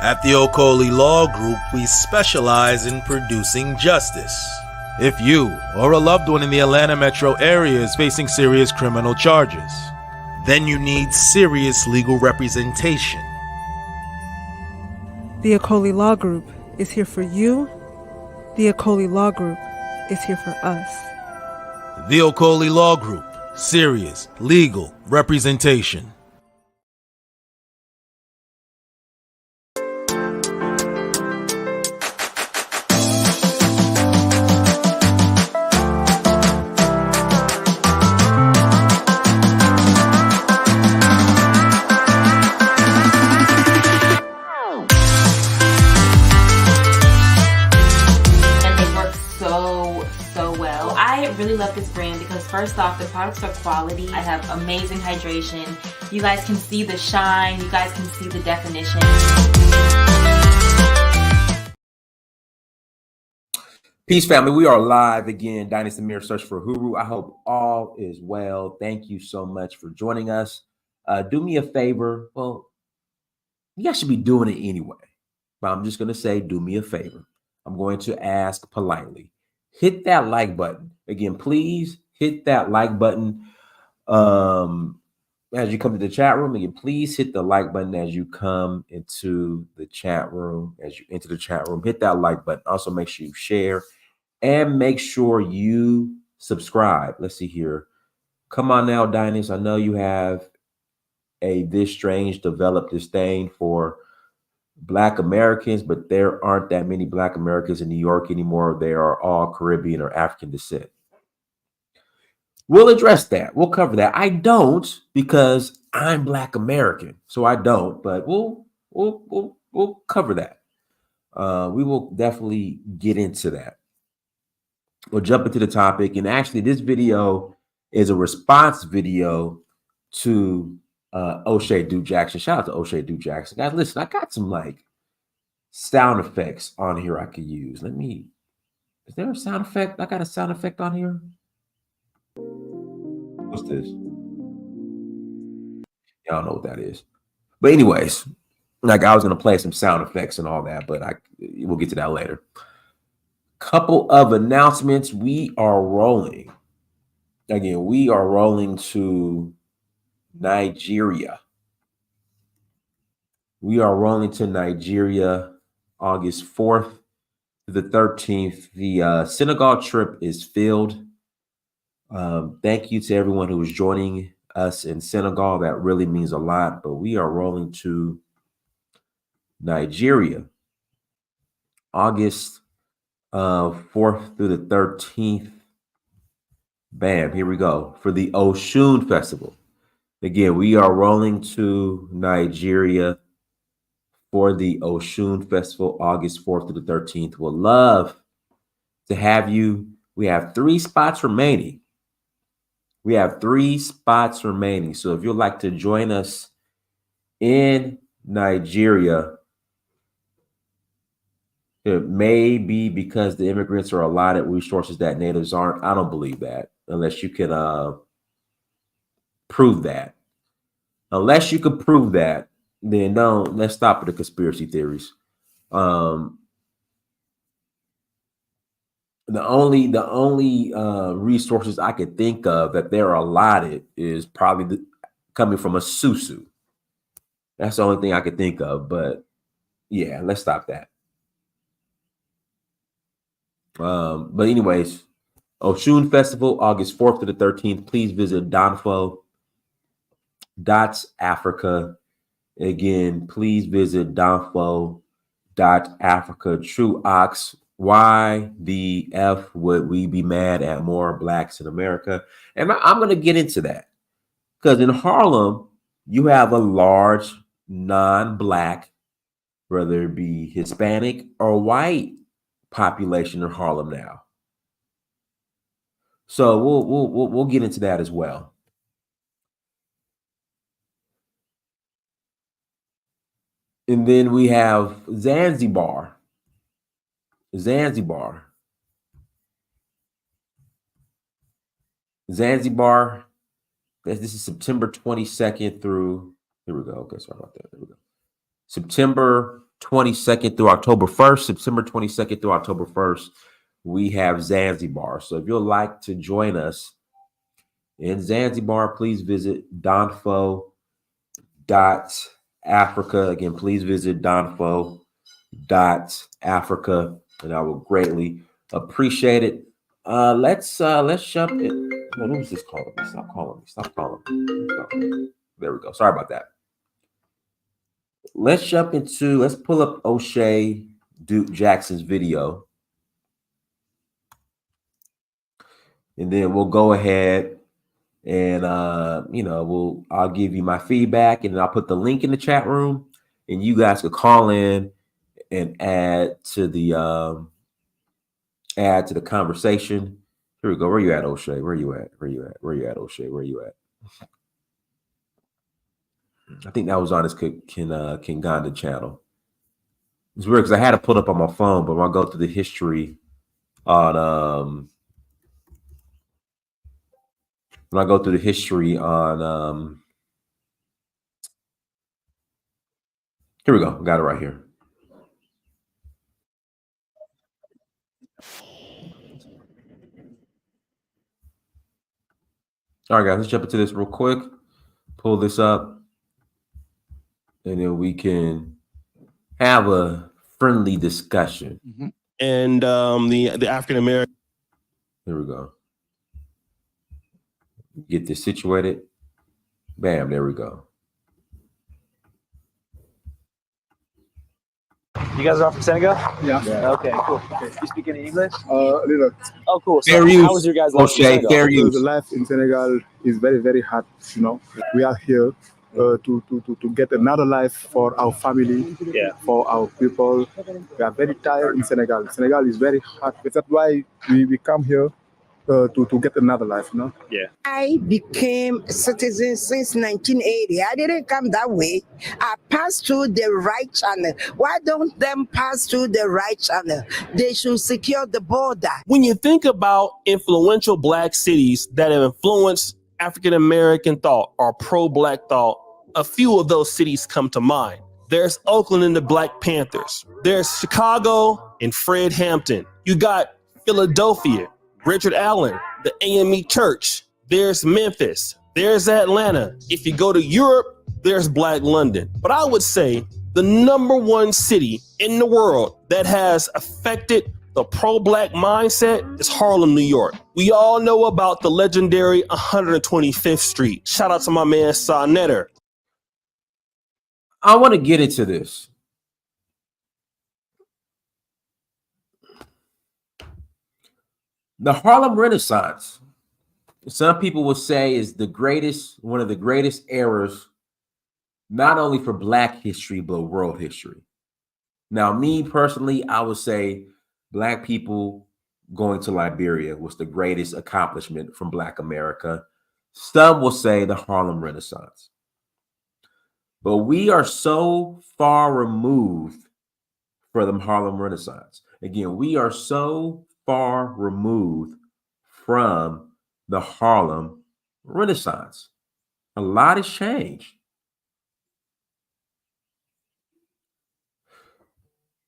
At the Okoli Law Group, we specialize in producing justice. If you or a loved one in the Atlanta metro area is facing serious criminal charges, then you need serious legal representation. The Okoli Law Group is here for you. The Okoli Law Group is here for us. The Okoli Law Group, serious legal representation. Really love this brand because first off, the products are quality. I have amazing hydration. You guys can see the shine. You guys can see the definition. Peace, family. We are live again. Dynasty Mirror Search for Huru. I hope all is well. Thank you so much for joining us. Do me a favor. Well, you guys should be doing it anyway, but I'm just going to say, do me a favor. I'm going to ask politely. Hit that like button. Again, please hit that like button as you come to the chat room. Again, please hit the like button as you come into the chat room. As you enter the chat room, hit that like button. Also, make sure you share and make sure you subscribe. Let's see here. Come on now, Dynast. I know you have this strange developed disdain for Black Americans, but there aren't that many Black Americans in New York anymore. They are all Caribbean or African descent. We'll address that. We'll cover that. I don't because I'm Black American, so I don't. But we'll cover that. We will definitely get into that. We'll jump into the topic, and actually, this video is a response video to O'Shea Duke Jackson. Shout out to O'Shea Duke Jackson. Guys, listen, I got some like sound effects on here I could use. Is there a sound effect? I got a sound effect on here. What's this? Y'all know what that is. But anyways, like I was going to play some sound effects and all that, but we'll get to that later. Couple of announcements. We are rolling. Again, we are rolling to Nigeria. We are rolling to Nigeria August 4th to the 13th. The Senegal trip is filled. Thank you to everyone who is joining us in Senegal. That really means a lot. But we are rolling to Nigeria August 4th through the 13th. Bam, here we go. For the Oshun Festival. Again, we are rolling to Nigeria for the Oshun Festival, August 4th to the 13th. We'll love to have you. We have 3 spots remaining. So if you'd like to join us in Nigeria, it may be because the immigrants are allotted resources that natives aren't. I don't believe that unless you can prove that. Unless you can prove that, then let's stop with the conspiracy theories. The only resources I could think of that they're allotted is probably coming from a susu. That's the only thing I could think of. But yeah, let's stop that. But anyways, Oshun Festival, August 4th to the 13th. Please visit Donfo.Africa. Again, please visit Donfo.Africa. True Ox. Why the F would we be mad at more Blacks in America? And I'm going to get into that. Because in Harlem, you have a large non-Black, whether it be Hispanic or white population in Harlem now. So we'll get into that as well. And then we have Zanzibar. Zanzibar. This is September 22nd through, here we go. Okay, sorry about that. There we go. September 22nd through October 1st, September 22nd through October 1st, we have Zanzibar. So if you'd like to join us in Zanzibar, please visit donfo.africa. Again, please visit donfo.africa, and I will greatly appreciate it. Let's jump in. Oh, who's this calling me? Stop calling me. Stop calling me. There we go. Sorry about that. Let's pull up O'Shea Duke Jackson's video. And then we'll go ahead and I'll give you my feedback, and then I'll put the link in the chat room, and you guys could call in and add to the conversation. Here we go. Where you at, O'Shea? Where you at, O'Shea? Where you at? I think that was on his Kinganda channel. It's weird because I had it put up on my phone, but when I go through the history on here we go. Got it right here. All right, guys, let's jump into this real quick. Pull this up, and then we can have a friendly discussion. Mm-hmm. And the African American. Here we go. Get this situated. Bam, there we go. You guys are from Senegal? Yeah. Okay, cool. Okay. You speak any English? Little. Oh, cool. So how was your guys' life in Senegal? The life in Senegal is very, very hard. You know, we are here to get another life for our family, for our people. We are very tired in Senegal. Senegal is very hard. That's why we come here to get another life, you know? Yeah. I became a citizen since 1980. I didn't come that way. I passed through the right channel. Why don't them pass through the right channel? They should secure the border. When you think about influential Black cities that have influenced African American thought or pro-Black thought, a few of those cities come to mind. There's Oakland and the Black Panthers. There's Chicago and Fred Hampton. You got Philadelphia, Richard Allen, the AME Church. There's Memphis. There's Atlanta. If you go to Europe, there's Black London. But I would say the number one city in the world that has affected the pro-Black mindset is Harlem, New York. We all know about the legendary 125th Street. Shout out to my man, Sa Netter. I want to get into this. The Harlem Renaissance, some people will say, is one of the greatest eras, not only for Black history, but world history. Now, me personally, I would say Black people going to Liberia was the greatest accomplishment from Black America. Some will say the Harlem Renaissance. But we are so far removed from the Harlem Renaissance. Again, we are so far removed from the Harlem Renaissance. A lot has changed.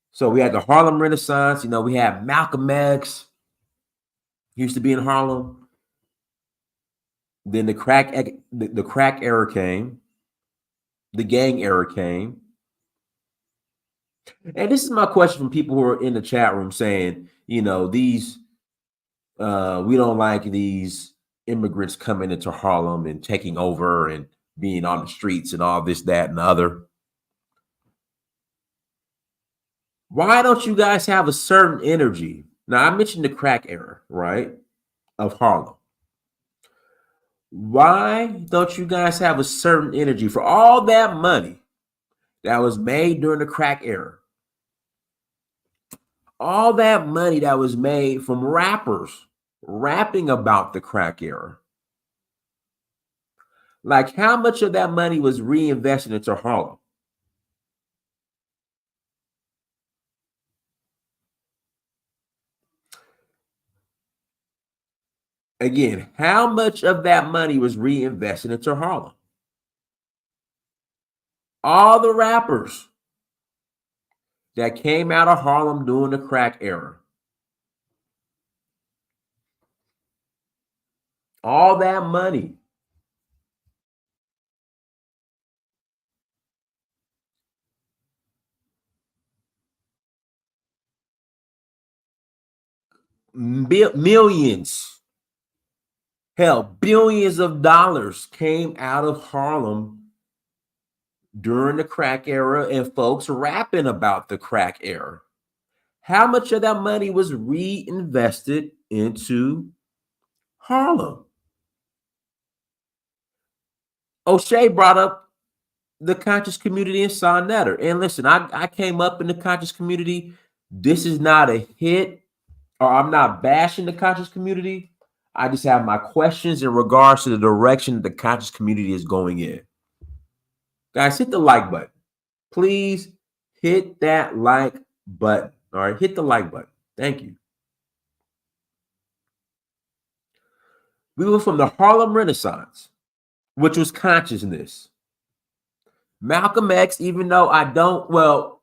So we had the Harlem Renaissance. You know, we had Malcolm X, used to be in Harlem. Then the crack era came. The gang era came. And this is my question from people who are in the chat room saying, you know, we don't like these immigrants coming into Harlem and taking over and being on the streets and all this, that, and the other. Why don't you guys have a certain energy? Now, I mentioned the crack era, right, of Harlem. Why don't you guys have a certain energy for all that money that was made during the crack era? All that money that was made from rappers rapping about the crack era. Like, how much of that money was reinvested into Harlem? Again, how much of that money was reinvested into Harlem? All the rappers that came out of Harlem during the crack era. All that money. Millions, hell, billions of dollars came out of Harlem during the crack era, and folks rapping about the crack era. How much of that money was reinvested into Harlem? O'Shea brought up the conscious community in Sonnetter. And listen, I came up in the conscious community. This is not a hit, or I'm not bashing the conscious community. I just have my questions in regards to the direction the conscious community is going in. Guys, hit the like button. Please hit that like button. All right, hit the like button. Thank you. We were from the Harlem Renaissance, which was consciousness. Malcolm X, even though I don't, well,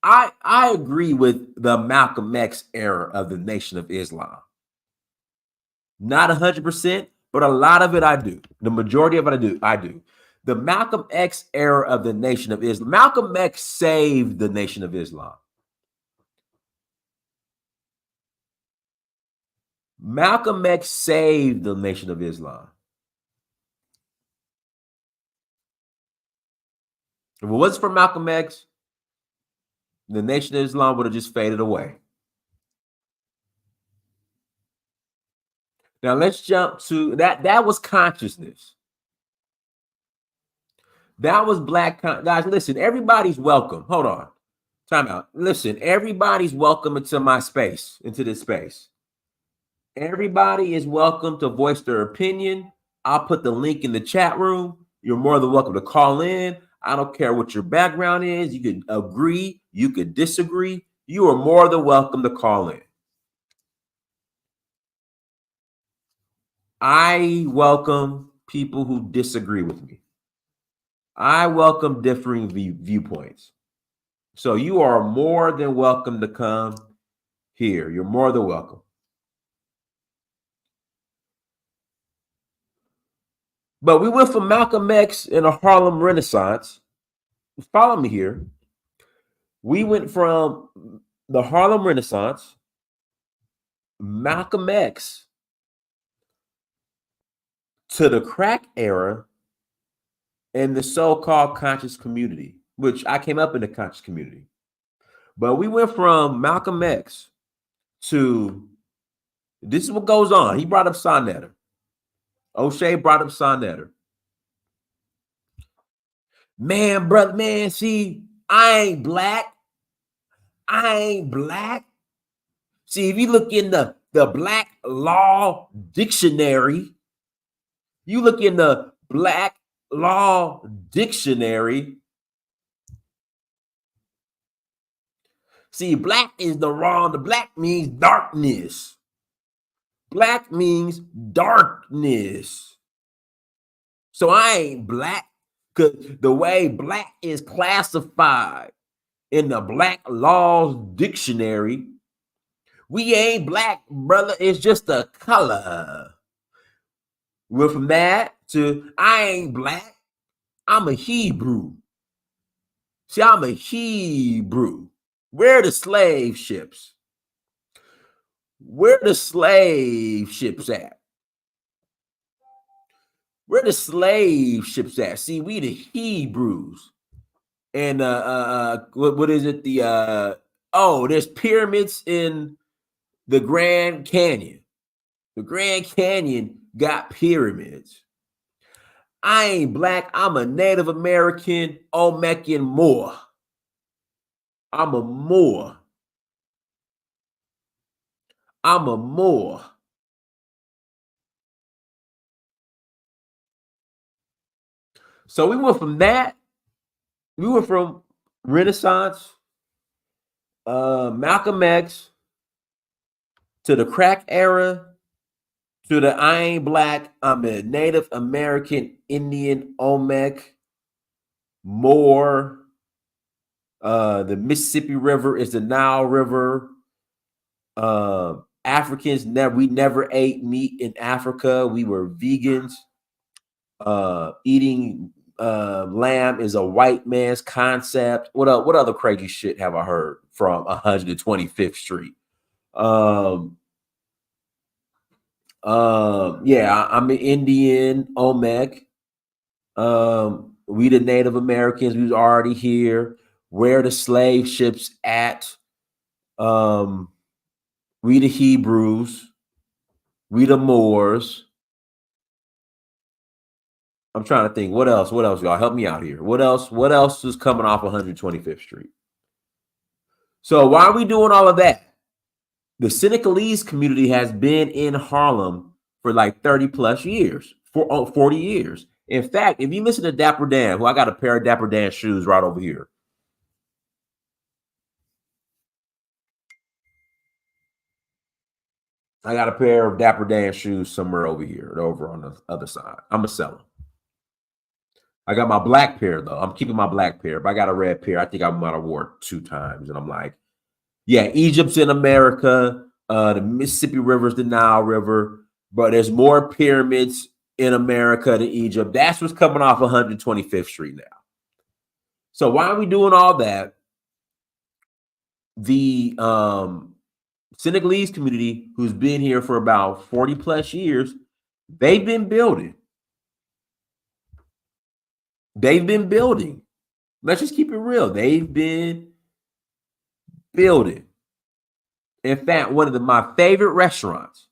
I agree with the Malcolm X era of the Nation of Islam. Not 100%, but a lot of it I do. The majority of it I do. The Malcolm X era of the Nation of Islam. Malcolm X saved the Nation of Islam. Malcolm X saved the Nation of Islam. If it wasn't for Malcolm X, the Nation of Islam would have just faded away. Now let's jump to that. That was consciousness. That was black. Guys, listen, everybody's welcome. Hold on. Time out. Listen, everybody's welcome into my space, into this space. Everybody is welcome to voice their opinion. I'll put the link in the chat room. You're more than welcome to call in. I don't care what your background is. You could agree. You could disagree. You are more than welcome to call in. I welcome people who disagree with me. I welcome differing viewpoints. So you are more than welcome to come here. You're more than welcome. But we went from Malcolm X in a Harlem Renaissance. Follow me here. We went from the Harlem Renaissance, Malcolm X, to the crack era and the so-called conscious community, which I came up in the conscious community. But we went from Malcolm X to, this is what goes on. He brought up Sonnetter. O'Shea brought up Sonnetter. Man, brother, man, see, I ain't black. I ain't black. See, if you look in the Black Law Dictionary, you look in the Black Law Dictionary, see, black is the wrong. The black means darkness. Black means darkness. So I ain't black, because the way black is classified in the Black Laws Dictionary, we ain't black, brother. It's just a color. We're from that to I ain't black. I'm a Hebrew. See, I'm a Hebrew. Where are the slave ships? Where the slave ships at? Where the slave ships at? See, we the Hebrews. And what is it? There's pyramids in the Grand Canyon. The Grand Canyon got pyramids. I ain't black. I'm a Native American Olmecan Moor. I'm a Moor. I'm a Moor. So we went from that. We went from Renaissance, Malcolm X, to the crack era, to the I ain't black, I'm a Native American Indian Olmec, Moor, The Mississippi River is the Nile River. Africans we never ate meat in Africa. We were vegans. Eating lamb is a white man's concept. What other crazy shit have I heard from 125th Street? Yeah, I'm an Indian, Olmec. We the Native Americans, we was already here. Where the slave ships at? We the Hebrews, we the Moors. I'm trying to think. What else, y'all? Help me out here. What else is coming off 125th Street? So why are we doing all of that? The Senegalese community has been in Harlem for like 30 plus years, 40 years. In fact, if you listen to Dapper Dan, who I got a pair of Dapper Dan shoes right over here. I got a pair of Dapper Dan shoes somewhere over here, over on the other side. I'm going to sell them. I got my black pair, though. I'm keeping my black pair, but I got a red pair. I think I might have worn it 2 times. And I'm like, yeah, Egypt's in America. The Mississippi River is the Nile River. But there's more pyramids in America than Egypt. That's what's coming off 125th Street now. So why are we doing all that? The Senegalese community, who's been here for about 40 plus years, they've been building. Let's just keep it real. They've been building. In fact, one of my favorite restaurants,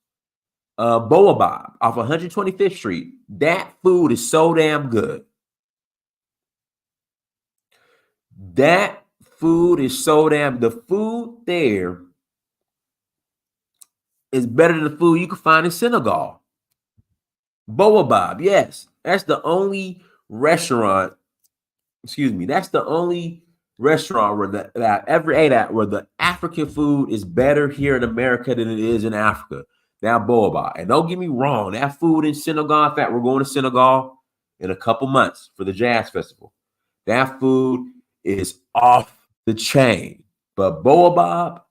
Boa Bob off 125th Street, that food is so damn good. The food there is better than the food you can find in Senegal. Boa Bob, yes. That's the only restaurant, that's the only restaurant where that I ever ate at where the African food is better here in America than it is in Africa. Now, Boa Bob. And don't get me wrong, that food in Senegal, in fact, we're going to Senegal in a couple months for the Jazz Festival. That food is off the chain. But Boa Bob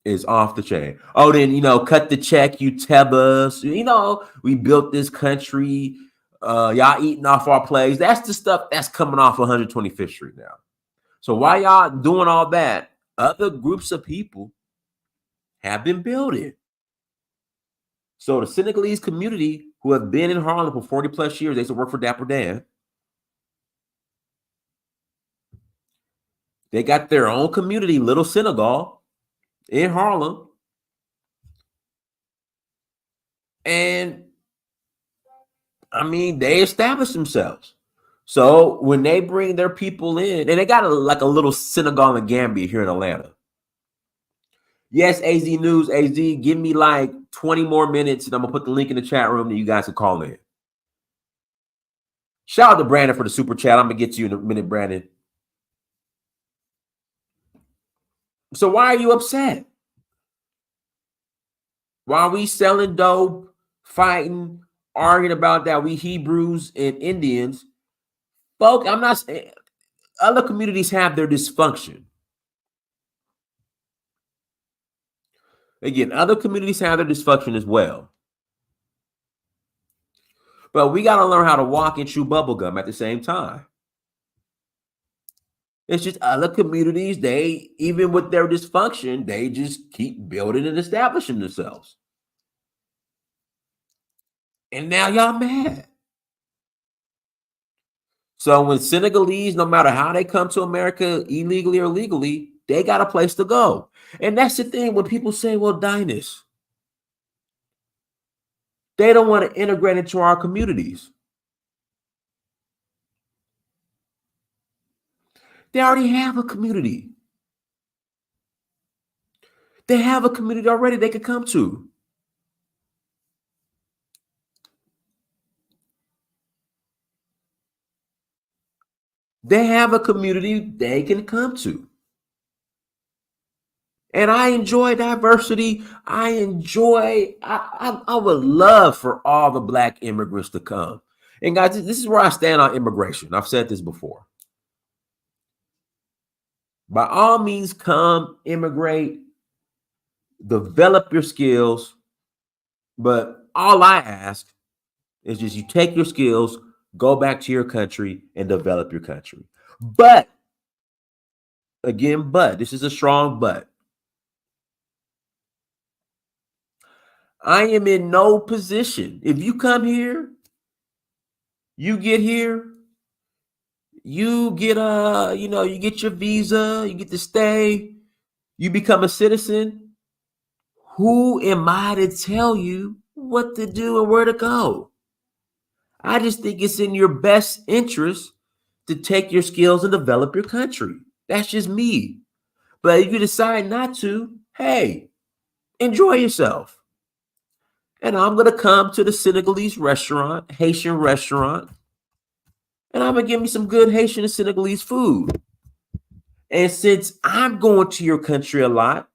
is off the chain. Oh, then, cut the check, you Tebas. We built this country. Y'all eating off our plays. That's the stuff that's coming off 125th Street now. So while y'all doing all that, other groups of people have been building. So the Senegalese community who have been in Harlem for 40 plus years, they used to work for Dapper Dan. They got their own community, Little Senegal, in Harlem. And they established themselves. So when they bring their people in, and they got a little Senegal and Gambia here in Atlanta. Yes, AZ News, AZ, give me like 20 more minutes, and I'm going to put the link in the chat room that you guys can call in. Shout out to Brandon for the super chat. I'm going to get to you in a minute, Brandon. So why are you upset? Why are we selling dope, fighting, arguing about that? We Hebrews and Indians. Folks, I'm not saying other communities have their dysfunction. Again, other communities have their dysfunction as well. But we got to learn how to walk and chew bubblegum at the same time. It's just other communities, they, even with their dysfunction, they just keep building and establishing themselves. And now y'all mad. So when Senegalese, no matter how they come to America, illegally or legally, they got a place to go. And that's the thing when people say, well, Dynast, they don't want to integrate into our communities. They already have a community. They have a community already they could come to. They have a community they can come to. And I enjoy diversity. I would love for all the Black immigrants to come. And guys, this is where I stand on immigration. I've said this before. By all means, come, immigrate, develop your skills. But all I ask is just you take your skills, go back to your country, and develop your country. But, again, this is a strong but. I am in no position. If you come here, you get here, you get you get your visa, you get to stay, you become a citizen. Who am I to tell you what to do and where to go? I just think it's in your best interest to take your skills and develop your country. That's just me. But if you decide not to, hey, enjoy yourself. And I'm going to come to the Senegalese restaurant, Haitian restaurant, and I'm going to give me some good Haitian and Senegalese food. And since I'm going to your country a lot,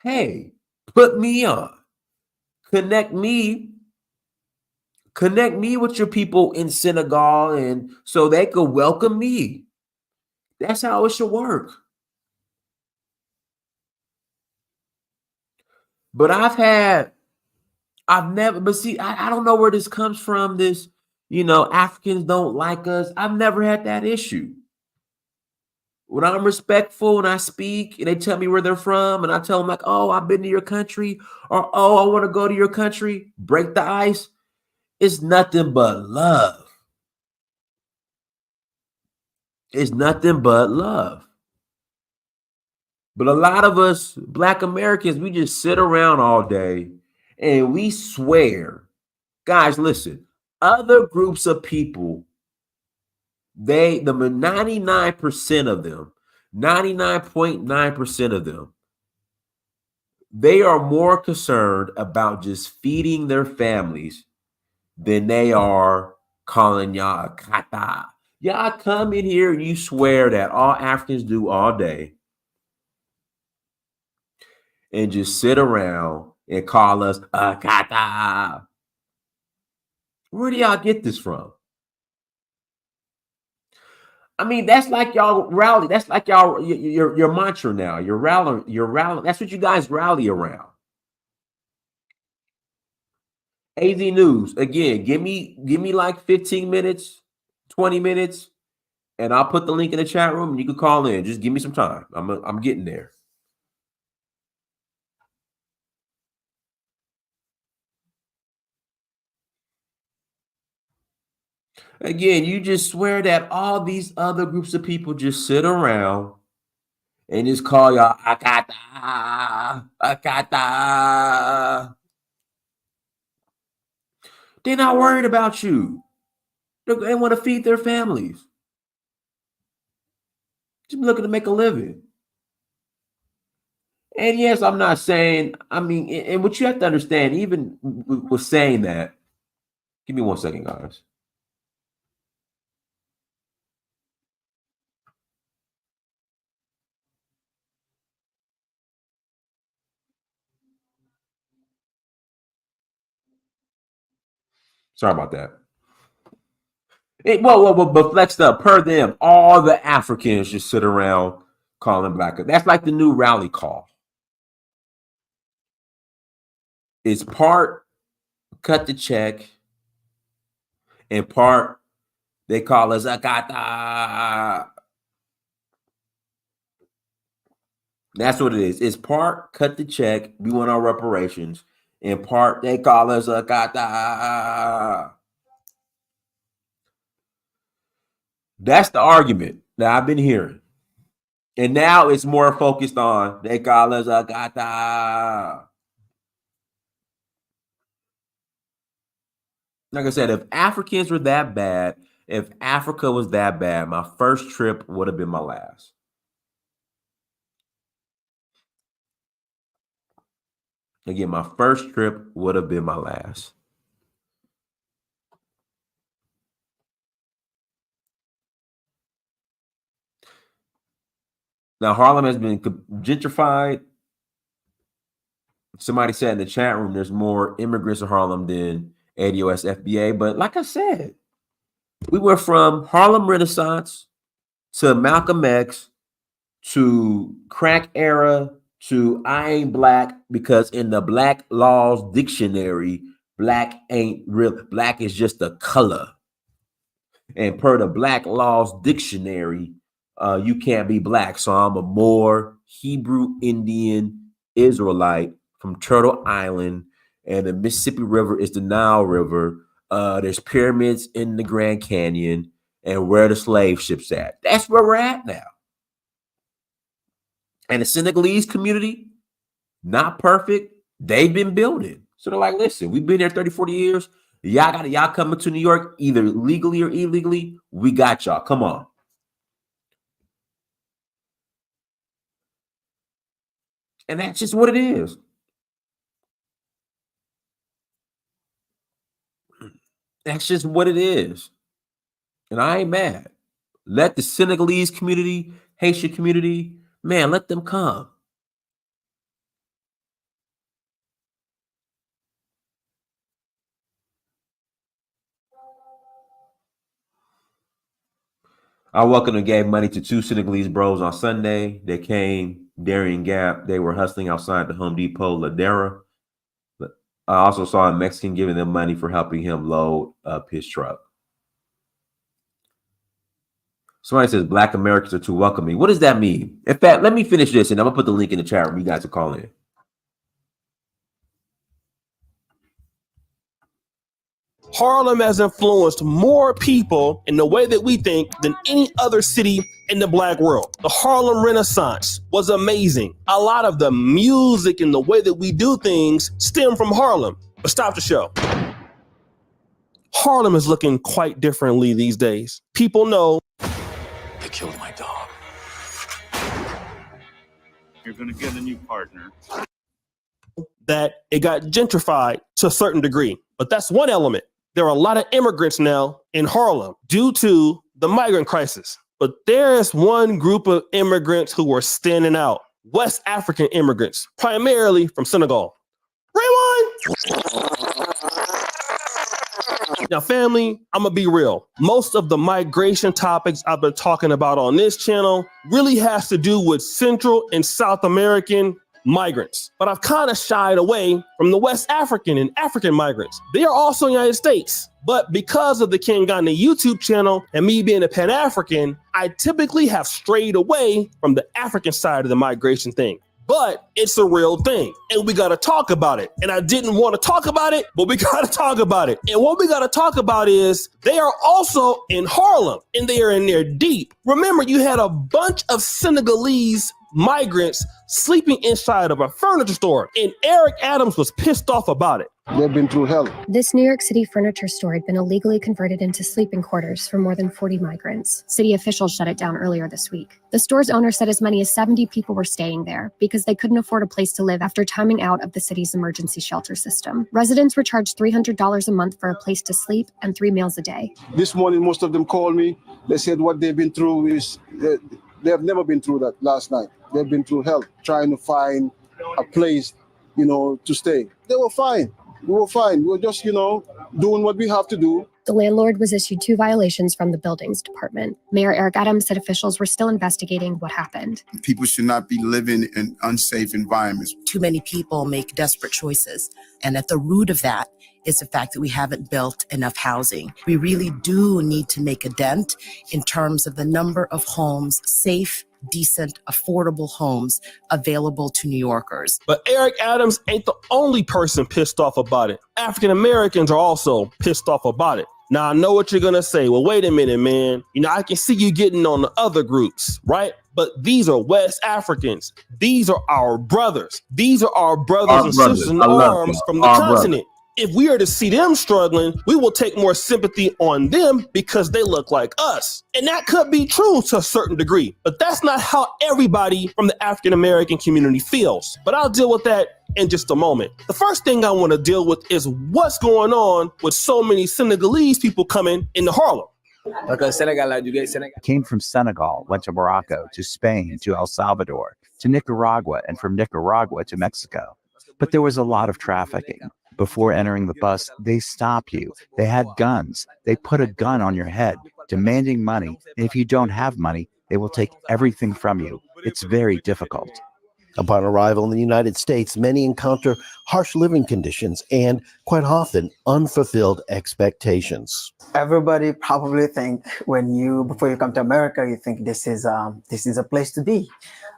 hey, put me on. Connect me with your people in Senegal, and so they could welcome me. That's how it should work. But I don't know where this comes from. This, Africans don't like us. I've never had that issue. When I'm respectful and I speak and they tell me where they're from and I tell them like, oh, I've been to your country, or, oh, I want to go to your country, break the ice. It's nothing but love. It's nothing but love. But a lot of us Black Americans, we just sit around all day and we swear. Guys, listen, other groups of people, the 99% of them, 99.9% of them, they are more concerned about just feeding their families than they are calling y'all a kata. Y'all come in here and you swear that all Africans do all day and just sit around and call us a kata. Where do y'all get this from? I mean, that's like y'all rally. That's like y'all your mantra now. You're rallying. That's what you guys rally around. AZ News, again, give me like 15 minutes, 20 minutes, and I'll put the link in the chat room and you can call in. Just give me some time. I'm getting there. Again, you just swear that all these other groups of people just sit around and just call y'all akata, akata. They're not worried about you. They want to feed their families. Just looking to make a living. And yes, I'm not saying, and what you have to understand, even with saying that, give me 1 second, guys. Sorry about that. But flexed up per them, all the Africans just sit around calling Black. That's like the new rally call. It's part cut the check, and part they call us akata. That's what it is. It's part cut the check, we want our reparations, and part they call us akata. That's the argument that I've been hearing. And now it's more focused on they call us akata. Like I said, if Africans were that bad, if Africa was that bad, my first trip would have been my last. Again, my first trip would have been my last. Now, Harlem has been gentrified. Somebody said in the chat room there's more immigrants in Harlem than ADOS FBA. But like I said, we went from Harlem Renaissance to Malcolm X to crack era to I ain't black, because in the Black Laws Dictionary, black ain't real. Black is just a color. And per the Black Laws Dictionary, you can't be black. So I'm a Moor, Hebrew, Indian, Israelite from Turtle Island, and the Mississippi River is the Nile River. There's pyramids in the Grand Canyon, and where the slave ships at. That's where we're at now. And the Senegalese community, not perfect. They've been building. So they're like, listen, we've been there 30, 40 years. Y'all coming to New York, either legally or illegally. We got y'all. Come on. And that's just what it is. That's just what it is. And I ain't mad. Let the Senegalese community, Haitian community, man, let them come. I welcomed and gave money to 2 Senegalese bros on Sunday. They came, Darien Gap. They were hustling outside the Home Depot, Ladera. I also saw a Mexican giving them money for helping him load up his truck. Somebody says Black Americans are too welcoming. What does that mean? In fact, let me finish this, and I'm going to put the link in the chat room. You guys will call in. Harlem has influenced more people in the way that we think than any other city in the black world. The Harlem Renaissance was amazing. A lot of the music and the way that we do things stem from Harlem. But stop the show. Harlem is looking quite differently these days. People know they killed my dog. You're gonna get a new partner. That it got gentrified to a certain degree, but that's one element. There are a lot of immigrants now in Harlem due to the migrant crisis. But there's one group of immigrants who are standing out. West African immigrants, primarily from Senegal. Rewind! Now, family, I'm gonna be real. Most of the migration topics I've been talking about on this channel really has to do with Central and South American migrants. But I've kind of shied away from the West African and African migrants. They are also United States. But because of the Kingani YouTube channel and me being a Pan-African, I typically have strayed away from the African side of the migration thing. But it's a real thing, and we gotta talk about it. And I didn't want to talk about it, but we gotta talk about it. And what we gotta talk about is they are also in Harlem, and they are in there deep. Remember, you had a bunch of Senegalese migrants sleeping inside of a furniture store, and Eric Adams was pissed off about it. They've been through hell. This New York City furniture store had been illegally converted into sleeping quarters for more than 40 migrants. City officials shut it down earlier this week. The store's owner said as many as 70 people were staying there because they couldn't afford a place to live after timing out of the city's emergency shelter system. Residents were charged $300 a month for a place to sleep and 3 meals a day. This morning, most of them called me. They said what they've been through is they have never been through that last night. They've been through hell trying to find a place, to stay. They were fine. We were fine. We were just, doing what we have to do. The landlord was issued 2 violations from the buildings department. Mayor Eric Adams said officials were still investigating what happened. People should not be living in unsafe environments. Too many people make desperate choices. And at the root of that is the fact that we haven't built enough housing. We really do need to make a dent in terms of the number of homes, safe, decent, affordable homes available to New Yorkers. But Eric Adams ain't the only person pissed off about it. African Americans are also pissed off about it. Now, I know what you're gonna say. Well, wait a minute, man. I can see you getting on the other groups, right? But these are West Africans. These are our brothers. These are our brothers and sisters in arms from the continent. If we are to see them struggling, we will take more sympathy on them because they look like us. And that could be true to a certain degree, but that's not how everybody from the African American community feels. But I'll deal with that in just a moment. The first thing I want to deal with is what's going on with so many Senegalese people coming into Harlem. Came from Senegal, went to Morocco, to Spain, to El Salvador, to Nicaragua, and from Nicaragua to Mexico. But there was a lot of trafficking. Before entering the bus, they stop you. They had guns. They put a gun on your head, demanding money. And if you don't have money, they will take everything from you. It's very difficult. Upon arrival in the United States, many encounter harsh living conditions and, quite often, unfulfilled expectations. Everybody probably think before you come to America, you think this is a place to be.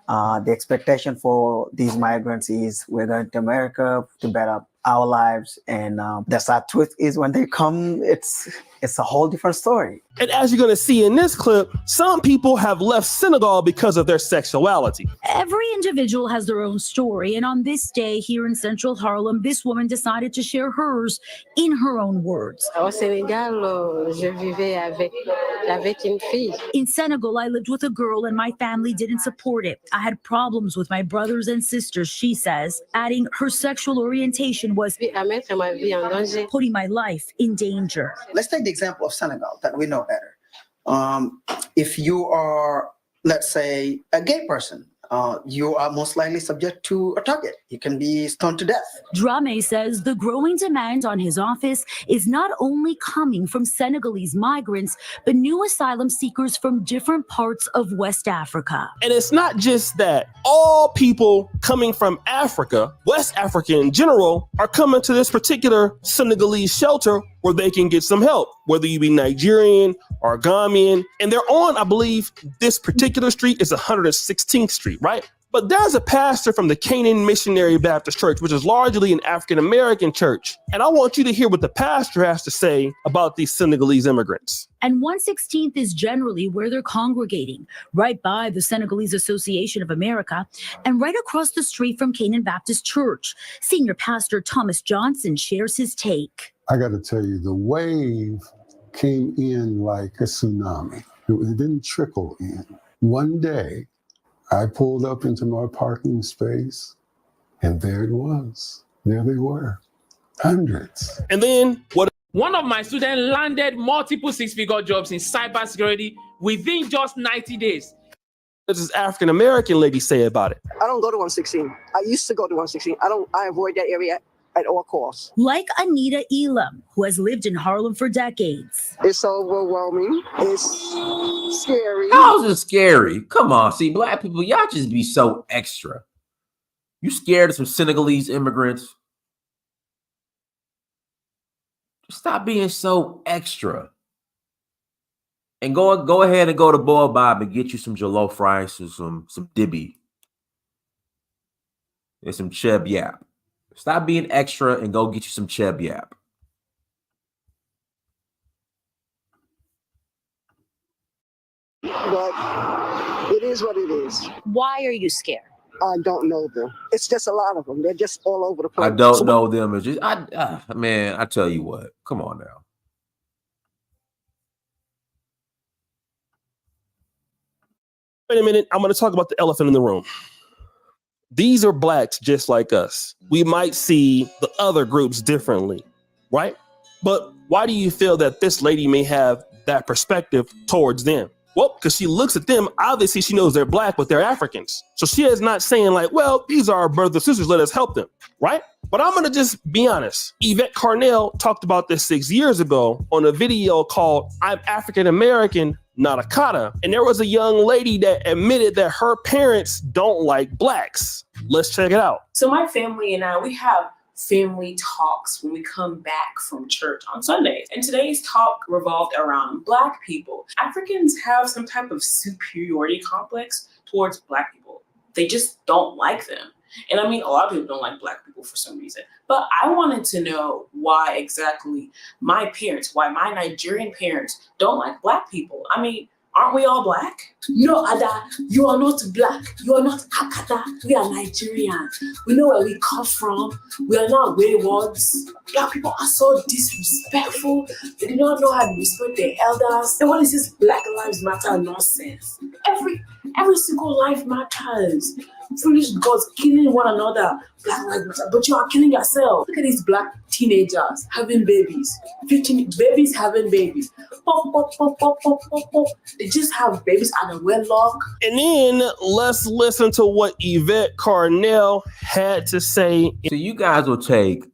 The expectation for these migrants is we're going to America to better our lives, and the sad truth is when they come, it's a whole different story. And as you're going to see in this clip, some people have left Senegal because of their sexuality. Every individual has their own story, and on this day here in central Harlem, this woman decided to share hers in her own words. Au Sénégal, je vivais avec une fille. In Senegal, I lived with a girl and my family didn't support it. I had problems with my brothers and sisters, she says, adding her sexual orientation was putting my life in danger. Let's take the example of Senegal that we know better. If you are, let's say, a gay person, you are most likely subject to a target. You can be stoned to death. Drame says the growing demand on his office is not only coming from Senegalese migrants, but new asylum seekers from different parts of West Africa. And it's not just that. All people coming from Africa, West Africa in general, are coming to this particular Senegalese shelter where they can get some help, whether you be Nigerian or Ghanaian. And they're on, I believe, this particular street is 116th Street, right? But there's a pastor from the Canaan Missionary Baptist Church, which is largely an African-American church. And I want you to hear what the pastor has to say about these Senegalese immigrants. And 116th is generally where they're congregating, right by the Senegalese Association of America and right across the street from Canaan Baptist Church. Senior Pastor Thomas Johnson shares his take. I got to tell you, the wave came in like a tsunami. It didn't trickle in. One day, I pulled up into my parking space, and there it was. There they were, hundreds. And then what? One of my students landed multiple six-figure jobs in cybersecurity within just 90 days. What does this African-American lady say about it? I don't go to 116. I used to go to 116. I avoid that area at all costs. Like Anita Elam, who has lived in Harlem for decades. It's overwhelming. It's scary. How is it scary? Come on, see, black people, y'all just be so extra. You scared of some Senegalese immigrants? Just stop being so extra. And go ahead and go to Boy Bob and get you some jollof rice or some dibby and some cheb yap. Stop being extra and go get you some cheb yap. But it is what it is. Why are you scared? I don't know them. It's just a lot of them. They're just all over the place. I don't know them. It's just, man, I tell you what. Come on now. Wait a minute. I'm going to talk about the elephant in the room. These are blacks just like us. We might see the other groups differently, right? But why do you feel that this lady may have that perspective towards them? Well, because she looks at them, obviously she knows they're black, but they're Africans. So she is not saying like, well, these are our brothers and sisters, let us help them, right? But I'm going to just be honest. Yvette Carnell talked about this 6 years ago on a video called I'm African-American, Not a Kata. And there was a young lady that admitted that her parents don't like blacks. Let's check it out. So my family and I, we have family talks when we come back from church on Sundays. And today's talk revolved around Black people. Africans have some type of superiority complex towards Black people. They just don't like them. And I mean, a lot of people don't like Black people for some reason. But I wanted to know why exactly my parents, why my Nigerian parents don't like Black people. I mean, aren't we all Black? No, Ada, you are not Black. You are not Akata. We are Nigerian. We know where we come from. We are not waywards. Black people are so disrespectful. They do not know how to respect their elders. And what is this Black Lives Matter nonsense? Every single life matters. Foolish gods killing one another. Black Lives Matter. But you are killing yourself. Look at these Black teenagers having babies. 15 babies having babies. Pop, pop, pop, pop, pop, pop, pop. They just have babies out of wedlock. And then let's listen to what Yvette Carnell had to say. So you guys will take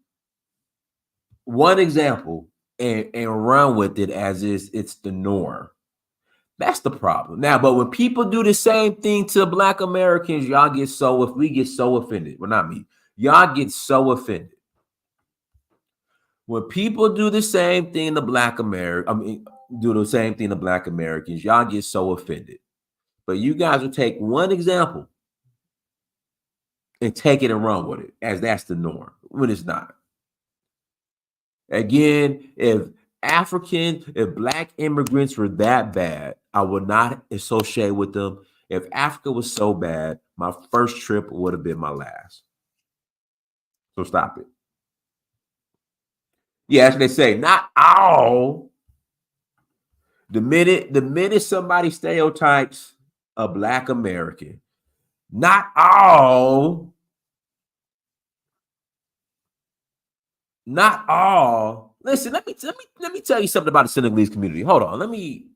one example and run with it as is it's the norm. That's the problem. Now, but when people do the same thing to Black Americans, y'all get so, if we get so offended. Well, not me. Y'all get so offended. When people do the same thing to Black Americans, do the same thing to Black Americans, y'all get so offended. But you guys will take one example and take it and run with it, as that's the norm, when it's not. Again, if Black immigrants were that bad, I would not associate with them. If Africa was so bad, my first trip would have been my last. So stop it. Yeah, as they say, not all. The minute somebody stereotypes a Black American, not all. Not all. Listen, let me tell you something about the Senegalese community. Hold on. Let me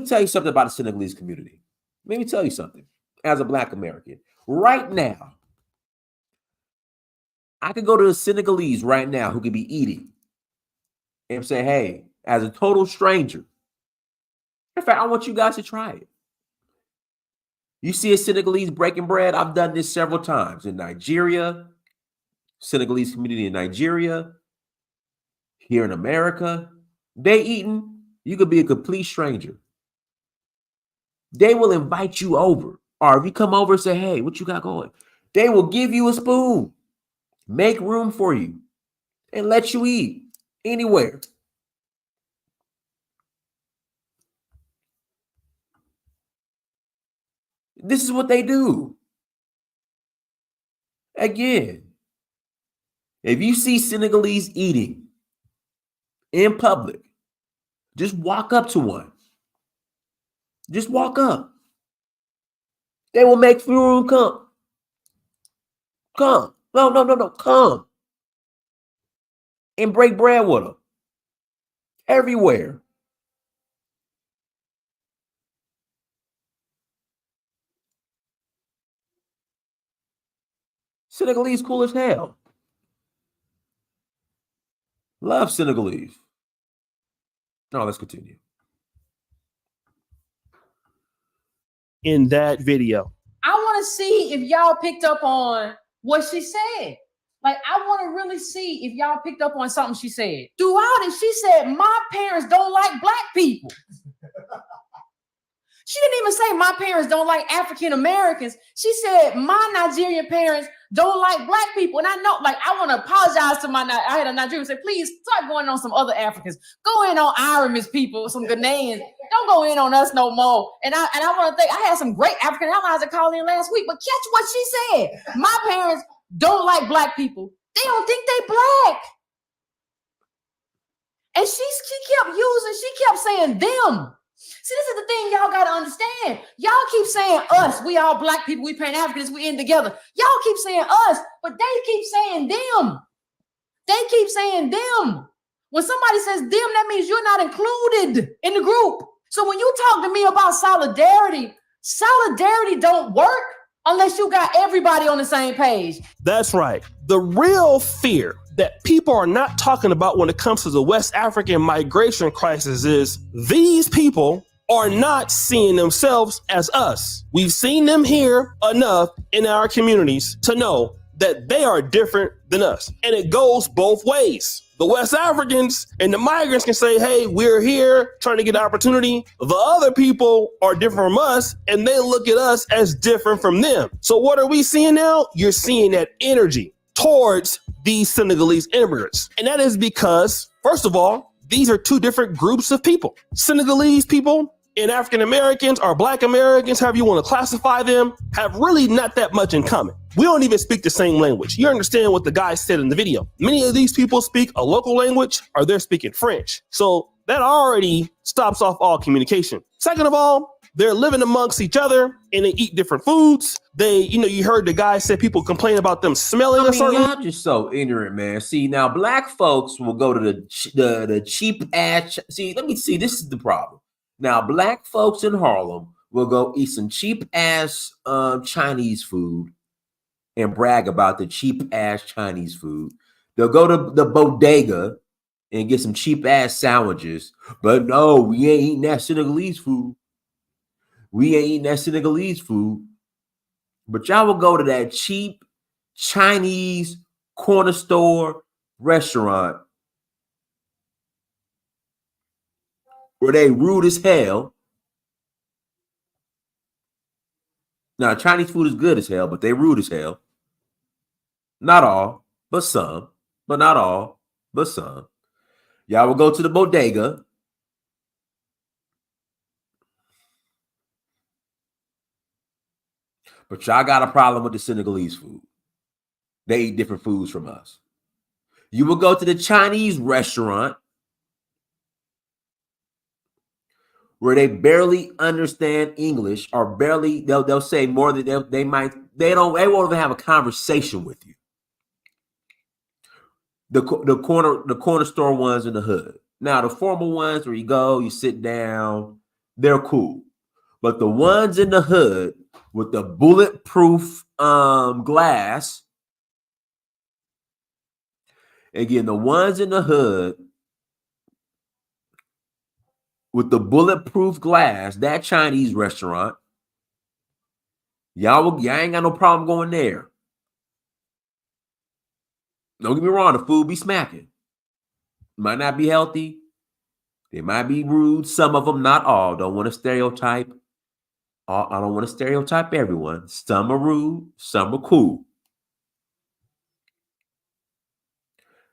tell you something about the Senegalese community. Let me tell you something. As a Black American, right now, I could go to a Senegalese right now who could be eating and say, hey, as a total stranger, in fact, I want you guys to try it. You see a Senegalese breaking bread? I've done this several times in Nigeria, Senegalese community in Nigeria, here in America. They eating, you could be a complete stranger. They will invite you over. Or if you come over and say, hey, what you got going? They will give you a spoon, make room for you, and let you eat anywhere. This is what they do. Again, if you see Senegalese eating in public, just walk up to one. Just walk up. They will make room. Come. Come. No. Come. And break bread with them. Everywhere. Senegalese cool as hell. Love Senegalese. No, let's continue. In that video, I want to see if y'all picked up on what she said. Like, I want to really see if y'all picked up on something she said. Throughout it, she said, my parents don't like Black people. She didn't even say my parents don't like African Americans. She said my Nigerian parents don't like Black people. And I know, like, I want to apologize to I had a Nigerian say, please start going on some other Africans. Go in on Irish people, some Ghanaians. Don't go in on us no more. And I want to think, I had some great African allies that called in last week, but catch what she said. My parents don't like Black people. They don't think they Black. And she kept saying them. See, this is the thing y'all got to understand. Y'all keep saying us. We all Black people. We Pan-Africans. We in together. Y'all keep saying us, but they keep saying them. They keep saying them. When somebody says them, that means you're not included in the group. So when you talk to me about solidarity don't work unless you got everybody on the same page. That's right. The real fear that people are not talking about when it comes to the West African migration crisis is these people are not seeing themselves as us. We've seen them here enough in our communities to know that they are different than us. And it goes both ways. The West Africans and the migrants can say, hey, we're here trying to get an opportunity. The other people are different from us, and they look at us as different from them. So what are we seeing now? You're seeing that energy towards these Senegalese immigrants. And that is because, first of all, these are two different groups of people. Senegalese people and African Americans or Black Americans, however you want to classify them, have really not that much in common. We don't even speak the same language. You understand what the guy said in the video. Many of these people speak a local language or they're speaking French. So that already stops off all communication. Second of all, they're living amongst each other and they eat different foods. They, you heard the guy said people complain about them smelling a certain way. Y'all just so ignorant, man. See, now Black folks will go to the cheap ass. This is the problem. Now, Black folks in Harlem will go eat some cheap ass Chinese food and brag about the cheap ass Chinese food. They'll go to the bodega and get some cheap ass sandwiches. But no, we ain't eating that Senegalese food. We ain't eating that Senegalese food. But y'all will go to that cheap Chinese corner store restaurant where they rude as hell. Now, Chinese food is good as hell, but they rude as hell. Not all, but some. But not all, but some. Y'all will go to the bodega. But y'all got a problem with the Senegalese food. They eat different foods from us. You will go to the Chinese restaurant where they barely understand English, or barely they'll say more than they won't even have a conversation with you. The corner store ones in the hood. Now the formal ones where you go, you sit down, they're cool. But the ones in the hood with the bulletproof glass, again, the ones in the hood with the bulletproof glass, that Chinese restaurant, y'all ain't got no problem going there. Don't get me wrong, the food be smacking. Might not be healthy. They might be rude. Some of them, not all. Don't want to stereotype. I don't want to stereotype everyone. Some are rude. Some are cool.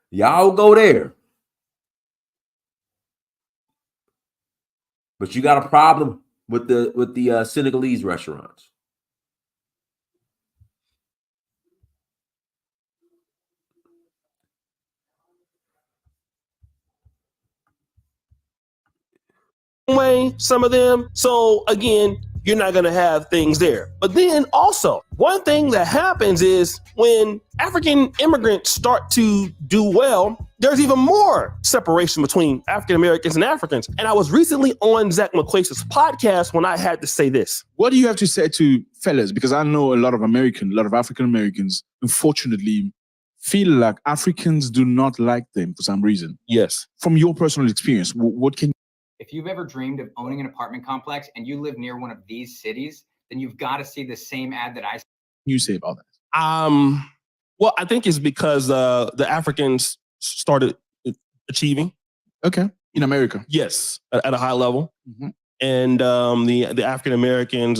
Y'all go there. But you got a problem with the Senegalese restaurants. Way, some of them. So again, you're not going to have things there. But then also, one thing that happens is when African immigrants start to do well, there's even more separation between African Americans and Africans. And I was recently on Zach McQuase's podcast when I had to say this. What do you have to say to fellas? Because I know a lot of African Americans, unfortunately, feel like Africans do not like them for some reason. Yes. From your personal experience, what can if you've ever dreamed of owning an apartment complex and you live near one of these cities, then you've got to see the same ad that I you say about that? Well, I think it's because the Africans started achieving. Okay. In America. Yes, at a high level. Mm-hmm. And the African Americans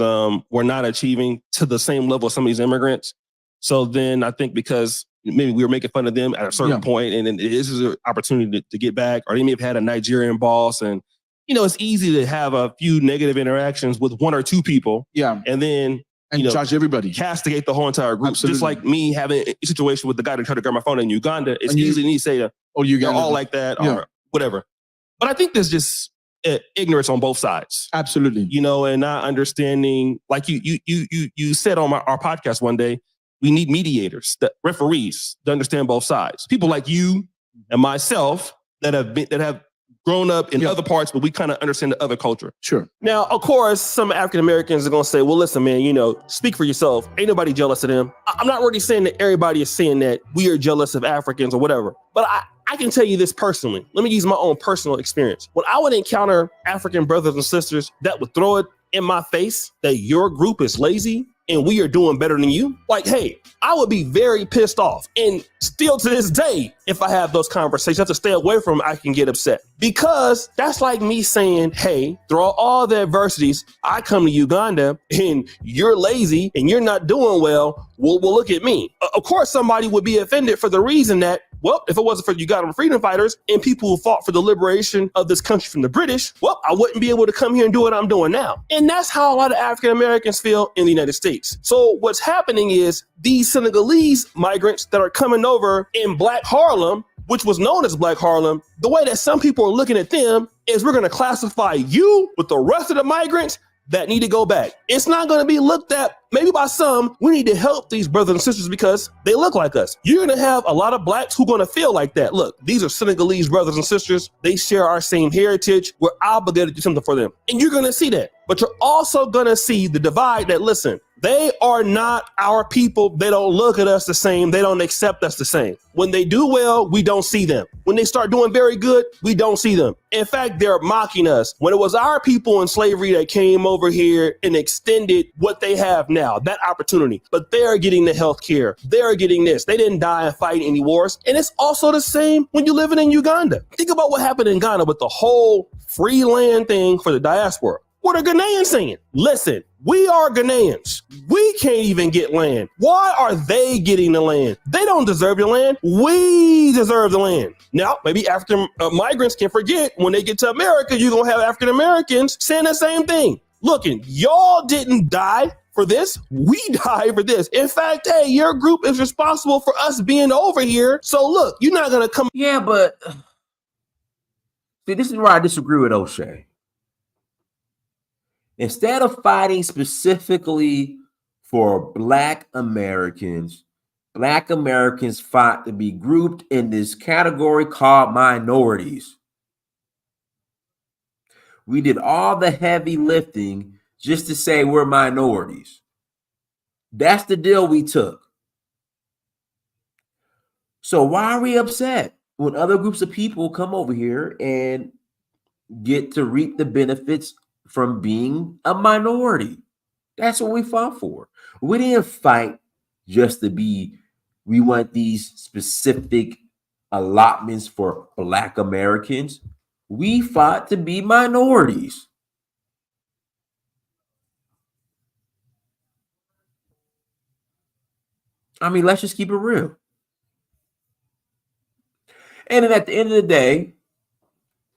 were not achieving to the same level as some of these immigrants. So then I think because maybe we were making fun of them at a certain point, and then this is an opportunity to get back, or they may have had a Nigerian boss, and you know, it's easy to have a few negative interactions with one or two people. Yeah. And then judge everybody. Castigate the whole entire group. Absolutely. Just like me having a situation with the guy that tried to grab my phone in Uganda. It's easy to say, you're all like that or whatever. But I think there's just ignorance on both sides. Absolutely. You know, and not understanding, like you said on our podcast one day, we need mediators, referees to understand both sides. People like you and myself that have grown up in other parts, but we kind of understand the other culture. Sure. Now, of course, some African Americans are going to say, well, listen, man, you know, speak for yourself. Ain't nobody jealous of them. I'm not really saying that everybody is saying that we are jealous of Africans or whatever, but I can tell you this personally. Let me use my own personal experience. When I would encounter African brothers and sisters that would throw it in my face that your group is lazy and we are doing better than you, like, hey, I would be very pissed off. And still to this day, if I have those conversations, I have to stay away from them, I can get upset. Because that's like me saying, hey, through all the adversities, I come to Uganda and you're lazy and you're not doing well. Well, look at me. Of course, somebody would be offended for the reason that, well, if it wasn't for Ugandan freedom fighters and people who fought for the liberation of this country from the British, well, I wouldn't be able to come here and do what I'm doing now. And that's how a lot of African Americans feel in the United States. So what's happening is these Senegalese migrants that are coming over in Black Harlem, which was known as Black Harlem, the way that some people are looking at them is we're going to classify you with the rest of the migrants that need to go back. It's not going to be looked at maybe by some. We need to help these brothers and sisters because they look like us. You're going to have a lot of blacks who are going to feel like that. Look, these are Senegalese brothers and sisters. They share our same heritage. We're obligated to do something for them. And you're going to see that. But you're also going to see the divide that, listen, They are not our people. They don't look at us the same. They don't accept us the same. When they do well, we don't see them. When they start doing very good, we don't see them. In fact, they're mocking us. When it was our people in slavery that came over here and extended what they have now, that opportunity, but they're getting the health care. They're getting this. They didn't die and fight any wars. And it's also the same when you're living in Uganda. Think about what happened in Ghana with the whole free land thing for the diaspora. What are Ghanaians saying? Listen, we are Ghanaians. We can't even get land. Why are they getting the land? They don't deserve the land. We deserve the land. Now, maybe African migrants can forget when they get to America, you're going to have African Americans saying the same thing. Looking, y'all didn't die for this. We died for this. In fact, hey, your group is responsible for us being over here. So look, you're not going to come. Yeah, but see, this is where I disagree with O'Shea. Instead of fighting specifically for Black Americans fought to be grouped in this category called minorities. We did all the heavy lifting just to say we're minorities. That's the deal we took. So why are we upset when other groups of people come over here and get to reap the benefits from being a minority? That's what we fought for. We didn't fight just to be, we want these specific allotments for Black Americans. We fought to be minorities. I mean, let's just keep it real. And then at the end of the day,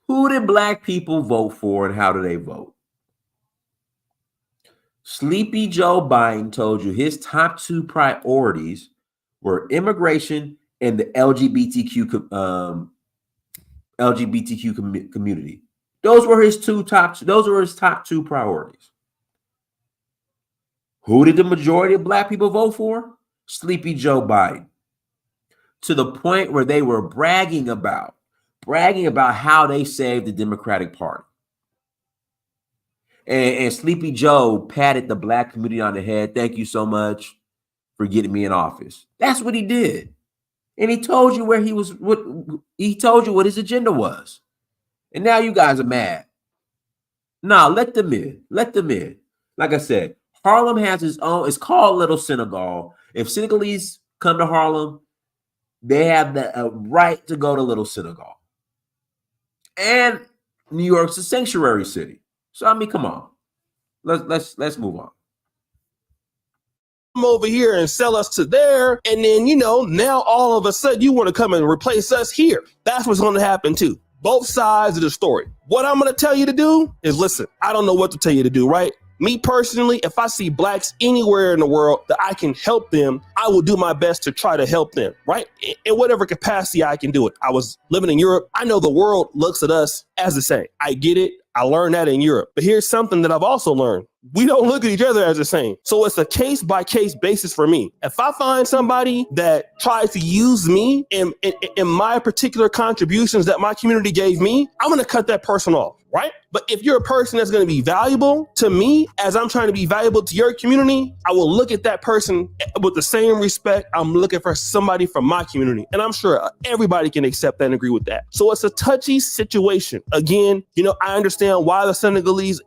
who did Black people vote for and how do they vote? Sleepy Joe Biden told you his top two priorities were immigration and the LGBTQ community. Those were his top two priorities. Who did the majority of Black people vote for? Sleepy Joe Biden. To the point where they were bragging about how they saved the Democratic Party. And Sleepy Joe patted the Black community on the head. Thank you so much for getting me in office. That's what he did. And he told you where he was, he told you what his agenda was. And now you guys are mad. Nah, let them in. Let them in. Like I said, Harlem has its own, it's called Little Senegal. If Senegalese come to Harlem, they have the right to go to Little Senegal. And New York's a sanctuary city. So I mean, come on. Let's move on. Come over here and sell us to there, and then now all of a sudden you want to come and replace us here. That's what's going to happen too. Both sides of the story. What I'm going to tell you to do is listen. I don't know what to tell you to do, right? Me personally, if I see Blacks anywhere in the world that I can help them, I will do my best to try to help them, right? In whatever capacity I can do it. I was living in Europe. I know the world looks at us as the same. I get it. I learned that in Europe. But here's something that I've also learned. We don't look at each other as the same. So it's a case-by-case basis for me. If I find somebody that tries to use me in my particular contributions that my community gave me, I'm going to cut that person off, right? But if you're a person that's going to be valuable to me as I'm trying to be valuable to your community, I will look at that person with the same respect I'm looking for somebody from my community. And I'm sure everybody can accept that and agree with that. So it's a touchy situation. Again, I understand why the Senegalese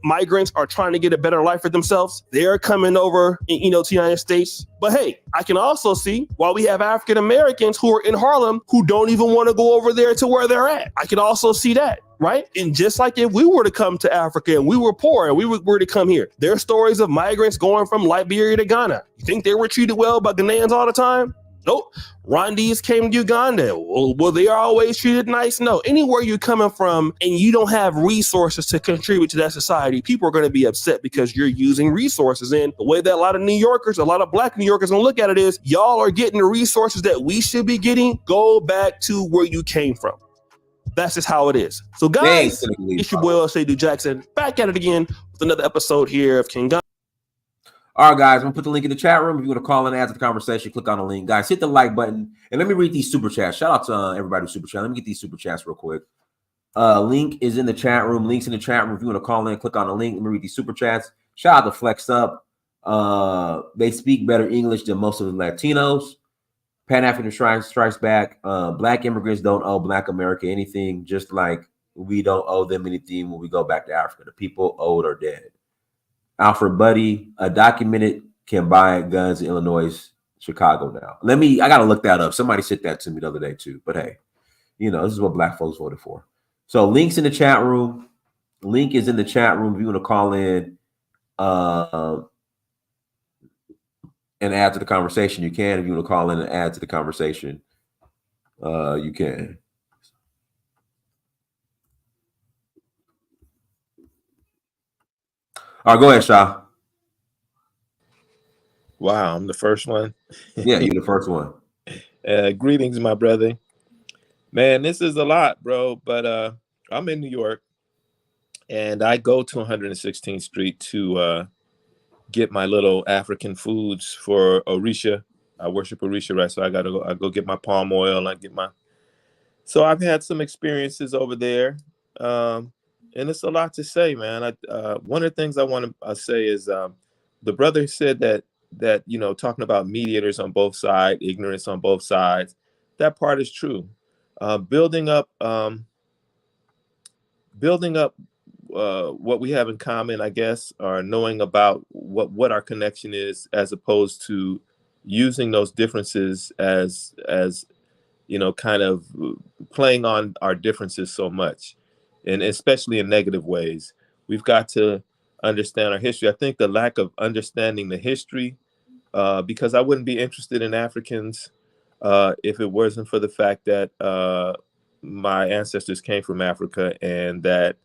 migrants are trying to get a better life for themselves. They're coming over, to the United States. But hey, I can also see why we have African Americans who are in Harlem who don't even want to go over there to where they're at. I can also see that, right? And just like if we were to come to Africa and we were poor and we were to come here, there are stories of migrants going from Liberia to Ghana. You think they were treated well by Ghanaians all the time? Nope. Rwandese came to Uganda. Well, they are always treated nice? No. Anywhere you're coming from and you don't have resources to contribute to that society, people are going to be upset because you're using resources. And the way that a lot of New Yorkers, a lot of Black New Yorkers gonna look at it is, y'all are getting the resources that we should be getting. Go back to where you came from. That's just how it is. So guys, it's your boy O'Shea Jackson back at it again with another episode here of King Gun. All right, guys, I'm going to put the link in the chat room. If you want to call in and add to the conversation, click on the link. Guys, hit the like button. And let me read these super chats. Shout out to everybody who's super chat. Let me get these super chats real quick. Link is in the chat room. Links in the chat room. If you want to call in, click on the link. Let me read these super chats. Shout out to Flex Up. They speak better English than most of the Latinos. Pan-African strikes back. Black immigrants don't owe Black America anything, just like we don't owe them anything when we go back to Africa. The people owed are dead. Alfred Buddy, undocumented can buy guns in Illinois, Chicago now. I gotta look that up. Somebody said that to me the other day too. But hey, this is what Black folks voted for. So links in the chat room. Link is in the chat room if you want to call in and add to the conversation. You can. If you want to call in and add to the conversation, you can. All right, go ahead, Shah. Wow, I'm the first one. Yeah, you're the first one. Greetings, my brother. Man, this is a lot, bro. But I'm in New York, and I go to 116th Street to get my little African foods for Orisha. I worship Orisha, right? So I go get my palm oil, and I get my. So I've had some experiences over there, and it's a lot to say, man. One of the things I want to say is the brother said that talking about mediators on both sides, ignorance on both sides, that part is true. Building up what we have in common, I guess, or knowing about what our connection is, as opposed to using those differences as kind of playing on our differences so much, and especially in negative ways. We've got to understand our history. I think the lack of understanding the history, because I wouldn't be interested in Africans if it wasn't for the fact that my ancestors came from Africa, and that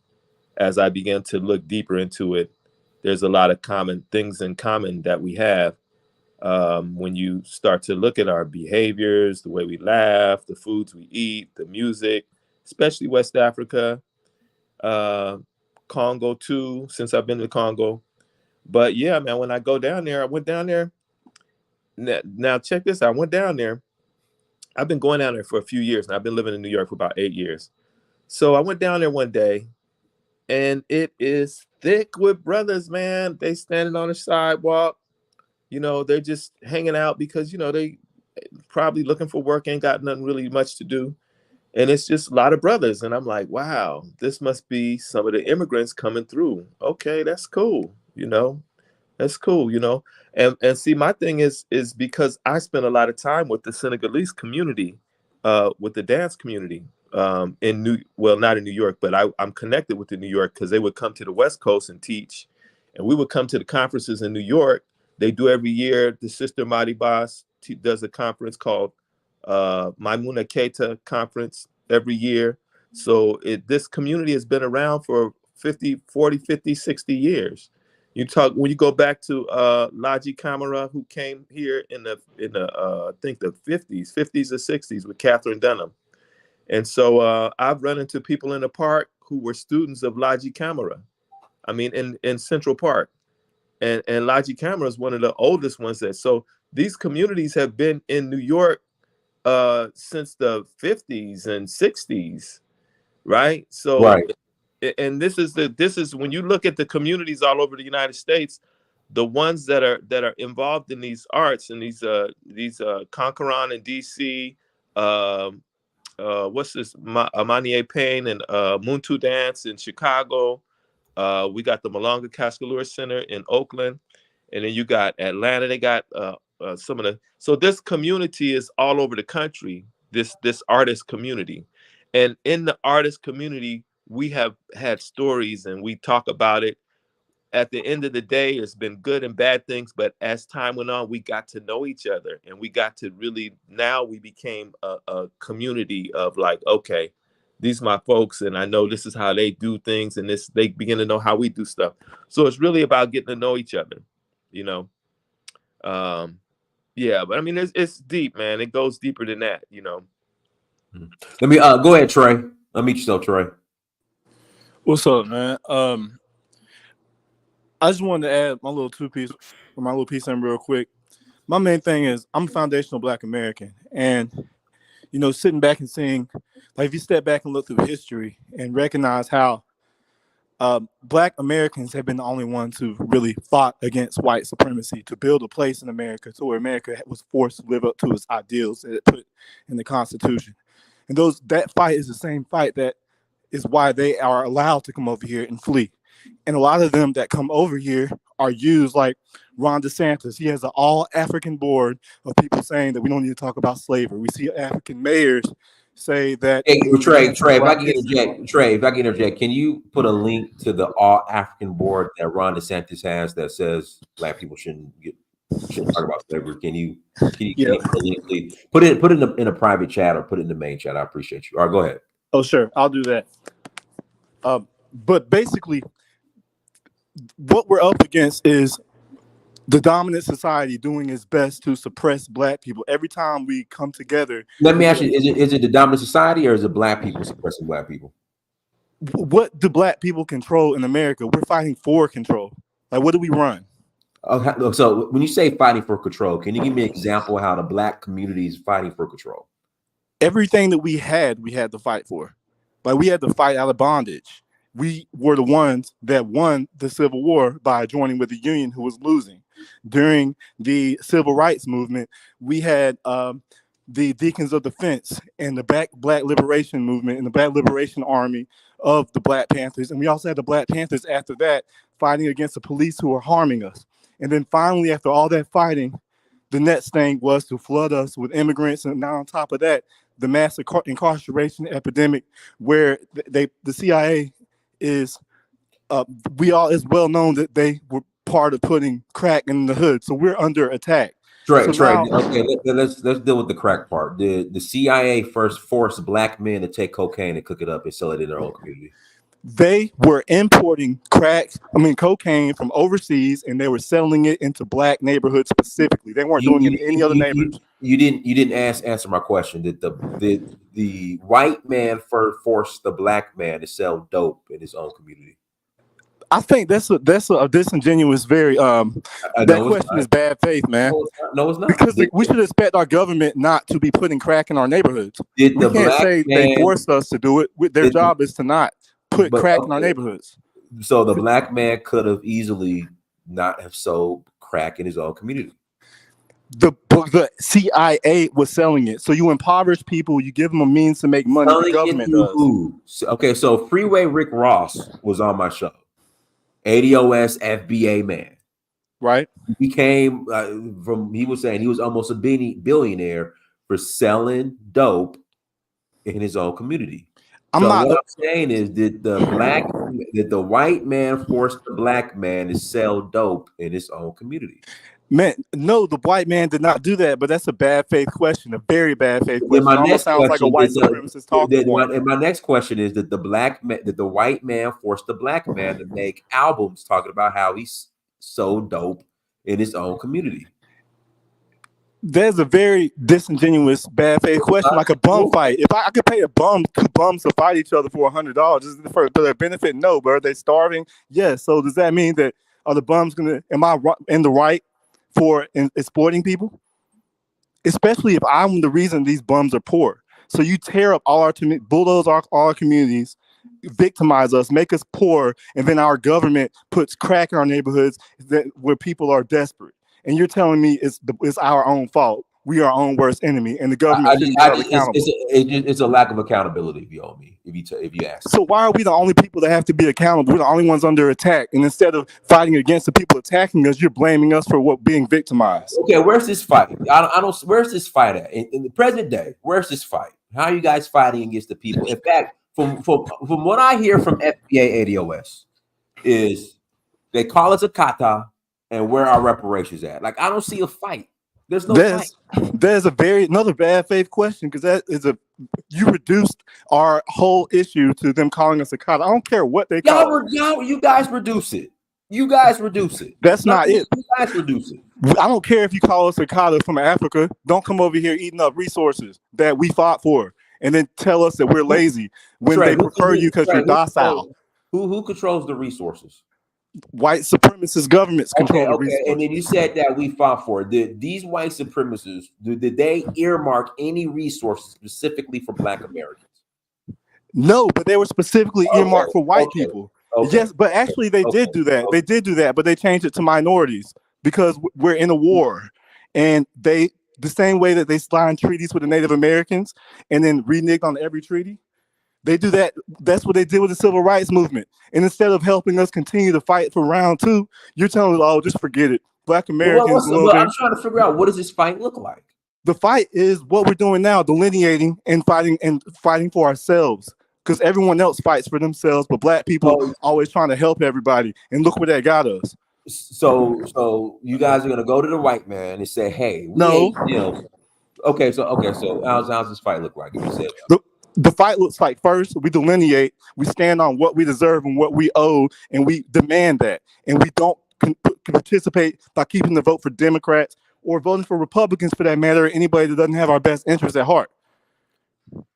as I began to look deeper into it, there's a lot of common things in common that we have. When you start to look at our behaviors, the way we laugh, the foods we eat, the music, especially West Africa, Congo too, since I've been to Congo. But yeah, man, when I go down there, I went down there. Now check this out. I went down there. I've been going down there for a few years, and I've been living in New York for about 8 years. So I went down there one day, and it is thick with brothers, man. They standing on the sidewalk. They're just hanging out because, they probably looking for work, ain't got nothing really much to do. And it's just a lot of brothers. And I'm like, wow, this must be some of the immigrants coming through. Okay, that's cool. That's cool, And see, my thing is because I spent a lot of time with the Senegalese community, with the dance community, not in New York, but I'm connected with the New York, because they would come to the West Coast and teach, and we would come to the conferences in New York. They do every year. The Sister Maribas does a conference called Maimuna Keita Conference every year. So this community has been around for 50, 40, 50, 60 years. When you go back to Laji Camara, who came here in the I think the 50s or 60s with Catherine Dunham. And so I've run into people in the park who were students of Laji Camara. I mean, in Central Park. And Laji Camara is one of the oldest ones so these communities have been in New York since the 50s and 60s, right? So right. And this is when you look at the communities all over the United States, the ones that are involved in these arts and these Conqueron in DC, what's this, Amanie Payne and Muntu Dance in Chicago. We got the Malonga Cascalura Center in Oakland, and then you got Atlanta. They got some of the. So this community is all over the country. This artist community, and in the artist community, we have had stories, and we talk about it. At the end of the day, it's been good and bad things, but as time went on, we got to know each other, and we got to really. Now we became a community of like, okay, these are my folks, and I know this is how they do things, and they begin to know how we do stuff. So it's really about getting to know each other, Yeah, but I mean, it's deep, man. It goes deeper than that, Let me go ahead, Trey. Unmute yourself, Trey. What's up, man? I just wanted to add my little piece in real quick. My main thing is I'm a foundational Black American, and sitting back and seeing, like, if you step back and look through history and recognize how Black Americans have been the only ones who really fought against white supremacy to build a place in America to where America was forced to live up to its ideals that it put in the Constitution. And that fight is the same fight that is why they are allowed to come over here and flee. And a lot of them that come over here are used, like Ron DeSantis. He has an all-African board of people saying that we don't need to talk about slavery. We see African mayors say that. Hey, Trey, if I can interject, can you put a link to the all-African board that Ron DeSantis has that says Black people shouldn't talk about slavery? Can you put a link, please? Put it in a private chat or put it in the main chat. I appreciate you. All right, go ahead. Oh, sure, I'll do that. But basically, what we're up against is the dominant society doing its best to suppress Black people. Every time we come together. Let me ask you, is it the dominant society or is it Black people suppressing Black people? What do Black people control in America? We're fighting for control. Like, what do we run? Okay, so when you say fighting for control, can you give me an example of how the Black community is fighting for control? Everything that we had to fight for. Like, we had to fight out of bondage. We were the ones that won the Civil War by joining with the Union, who was losing. During the Civil Rights Movement, we had the Deacons of Defense and the Black Liberation Movement and the Black Liberation Army of the Black Panthers. And we also had the Black Panthers after that fighting against the police who were harming us. And then finally, after all that fighting, the next thing was to flood us with immigrants. And now on top of that, the mass incarceration epidemic, where the CIA is, it's well known that they were part of putting crack in the hood. So we're under attack. Trey, okay, let's deal with the crack part. The CIA first forced Black men to take cocaine and cook it up and sell it in their own community. They were importing cocaine from overseas, and they were selling it into Black neighborhoods specifically. They weren't doing it in any other neighborhoods. You didn't answer my question. Did the white man force the Black man to sell dope in his own community? I think that's a disingenuous, very that question is bad faith, man. No, it's not. Because we should expect our government not to be putting crack in our neighborhoods. We can't say they forced us to do it. Their job is to not put crack in our neighborhoods. So the Black man could have easily not have sold crack in his own community. The CIA was selling it. So you impoverish people, you give them a means to make money. The government does. Okay, so Freeway Rick Ross was on my show. ADOS FBA man, right? He came he was saying he was almost a billionaire for selling dope in his own community. What I'm saying is that the white man forced the Black man to sell dope in his own community. Man, no, the white man did not do that, but that's a bad faith question, a very bad faith question. My next sounds like a white supremacist talking. And my next question is that the white man forced the Black man to make albums talking about how he's sold dope in his own community. There's a very disingenuous, bad faith question, like a bum fight. If I could pay two bums to fight each other for $100, for their benefit, no. But are they starving? Yes. So does that mean that are the bums am I in the right for exploiting people? Especially if I'm the reason these bums are poor. So you tear up all bulldoze all our communities, victimize us, make us poor, and then our government puts crack in our neighborhoods where people are desperate. And you're telling me it's our own fault. We are our own worst enemy, and the government is accountable. It's a lack of accountability, if you owe me, if you ask. So why are we the only people that have to be accountable? We're the only ones under attack, and instead of fighting against the people attacking us, you're blaming us for being victimized. Okay, where's this fight? I don't. Where's this fight at in the present day? Where's this fight? How are you guys fighting against the people? In fact, from what I hear from FBA ADOS, is they call us a kata, and where are reparations at? Like, I don't see a fight. There's no fight. There's another bad faith question, because you reduced our whole issue to them calling us a kata. I don't care what they call it. You guys reduce it. You guys reduce it. That's not it. You guys reduce it. I don't care if you call us a kata from Africa. Don't come over here eating up resources that we fought for, and then tell us that we're lazy when they prefer you because you're docile. Who controls the resources? White supremacist governments control the resources. And then you said that we fought for it. Did these white supremacists, did they earmark any resources specifically for Black Americans? No, but they were specifically earmarked for white people. Okay. Yes, but actually they did do that. They did do that, but they changed it to minorities because we're in a war, and the same way that they signed treaties with the Native Americans and then reneged on every treaty, they do that. That's what they did with the civil rights movement. And instead of helping us continue to fight for round 2, you're telling us, oh, just forget it. Black Americans. But I'm trying to figure out, what does this fight look like? The fight is what we're doing now, delineating and fighting for ourselves. Because everyone else fights for themselves, but black people always trying to help everybody. And look where that got us. So you guys are gonna go to the white man and say, "Hey, we ain't, you know." Okay, so how's this fight look like? If you said the fight looks like, first we delineate, we stand on what we deserve and what we owe, and we demand that, and we don't participate by keeping the vote for Democrats or voting for Republicans, for that matter, anybody that doesn't have our best interests at heart.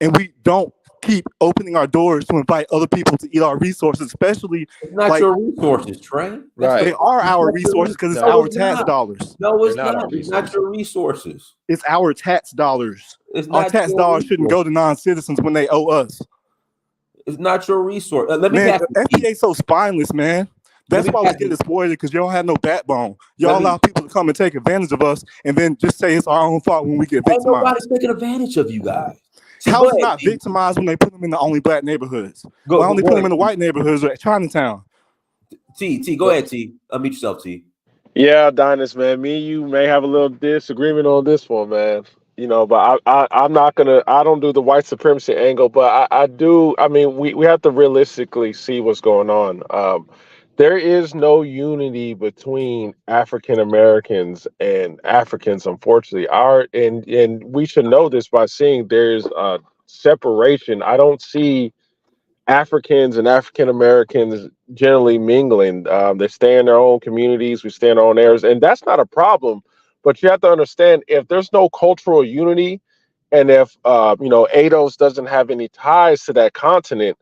And we don't keep opening our doors to invite other people to eat our resources, especially it's not your resources, Trey. Right. They are our resources because it's our tax dollars. No, it's not. It's not your resources. It's our tax dollars. Our tax dollars shouldn't go to non-citizens when they owe us. It's not your resource. Let me FBA so spineless, man. That's why we get exploited, because y'all have no backbone. Y'all allow people to come and take advantage of us and then just say it's our own fault when we get victimized. Ain't nobody's taking advantage of you guys. How is it not victimized when they put them in the only black neighborhoods? Why only put them in the white neighborhoods or at Chinatown? T, go ahead, T. Unmute yourself, T. Yeah, Dynast, man. Me and you may have a little disagreement on this one, man. You know, but I'm not gonna. I don't do the white supremacy angle, but I do. I mean, we have to realistically see what's going on. There is no unity between African Americans and Africans, unfortunately. And we should know this by seeing there's a separation. I don't see Africans and African Americans generally mingling. They stay in their own communities, we stay in our own areas, and that's not a problem. But you have to understand, if there's no cultural unity, and if ADOS doesn't have any ties to that continent,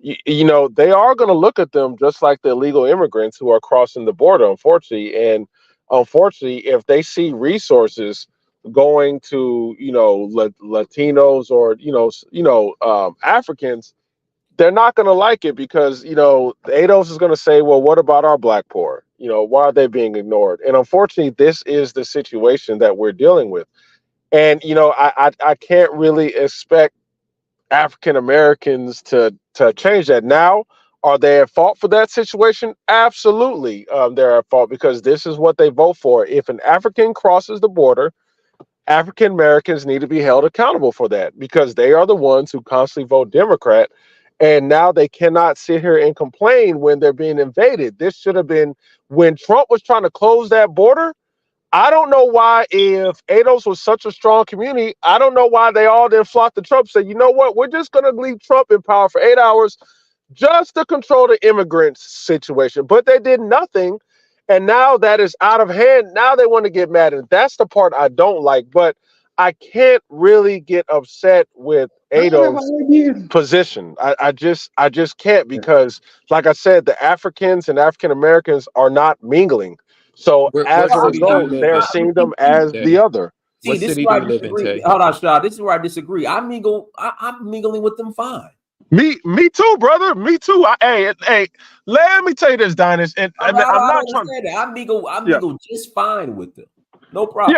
you know, they are going to look at them just like the illegal immigrants who are crossing the border, unfortunately. And unfortunately, if they see resources going to, Latinos or, Africans, they're not going to like it, because, the ADOS is going to say, well, what about our black poor? Why are they being ignored? And unfortunately, this is the situation that we're dealing with. And, I can't really expect African Americans to change that. Now, are they at fault for that situation? Absolutely, they're at fault, because this is what they vote for. If an African crosses the border, African Americans need to be held accountable for that, because they are the ones who constantly vote Democrat. And now they cannot sit here and complain when they're being invaded. This should have been when Trump was trying to close that border. I don't know why, if ADOS was such a strong community, I don't know why they all didn't flock to Trump, say, you know what, we're just going to leave Trump in power for 8 hours just to control the immigrant situation. But they did nothing. And now that is out of hand. Now they want to get mad. And that's the part I don't like. But I can't really get upset with ADOS' position. I just can't, because, like I said, the Africans and African Americans are not mingling. So as a result, they're seeing them as the other. See, this is where I disagree. Hold on, Shaw. This is where I disagree. I'm mingling with them fine. Me too, brother. Me too. Hey, let me tell you this, Dynast. And I'm not trying to say that. I mingle just fine with them. No problem.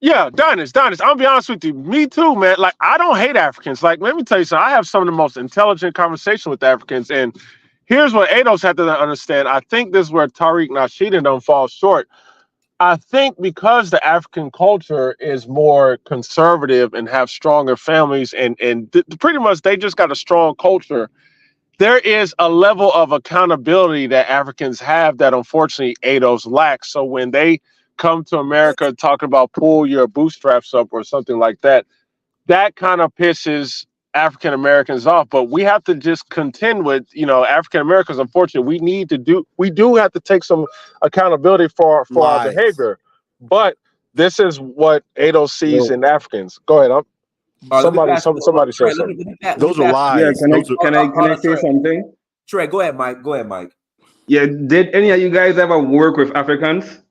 Yeah, Dynast, I'm gonna be honest with you. Me too, man. Like, I don't hate Africans. Like, let me tell you something. I have some of the most intelligent conversation with Africans. And here's what ADOS had to understand. I think this is where Tariq Nasheed don't fall short. I think because the African culture is more conservative and have stronger families, and pretty much they just got a strong culture, there is a level of accountability that Africans have that unfortunately ADOS lacks. So when they come to America talking about pull your bootstraps up or something like that, that kind of pisses African Americans off. But we have to just contend with, African Americans. Unfortunately, we do have to take some accountability for our behavior. But this is what ADOS sees in Africans. Go ahead. Somebody say something. Those are lies. Yeah, can I say something? Trey, go ahead, Mike. Yeah, did any of you guys ever work with Africans?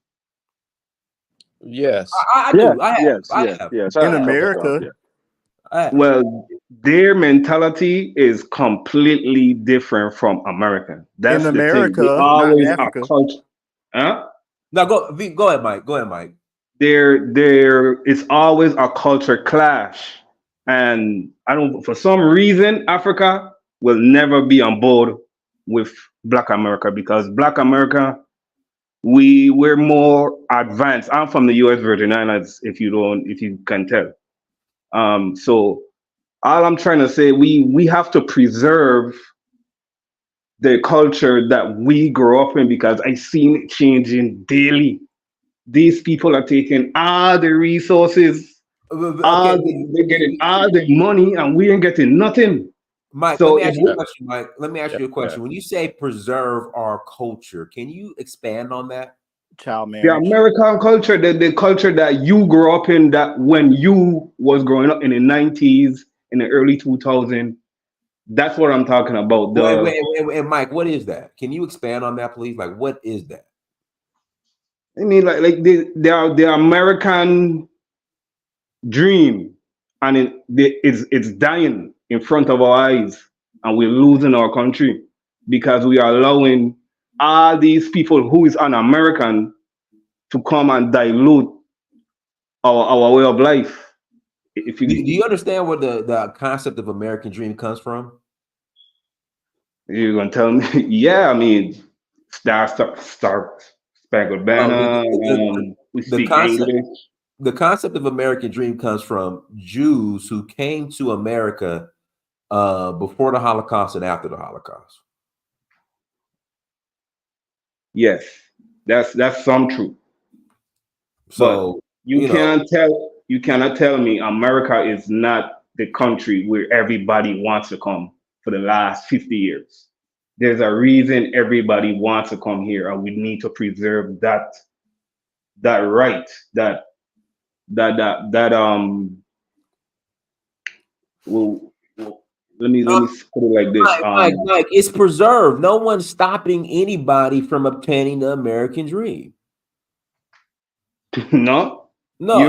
Yes. I do. I have. Yes. In America. Well, their mentality is completely different from American. That's In the thing. They America, not in always are Africa. culture. Huh? Now go ahead, Mike. Go ahead, Mike. There it's always a culture clash. And I don't for some reason Africa will never be on board with Black America because Black America we're more advanced. I'm from the US Virgin Islands, if you can tell. So all I'm trying to say, we have to preserve the culture that we grew up in because I seen it changing daily. These people are taking all the resources, they're getting all the money, and we ain't getting nothing. Mike, So let me if ask you we, a question, Mike. Let me ask you a question. When you say preserve our culture, can you expand on that? Child the marriage. American culture, the culture that you grew up in, that when you was growing up in the 90s, in the early 2000s, that's what I'm talking about. Wait, Mike, what is that? Can you expand on that, please? Like, what is that? I mean, like the American dream, and it's dying in front of our eyes, and we're losing our country because we are allowing all these people who is un-American to come and dilute our way of life. If Do you understand where the concept of American dream comes from? you're gonna tell me, yeah, I mean, Star Spangled Banner. We speak English. The concept of American dream comes from Jews who came to America before the Holocaust and after the Holocaust. Yes, that's some truth. So but you cannot tell me America is not the country where everybody wants to come for the last 50 years. There's a reason everybody wants to come here, and we need to preserve that right, that well, let me put it like this. Mike, it's preserved. No one's stopping anybody from obtaining the American dream. No, no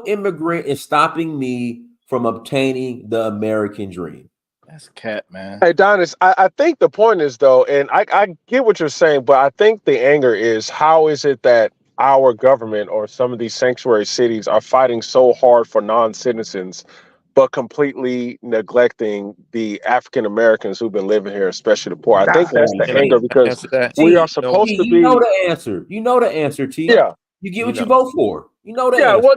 immigrant is stopping me from obtaining the American dream. That's cat, man. Hey, Donis, I think the point is, though, and I get what you're saying, but I think the anger is, how is it that our government or some of these sanctuary cities are fighting so hard for non-citizens, but completely neglecting the African Americans who've been living here, especially the poor? I think that's the anger, because we are supposed to be. You know the answer. You know the answer, T. Yeah. You get what you vote for. You know that. Yeah, well,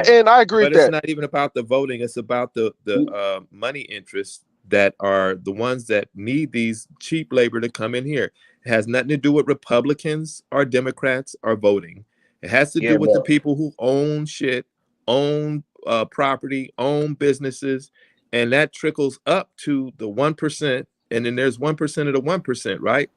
and I agree but with it's that. not even about the voting. It's about the money interests that are the ones that need these cheap labor to come in here. It has nothing to do with Republicans or Democrats or voting. It has to do with the people who own shit, own property, own businesses, and that trickles up to the 1%. And then there's 1% of the 1%, right?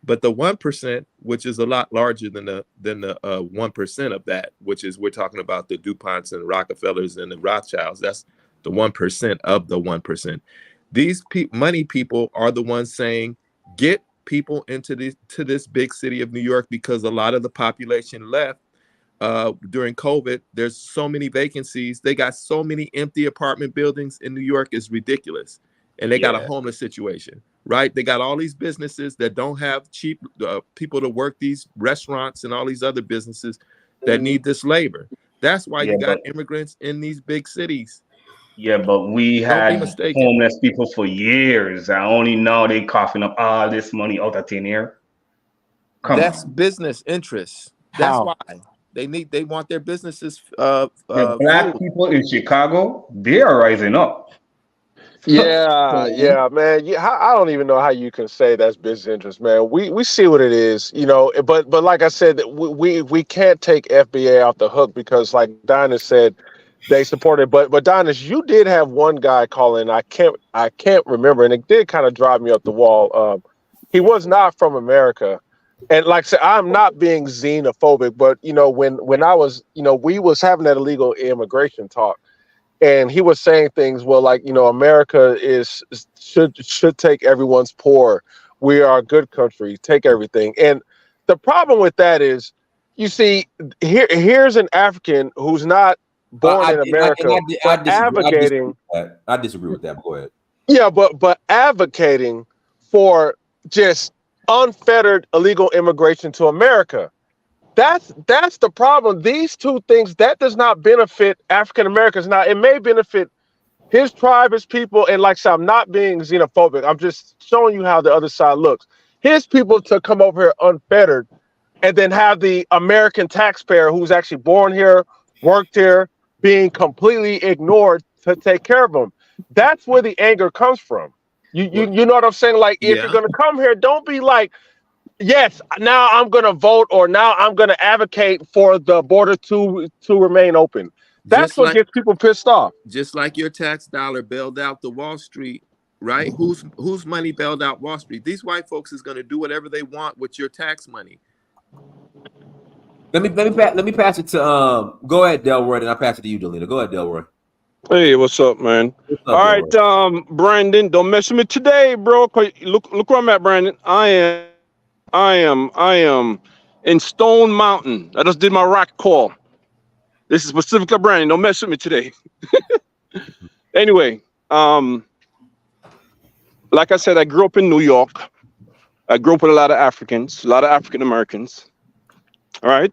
But the 1%, which is a lot larger than the 1% of that, which is, we're talking about the DuPonts and the Rockefellers and the Rothschilds. That's the 1% of the 1%. These money people are the ones saying, get people into this big city of New York, because a lot of the population left during COVID. There's so many vacancies. They got so many empty apartment buildings in New York. It's ridiculous. And they got a homeless situation. Right? They got all these businesses that don't have cheap people to work these restaurants and all these other businesses that need this labor. That's why you got immigrants in these big cities. Yeah, but we had homeless people for years. I only know they coughing up all this money out of thin air. That's business interests. That's why they want their businesses. The black people in Chicago, they are rising up. Yeah, man. Yeah, I don't even know how you can say that's business interest, man. We see what it is, but like I said, we can't take FBA off the hook, because, like Donis said, they supported. But Donis, you did have one guy call in. I can't remember, and it did kind of drive me up the wall. He was not from America, and like I said, I'm not being xenophobic, but when I was, we was having that illegal immigration talk. And he was saying things, well, like, America should take everyone's poor. We are a good country. Take everything. And the problem with that is, you see, here's an African who's not born in America, but advocating. I disagree with that. Go ahead. Yeah, but advocating for just unfettered illegal immigration to America. That's the problem. These two things, that does not benefit African Americans. Now, it may benefit his tribe, his people, and like I said, I'm not being xenophobic. I'm just showing you how the other side looks. His people to come over here unfettered, and then have the American taxpayer who's actually born here, worked here, being completely ignored to take care of them. That's where the anger comes from. You know what I'm saying? Like, if you're gonna come here, don't be like, yes, now I'm gonna vote, or now I'm gonna advocate for the border to remain open. That's what gets people pissed off. Just like your tax dollar bailed out the Wall Street, right? Whose money bailed out Wall Street? These white folks is going to do whatever they want with your tax money. Let me pass it to go ahead, Delroy, and I'll pass it to you, Delina. Go ahead, Delroy. Hey, what's up, man? All right, Brandon, don't mess with me today, bro. Look where I'm at, Brandon. I am in Stone Mountain. I just did my rock call. This is specifically Brandon. Don't mess with me today. Anyway, like I said, I grew up in New York. I grew up with a lot of Africans, a lot of African Americans. All right.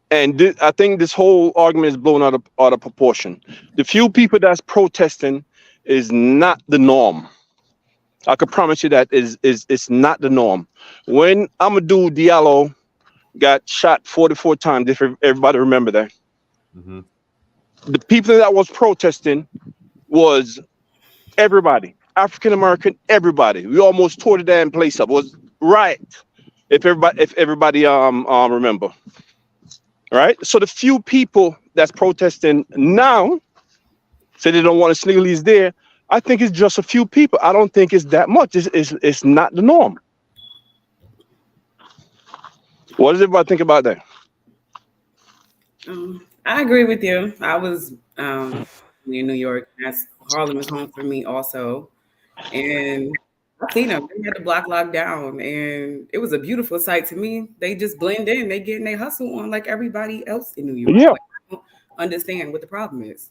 And I think this whole argument is blown out of proportion. The few people that's protesting is not the norm. I can promise you that it's not the norm. When Amadou Diallo got shot 44 times, if everybody remember that. Mm-hmm. The people that was protesting was everybody, African American, everybody. We almost tore the damn place up. It was right. If everybody remember. Right? So the few people that's protesting now say they don't want a Senegalese there. I think it's just a few people. I don't think it's that much. It's not the norm. What does everybody think about that? I agree with you. I was in New York. Harlem is home for me also. And I've seen them. They had the block locked down, and it was a beautiful sight to me. They just blend in. They getting their hustle on like everybody else in New York. Yeah. Like, I don't understand what the problem is.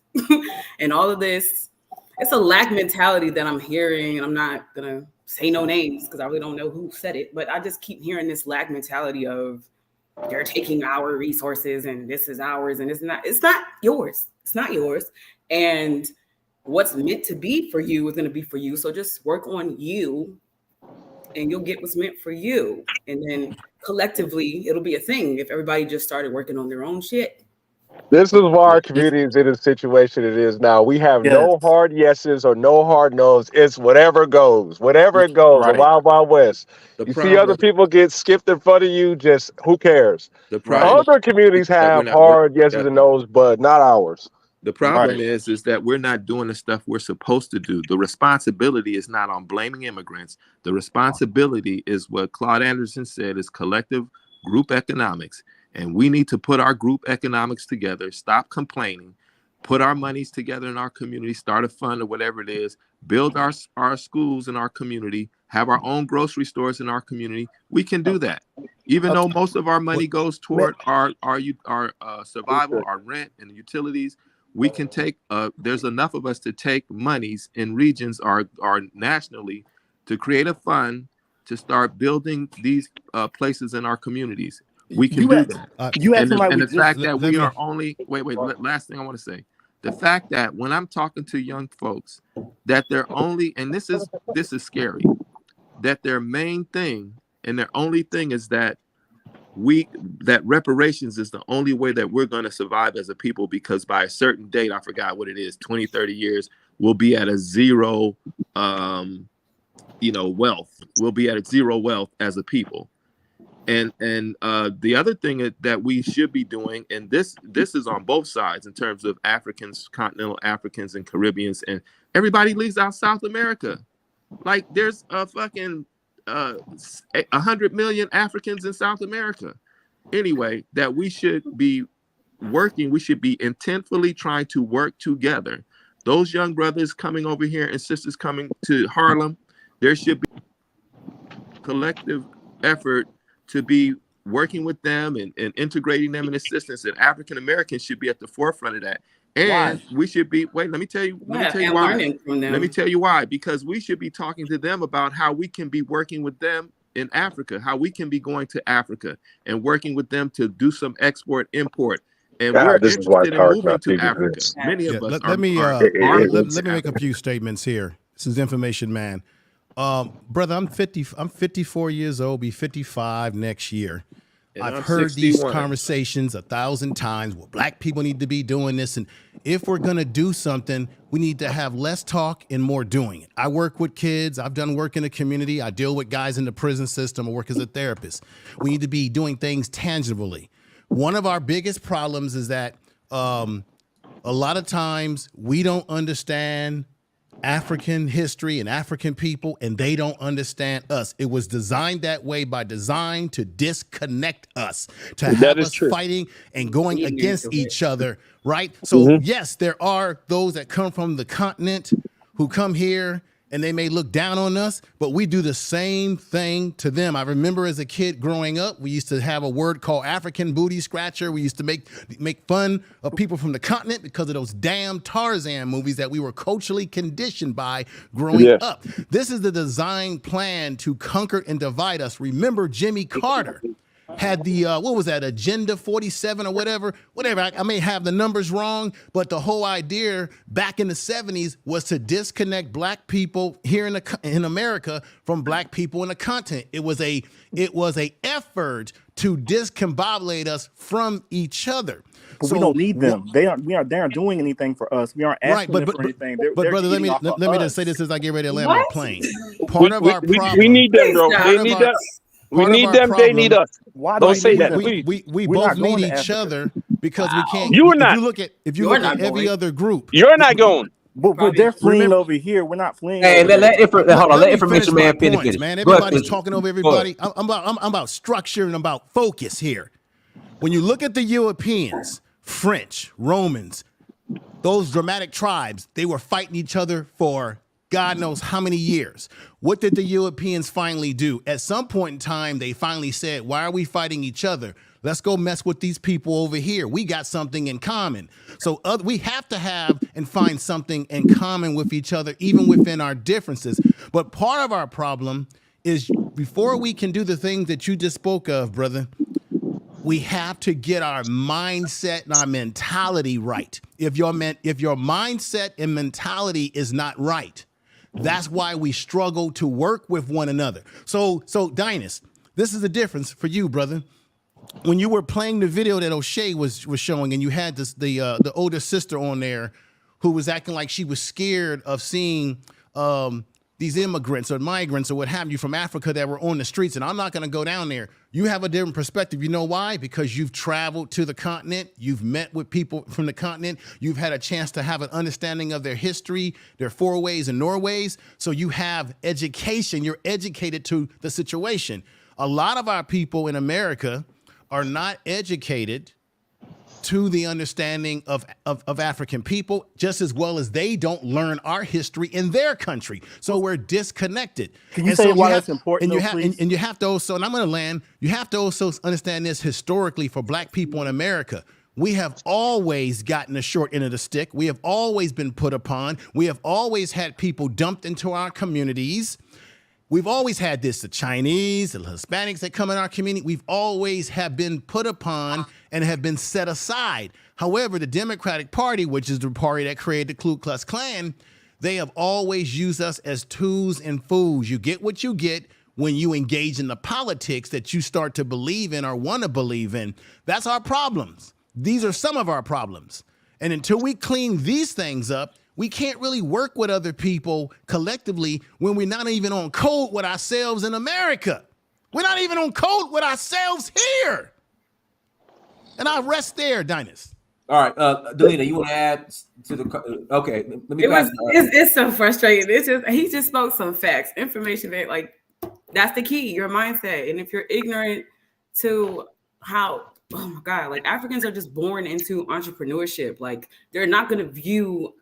And all of this, it's a lack mentality that I'm hearing, and I'm not going to say no names because I really don't know who said it, but I just keep hearing this lack mentality of they're taking our resources and this is ours, and it's not yours. It's not yours. And what's meant to be for you is going to be for you. So just work on you and you'll get what's meant for you. And then collectively, it'll be a thing if everybody just started working on their own shit. This is why our community is in the situation it is now. We have no hard yeses or no hard no's. It's whatever goes, the wild, wild west. You see other people get skipped in front of you, just who cares? Other communities have hard yeses and no's, but not ours. The problem is that we're not doing the stuff we're supposed to do. The responsibility is not on blaming immigrants. The responsibility is what Claude Anderson said is collective group economics. And we need to put our group economics together, stop complaining, put our monies together in our community, start a fund or whatever it is, build our schools in our community, have our own grocery stores in our community. We can do that. Even though most of our money goes toward our survival, our rent and utilities, we can take, there's enough of us to take monies in regions or nationally to create a fund to start building these places in our communities. We can do that. And the fact that we are only, last thing I want to say, the fact that when I'm talking to young folks, that they're only, and this is scary, that their main thing and their only thing is that that reparations is the only way that we're going to survive as a people, because by a certain date, I forgot what it is, 20, 30 years, we'll be at a zero, wealth. We'll be at a zero wealth as a people. And the other thing that we should be doing, and this is on both sides in terms of Africans, continental Africans and Caribbeans, and everybody leaves out South America. Like there's a fucking 100 million Africans in South America. Anyway, that we should be working, we should be intentfully trying to work together. Those young brothers coming over here and sisters coming to Harlem, there should be collective effort to be working with them and integrating them in assistance, and African Americans should be at the forefront of that. And we should be, wait, let me tell you And why. learning from them. Let me tell you why. Because we should be talking to them about how we can be working with them in Africa, how we can be going to Africa and working with them to do some export, import. And we're This is why interested in Tarek moving not to thinking Africa. this. Many of us let me make a few statements here. This is Information Man. Brother, I'm 54 years old, be 55 next year. And I've I'm heard these 61. conversations 1,000 times. Well, black people need to be doing this. And if we're going to do something, we need to have less talk and more doing it. I work with kids. I've done work in the community. I deal with guys in the prison system. I work as a therapist. We need to be doing things tangibly. One of our biggest problems is that a lot of times we don't understand African history and African people, and they don't understand us. It was designed that way by design to disconnect us, to have us fighting and going against each other, right? So yes, there are those that come from the continent who come here and they may look down on us, but we do the same thing to them. I remember as a kid growing up, we used to have a word called African booty scratcher. We used to make fun of people from the continent because of those damn Tarzan movies that we were culturally conditioned by growing up. This is the design plan to conquer and divide us. Remember Jimmy Carter had the, what was that, Agenda 47 or whatever. I may have the numbers wrong, but the whole idea back in the 70s was to disconnect black people here in America from black people in the continent. It was a effort to discombobulate us from each other. But we don't need them. They aren't doing anything for us. We aren't asking them for anything. But brother, let me just say this as I get ready to land my plane. Part of our problem. We need them, bro. They need us. We need them. They need us. Don't say that. We both need each other because we can't. You're not. If you look at every other group, you're not going. But they're fleeing over here. We're not fleeing. Hey, let Information Man finish. Man, everybody's talking over everybody. I'm about structure and about focus here. When you look at the Europeans, French, Romans, those dramatic tribes, they were fighting each other for God knows how many years. What did the Europeans finally do? At some point in time, they finally said, why are we fighting each other? Let's go mess with these people over here. We got something in common. So we have to have and find something in common with each other, even within our differences. But part of our problem is before we can do the things that you just spoke of, brother, we have to get our mindset and our mentality right. If your mindset and mentality is not right, that's why we struggle to work with one another. So Dynast, this is the difference for you, brother. When you were playing the video that O'Shea was showing, and you had the older sister on there who was acting like she was scared of seeing these immigrants or migrants or what have you from Africa that were on the streets, and I'm not going to go down there. You have a different perspective. You know why? Because you've traveled to the continent. You've met with people from the continent. You've had a chance to have an understanding of their history, their fourways and Norways. So you have education. You're educated to the situation. A lot of our people in America are not educated to the understanding of African people, just as well as they don't learn our history in their country. So we're disconnected. Can you say why that's important? And you have to also, and I'm going to land, you have to also understand this historically for black people in America. We have always gotten the short end of the stick. We have always been put upon. We have always had people dumped into our communities. We've always had this, the Chinese, the Hispanics that come in our community. We've always have been put upon and have been set aside. However, the Democratic Party, which is the party that created the Ku Klux Klan, they have always used us as tools and fools. You get what you get when you engage in the politics that you start to believe in or want to believe in. That's our problems. These are some of our problems. And until we clean these things up, we can't really work with other people collectively when we're not even on code with ourselves in America. We're not even on code with ourselves here. And I'll rest there, Dynast. All right, Delina, you want to add to the? Okay, let me. It's so frustrating. He just spoke some facts, information that that's the key, your mindset. And if you're ignorant to how, oh my God, Africans are just born into entrepreneurship. They're not going to view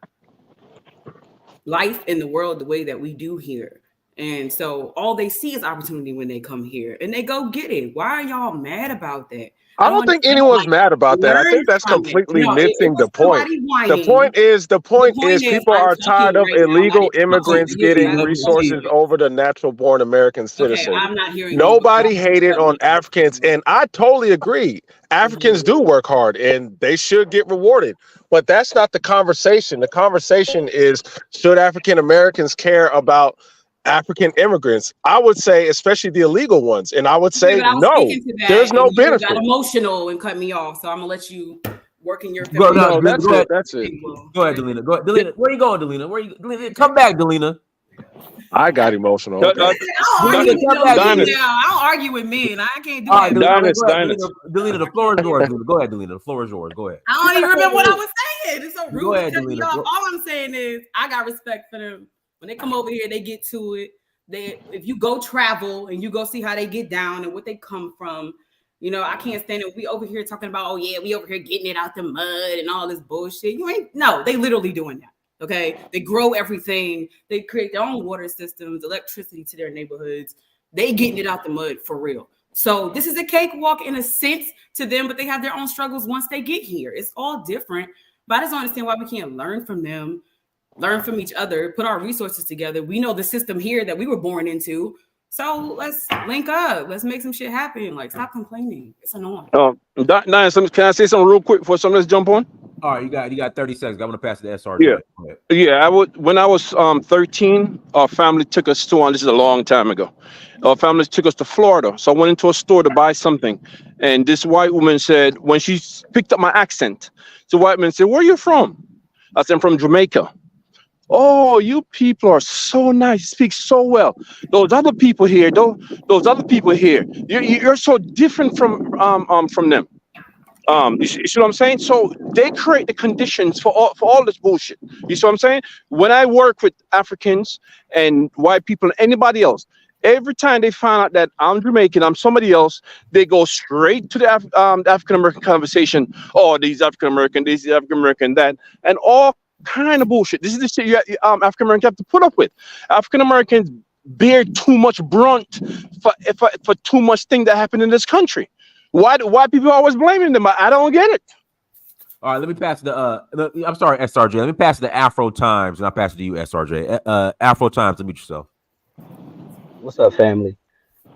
life in the world the way that we do here. And so all they see is opportunity when they come here and they go get it. Why are y'all mad about that? I don't think understand, anyone's like, mad about that. I learn think that's from it. completely No, it missing the was point. somebody The whining. point is people I'm are tired talking of right now. I illegal didn't come over immigrants here to getting battle resources you. over the natural born American Okay, citizen. I'm not hearing you. Nobody hated on Africans, and I totally agree. Africans do work hard and they should get rewarded. But that's not the conversation. The conversation is, should African Americans care about African immigrants? I would say, especially the illegal ones, and I would Yeah, say but I was no. speaking to that, There's no and you got benefit. emotional and cut me off. So I'm gonna let you work in your Go, feminine. no, That's go it. ahead. That's it. Go ahead, Delina. Go ahead, Delina. Where you going, Delina? Delina? Come back, Delina. I got emotional. Okay. I don't argue with come no back, men Delina. now. I don't argue with men. I can't do All right, that. Delina, go ahead. Dynas. Delina, the floor is yours. Delina. Go ahead, Delina. The floor is yours. Go ahead. I don't even remember what I was saying. It's so rude Go ahead, to cut me Delina. off. Go. All I'm saying is I got respect for them. When they come over here, they get to it. If you go travel and you go see how they get down and what they come from, you know, I can't stand it. We over here talking about, oh yeah, we over here getting it out the mud and all this bullshit. You ain't no, they literally doing that. Okay, they grow everything. They create their own water systems, electricity to their neighborhoods. They getting it out the mud for real. So this is a cakewalk in a sense to them, but they have their own struggles once they get here. It's all different. But I just don't understand why we can't learn from them, learn from each other, put our resources together. We know the system here that we were born into. So let's link up. Let's make some shit happen. Like, stop complaining. It's annoying. Dynas, can I say something real quick before someone else jump on? All right, you got 30 seconds. I'm gonna pass it to SRJ. Yeah. Go ahead. Yeah, I would. When I was 13, our family took us to, and this is a long time ago. Our family took us to Florida. So I went into a store to buy something, and this white woman said, when she picked up my accent, the white man said, "Where are you from?" I said, "I'm from Jamaica." "Oh, you people are so nice. You speak so well. Those other people here, those other people here, you're so different from them." You see what I'm saying? So they create the conditions for all this bullshit. You see what I'm saying? When I work with Africans and white people, anybody else, every time they find out that I'm Jamaican, I'm somebody else, they go straight to the African American conversation. Oh, these African American, this is African American, that, and all kind of bullshit. This is the shit African Americans have to put up with. African Americans bear too much brunt for too much thing that happened in this country. Why people always blaming them? I don't get it. All right, let me pass I'm sorry, SRJ. Let me pass the Afro Times, and I'll pass it to you, SRJ. Afro Times, unmute yourself. What's up, family?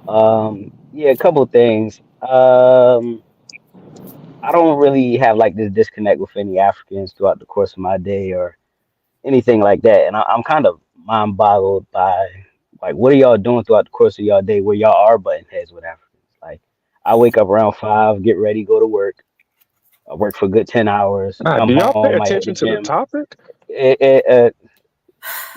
Yeah, a couple of things. I don't really have like this disconnect with any Africans throughout the course of my day or anything like that, and I'm kind of mind boggled by like what are y'all doing throughout the course of y'all day where y'all are butting heads with Africans. Like I wake up around 5, get ready, go to work. I work for a good 10 hours. Come Do y'all pay home, I hit the attention to the gym. topic?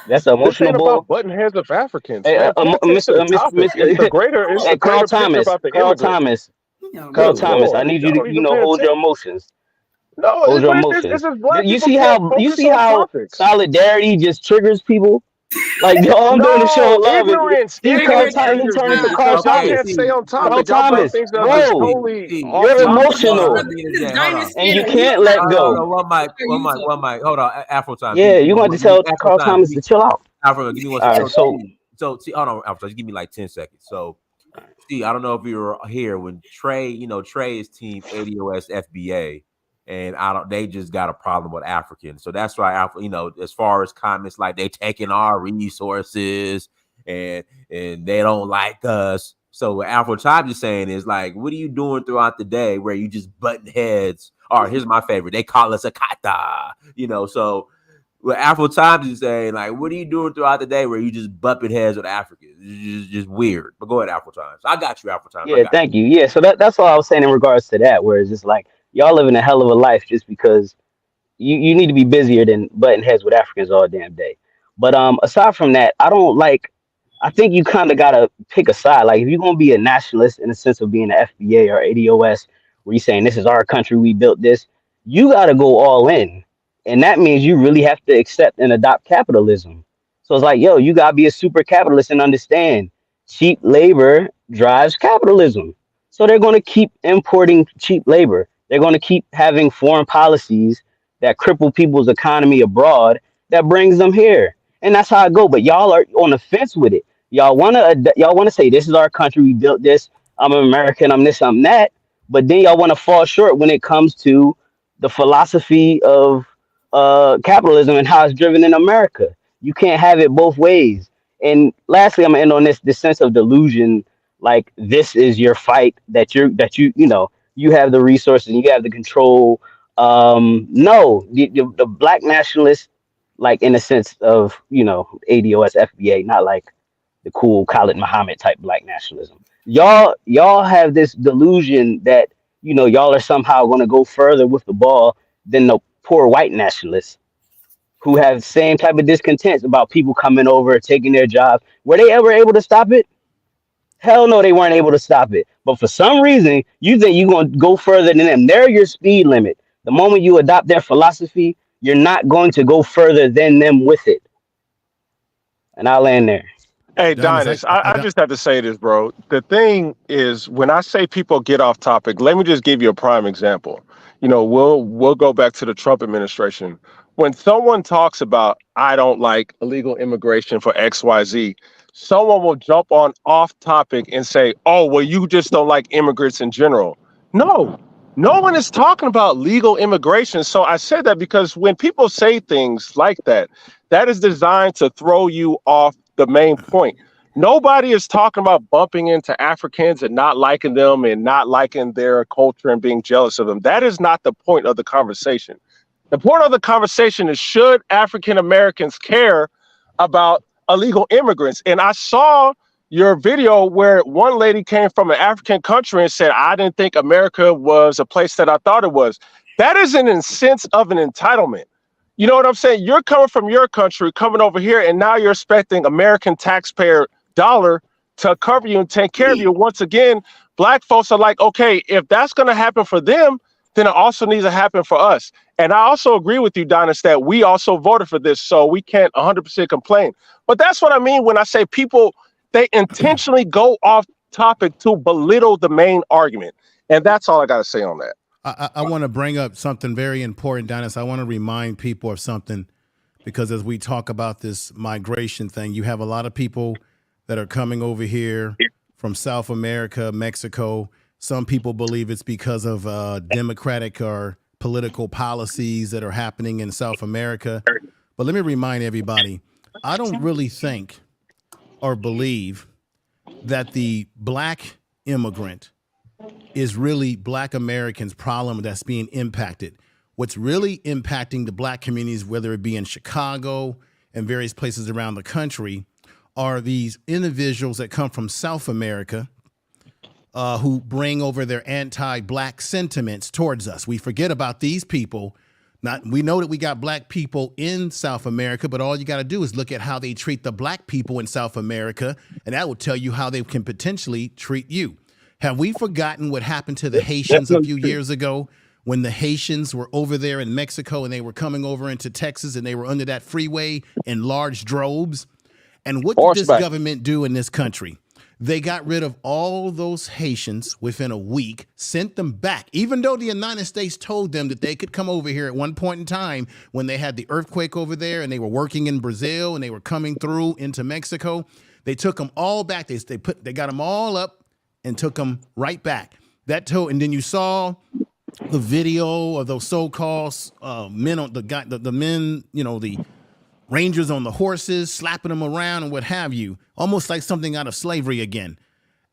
That's an This emotional ain't bull. about button heads of Africans, Hey, man. Pay attention to the topic. It's the greater hey, Carl picture Thomas, about the Carl immigrant. Thomas, No, Carl Good Thomas. I Lord, need you y'all to, don't even pay hold your attention. emotions. No, Hold your it's emotions. just black You people see can't how focus on topics. solidarity just triggers people? Like all I'm doing is No, showing love. ignorance Carl Thomas, he triggers turned me into Carl because y'all Thomas. can't stay on Carl topic. Y'all bring Thomas, things that are just bro, totally off you're topic. emotional, and you can't let go. One mic. Hold on, Afro Times. Yeah, you want to tell Afro Carl Times. Thomas to chill out. Afro, give me one All second. right, so So see, hold on, Afro, just give me like 10 seconds. So see, I don't know if you were here when Trey, Trey is team ADOS FBA, and they just got a problem with Africans. So that's why as far as comments like they taking our resources and they don't like us. So what Afro Times is saying is like, what are you doing throughout the day where you just button heads? Or here's my favorite, they call us a kata, so what Afro Times is saying, like, what are you doing throughout the day where you just bumping heads with Africans? It's just weird. But go ahead, Afro Times. I got you, Afro Times. yeah, thank you. Yeah, so that's all I was saying in regards to that, where it's just like y'all living a hell of a life just because you need to be busier than butting heads with Africans all damn day. But aside from that, I think you kind of gotta pick a side. Like if you're gonna be a nationalist in the sense of being an FBA or ADOS, where you're saying this is our country, we built this, you gotta go all in. And that means you really have to accept and adopt capitalism. So it's like, yo, you gotta be a super capitalist and understand cheap labor drives capitalism. So they're gonna keep importing cheap labor. They're gonna keep having foreign policies that cripple people's economy abroad that brings them here. And that's how I go. But y'all are on the fence with it. y'all wanna say this is our country, we built this. I'm American, I'm this, I'm that. But then y'all want to fall short when it comes to the philosophy of capitalism and how it's driven in America. You can't have it both ways. And lastly, I'm gonna end on this sense of delusion, like this is your fight, you have the resources and you have the control. No, the black nationalists, like in the sense of ADOS, FBA, not like the cool Khalid Muhammad type black nationalism. Y'all have this delusion that y'all are somehow going to go further with the ball than the poor white nationalists who have the same type of discontents about people coming over, taking their jobs. Were they ever able to stop it? Hell no, they weren't able to stop it. But for some reason, you think you're going to go further than them. They're your speed limit. The moment you adopt their philosophy, you're not going to go further than them with it. And I'll land there. Hey, Dynast, I just have to say this, bro. The thing is, when I say people get off topic, let me just give you a prime example. We'll go back to the Trump administration. When someone talks about, I don't like illegal immigration for XYZ, someone will jump on off topic and say, oh, well, you just don't like immigrants in general. No one is talking about legal immigration. So I said that because when people say things like that, that is designed to throw you off the main point. Nobody is talking about bumping into Africans and not liking them and not liking their culture and being jealous of them. That is not the point of the conversation. The point of the conversation is, should African Americans care about illegal immigrants? And I saw your video where one lady came from an African country and said, I didn't think America was a place that I thought it was. That is in a sense of an entitlement. You know what I'm saying? You're coming from your country, coming over here, and now you're expecting American taxpayer dollar to cover you and take care of you. Once again, black folks are like, okay, if that's going to happen for them, then it also needs to happen for us. And I also agree with you, Dynast, that we also voted for this, so we can't 100% complain. But that's what I mean when I say people, they intentionally go off topic to belittle the main argument. And that's all I got to say on that. I want to bring up something very important, Dennis. I want to remind people of something, because as we talk about this migration thing, you have a lot of people that are coming over here from South America, Mexico. Some people believe it's because of democratic or political policies that are happening in South America. But let me remind everybody, I don't really think or believe that the black immigrant is really black Americans' problem that's being impacted. What's really impacting the black communities, whether it be in Chicago and various places around the country, are these individuals that come from South America who bring over their anti-black sentiments towards us. We forget about these people. We know that we got black people in South America, but all you got to do is look at how they treat the black people in South America, and that will tell you how they can potentially treat you. Have we forgotten what happened to the Haitians a few years ago when the Haitians were over there in Mexico and they were coming over into Texas and they were under that freeway in large droves? And what did this government do in this country? They got rid of all those Haitians within a week, sent them back, even though the United States told them that they could come over here at one point in time when they had the earthquake over there and they were working in Brazil and they were coming through into Mexico. They took them all back. They got them all up and took them right back. And then you saw the video of those so-called men on the men, the Rangers on the horses, slapping them around and what have you, almost like something out of slavery again.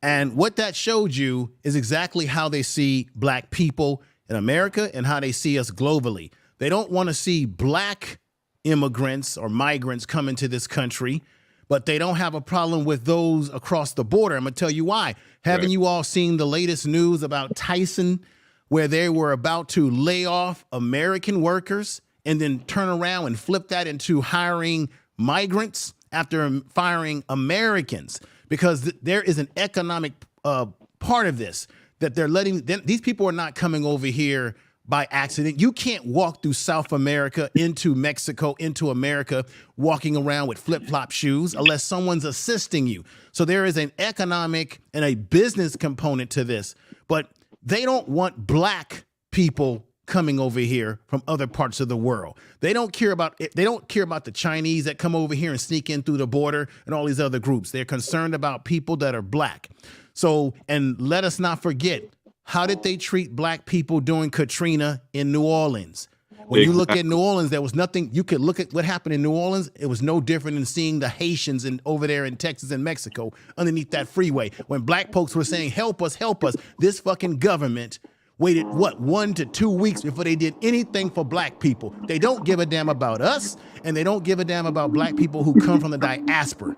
And what that showed you is exactly how they see black people in America and how they see us globally. They don't want to see black immigrants or migrants come into this country, but they don't have a problem with those across the border. I'm going to tell you why. Haven't you all seen the latest news about Tyson, where they were about to lay off American workers and then turn around and flip that into hiring migrants after firing Americans? Because there is an economic part of this, that they're letting these people are not coming over here by accident. You can't walk through South America into Mexico, into America, walking around with flip-flop shoes unless someone's assisting you. So there is an economic and a business component to this, but they don't want black people coming over here from other parts of the world. They don't care about the Chinese that come over here and sneak in through the border and all these other groups. They're concerned about people that are black. So, and let us not forget, how did they treat black people during Katrina in New Orleans? When you look at New Orleans, there was nothing. You could look at what happened in New Orleans. It was no different than seeing the Haitians over there in Texas and Mexico underneath that freeway. When black folks were saying, help us, this fucking government waited, 1 to 2 weeks before they did anything for black people. They don't give a damn about us, and they don't give a damn about black people who come from the diaspora.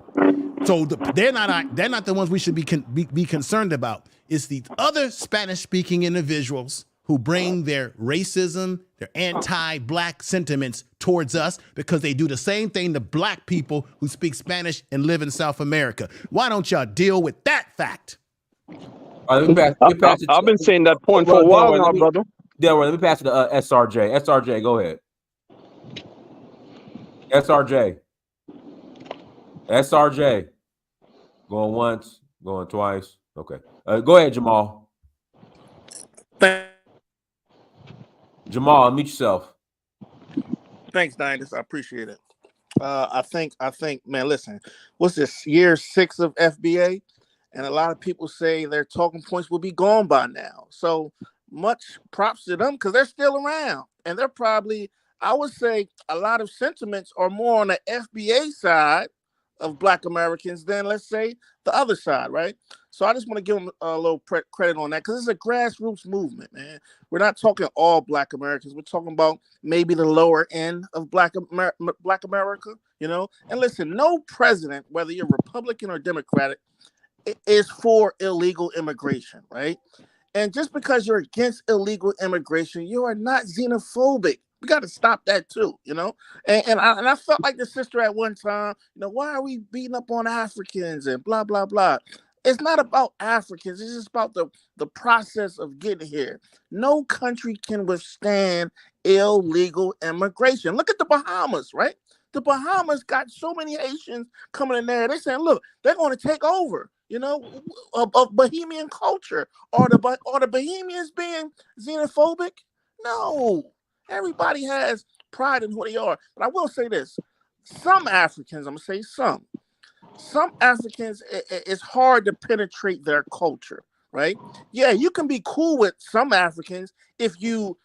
So they're not the ones we should be concerned about. It's the other Spanish-speaking individuals who bring their racism, their anti-black sentiments towards us because they do the same thing to black people who speak Spanish and live in South America. Why don't y'all deal with that fact? I've been saying that point for a while now, brother. Delroy, let me pass it to SRJ. SRJ, go ahead. SRJ. Going once, going twice. Okay. Go ahead, Jamal. Jamal, unmute yourself. Thanks, Dynast. I appreciate it. I think, man, listen, what's this, year 6 of FBA? And a lot of people say their talking points will be gone by now. So much props to them because they're still around. And they're probably, I would say, a lot of sentiments are more on the FBA side of Black Americans than, let's say, the other side, right? So I just want to give them a little credit on that because it's a grassroots movement, man. We're not talking all Black Americans. We're talking about maybe the lower end of Black America, you know? And listen, no president, whether you're Republican or Democratic, is for illegal immigration, right? And just because you're against illegal immigration, you are not xenophobic. We got to stop that too, you know? And I felt like the sister at one time, you know, why are we beating up on Africans and blah, blah, blah. It's not about Africans. It's just about the process of getting here. No country can withstand illegal immigration. Look at the Bahamas, right? The Bahamas got so many Haitians coming in there. They're saying, look, they're going to take over, you know, of Bahamian culture. Are the Bahamians being xenophobic? No. Everybody has pride in who they are. But I will say this. Some Africans, I'm going to say some Africans, it's hard to penetrate their culture, right? Yeah, you can be cool with some Africans if you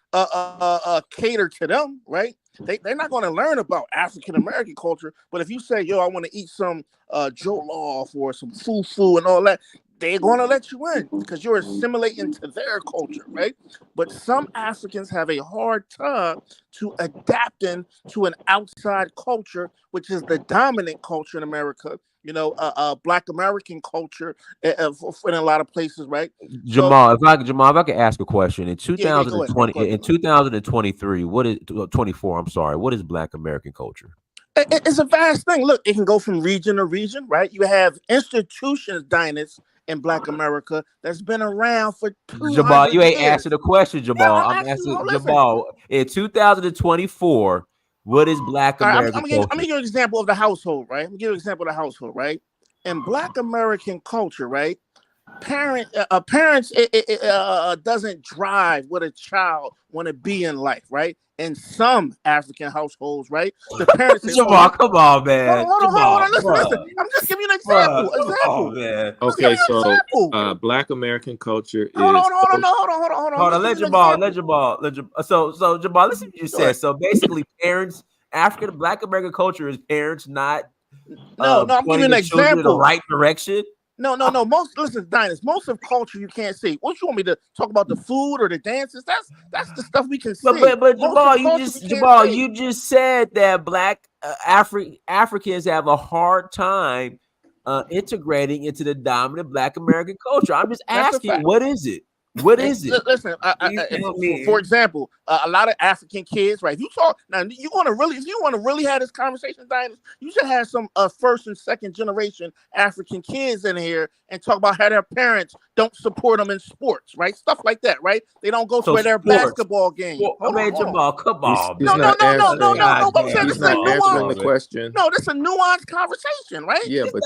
cater to them, right? They're not going to learn about African American culture, but if you say, yo, I want to eat some jollof or some fufu and all that, they're going to let you in because you're assimilating to their culture, right? But some Africans have a hard time to adapting to an outside culture, which is the dominant culture in America. You know, Black American culture in a lot of places, right? Jamal, if I could ask a question, in 2020, go ahead. in 2023, what is 24? I'm sorry, what is Black American culture? It's a vast thing. Look, it can go from region to region, right? You have institutions, Dynast, in Black America that's been around for 200 Jamal, you ain't years. answering the question, Jamal. Yeah, I'm asking Jamal. In 2024, what is Black American culture? I'm gonna give you an example of the household, right? I'm gonna give you an example of the household, right? In Black American culture, right? Parents doesn't drive what a child want to be in life, right? In some African households, right? The parents say, Jamal, come on, man. Hold on. Listen. I'm just giving you an example. Oh, man. Okay, so Black American culture is. Hold on. Let Jamal. So Jamal, listen to what you said. So basically, parents, Black American culture is parents not. I'm giving you an example. The right direction. No. Listen, Dynast, most of culture you can't see. What you want me to talk about, the food or the dances? That's the stuff we can see. But Jamal, you just said that Black Africans have a hard time integrating into the dominant Black American culture. I'm just asking, what is it? What is it? Listen, for example, a lot of African kids, right? If you talk now, if you want to really have this conversation, Dynast, you should have some first and second generation African kids in here and talk about how their parents don't support them in sports, right? Stuff like that, right? They don't go to their basketball game. Jamal, come on. No. He's not answering the question. No, this is a nuanced conversation, right? Yeah, but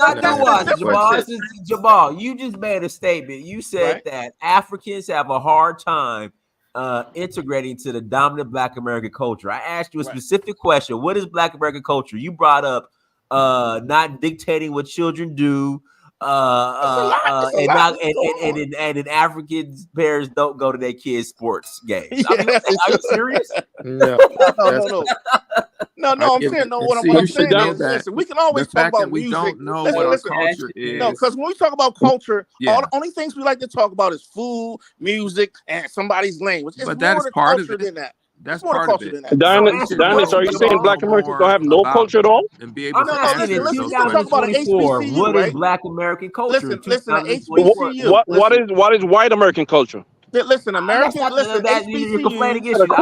Jamal, you just made a statement. You said that Africans have a hard time integrating to the dominant Black American culture. I asked you a specific question. What is Black American culture? You brought up not dictating what children do. And in Africans, parents don't go to their kids' sports games. I mean, are you serious? No. I'm saying what I'm saying is, listen, we can always talk about we music. don't know what our culture is. No, because when we talk about culture, all the only things we like to talk about is food, music, and somebody's language. It's But more that is the part of culture it. than that. That's more part the of culture it. than that. Dynast, are you saying Black Americans don't have no culture at all? And be able to Listen, answer let's those talk about an questions. HBCU, What right? is Black American culture? Listen, an What HBCU. what is white American culture? Listen, American. Listen, you're complaining HBCUs. issue.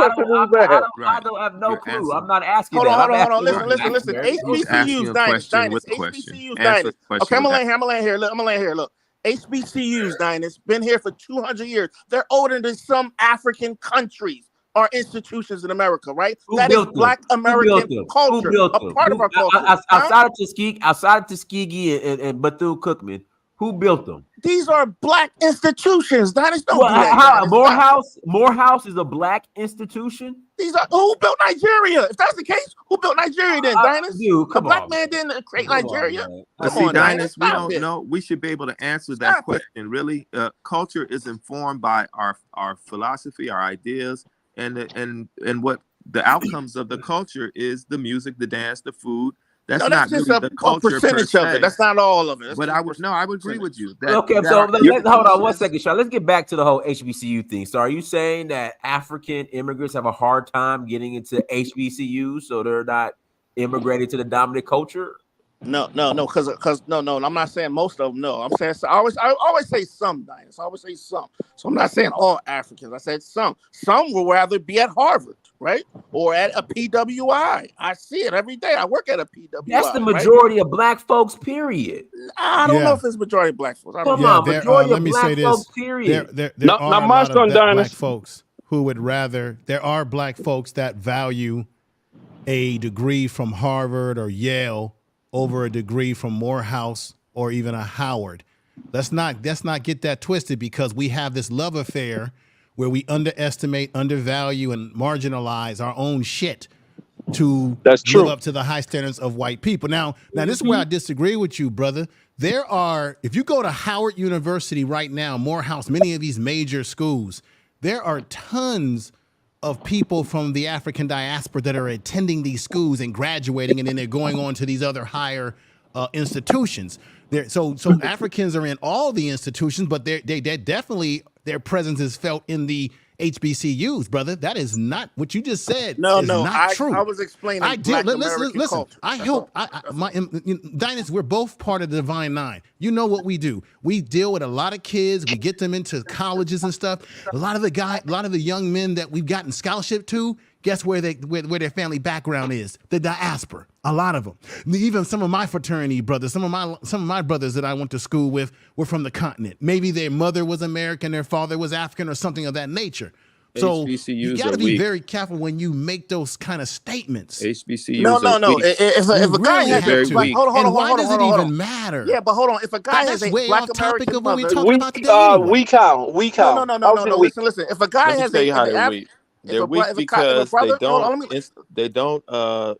I don't have no clue. I'm not asking Hold that. on. Listen. He's asking HBCUs, a question with Dynast. a question. HBCUs, Answer Dynast. the question Okay, I'm with gonna land here. Look, HBCUs, Dynast, been here for 200 years. They're older than some African countries or institutions in America, right? That is Black American culture, a part of our culture. Outside of Tuskegee and Bethune-Cookman, who built them? These are Black institutions. Dynast, don't do that. Morehouse is a Black institution. These are who built Nigeria. If that's the case, who built Nigeria then, Dynast? A Black man didn't create Nigeria. But see, Dynast, we don't know. We should be able to answer that question. Really, culture is informed by our philosophy, our ideas, and what the outcomes of the culture is: the music, the dance, the food. That's not just really the culture percentage of it. That's not all of it. But I would agree with you. Hold on 1 second, Sean. Let's get back to the whole HBCU thing. So, are you saying that African immigrants have a hard time getting into HBCUs, so they're not immigrating to the dominant culture? No, because I'm not saying most of them. No, I'm saying I always say some, Dynast. I always say some. So I'm not saying all Africans. I said some. Some will rather be at Harvard, right, or at a PWI. I see it every day. I work at a PWI. That's the majority of Black folks. Period. I don't know if it's majority of Black folks. Let me say this. Period. There are a lot of Black folks who would rather. There are Black folks that value a degree from Harvard or Yale over a degree from Morehouse or even a Howard. Let's not get that twisted, because we have this love affair where we underestimate, undervalue, and marginalize our own shit to live up to the high standards of white people. Now this is where I disagree with you, brother. If you go to Howard University right now, Morehouse, many of these major schools, there are tons of people from the African diaspora that are attending these schools and graduating, and then they're going on to these other higher institutions. So Africans are in all the institutions, but they definitely, their presence is felt in the HBCUs, brother. That is not what you just said. Not true. I was explaining. Black American culture. I hope, Dynast, we're both part of the Divine Nine. You know what we do. We deal with a lot of kids. We get them into colleges and stuff. A lot of the young men that we've gotten scholarship to, guess where their family background is? The diaspora. A lot of them. Even some of my fraternity brothers, some of my brothers that I went to school with were from the continent. Maybe their mother was American, their father was African, or something of that nature. So you got to be very careful when you make those kind of statements. HBCUs no. If a guy has hold on, why does it even matter? Yeah, but hold on. If a guy has a Black American of what mother, we're talking about today. Weak out. No. Listen. If a guy has they're weak because they don't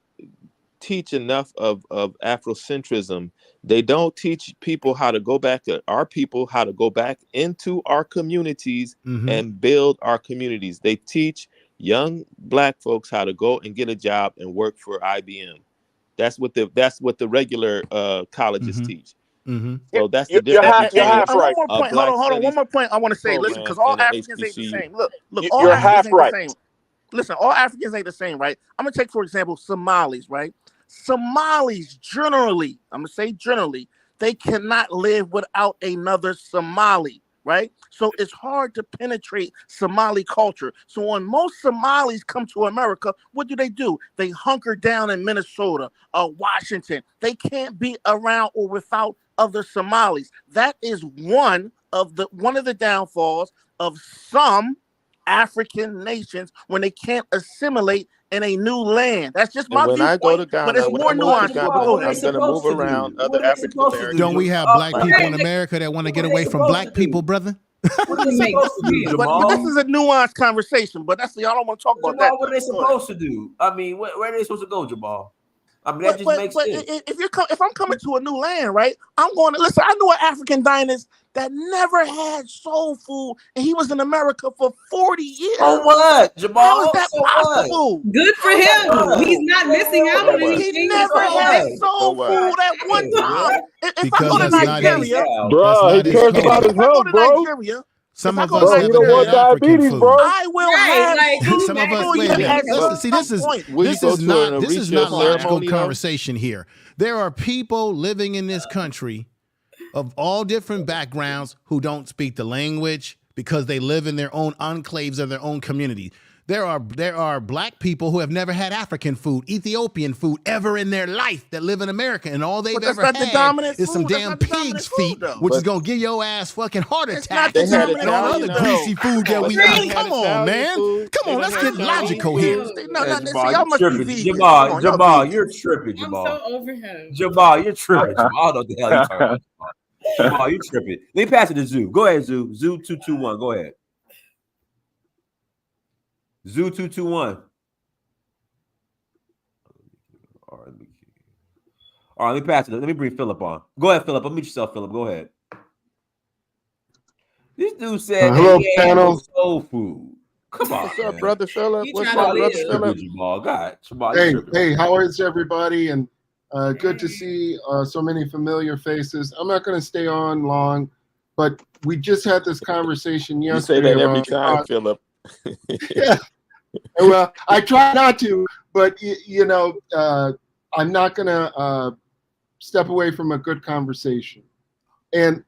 teach enough of Afrocentrism. They don't teach people how to go back to our people, how to go back into our communities and build our communities. They teach young Black folks how to go and get a job and work for IBM. That's what the regular colleges teach. So that's the difference. You're half right. Hold on. One more point I want to say. Listen, because all Africans ain't the same. Look, all Africans ain't the same. Listen, all Africans ain't the same, right? I'm gonna take, for example, Somalis, right? Somalis generally, I'm gonna say generally, they cannot live without another Somali, right? So it's hard to penetrate Somali culture. So when most Somalis come to America, what do? They hunker down in Minnesota or Washington. They can't be around or without other Somalis. That is one of the downfalls of some African nations when they can't assimilate in a new land. That's just my viewpoint. I go to Ghana, but it's more nuanced. I'm going to move around other African Americans. Don't we have Black people in America that want to get away from Black people, brother? What are they supposed to do, But Jamal? this is a nuanced conversation. But that's y'all don't want to talk about that. Jamal, what are they supposed to do? I mean, where are they supposed to go, Jamal? I mean, that just makes sense. If I'm coming to a new land, right? I'm going to listen. I knew an African dynast that never had soul food, and he was in America for 40 years. So what, Jamal? How is that So possible? what? Good for him. He's not missing out on anything. He never had soul food at one time. If I go to Nigeria, Bro, he cares about his health, bro. Nigeria, Some of Bro, us you haven't don't want had African diabetes, food. bro. I will have Some of us, wait a minute. Listen, see, this is not logical conversation here. There are people living in this country of all different backgrounds who don't speak the language because they live in their own enclaves of their own community. There are black people who have never had African food, Ethiopian food ever in their life that live in America, and all they've ever had is some damn pig's feet, which is gonna give your ass fucking heart attack and all other greasy food that we eat. Come on, man. Come on, let's get logical here. Jamal, you're tripping, Jamal. I'm so over him. Jamal, you're tripping. Jamal, I don't know what the hell you're talking about. Jamal, you're tripping. Let me pass it to Zoo. Go ahead, Zoo. Zoo 221. Go ahead. Zoo 221. All right, let me pass it. Let me bring Philip on. Go ahead, Philip. Unmute yourself, Philip. Go ahead. This dude said hello, he panel. ate soul food. Come on, What's up, man. brother Philip? He What's trying up, to brother live. Philip? Jamal, God, Jamal, Hey, you're tripping. hey, how is everybody? And good to see so many familiar faces. I'm not going to stay on long, but we just had this conversation You say yesterday. that every around time, Philip. yeah. Well, I try not to, but I'm not going to step away from a good conversation. And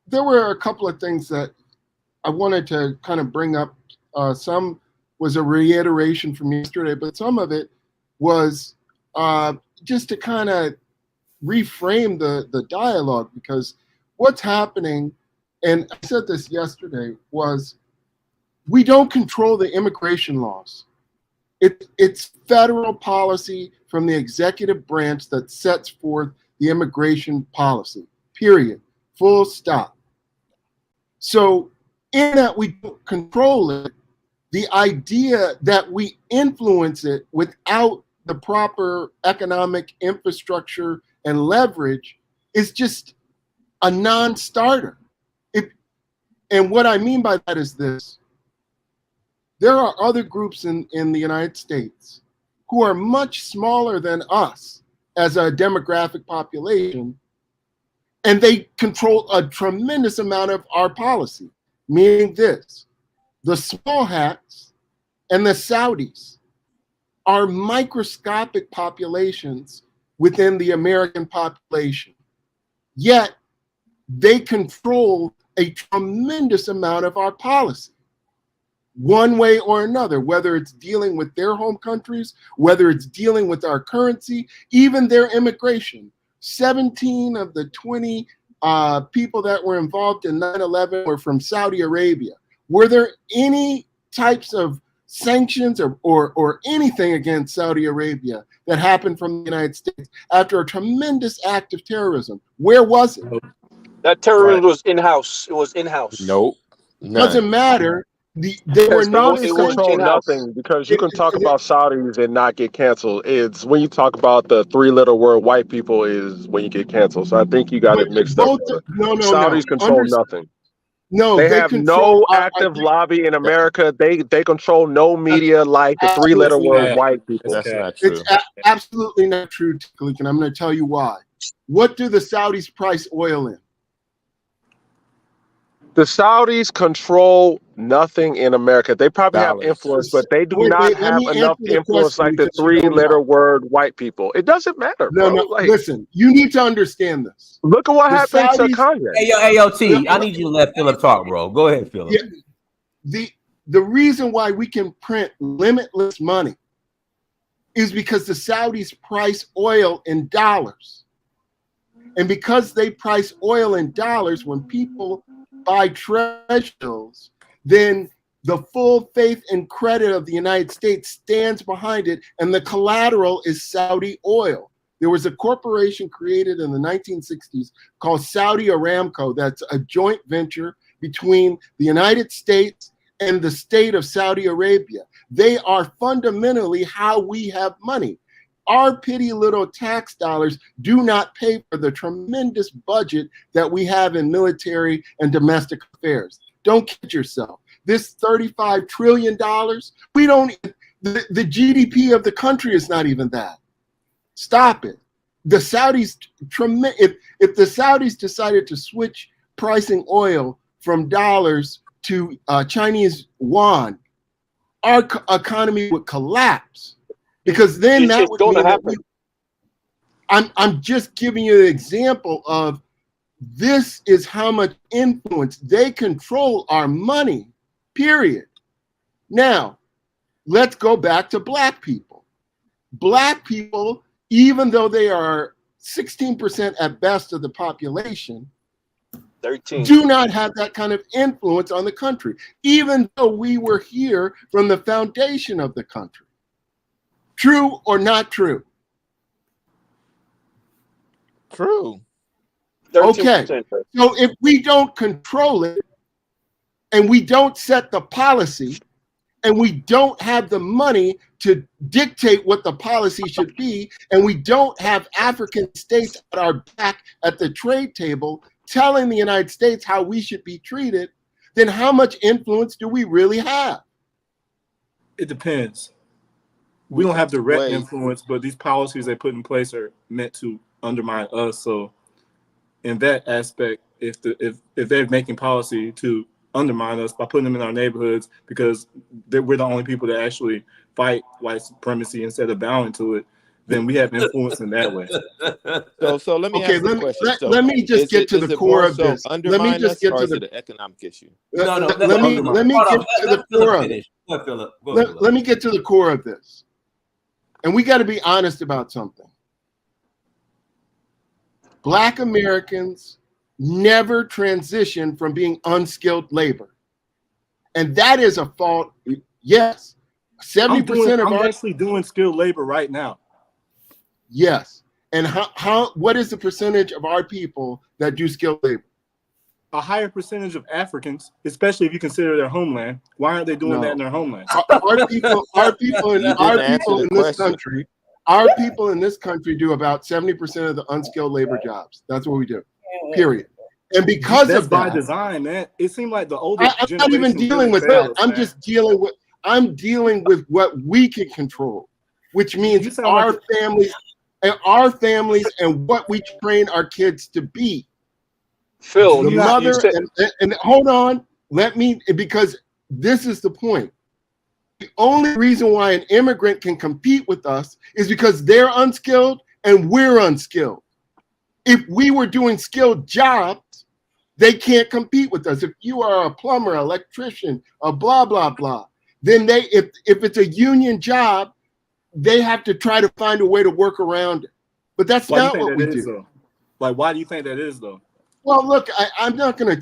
there were a couple of things that I wanted to kind of bring up. Some was a reiteration from yesterday, but some of it was just to kind of reframe the dialogue, because what's happening, and I said this yesterday, was we don't control the immigration laws. It's federal policy from the executive branch that sets forth the immigration policy, period, full stop. So in that we don't control it, the idea that we influence it without the proper economic infrastructure and leverage is just a non-starter. And what I mean by that is this. There are other groups in the United States who are much smaller than us as a demographic population, and they control a tremendous amount of our policy, meaning this: the small hats and the Saudis are microscopic populations within the American population, yet they control a tremendous amount of our policy, one way or another, whether it's dealing with their home countries, whether it's dealing with our currency, even their immigration. 17 of the 20 people that were involved in 9/11 were from Saudi Arabia. Were there any types of sanctions or anything against Saudi Arabia that happened from the United States after a tremendous act of terrorism? Where was it? That terrorism was in-house. It was in-house. Nope. Doesn't matter. They were not it control nothing, because you can talk about Saudis and not get canceled. It's when you talk about the three-letter word white people is when you get canceled. So I think you got it mixed up. Saudis control nothing. No, they have control, no active lobby in America. They control no media like the three-letter word white people. That's not true. It's absolutely not true, Tikalik, and I'm going to tell you why. What do the Saudis price oil in? The Saudis control nothing in America. They probably have influence, but they do not have enough influence like the three-letter word white people. It doesn't matter, bro. No, listen, you need to understand this. Look at what happened to Kanye. Hey, yo, T, I need you to let Philip talk, bro. Go ahead, Philip. Yeah, the reason why we can print limitless money is because the Saudis price oil in dollars. And because they price oil in dollars, when people buy treasuries, then the full faith and credit of the United States stands behind it, and the collateral is Saudi oil. There was a corporation created in the 1960s called Saudi Aramco that's a joint venture between the United States and the state of Saudi Arabia. They are fundamentally how we have money. Our petty little tax dollars do not pay for the tremendous budget that we have in military and domestic affairs. Don't kid yourself. This $35 trillion, we don't, the GDP of the country is not even that. Stop it. The Saudis, if the Saudis decided to switch pricing oil from dollars to Chinese yuan, our economy would collapse, because then that would mean that I'm just giving you an example of this is how much influence they control our money, period. Now, let's go back to Black people. Black people, even though they are 16% at best of the population, 13. do not have that kind of influence on the country, even though we were here from the foundation of the country. True or not true? True. Okay, so if we don't control it, and we don't set the policy, and we don't have the money to dictate what the policy should be, and we don't have African states at our back at the trade table telling the United States how we should be treated, then how much influence do we really have? It depends. We don't have direct influence, but these policies they put in place are meant to undermine us. So in that aspect, if they're making policy to undermine us by putting them in our neighborhoods because we're the only people that actually fight white supremacy instead of bowing to it, then we have influence in that way. So let me ask you a question. Let me just get to the core of this. Let me just get to the economic issue. Let me get to the core of it. Let me get to the core of this. And we got to be honest about something. Black Americans never transitioned from being unskilled labor. And that is a fault. Yes. 70% of I'm our actually doing skilled labor right now. Yes. And what is the percentage of our people that do skilled labor? A higher percentage of Africans, especially if you consider their homeland. Why aren't they doing that in their homeland? Our people in this country, our people in this country do about 70% of the unskilled labor jobs. That's what we do. Period. And because That's of by that, design, man. It seemed like the older I'm not even dealing with that. I'm dealing with what we can control, which means our families and what we train our kids to be. Phil, the mother and hold on, because this is the point. The only reason why an immigrant can compete with us is because they're unskilled and we're unskilled. If we were doing skilled jobs, they can't compete with us. If you are a plumber, electrician, a blah, blah, blah, then if it's a union job, they have to try to find a way to work around it. But that's not what we do. Like, why do you think that is, though? Well, look, I'm not going to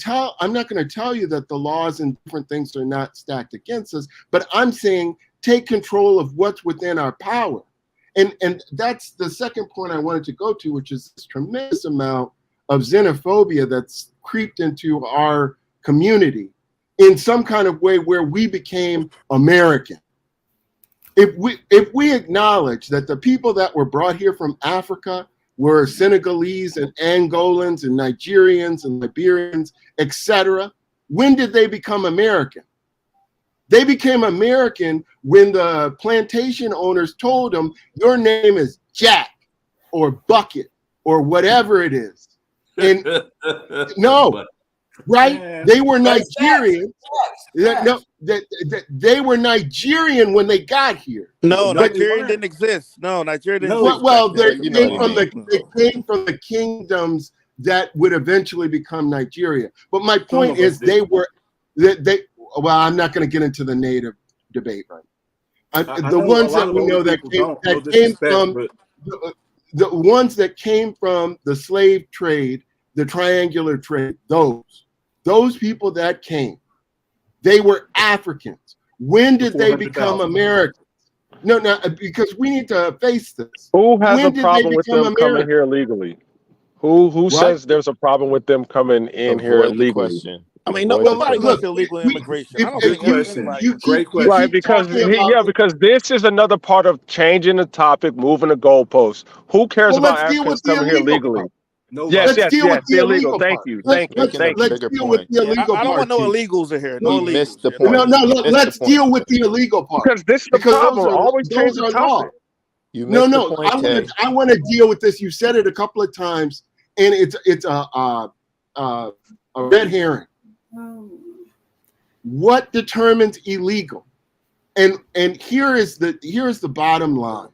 tell you that the laws and different things are not stacked against us, but I'm saying take control of what's within our power. And that's the second point I wanted to go to, which is this tremendous amount of xenophobia that's creeped into our community in some kind of way where we became American. If we acknowledge that the people that were brought here from Africa were Senegalese and Angolans and Nigerians and Liberians, etc., when did they become American? They became American when the plantation owners told them, your name is Jack or Bucket or whatever it is. And no, right? They were Nigerian. No, they were Nigerian when they got here. No, Nigeria didn't exist. No, Nigeria didn't exist. Well, they came from the kingdoms that would eventually become Nigeria. But my point is well, I'm not going to get into the native debate, right? The ones that we know that came from the ones that came from the slave trade, the triangular trade, those people that came, they were Africans. When did they become Americans? No, because we need to face this. Who has a problem with them coming here legally? Who says there's a problem with them coming in here legally? I mean, Avoid nobody the wants look, illegal we- immigration. I don't if think you anybody. you Great keep Right, because talking about because this is another part of changing the topic, moving the goalposts. Who cares well, about let's deal Africans with the coming here illegal legally? part. Yes, Nobody. Let's yes, deal with yes. the The illegal. illegal Thank part. you, Let's thank you, let's making a thank you. let's bigger deal with point. the Yeah, illegal I don't want part, no Chief. illegals in here. No You illegals. missed the Yeah, no point. No, You illegals. no, missed the let's point. deal with the illegal part Because this is the because problem. Always change those the are topic. law. You No, missed the no, point, Kay. I want to deal with this. You said it a couple of times, and it's a red herring. What determines illegal? And here is the bottom line.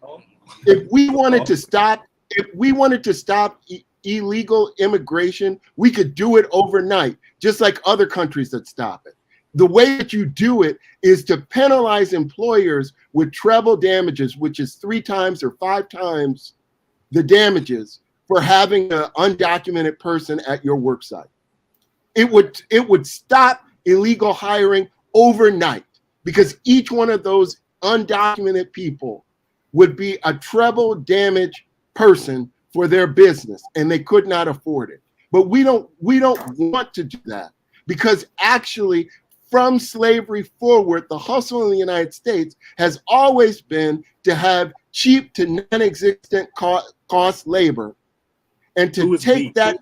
If we wanted to stop illegal immigration, we could do it overnight, just like other countries that stop it. The way that you do it is to penalize employers with treble damages, which is 3 times or 5 times the damages for having an undocumented person at your work site. It would stop illegal hiring overnight because each one of those undocumented people would be a treble damage person for their business, and they could not afford it. But we don't want to do that because actually from slavery forward, the hustle in the United States has always been to have cheap to non-existent cost labor and to take that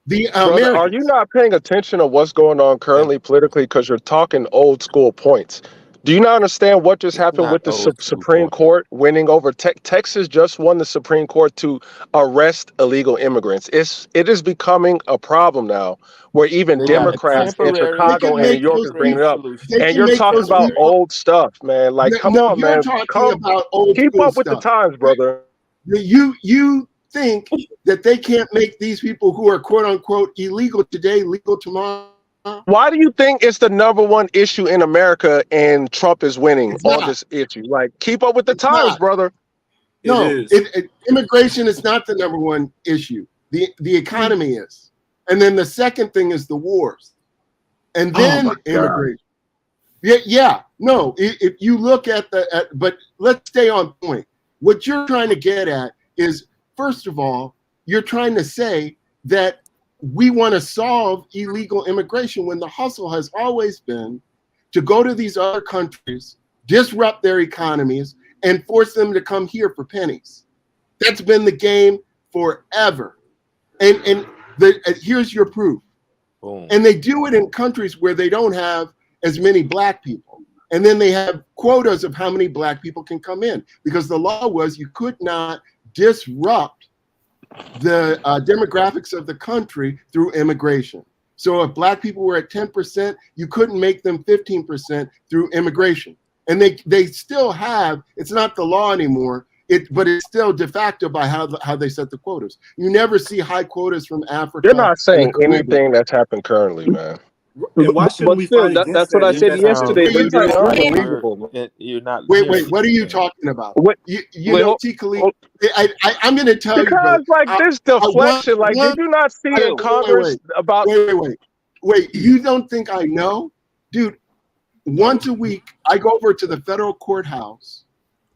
Brother, are you not paying attention to what's going on currently politically because you're talking old school points? Do you not understand what just happened Not with the old school Supreme Court winning over Texas just won the Supreme Court to arrest illegal immigrants. It is becoming a problem now where even They got a Democrats in temporary Chicago and New York is bringing it up. And you're talking about old stuff, man. Like, come on, you're man. talking about old Keep school up with the stuff. times, brother. You think that they can't make these people who are quote unquote illegal today legal tomorrow? Why do you think it's the #1 issue in America and Trump is winning on this issue? Like, keep up with the times, brother. No, immigration is not the #1 issue. The economy is. And then the second thing is the wars. And then immigration. Yeah. No, if you look at but let's stay on point. What you're trying to get at is, first of all, you're trying to say that we want to solve illegal immigration when the hustle has always been to go to these other countries, disrupt their economies, and force them to come here for pennies. That's been the game forever. And here's your proof. Boom. And they do it in countries where they don't have as many black people. And then they have quotas of how many black people can come in because the law was you could not disrupt the demographics of the country through immigration. So if black people were at 10%, you couldn't make them 15% through immigration. And they still have, it's not the law anymore, but it's still de facto by how they set the quotas. You never see high quotas from Africa. You're not saying anything that's happened currently, man. And why shouldn't we still, fight against that's that? what I said yesterday. You're But it's not- unbelievable. You're not. Wait, what are you talking about? You know, T. Khalid, I'm going to tell you. Because brother, like this deflection, like did you not see in Congress about? Wait, you don't think I know? Dude, once a week, I go over to the federal courthouse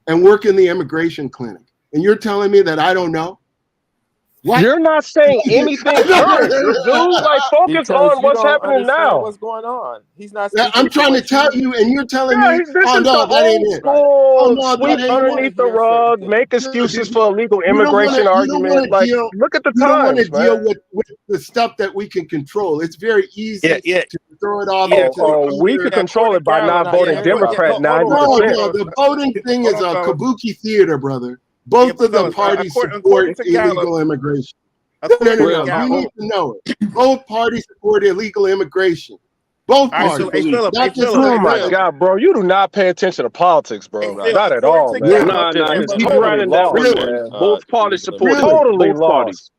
and work in the immigration clinic. And you're telling me that I don't know? What? You're not saying anything current, dude. Like, focus on what's happening now. What's going on? He's not. I'm trying to tell you, and you're telling me, this oh is no, the that ain't old it. school Oh no, that sweep ain't underneath it. the rug, make excuses for illegal You don't wanna- immigration you don't argument. wanna Like, deal- look at the You don't want to times, deal man. with the stuff that we can control. It's very easy to throw it off. We could control it by not voting Democrat 90%. No, the voting thing is a kabuki theater, brother. Both of the parties support illegal immigration. No. You need to know it. Both parties support illegal immigration. Both parties. Not just Oh my God, bro! You do not pay attention to politics, bro. Not at all, man. Nah, he's Totally right on that lost, one, man. man. Both parties support it. Totally Both parties. lost.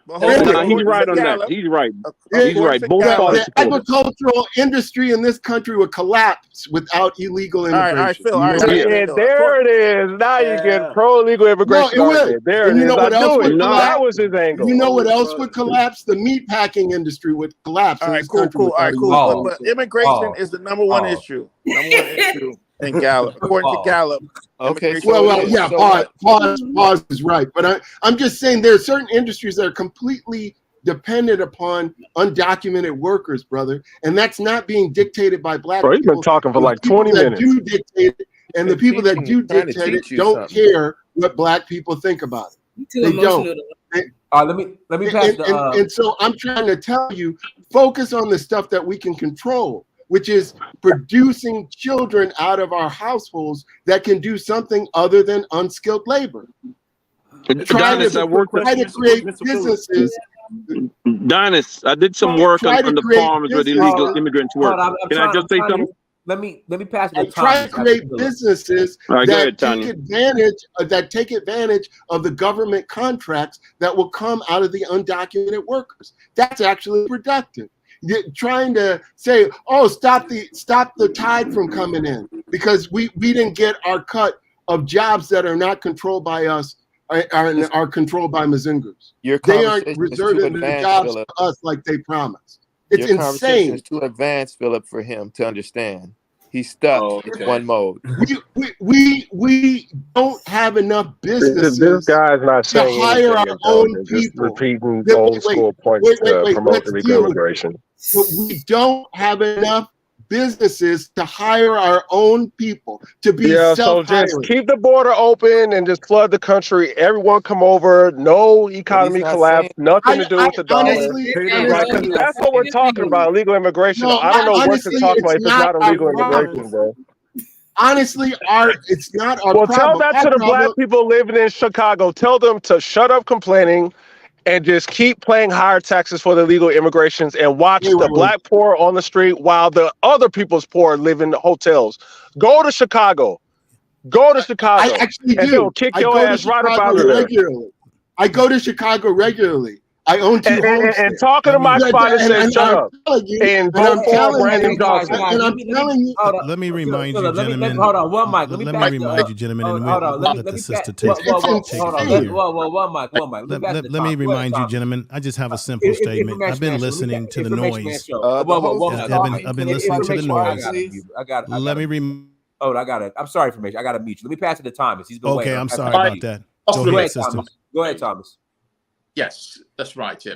Nah, he's right on that. He's right. He's right. Both parties The support it. agricultural industry in this country would collapse without illegal immigration. And there it is. Now you get pro-illegal immigration. No, it argument. would. There And it you is. know what I else knew would it. collapse? That was his angle. You know what else would collapse? The meat packing industry would collapse. All in right, this cool. country All right, without cool. illegal But immigration is the #1 issue. #1 issue in Gallup, according to Gallup. Okay. Well, yeah. Pause is right, but I'm just saying there are certain industries that are completely dependent upon undocumented workers, brother. And that's not being dictated by black Bro, you've people. been talking for The like people 20 that minutes. do dictate it, and the people that do trying to dictate it teach you don't something. care what black people think about it. Too They emotional don't. to let me pass And so I'm trying to tell you, focus on the stuff that we can control, which is producing children out of our households that can do something other than unskilled labor. Try to create businesses. Dynas, I did some work Try to on the create farms where the businesses. illegal immigrants work. Can I just say something? Let me pass it to And try Thomas. to create businesses All right, go that ahead, Tanya. take advantage of the government contracts that will come out of the undocumented workers. That's actually productive. You're trying to say, "Oh, stop the tide from coming in," because we didn't get our cut of jobs that are not controlled by us, are controlled by Mazingers. They aren't reserving the jobs to us like they promised. It's Your conversation is insane. too advanced, Philip, for him to understand. He's stuck in one mode. We don't have enough businesses This guy's not to saying hire anything our own intelligent, just people. repeating old school points to promote Let's illegal deal with it. immigration. But we don't have enough businesses to hire our own people, to be Yeah, so just self-hiring. keep the border open and just flood the country. Everyone come over. No economy not collapse. saying- Nothing to do with the dollar. Honestly, Right? Because that's what we're talking about, illegal immigration. No, I don't know what honestly, to talk about it's if it's not not our illegal problem. immigration, bro. Honestly, it's not our Well, problem. tell that Our to the problem- black people living in Chicago. Tell them to shut up complaining and just keep paying higher taxes for the illegal immigrations and watch the black poor on the street while the other people's poor live in hotels. Go to Chicago. Go to Chicago. I actually and do. they'll kick I your go to ass right Chicago about there. regularly. I go to Chicago regularly. I own 2 homes And there. talking to my spot and says, shut I'm up. telling you, And vote for Brandon Johnson. and I'm telling you, Let me remind you, Philip, gentlemen. hold on, one mic. Let me Let me remind you, gentlemen, and hold on. let the sister take Hold on. it Hold on. from here. One mic. Let me remind you, gentlemen. I just have a simple statement. I've been listening to the noise. I've been listening to the noise. I got Let me remind. Oh, I got it. I'm sorry, information. I got to mute you. Let me pass it to Thomas. He's been waiting. Okay, I'm sorry about that. Go ahead, sister. Go ahead, Thomas. Yes, that's right. Yeah.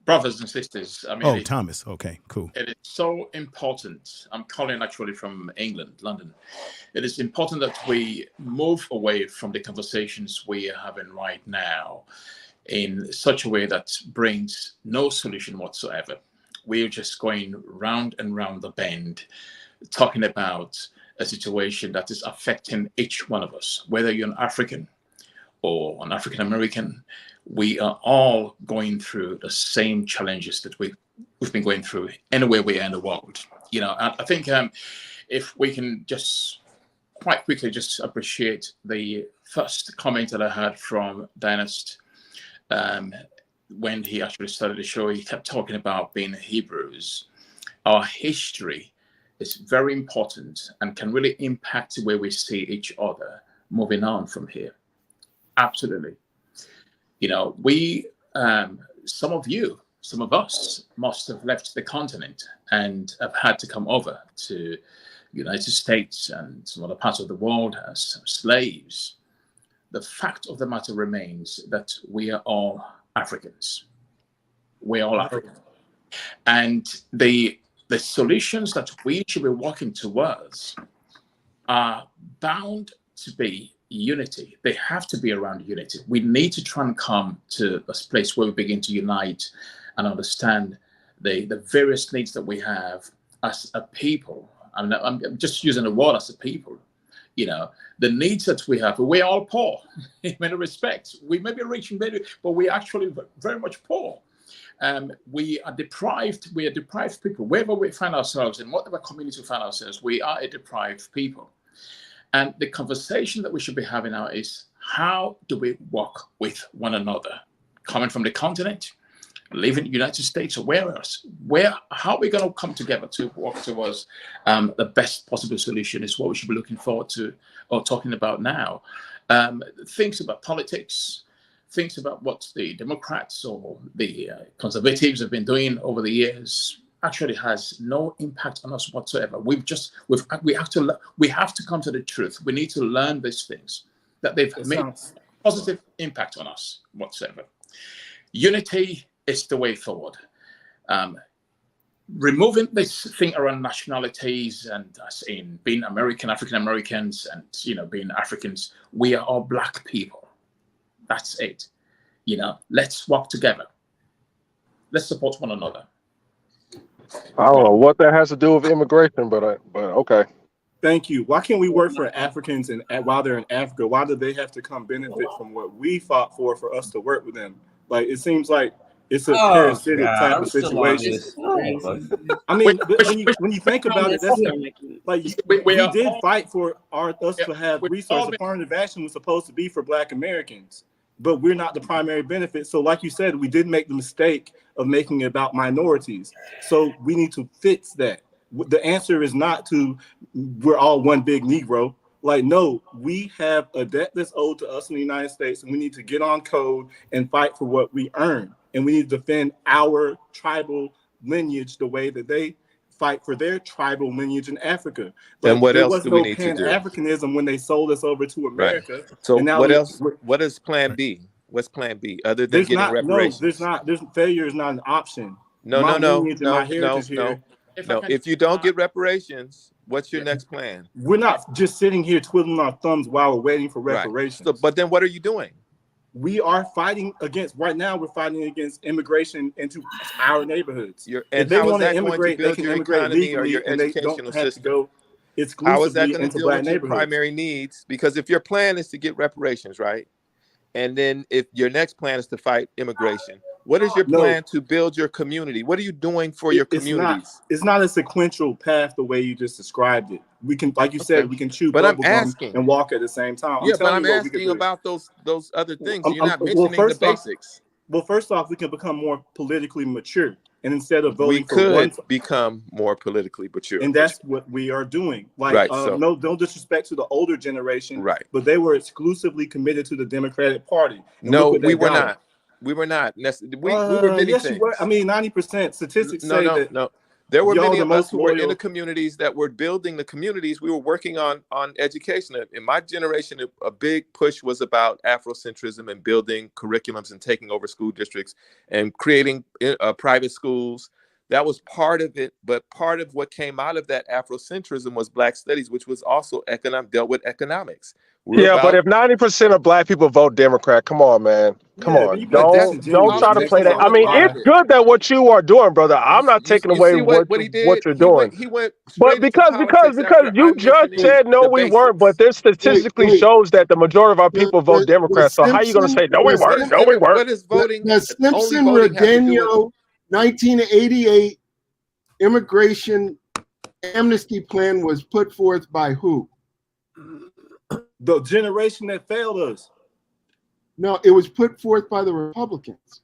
Brothers and sisters, I mean, Oh, Thomas. Okay, cool. it is so important. I'm calling actually from England, London. It is important that we move away from the conversations we are having right now in such a way that brings no solution whatsoever. We're just going round and round the bend, talking about a situation that is affecting each one of us, whether you're an African or an African American. We are all going through the same challenges that we've been going through anywhere we are in the world. You know, I think if we can just quite quickly just appreciate the first comment that I had from Dynast when he actually started the show. He kept talking about being Hebrews. Our history is very important and can really impact the way we see each other moving on from here. Absolutely. You know, some of us must have left the continent and have had to come over to the United States and some other parts of the world as slaves. The fact of the matter remains that we are all Africans. We're all African. And the solutions that we should be working towards are bound to be unity. They have to be around unity. We need to try and come to a place where we begin to unite and understand the various needs that we have as a people. I'm just using the word as a people. You know, the needs that we have, we're all poor in many respects. We may be rich, but we're actually very much poor. We are deprived people. Wherever we find ourselves, in whatever community we find ourselves, we are a deprived people. And the conversation that we should be having now is, how do we work with one another? Coming from the continent, living in the United States, or where else? How are we going to come together to work towards the best possible solution is what we should be looking forward to or talking about now. Things about politics, things about what the Democrats or the conservatives have been doing over the years actually has no impact on us whatsoever. We have to come to the truth. We need to learn these things, that they've made positive impact on us whatsoever. Unity is the way forward. Removing this thing around nationalities and us in being American, African Americans, and being Africans, we are all Black people. That's it. Let's work together. Let's support one another. I don't know what that has to do with immigration, but okay. Thank you. Why can't we work for Africans and while they're in Africa? Why do they have to come benefit from what we fought for us to work with them? Like, it seems like it's a parasitic type of situation. I mean, when you think about it, that's like we did fight for us to have resources. Affirmative action was supposed to be for Black Americans, but we're not the primary benefit. So like you said, we did make the mistake of making it about minorities. So we need to fix that. The answer is not to we're all one big Negro. Like, no, we have a debt that's owed to us in the United States, and we need to get on code and fight for what we earn. And we need to defend our tribal lineage the way that they fight for their tribal lineage in Africa. Then what there else was do we no need to do? Pan-Africanism when they sold us over to America. Right. So and now what else? What is Plan B? What's Plan B other than getting reparations? Failure is not an option. No. Here, if you don't get reparations, what's your next plan? We're not just sitting here twiddling our thumbs while we're waiting for reparations. Right. So, but then what are you doing? We are fighting against, right now we're fighting against immigration into our neighborhoods. And if they how want is to that immigrate, going they to can build your immigrate economy or legally, your and they educational don't have to system? go How is that exclusively going to into deal Black with your neighborhoods. primary needs? Because if your plan is to get reparations, right? And then if your next plan is to fight immigration, what is your plan to build your community? What are you doing for your communities? It's not a sequential path the way you just described it. We can, like you said, we can chew But I'm bubble gum asking. and walk at the same time. Yeah, but I'm telling you what we asking can do. about those other things. Well, You're not mentioning the basics. Well, first off, we can become more politically mature. And instead of We voting for one, could become more politically mature. and that's what we are doing. Like, Right, so- no disrespect to the older generation, Right. but they were exclusively committed to the Democratic Party. And No, look what we they were got. not. We were not. We were many yes, things. you were. I mean, 90% statistics say that. No. There were y'all many the of us most who were in loyal. the communities that were building the communities. We were working on education. In my generation, a big push was about Afrocentrism and building curriculums and taking over school districts and creating private schools. That was part of it, but part of what came out of that Afrocentrism was Black studies, which was also dealt with economics. But if 90% of Black people vote Democrat, come on, man. Come on. Don't try to play that. I mean, it's good that what you are doing, brother. I'm not taking away what you're doing. He went but because you just said no, we weren't, but this statistically shows that the majority of our people vote Democrat. So how are you going to say no, we weren't? No, we weren't. What is voting? The Simpson-Rodeno 1988 immigration amnesty plan was put forth by who? The generation that failed us. No, it was put forth by the Republicans.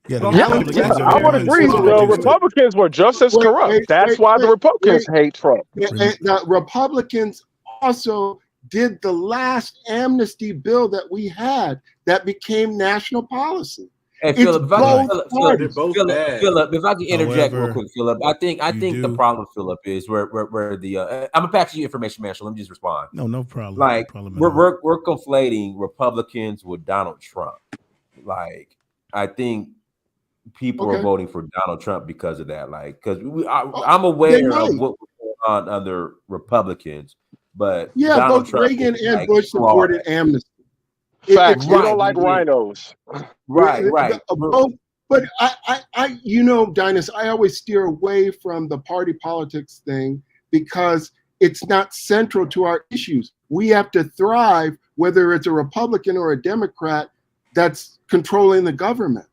I would agree. The Republicans were just as corrupt. That's why the Republicans hate Trump. The Republicans also did the last amnesty bill that we had that became national policy. Hey, Philip, if I can interject real quick, Philip, I think the problem, Philip, is where the I'm gonna pass you information, man. So let me just respond. No problem. Like no problem we're conflating Republicans with Donald Trump. Like I think people are voting for Donald Trump because of that. Like because I'm aware of what was going on under Republicans, but Donald both Trump Reagan and Bush supported amnesty. Facts. We don't like rhinos. Right. But I Dynas, I always steer away from the party politics thing because it's not central to our issues. We have to thrive, whether it's a Republican or a Democrat that's controlling the government.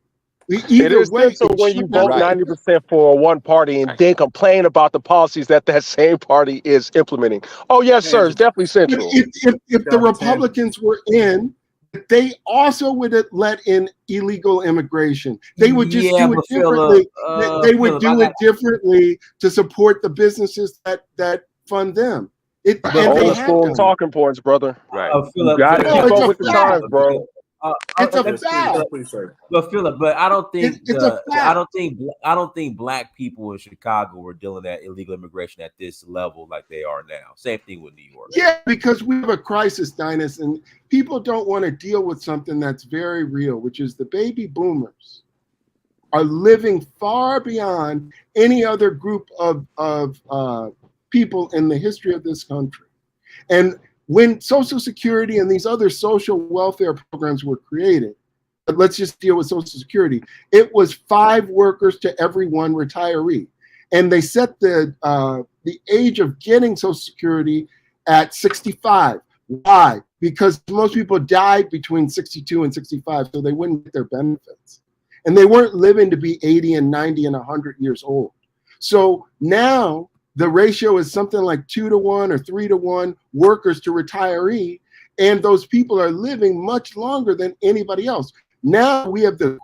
It is central when you vote 90% for one party and then complain about the policies that same party is implementing. Oh, yes, sir. It's definitely central. If the Republicans were in, they also would have let in illegal immigration. They would just do it differently. They would do it differently to support the businesses that fund them. Old school talking points, brother. Right. You got to keep up with the times, bro. It's a fact. But Philip, I don't think it's a fact. I don't think Black people in Chicago were dealing with illegal immigration at this level like they are now. Same thing with New York. Yeah, because we have a crisis, Dynas, and people don't want to deal with something that's very real, which is the baby boomers are living far beyond any other group of people in the history of this country. And when Social Security and these other social welfare programs were created, but let's just deal with Social Security, it was 5 workers to every 1 retiree. And they set the age of getting Social Security at 65. Why? Because most people died between 62 and 65, so they wouldn't get their benefits. And they weren't living to be 80 and 90 and 100 years old. So now the ratio is something like 2 to 1 or 3 to 1 workers to retiree, and those people are living much longer than anybody else. Now we have the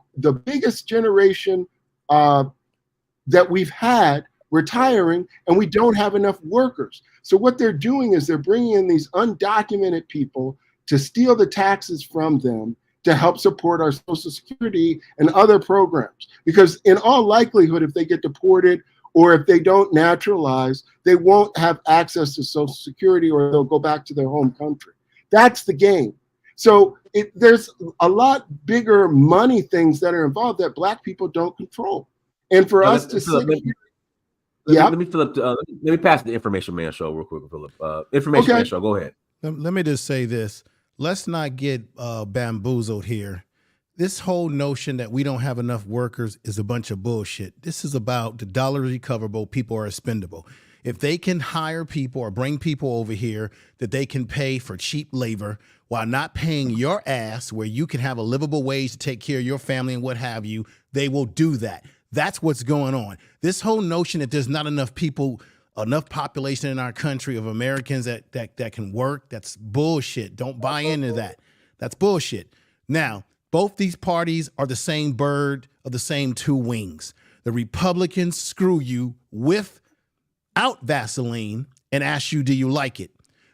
biggest generation that we've had retiring, and we don't have enough workers. So what they're doing is they're bringing in these undocumented people to steal the taxes from them to help support our Social Security and other programs. Because in all likelihood, if they get deported or if they don't naturalize, they won't have access to Social Security, or they'll go back to their home country. That's the game. So there's a lot bigger money things that are involved that Black people don't control. And for us to sit here, let me pass the Information Man show real quick, Philip. Information Man show, go ahead. Let me just say this. Let's not get bamboozled here. This whole notion that we don't have enough workers is a bunch of bullshit. This is about the dollar recoverable, people are expendable. If they can hire people or bring people over here that they can pay for cheap labor while not paying your ass where you can have a livable wage to take care of your family and what have you, they will do that. That's what's going on. This whole notion that there's not enough people, enough population in our country of Americans that can work, that's bullshit. Don't buy into that. That's bullshit. Now, both these parties are the same bird of the same 2 wings. The Republicans screw you without Vaseline and ask you, do you like it?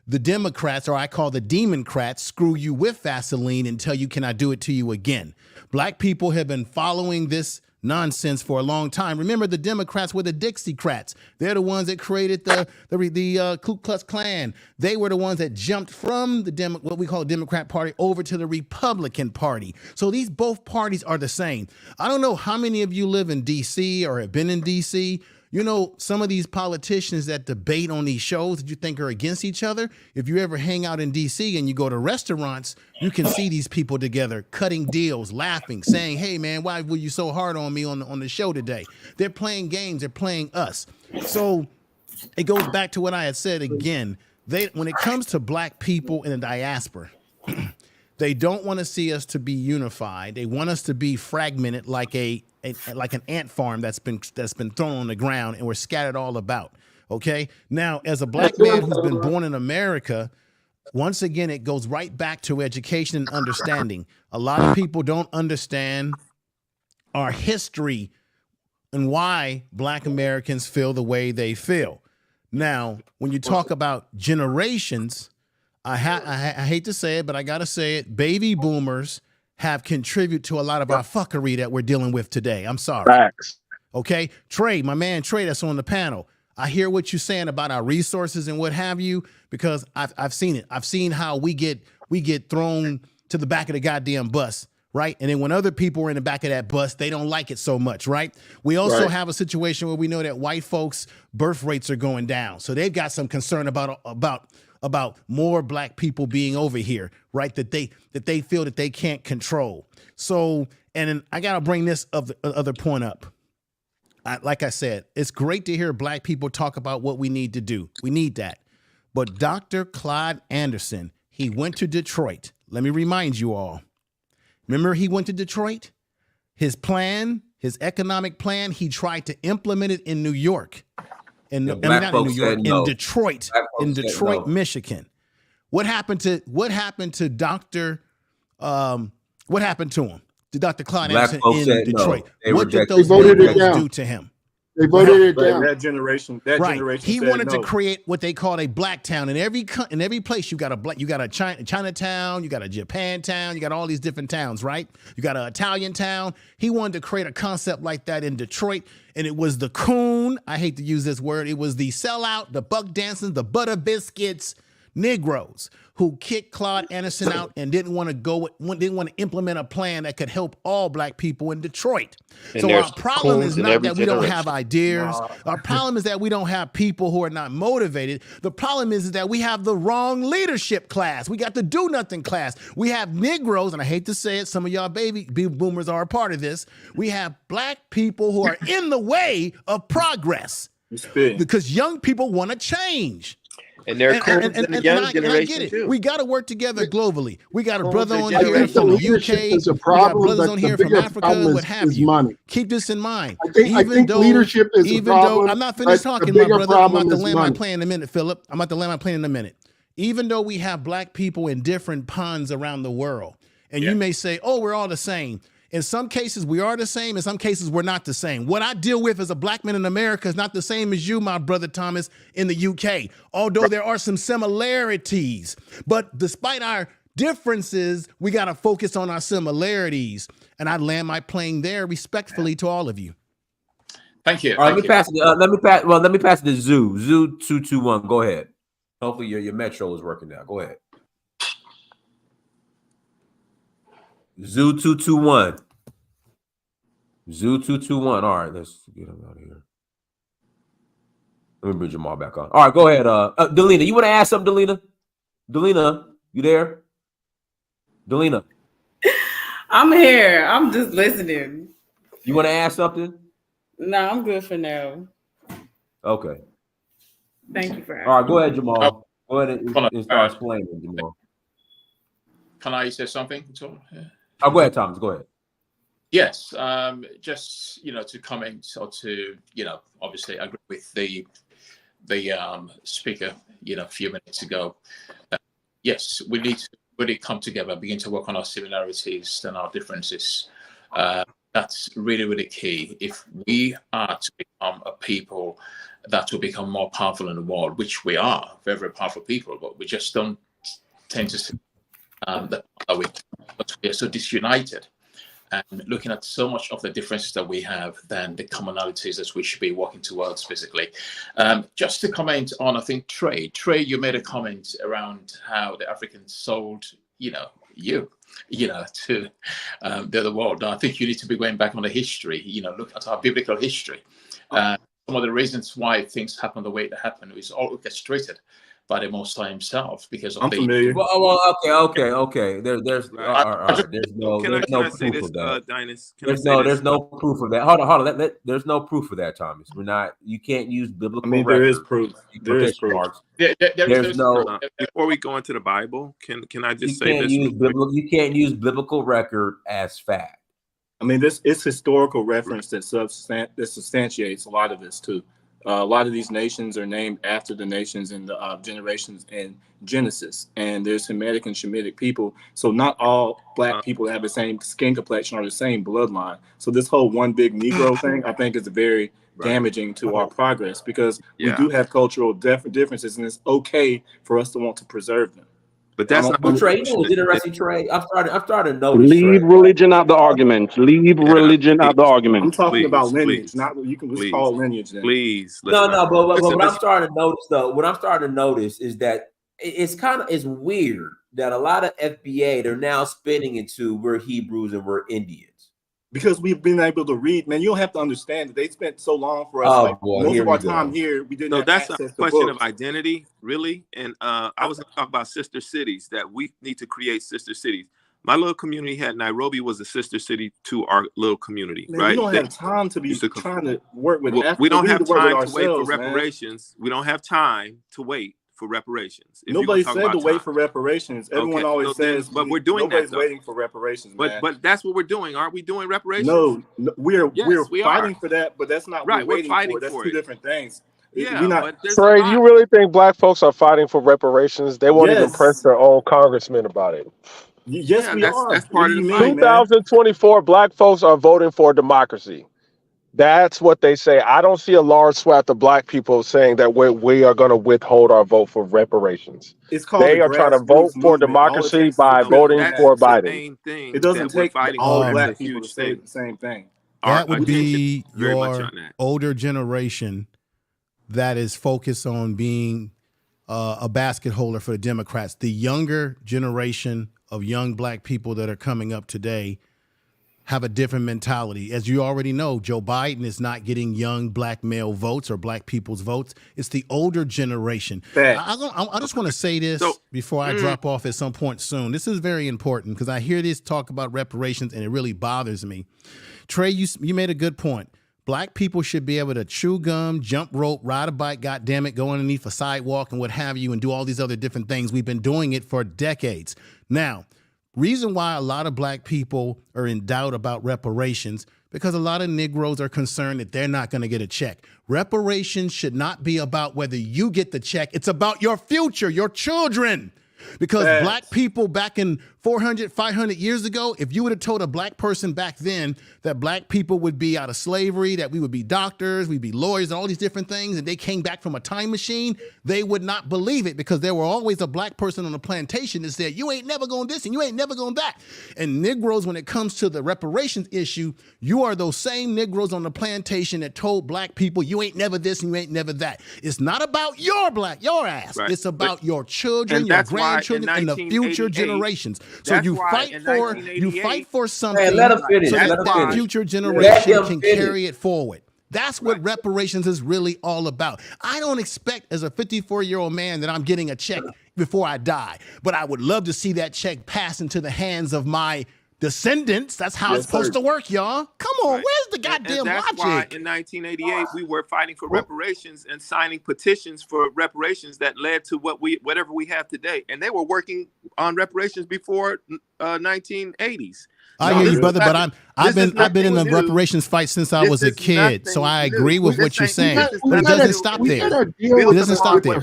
The Democrats, or I call the Democrats, screw you with Vaseline and tell you, can I do it to you again? Black people have been following this nonsense for a long time. Remember, the Democrats were the Dixiecrats. They're the ones that created the Ku Klux Klan. They were the ones that jumped from the what we call the Democrat Party over to the Republican Party. So these both parties are the same. I don't know how many of you live in D.C. or have been in D.C. You know, some of these politicians that debate on these shows that you think are against each other, if you ever hang out in D.C. and you go to restaurants, you can see these people together cutting deals, laughing, saying, hey, man, why were you so hard on me on the show today? They're playing games. They're playing us. So it goes back to what I had said again. When it comes to Black people in the diaspora, they don't want to see us to be unified. They want us to be fragmented like like an ant farm that's been thrown on the ground and we're scattered all about. Okay. Now, as a Black man who's been born in America, once again, it goes right back to education and understanding. A lot of people don't understand our history and why Black Americans feel the way they feel. Now, when you talk about generations, I hate to say it, but I got to say it. Baby boomers have contributed to a lot of our fuckery that we're dealing with today. I'm sorry. Facts. Okay. Trey, my man Trey, that's on the panel. I hear what you're saying about our resources and what have you, because I've seen it. I've seen how we get thrown to the back of the goddamn bus, right? And then when other people are in the back of that bus, they don't like it so much, right? We also have a situation where we know that white folks' birth rates are going down. So they've got some concern about more Black people being over here, right? That they feel that they can't control. So, and then I got to bring this other point up. Like I said, it's great to hear Black people talk about what we need to do. We need that. But Dr. Clyde Anderson, he went to Detroit. Let me remind you all. Remember he went to Detroit? His plan, his economic plan, he tried to implement it in New York. In Detroit, Michigan. What happened to Dr. What happened to him? To Dr. Clyde Anderson in Detroit? What did those Democrats do to him? They voted it down. That generation He wanted to create what they called a Black town. In every place, you got a Chinatown, you got a Japantown, you got all these different towns, right? You got an Italian town. He wanted to create a concept like that in Detroit, and it was the coon. I hate to use this word. It was the sellout, the buck dancing, the butter biscuits, Negroes who kicked Claude Anderson out and didn't want to implement a plan that could help all black people in Detroit. And So there's our problem is coons in not every that we don't have generation. ideas. Our problem is that we don't have people who are not motivated. The problem is that we have the wrong leadership class. We got the do nothing class. We have Negroes, and I hate to say it, some of y'all baby boomers are a part of this. We have black people who are in the way of progress because young people want to change. And there are coons in the young I generation get it. too. We got to work together globally. We got a Coons brother in on generation. here from the leadership UK. is a We got problem, brothers but on the here from bigger Africa, problem what have is you. money. Keep this in mind. I think leadership is a problem. I'm not finished but talking, the my bigger brother. I'm problem about to is land my money. plane in a minute, Philip. I'm about to land my plane in a minute. Even though we have black people in different ponds around the world, and you may say, oh, we're all the same. In some cases, we are the same. In some cases, we're not the same. What I deal with as a black man in America is not the same as you, my brother Thomas, in the UK. Although there are some similarities. But despite our differences, we got to focus on our similarities. And I land my plane there respectfully to all of you. Thank you. All right, let me pass it. Let me pass it to Zoo. Zoo 221. Go ahead. Hopefully your Metro is working now. Go ahead. Zoo 221. Zoo 221. All right, let's get him out of here. Let me bring Jamal back on. All right, go ahead. Delina, you want to ask something, Delina? Delina, you there? Delina, I'm here. I'm just listening. you want to ask something? No, I'm good for now. Okay. Thank you for asking. All right, go ahead, Jamal. Go ahead and start explaining, Jamal. Can I say something? Yeah. Oh, go ahead, Thomas. Go ahead. Yes, just to comment or to obviously agree with the speaker a few minutes ago. Yes, we need to really come together, begin to work on our similarities and our differences. That's really, really key. If we are to become a people that will become more powerful in the world, which we are, very, very powerful people, but we just don't tend to see that we are so disunited. And looking at so much of the differences that we have than the commonalities that we should be working towards, basically. Just to comment on, I think, trade. Trade, you made a comment around how the Africans sold, you to the other world. Now, I think you need to be going back on the history, look at our biblical history. Some of the reasons why things happen the way they happen is all orchestrated by the Most High himself because of I'm familiar. Well, okay. There's no proof of that. Dynast, There's no proof of that. Hold on. There's no proof of that, Thomas. You can't use biblical. I mean, there is proof. There is proof. There's no. Before we go into the Bible, can I just say this? You can't use biblical record as fact. I mean, it's historical reference that substantiates a lot of this too. A lot of these nations are named after the nations and the generations in Genesis. And there's Semitic and Shemitic people. So not all black people have the same skin complexion or the same bloodline. So this whole one big Negro thing, I think, is very damaging to our progress because we do have cultural differences, and it's okay for us to want to preserve them. But that's not Trey. It's interesting, Trey. I'm starting to notice. Leave religion out the argument. Leave religion out the argument. I'm talking about lineage, not what you can just call lineage. Then. Please. But what I'm starting to notice, though, is that it's weird that a lot of FBA they're now spinning into we're Hebrews and we're Indians. Because we've been able to read, man. You don't have to understand that they spent so long for us. Most of our time here, we didn't. So have that's access a question of books. identity, really. And I was going to talk about sister cities, that we need to create sister cities. My little community had Nairobi was a sister city to our little community, Man, right? We don't have time to be trying to work with. Africa. We don't have time to wait for reparations. We don't have time to wait for reparations. Nobody said to wait for reparations. Everyone always says, but we're doing nobody's that. waiting for reparations. But that's what we're doing. Aren't we doing reparations? No, we're we fighting are. for that, but that's not right. We're We're fighting for. That's for two it. different things. Yeah, Trey, you really think black folks are fighting for reparations? They won't even press their own congressman about it. Yes, we are. That's part of the fight. 2024, black folks are voting for democracy. That's what they say. I don't see a large swath of black people saying that we are going to withhold our vote for reparations. They are trying to vote for democracy by voting for Biden. It doesn't take all black people to say the same thing. That would be your older generation that is focused on being a basket holder for the Democrats. The younger generation of young black people that are coming up today have a different mentality. As you already know, Joe Biden is not getting young black male votes or black people's votes. It's the older generation. I just want to say this before I drop off at some point soon. This is very important because I hear this talk about reparations and it really bothers me. Trey, you made a good point. Black people should be able to chew gum, jump rope, ride a bike, goddammit, go underneath a sidewalk and what have you, and do all these other different things. We've been doing it for decades. Now, reason why a lot of black people are in doubt about reparations, because a lot of Negroes are concerned that they're not going to get a check. Reparations should not be about whether you get the check. It's about your future, your children. Because black people back in 400, 500 years ago, if you would have told a black person back then that black people would be out of slavery, that we would be doctors, we'd be lawyers and all these different things, and they came back from a time machine, they would not believe it because there were always a black person on the plantation that said, you ain't never going this and you ain't never going that. And Negroes, when it comes to the reparations issue, you are those same Negroes on the plantation that told black people, you ain't never this and you ain't never that. It's not about your ass. Right. It's about your children, your grandchildren, and the future generations. So you fight for something that future generation can carry it forward. That's what reparations is really all about. I don't expect as a 54-year-old man that I'm getting a check before I die, but I would love to see that check pass into the hands of my descendants. That's how it's supposed to work, y'all. Come on, where's the goddamn and that's logic? Why in 1988 we were fighting for reparations and signing petitions for reparations that led to whatever we have today. And they were working on reparations before 1980s. I hear you, brother, but I've been in the reparations fight since I was a kid, so I agree with what you're saying. But it doesn't stop there. It doesn't stop there.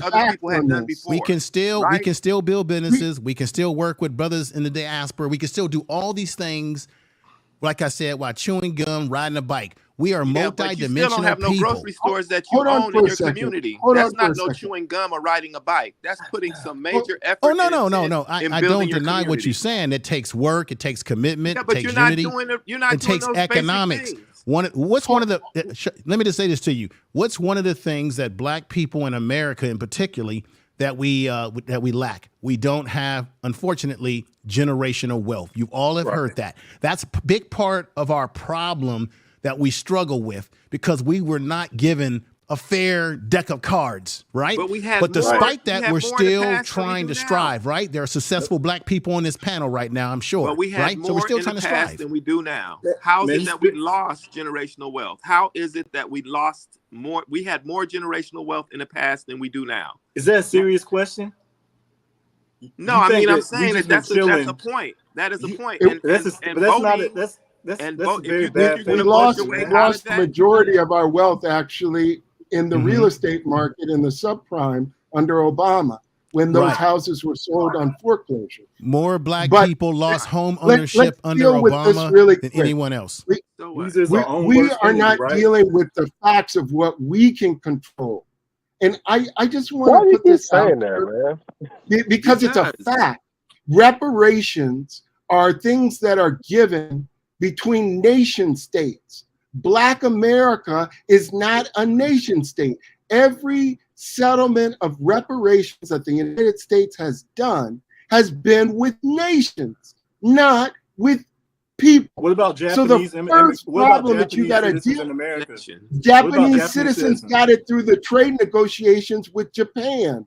We can still build businesses. We can still work with brothers in the diaspora. We can still do all these things, like I said, while chewing gum, riding a bike. We are multi-dimensional people. You still don't have no grocery stores that you own in your community. That's not no chewing gum or riding a bike. That's putting some major effort. Oh no! I don't deny what you're saying. It takes work. It takes commitment. It takes unity. It takes economics. Let me just say this to you. What's one of the things that black people in America, in particular, that we lack? We don't have, unfortunately, generational wealth. You all have heard that. That's a big part of our problem that we struggle with because we were not given a fair deck of cards, right? But despite that, we're still trying to strive, right? There are successful black people on this panel right now, I'm sure. But we had more so we're still trying to strive than we do now. How is it that we lost generational wealth? How is it that we lost more? We had more generational wealth in the past than we do now. Is that a serious question? No, I mean, I'm saying that's a point. That is a point. We lost the majority of our wealth actually in the real estate market in the subprime under Obama when those houses were sold on foreclosure. More black people lost home ownership under Obama than anyone else. We are not dealing with the facts of what we can control. And I just want to put this out there, because it's a fact. Reparations are things that are given between nation states. Black America is not a nation state. Every settlement of reparations that the United States has done has been with nations, not with people. What about Japanese? So the first problem that you got to deal with, Japanese citizens got it through the trade negotiations with Japan.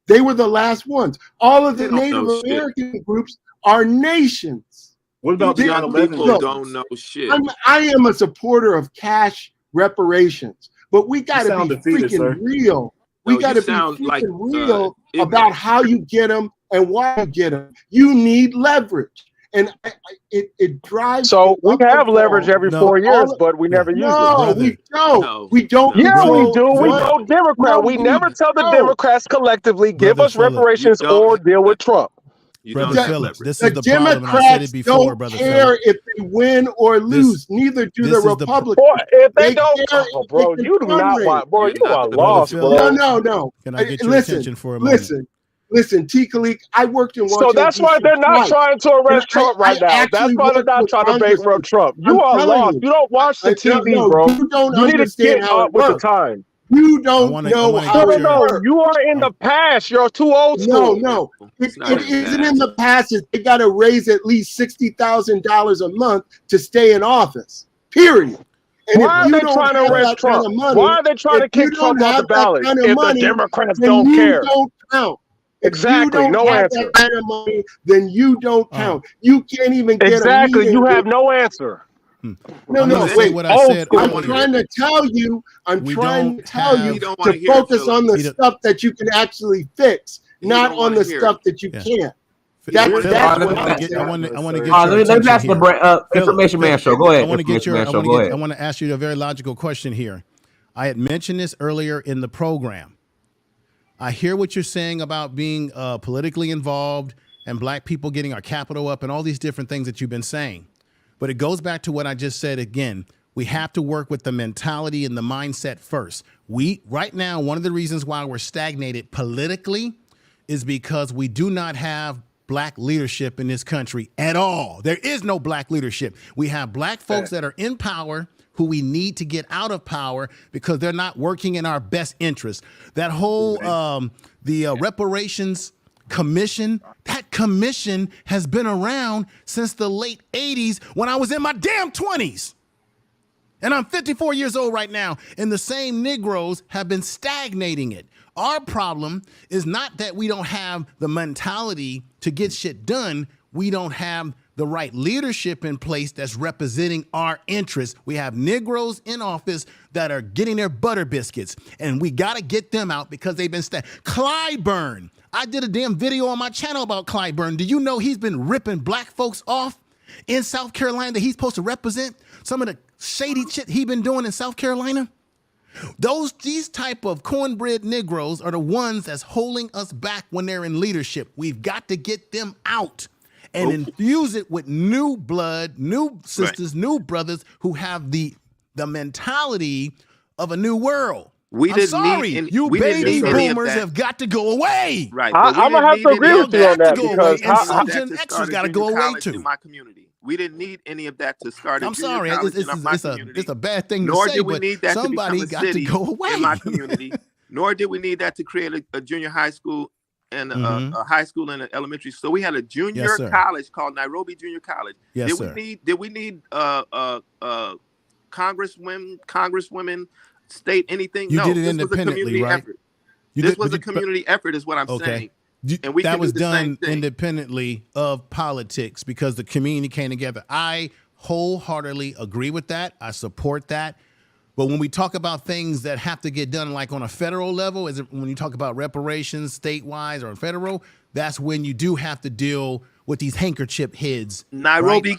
They were the last ones. All of the Native American groups are nations. What about people don't know shit? I am a supporter of cash reparations, but we got to be freaking real. We got to be freaking real about how you get them and why you get them. You need leverage, and it drives. So we have leverage every 4 years, but we never use it. No, we don't. We don't. Yeah, we do. We vote Democrat. We never tell the Democrats collectively give us reparations or deal with Trump. Brother Phillips, this is the problem. And I said it before, Brother Phillips. If they win or lose, neither do the Republicans. If they don't, bro, you do not want, bro. You are lost, bro. No. Can I get your attention for a moment? Listen, T. Khalik, I worked in Washington. So that's why they're not trying to arrest Trump right now. That's why they're not trying to bankrupt Trump. You are lost. You don't watch the TV, bro. You don't need to get up with the time. You don't know how it No, works. you are in the past. You're too old school. No. It not in the isn't past. in the past. They got to raise at least $60,000 a month to stay in office. Period. And Why are if you they don't trying to have arrest that Trump? kind of money, Why are they trying to if you kick Trump don't off the have that ballot kind if of the money, Democrats then don't you care? don't count. If you Exactly. don't No have answer. that kind of money, then you don't count. You can't even get a Exactly. meeting. You have no answer. No, I'm gonna say wait. what I said I'm earlier. trying to tell you. I'm We trying don't to tell have- you He don't wanna to hear it, focus Philip. on the He don't- stuff that you can actually fix, not don't on wanna the hear stuff it. that you Yeah. can't. Philip, That's what I I'm want to saying. get your let me attention ask the here. Information Man show. Go ahead. I want to get Information your. Man show. Go ahead. I want to ask you a very logical question here. I had mentioned this earlier in the program. I hear what you're saying about being politically involved and black people getting our capital up and all these different things that you've been saying. But it goes back to what I just said again. We have to work with the mentality and the mindset first. Right now, one of the reasons why we're stagnated politically is because we do not have black leadership in this country at all. There is no black leadership. We have black folks that are in power who we need to get out of power because they're not working in our best interest. That whole reparations commission, that commission has been around since the late 80s when I was in my damn 20s. And I'm 54 years old right now, and the same Negroes have been stagnating it. Our problem is not that we don't have the mentality to get shit done. We don't have the right leadership in place that's representing our interests. We have Negroes in office that are getting their butter biscuits, and we got to get them out because they've been Clyburn. I did a damn video on my channel about Clyburn. Do you know he's been ripping black folks off in South Carolina that he's supposed to represent? Some of the shady shit he been doing in South Carolina? These type of cornbread Negroes are the ones that's holding us back when they're in leadership. We've got to get them out and infuse it with new blood, new sisters, new brothers who have the mentality of a new world. We I'm didn't sorry, need any, you we didn't baby need any of boomers that. have got to go away. Right. I'm gonna have to agree with you on that because and some Gen Xers got to go away in too. my community. We didn't need any of that to start a I'm junior sorry, college in my it's community. a bad thing to Nor say, did we but need that somebody to become got a city to go away in my community. Nor did we need that to create a junior high school and a high school and an elementary. So we had a junior sir. college called Nairobi Junior College. Yes, did sir. we need congresswomen state anything? You No, did it this was a independently, community right? effort. This was a community effort, is what I'm saying. And we that can was do the same done thing. independently of politics because the community came together. I wholeheartedly agree with that. I support that. But when we talk about things that have to get done, like on a federal level, is it when you talk about reparations statewide or federal, that's when you do have to deal with these handkerchief heads. Nairobi,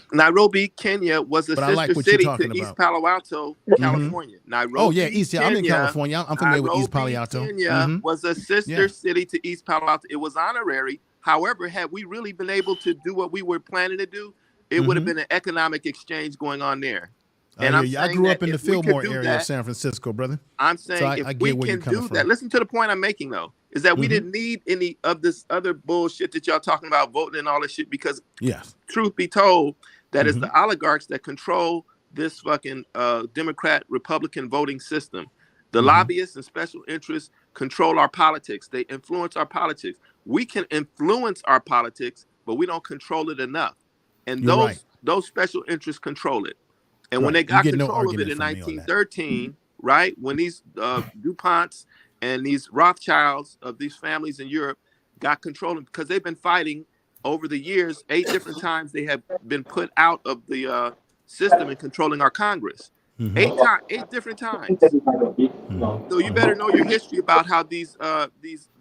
Kenya was a But I like sister what you're city talking to East about. Palo Alto, California. Nairobi, Oh yeah, East. Yeah, I'm in Kenya, California. I'm familiar with East Palo Alto. Kenya was a sister city to East Palo Alto. It was honorary. However, had we really been able to do what we were planning to do, it would have been an economic exchange going on there. And I grew up in the Fillmore area of San Francisco, brother. I'm saying so if I get we where you're can coming do from. that, listen to the point I'm making though, is that we didn't need any of this other bullshit that y'all talking about voting and all this shit because truth be told, that is the oligarchs that control this fucking Democrat Republican voting system. The lobbyists and special interests control our politics. They influence our politics. We can influence our politics, but we don't control it enough. And those special interests control it. And when they got control of it in 1913, right, when these DuPonts and these Rothschilds of these families in Europe got control of, because they've been fighting over the years, 8 different times they have been put out of the system and controlling our Congress. 8 different times. So you better know your history about how these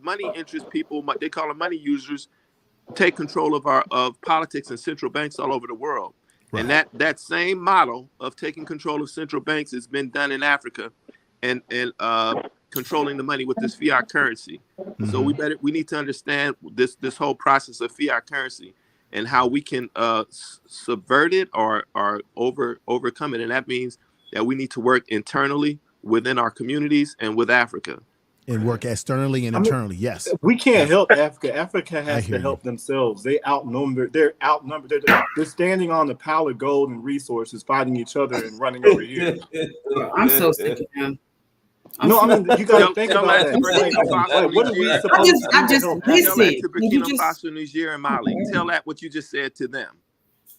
money interest people, they call them money users, take control of politics and central banks all over the world. And that same model of taking control of central banks has been done in Africa and controlling the money with this fiat currency. So we need to understand this whole process of fiat currency and how we can subvert it or overcome it. And that means that we need to work internally within our communities and with Africa. And work externally and internally. Yes. We can't help Africa. Africa has to help themselves. They're outnumbered. They're standing on the pile of gold and resources, fighting each other and running over here. I'm so sick of him. No, I mean you got to think Tell about that that. to Burkina Faso, What are we Niger. supposed to do to help Tell that to Africa? Burkina Faso, Niger, and Mali. Tell that what you just said to them.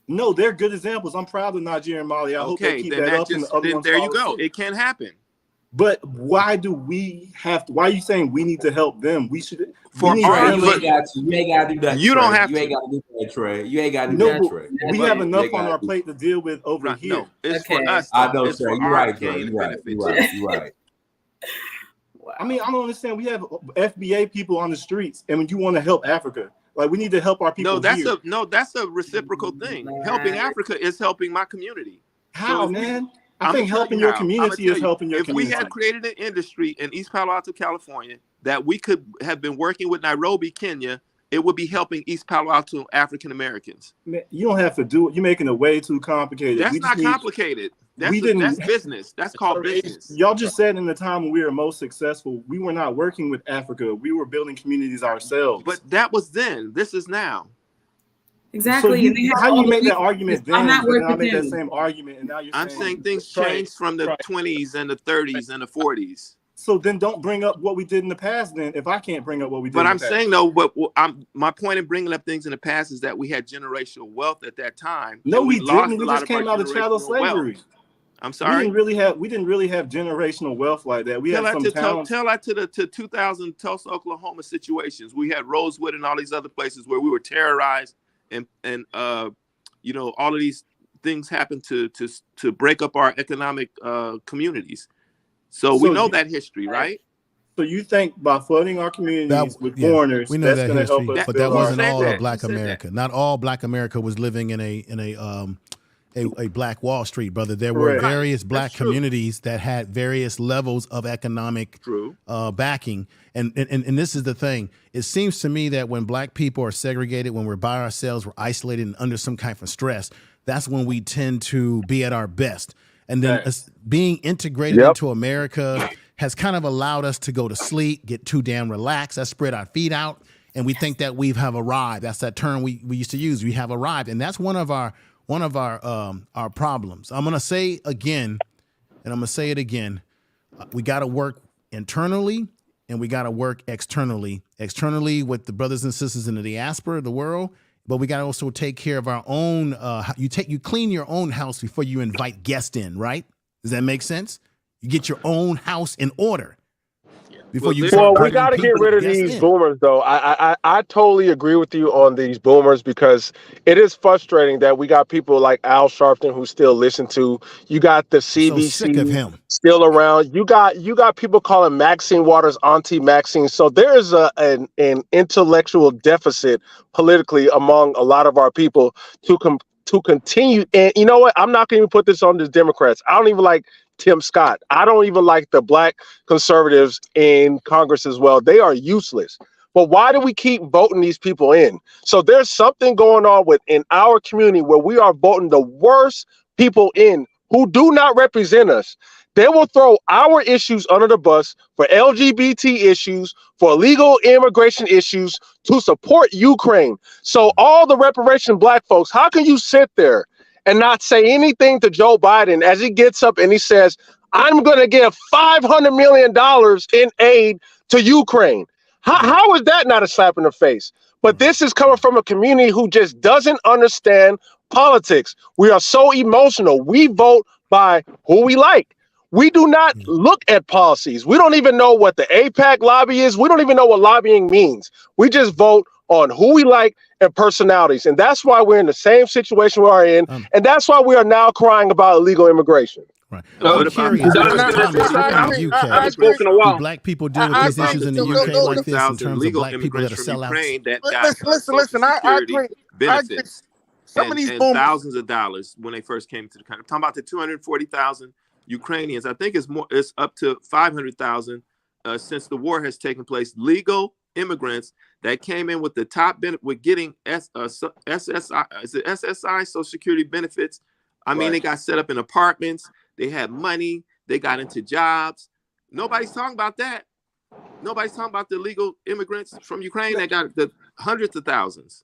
No, they're good examples. I'm proud of Nigeria and Mali. I hope they Okay, keep then that that up and the just other then ones there you follow go. suit. It can happen. But why do we have to? Why are you saying we need to help them? We should. For we need our- them You ain't got to. You ain't got to do that. You don't Trey. have You to. ain't got to do that, Trey. You ain't got to do No, that, but Trey. we You have ain't enough on gotta our do- plate to deal with over Right, here. no, it's Okay. for us. I Though. know, It's Trey. for You're our right, Trey. gain You're and right. benefit. You're right. You're right. I mean, I don't understand. We have FBA people on the streets, and when you want to help Africa, like we need to help our people No, that's here. that's a reciprocal thing. Helping Africa is helping my community. How, if we- man? I I'ma think tell helping you your how. I'ma community tell is you. helping your If we community. had created an industry in East Palo Alto, California, that we could have been working with Nairobi, Kenya, it would be helping East Palo Alto African Americans. Man, you don't have to do it. You're making it way too complicated. That's We just not need. complicated. We didn't. That's business. That's called business. Y'all just said in the time when we were most successful, we were not working with Africa. We were building communities ourselves. But that was then. This is now. Exactly. So And they have how do all you make the that argument resources. I'm then? not But then I working make that them. same argument, and now you're I'm saying saying things changed from the 20s and the 30s and the 40s. So then don't bring up what we did in the past then if I can't bring up what we did But in I'm the past. saying though, my point in bringing up things in the past is that we had generational wealth at that time. No, and we lost didn't. a We lot just of our came out of chattel generational wealth. slavery. I'm sorry. We didn't really have generational wealth like that. We Tell had that some towns. tell that to the 2000 Tulsa, Oklahoma situations. We had Rosewood and all these other places where we were terrorized and you know, all of these things happened to break up our economic communities. So we know that history, right? So you think by flooding our communities with foreigners, we know that's that going to history, help us? but build that wasn't our- all of Black America. Not all Black America was living in a Black Wall Street, brother. There were Correct. various Black communities that had various levels of economic backing, and this is the thing. It seems to me that when Black people are segregated, when we're by ourselves, we're isolated and under some kind of stress, that's when we tend to be at our best. And then being integrated into America has kind of allowed us to go to sleep, get too damn relaxed, let's spread our feet out, and we think that we have arrived. That's that term we used to use. We have arrived, and that's one of our problems. I'm gonna say again, and I'm gonna say it again. We got to work internally, and we got to work externally. Externally with the brothers and sisters in the diaspora of the world, but we got to also take care of our own. You clean your own house before you invite guests in, right? Does that make sense? You get your own house in order before you. Well, we got to get rid of these boomers, though. I totally agree with you on these boomers because it is frustrating that we got people like Al Sharpton who still listen to. You got the CBC sick of him. still around. You got people calling Maxine Waters Auntie Maxine. So there is an intellectual deficit politically among a lot of our people to continue. And you know what? I'm not going to even put this on the Democrats. I don't even like Tim Scott. I don't even like the Black conservatives in Congress as well. They are useless. But why do we keep voting these people in? So there's something going on in our community where we are voting the worst people in who do not represent us. They will throw our issues under the bus for LGBT issues, for illegal immigration issues, to support Ukraine. So all the reparation Black folks, how can you sit there and not say anything to Joe Biden as he gets up and he says, I'm going to give $500 million in aid to Ukraine? How is that not a slap in the face? But this is coming from a community who just doesn't understand politics. We are so emotional. We vote by who we like. We do not look at policies. We don't even know what the AIPAC lobby is. We don't even know what lobbying means. We just vote on who we like and personalities. And that's why we're in the same situation we are in. And that's why we are now crying about illegal immigration. Right. I'm curious. I've spoken a while. Do Black people deal with these issues in the UK like this in terms of Black people that are sellouts? That got Listen. I agree. benefits Some of these and boomers. thousands of dollars when they first came to the country. I'm talking about the 240,000 Ukrainians. I think it's up to 500,000 since the war has taken place. Legal immigrants that came in with the top benefit, with getting SSI, is it SSI, Social Security benefits. I mean, they got set up in apartments. They had money. They got into jobs. Nobody's talking about that. Nobody's talking about the legal immigrants from Ukraine that got the hundreds of thousands.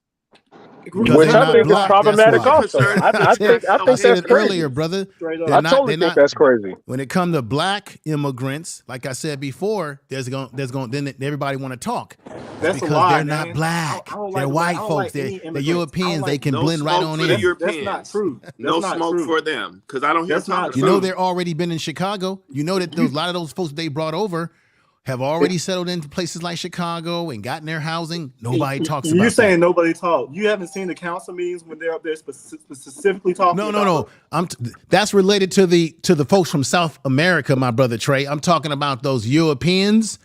Because Which they're I not think is black. That's problematic why. also. I think I that's said it crazy. earlier, brother. I totally think that's crazy. When it comes to black immigrants, like I said before, then everybody want to talk. That's Because a lie, they're not man. black. I don't They're like- white I don't folks. like They're any the immigrants. I don't Europeans. like- They can No blend right smoke on for the in. Europeans. That's not true. That's No not smoke true. for them, because I don't hear That's talking not about You know true. they're already been in Chicago. You know that a lot of those folks they brought over have already settled into places like Chicago and gotten their housing. Nobody talks about You're that. saying nobody talk. You haven't seen the council meetings when they're up there specifically talking. No. That's related to the folks from South America, my brother Trey. I'm talking about those Europeans,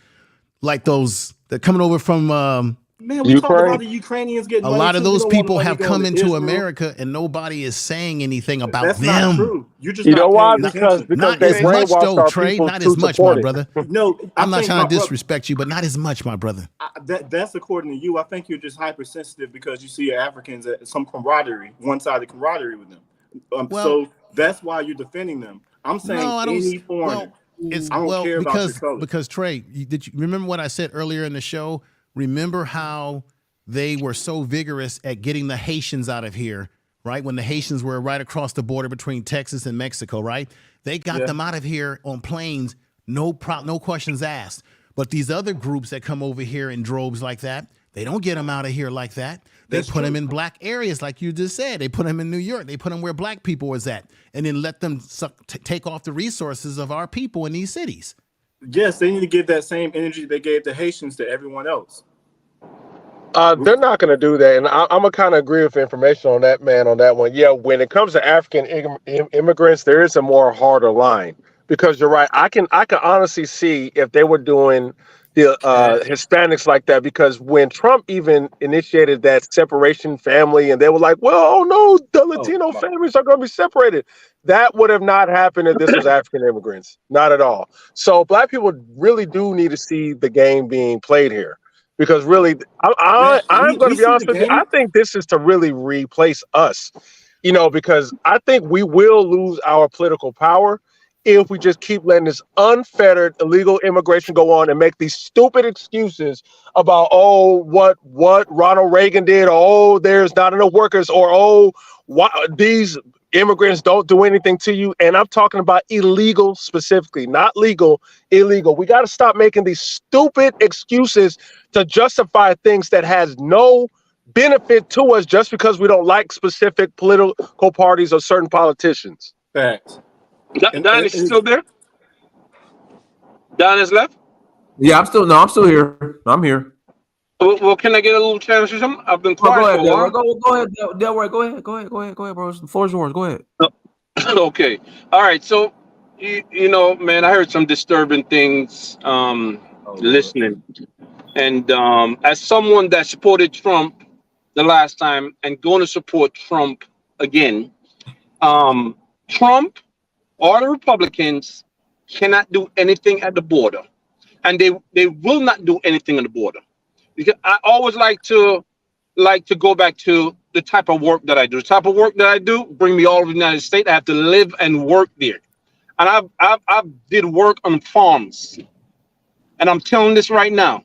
like those that coming over from. Man, we talked about the Ukrainians getting A money lot of too. We those don't want people money have going come to into Israel. America, and nobody is saying anything about That's them. not true. You're just You not know why? paying Because attention. Not they as much brainwashed though, our Trey. people Not to as much, support my it. brother. No, I'm not trying to brother, disrespect you, but not as much, my brother. that's according to you. I think you're just hypersensitive because you see Africans at some camaraderie, one-sided camaraderie with them. So that's why you're defending them. I'm saying No, I don't. any foreigner. It's I don't care about your color. because Trey, did you remember what I said earlier in the show? Remember how they were so vigorous at getting the Haitians out of here, right? When the Haitians were right across the border between Texas and Mexico, right? They got them out of here on planes, no questions asked. But these other groups that come over here in droves like that, they don't get them out of here like that. They put them in black areas, like you just said. They put them in New York. They put them where black people was at, and then let them take off the resources of our people in these cities. Yes, they need to give that same energy they gave the Haitians to everyone else. They're not going to do that, and I'm gonna kind of agree with information on that, man. On that one, yeah. When it comes to African immigrants, there is a more harder line because you're right. I can honestly see if they were doing the Hispanics like that, because when Trump even initiated that separation family, and they were like, "Well, oh no, the Latino families are going to be separated," that would have not happened if this was African immigrants, not at all. So black people really do need to see the game being played here. Because really, I'm going to be honest with you. I think this is to really replace us, because I think we will lose our political power if we just keep letting this unfettered illegal immigration go on and make these stupid excuses about, what Ronald Reagan did, or there's not enough workers, or these immigrants don't do anything to you. And I'm talking about illegal specifically, not legal, illegal. We got to stop making these stupid excuses to justify things that has no benefit to us just because we don't like specific political parties or certain politicians. Facts. Don is still there? Don is left? Yeah, I'm still here. I'm here. Well, can I get a little chance or something? I've been quiet for a while. Go ahead, Delroy. Go ahead, bro. The floor is yours. Go ahead. Okay. All right. So, man, I heard some disturbing things listening. And as someone that supported Trump the last time and going to support Trump again, Trump or the Republicans cannot do anything at the border. And they will not do anything on the border. Because I always like to go back to the type of work that I do. The type of work that I do bring me all over the United States. I have to live and work there. And I've did work on farms. And I'm telling this right now.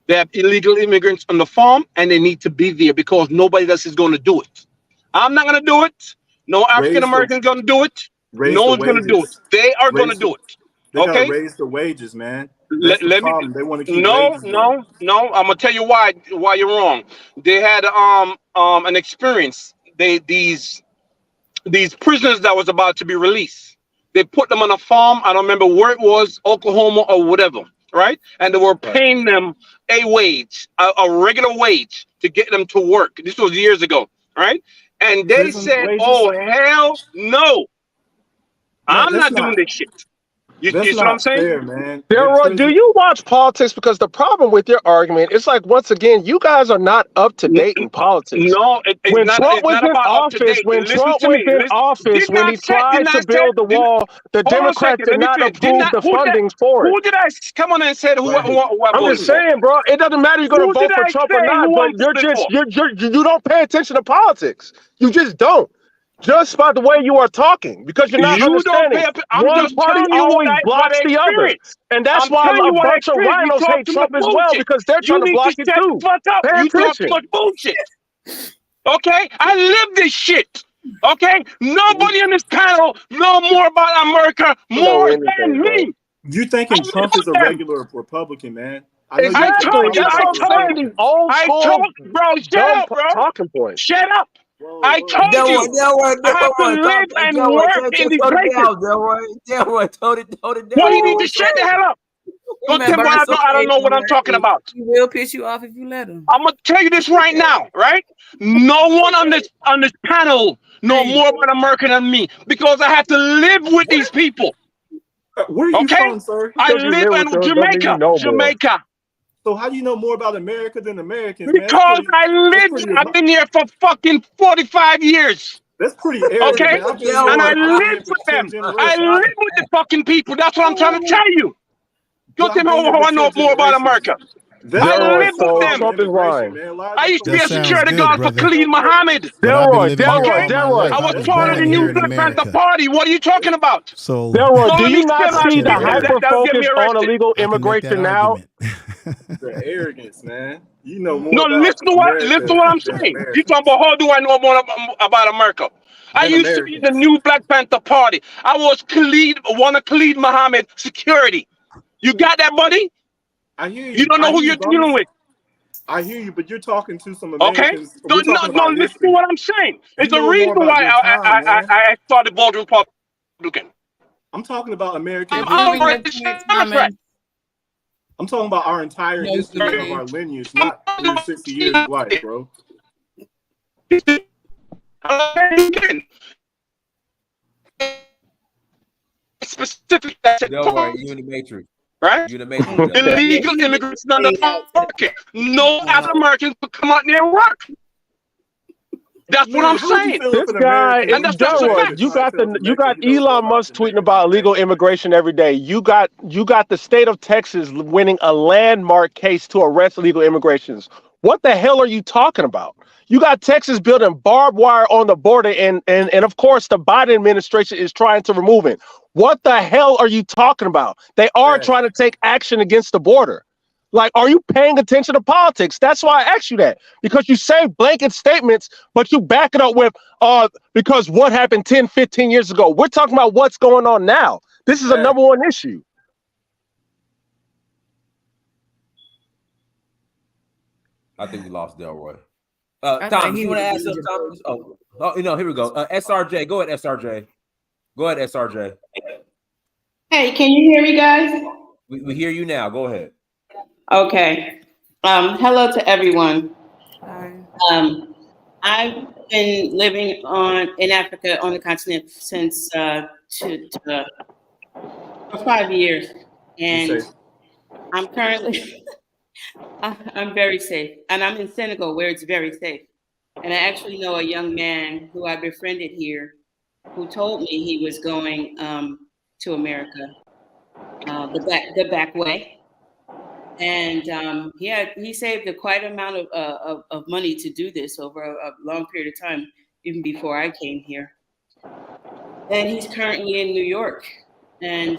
They have illegal immigrants on the farm, and they need to be there because nobody else is going to do it. I'm not going to do it. No African American is going to do it. No one's going to do it. They are going to do it. They Okay? gotta raise the wages, man. Let me. They want to keep No. wages low. I'm gonna tell you why you're wrong. They had an experience. These prisoners that was about to be released. They put them on a farm. I don't remember where it was, Oklahoma or whatever, right? And they were paying them a wage, a regular wage, to get them to work. This was years ago, right? And they Prison said, wages? "Oh hell no, I'm that's not doing this shit." You That's see what I'm not saying? fair, man. Delroy, do you watch politics? Because the problem with your argument, it's like, once again, you guys are not up to date in politics. No, it's when not. Trump It's was not in about up to office, date. when Listen Trump to was me. in Listen. office, when he tried to build the wall, the Hold on a Democrats second. did Let me not finish. approve the funding for it. Who did I come on and said who I I'm voted just for? saying, bro. It doesn't matter. You're gonna Who vote did for I Trump or say not, who but I'm voting for? you don't pay attention to politics. You just don't. Just by the way you are talking, because you're not You don't understanding. pay up. I'm One just party telling you always what blocks I the other, experienced. and that's I'm why telling you a what I bunch of experienced. You rhinos talk hate too much Trump as well, bullshit. because they're You trying to need block to it shut too. the fuck up. Pay You talk too attention. much bullshit. Okay, I live this shit. Okay, nobody on this panel know more about America I don't know more anything, than bro. me. You I thinking Trump live is a with them. regular Republican, man? I know you think Exactly. Trump Exactly. is That's That's what like what I'm I'm the saying. telling These you. Republicans. old I school told, bro, shut dumb up, bro. talking points. Shut up. Whoa, I whoa. told you. I have to live and work in these Tone it places. down, Delroy. Delroy, tone it Well, down, he need bro. to shut the hell up. Don't tell me Remember, it's I don't okay, know what I'm talking Delroy. about. He will piss you off if you let him. I'm gonna tell you this right now, right? No one on this panel know more about America than me because I have to live with these people. Where are you Okay? from, sir? I Because you live live with in them don't mean you Jamaica. know more. Jamaica. So how do you know more about America than Americans, man? Because I've been here for fucking 45 years. That's pretty arrogant, Okay? man. I've been here. And I I've been here live for with 10 them. I generations. live with the fucking people. That's what I'm trying to tell you. Don't But tell I've me been here how for I know 10 more about generations. America. That's I why Delroy, live it's with so them. called Trump is immigration, lying. man. A lot of I these used to be That a folks sounds security good, guard for brother. Khalid Muhammad. But I've been living here Okay? all my life. I was I was part of born the new here in Black Panther America. Party. What are you talking about? So Delroy, Don't do let you me not spit my see can the make spit. that hyper That'll get me focus on arrested. illegal I can make that immigration now? argument. the arrogance, man. You know more No, about listen to America what I'm than saying. You talking Americans. about how do I know more about America? I Than used to be in the Americans. new Black Panther Party. I was one of Khalid Muhammad security. You got that, buddy? I hear You you. don't know I who hear you're you, but I'm dealing just, with. I hear you, but you're talking to some Okay? Americans. No, We're no, talking no, about listen to history. what I'm saying. You It's the know more reason about why your time, man. I started voting Republican. I'm talking about American You're I'm giving history. your a point, Democrat. Thomas. I'm talking about our entire No, you history of didn't. our lineage, not your 60 years of life, bro. Specific Delroy, you in the matrix. right? You in the matrix, Delroy. Illegal immigrants in the market. No African Americans could come out there and work. That's what Man, I'm how would you saying. feel if This an guy, American And moved to that's a Delroy, Jamaica fact. trying to tell you Jamaica got he knows more Elon about Musk tweeting Jamaica than about illegal Jamaica? immigration every day. You got the state of Texas winning a landmark case to arrest illegal immigrations. What the hell are you talking about? You got Texas building barbed wire on the border, and of course the Biden administration is trying to remove it. What the hell are you talking about? They are Facts. trying to take action against the border. Like, are you paying attention to politics? That's why I asked you that, because you say blanket statements, but you back it up with, because what happened 10, 15 years ago. We're talking about what's going on now. This is a Facts. number one issue. I think we lost Delroy. I think Thomas, he you want to add was something, Thomas? Here we go. SRJ, go ahead, SRJ. Go ahead, SRJ. Hey, can you hear me, guys? We hear you now. Go ahead. Okay. Hello to everyone. Hi. I've been living in Africa on the continent since for 5 years, and I'm currently I'm very safe, and I'm in Senegal where it's very safe. And I actually know a young man who I befriended here, who told me he was going to America, the back way. And he saved quite amount of money to do this over a long period of time, even before I came here. And he's currently in New York, and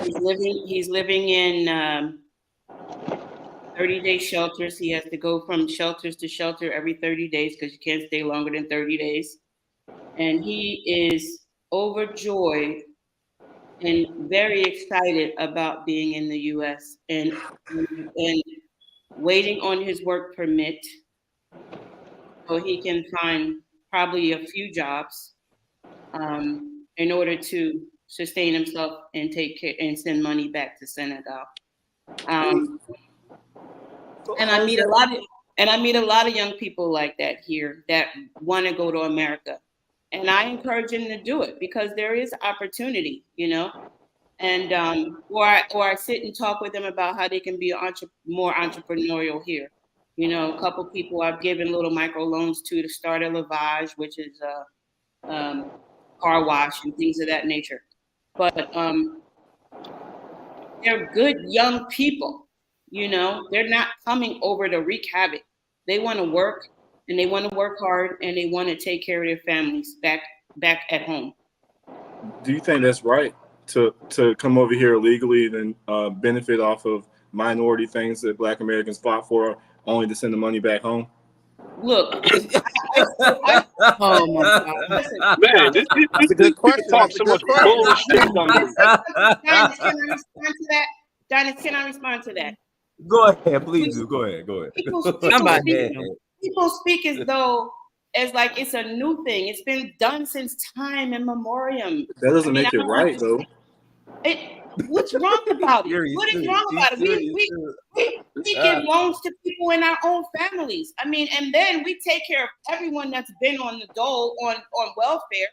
he's living in 30-day shelters. He has to go from shelters to shelter every 30 days because you can't stay longer than 30 days. And he is overjoyed and very excited about being in the U.S. and waiting on his work permit so he can find probably a few jobs in order to sustain himself and take care and send money back to Senegal. And I meet a lot of young people like that here that want to go to America. And I encourage them to do it because there is opportunity, and or I sit and talk with them about how they can be more entrepreneurial here. A couple people I've given little micro loans to start a lavage, which is a car wash and things of that nature. But they're good young people. They're not coming over to wreak havoc. They want to work, and they want to work hard, and they want to take care of their families back at home. Do you think that's right to come over here illegally and then benefit off of minority things that Black Americans fought for, only to send the money back home? Look, oh my God. Listen, Man, this That's a good question. talk That's a so good much question. bullshit on this. Dinus, can I respond to that? Dinus, can I respond to that? Go ahead, please do. Go ahead. Go ahead. People speak as though as like it's a new thing. It's been done since time immemorial. That doesn't make it right, though. What's wrong about it? What is wrong about it? We give loans to people in our own families. I mean, and then we take care of everyone that's been on the dole on welfare.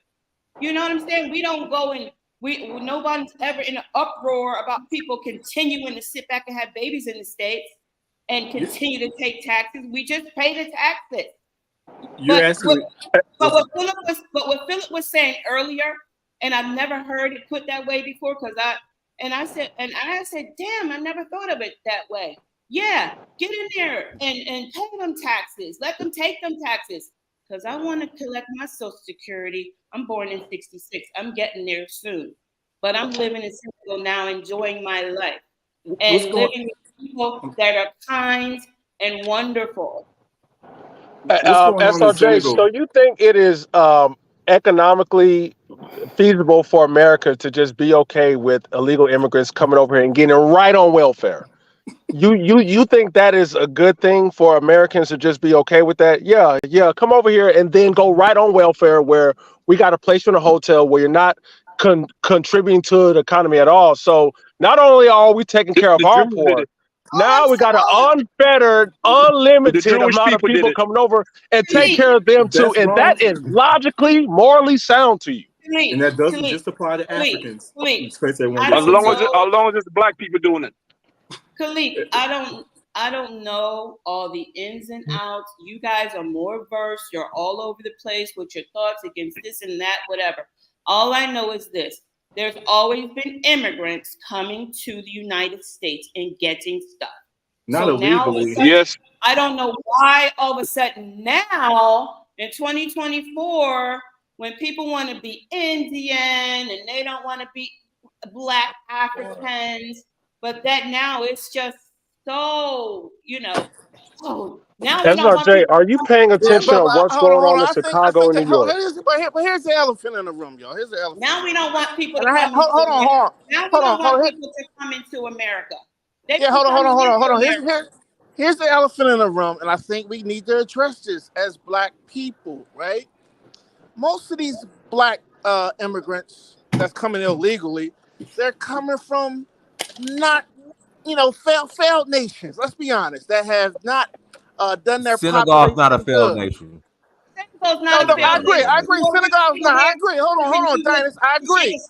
You know what I'm saying? We don't go and nobody's ever in an uproar about people continuing to sit back and have babies in the States and continue to take taxes. We just pay the taxes. But what Philip was saying earlier, and I've never heard it put that way before, I said, damn, I never thought of it that way. Yeah, get in there and pay them taxes. Let them take them taxes. Because I want to collect my Social Security. I'm born in 66. I'm getting there soon. But I'm living in Senegal now, enjoying my life. And living with people that are kind and wonderful. SRJ, so you think it is economically feasible for America to just be okay with illegal immigrants coming over here and getting right on welfare? You think that is a good thing for Americans to just be okay with that? Yeah, come over here and then go right on welfare, where we got a place you in a hotel where you're not contributing to the economy at all. So not only are we taking care of our poor, now we got an unfettered, unlimited amount of people coming over and take care of them too. And that is logically, morally sound to you. And that doesn't just apply to Africans. As long as it's black people doing it. Khalid, I don't know all the ins and outs. You guys are more versed. You're all over the place with your thoughts against this and that, whatever. All I know is this. There's always been immigrants coming to the United States and getting stuff. Not illegally. Yes. I don't know why all of a sudden now in 2024, when people want to be Indian and they don't want to be Black Africans, but that now it's just so, now SRJ, are you paying attention to what's going on in Chicago and New York? But here's the elephant in the room, y'all. Here's the elephant. Now we don't want people to come come hold on. Now we don't want people to come into America. Hold on. Here's the elephant in the room, and I think we need to address this as black people, right? Most of these black immigrants that's coming illegally, they're coming from not, failed nations. Let's be honest, that have not done their Senegal's not a failed nation. Senegal's not a failed nation. I agree. Senegal's not. I agree. Hold on, Dinus. I agree.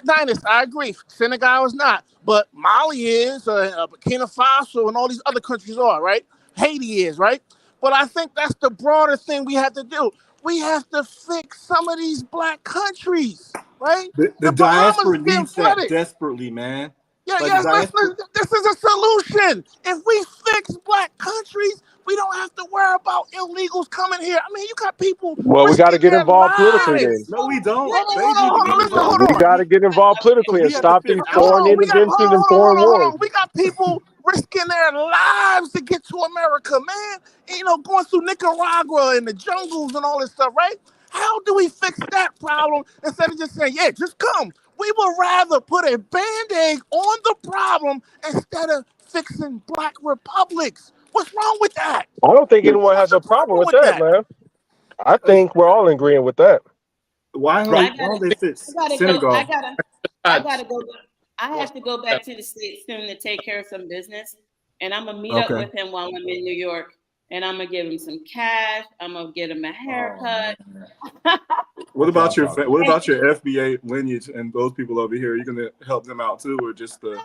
Dinus, I agree. Senegal is not, but Mali is, Burkina Faso, and all these other countries are, right? Haiti is, right? But I think that's the broader thing we have to do. We have to fix some of these black countries, right? The diaspora needs that desperately, man. This is a solution. If we fix black countries, we don't have to worry about illegals coming here. I mean, you got people. Well, we got to get involved politically then. No, we don't. Hold on. We got to get involved politically and stop these foreign interventions and foreign wars. We got people risking their lives to get to America, man. Going through Nicaragua and the jungles and all this stuff, right? How do we fix that problem instead of just saying, yeah, just come? We would rather put a Band-Aid on the problem instead of fixing black republics. What's wrong with that? I don't think anyone has a problem with that, man. I think we're all in agreement with that. Why don't they fix Senegal? I gotta go. I have to go back to the States soon to take care of some business, and I'm gonna meet up with him while I'm in New York. And I'm gonna give him some cash. I'm gonna get him a haircut. What about your FBA lineage and those people over here? Are you gonna help them out too, or just the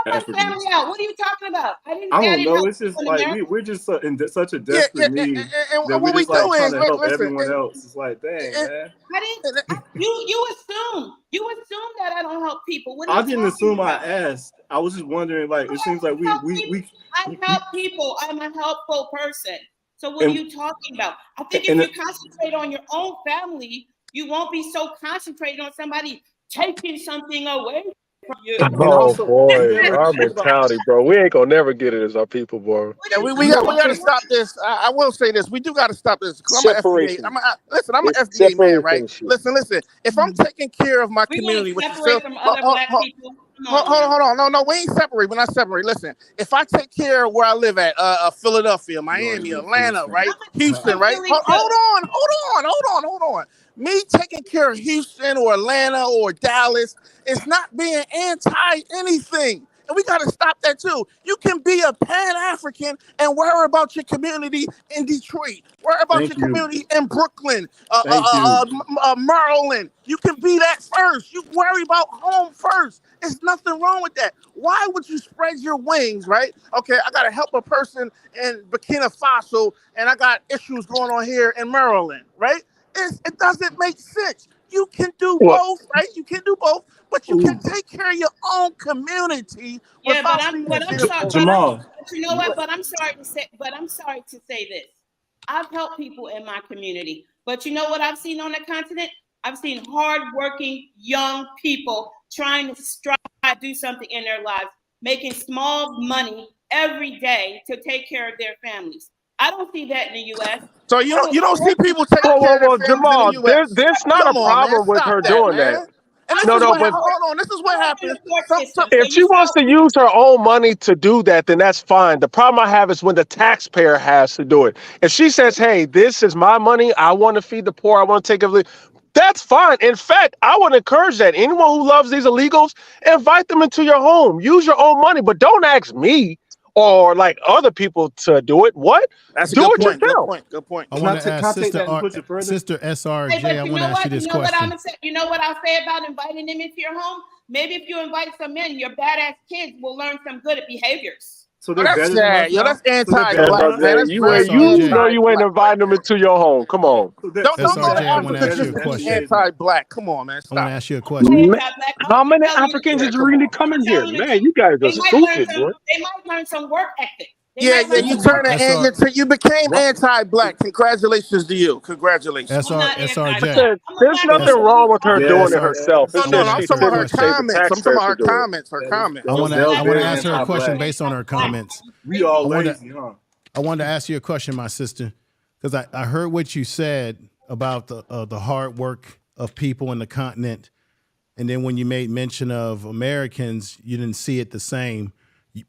Africans? Family out. What are you talking about? I don't know. It's just like we're just in such a desperate need that we're just trying to help everyone else. It's like, dang, man. You assume that I don't help people. I didn't assume. I asked. I was just wondering. Like, it seems like we I help people. I'm a helpful person. So what are you talking about? I think if you concentrate on your own family, you won't be so concentrated on somebody taking something away And Oh also, boy, you never our think about. mentality, bro. We ain't gonna never get it as our people, bro. Yeah, we You got know, to stop this. I will say this: we do got to stop this because I'm an FBA. separation. Listen. I'm an It's FBA man, right? separation shit. Listen. If I'm taking care of my We're going community, to which is separate from other black people. Come on now. hold on. No, we ain't separate. We're not separate. Listen, if I take care of where I live at, Philadelphia, Miami, Atlanta, right, Houston, right. Hold on. Me taking care of Houston or Atlanta or Dallas is not being anti anything. And we got to stop that too. You can be a Pan-African and worry about your community in Detroit. Worry about Thank your you. community in Brooklyn, Thank you. Maryland. You can be that first. You worry about home first. There's nothing wrong with that. Why would you spread your wings, right? Okay, I got to help a person in Burkina Faso, and I got issues going on here in Maryland, right? It doesn't make sense. You can do What? both, right? You can do both, but you can take care of your own community Yeah, without but I'm being sorry. Jamal. But you know what? But I'm sorry to say this. I've helped people in my community, but you know what I've seen on the continent? I've seen hardworking young people trying to strive to do something in their lives, making small money every day to take care of their families. I don't see that in the U.S. So you don't see people taking care of their families Jamal, in the U.S. there's not a Come on, man, problem with stop her that, doing that. man. And this No, is no, what but hold on. This is what happens. if she wants to use her own money to do that, then that's fine. The problem I have is when the taxpayer has to do it. If she says, "Hey, this is my money. I want to feed the poor. I want to take care of the," that's fine. In fact, I would encourage that. Anyone who loves these illegals, invite them into your home. Use your own money, but don't ask me or like other people to do it. What? That's a Do good it point. yourself. Good point. I want to Can I ask take that and push it further? Sister Hey, SRJ, but I you want to know ask you what? this You know what I'm question. gonna say? You know what I'll say about inviting them into your home? Maybe if you invite some in, your badass kids will learn some good behaviors. So Oh, they're that's better than sad. us Yo, now? that's So they're anti-black, better than us? man. That's You very ain't you know you ain't anti-black right inviting them there. into your home. Come on. So that Don't so go to SRJ, I so want they're to Africa ask better you a just than to be question. FBA's now. anti-black. Come on, man, I want to stop it. ask you a question. Anti-black. How I'm many telling you the Africans truth. is Come really on. coming I'm here? telling you the Man, truth. you guys are They might learn stupid, some. boy. They might learn some work ethic. They Yeah, might learn you some work turning ethic. and you became What? anti-black. Congratulations to you. Congratulations. I'm not I SRJ, anti-black. said, I'm a there's black nothing S, woman wrong who's with her Yeah, doing it hardworking. herself. No, It's I no, want just to no. I'm she ask her talking a about her thinks question. maybe comments. I'm talking about taxpayers her should do it. comments. Her that is comments. I want to they'll I be want to ask her a question anti-black. based on her comments. We all I want to lazy, huh? I wanted to ask you a question, my sister, because I heard what you said about the hard work of people in the continent, and then when you made mention of Americans, you didn't see it the same.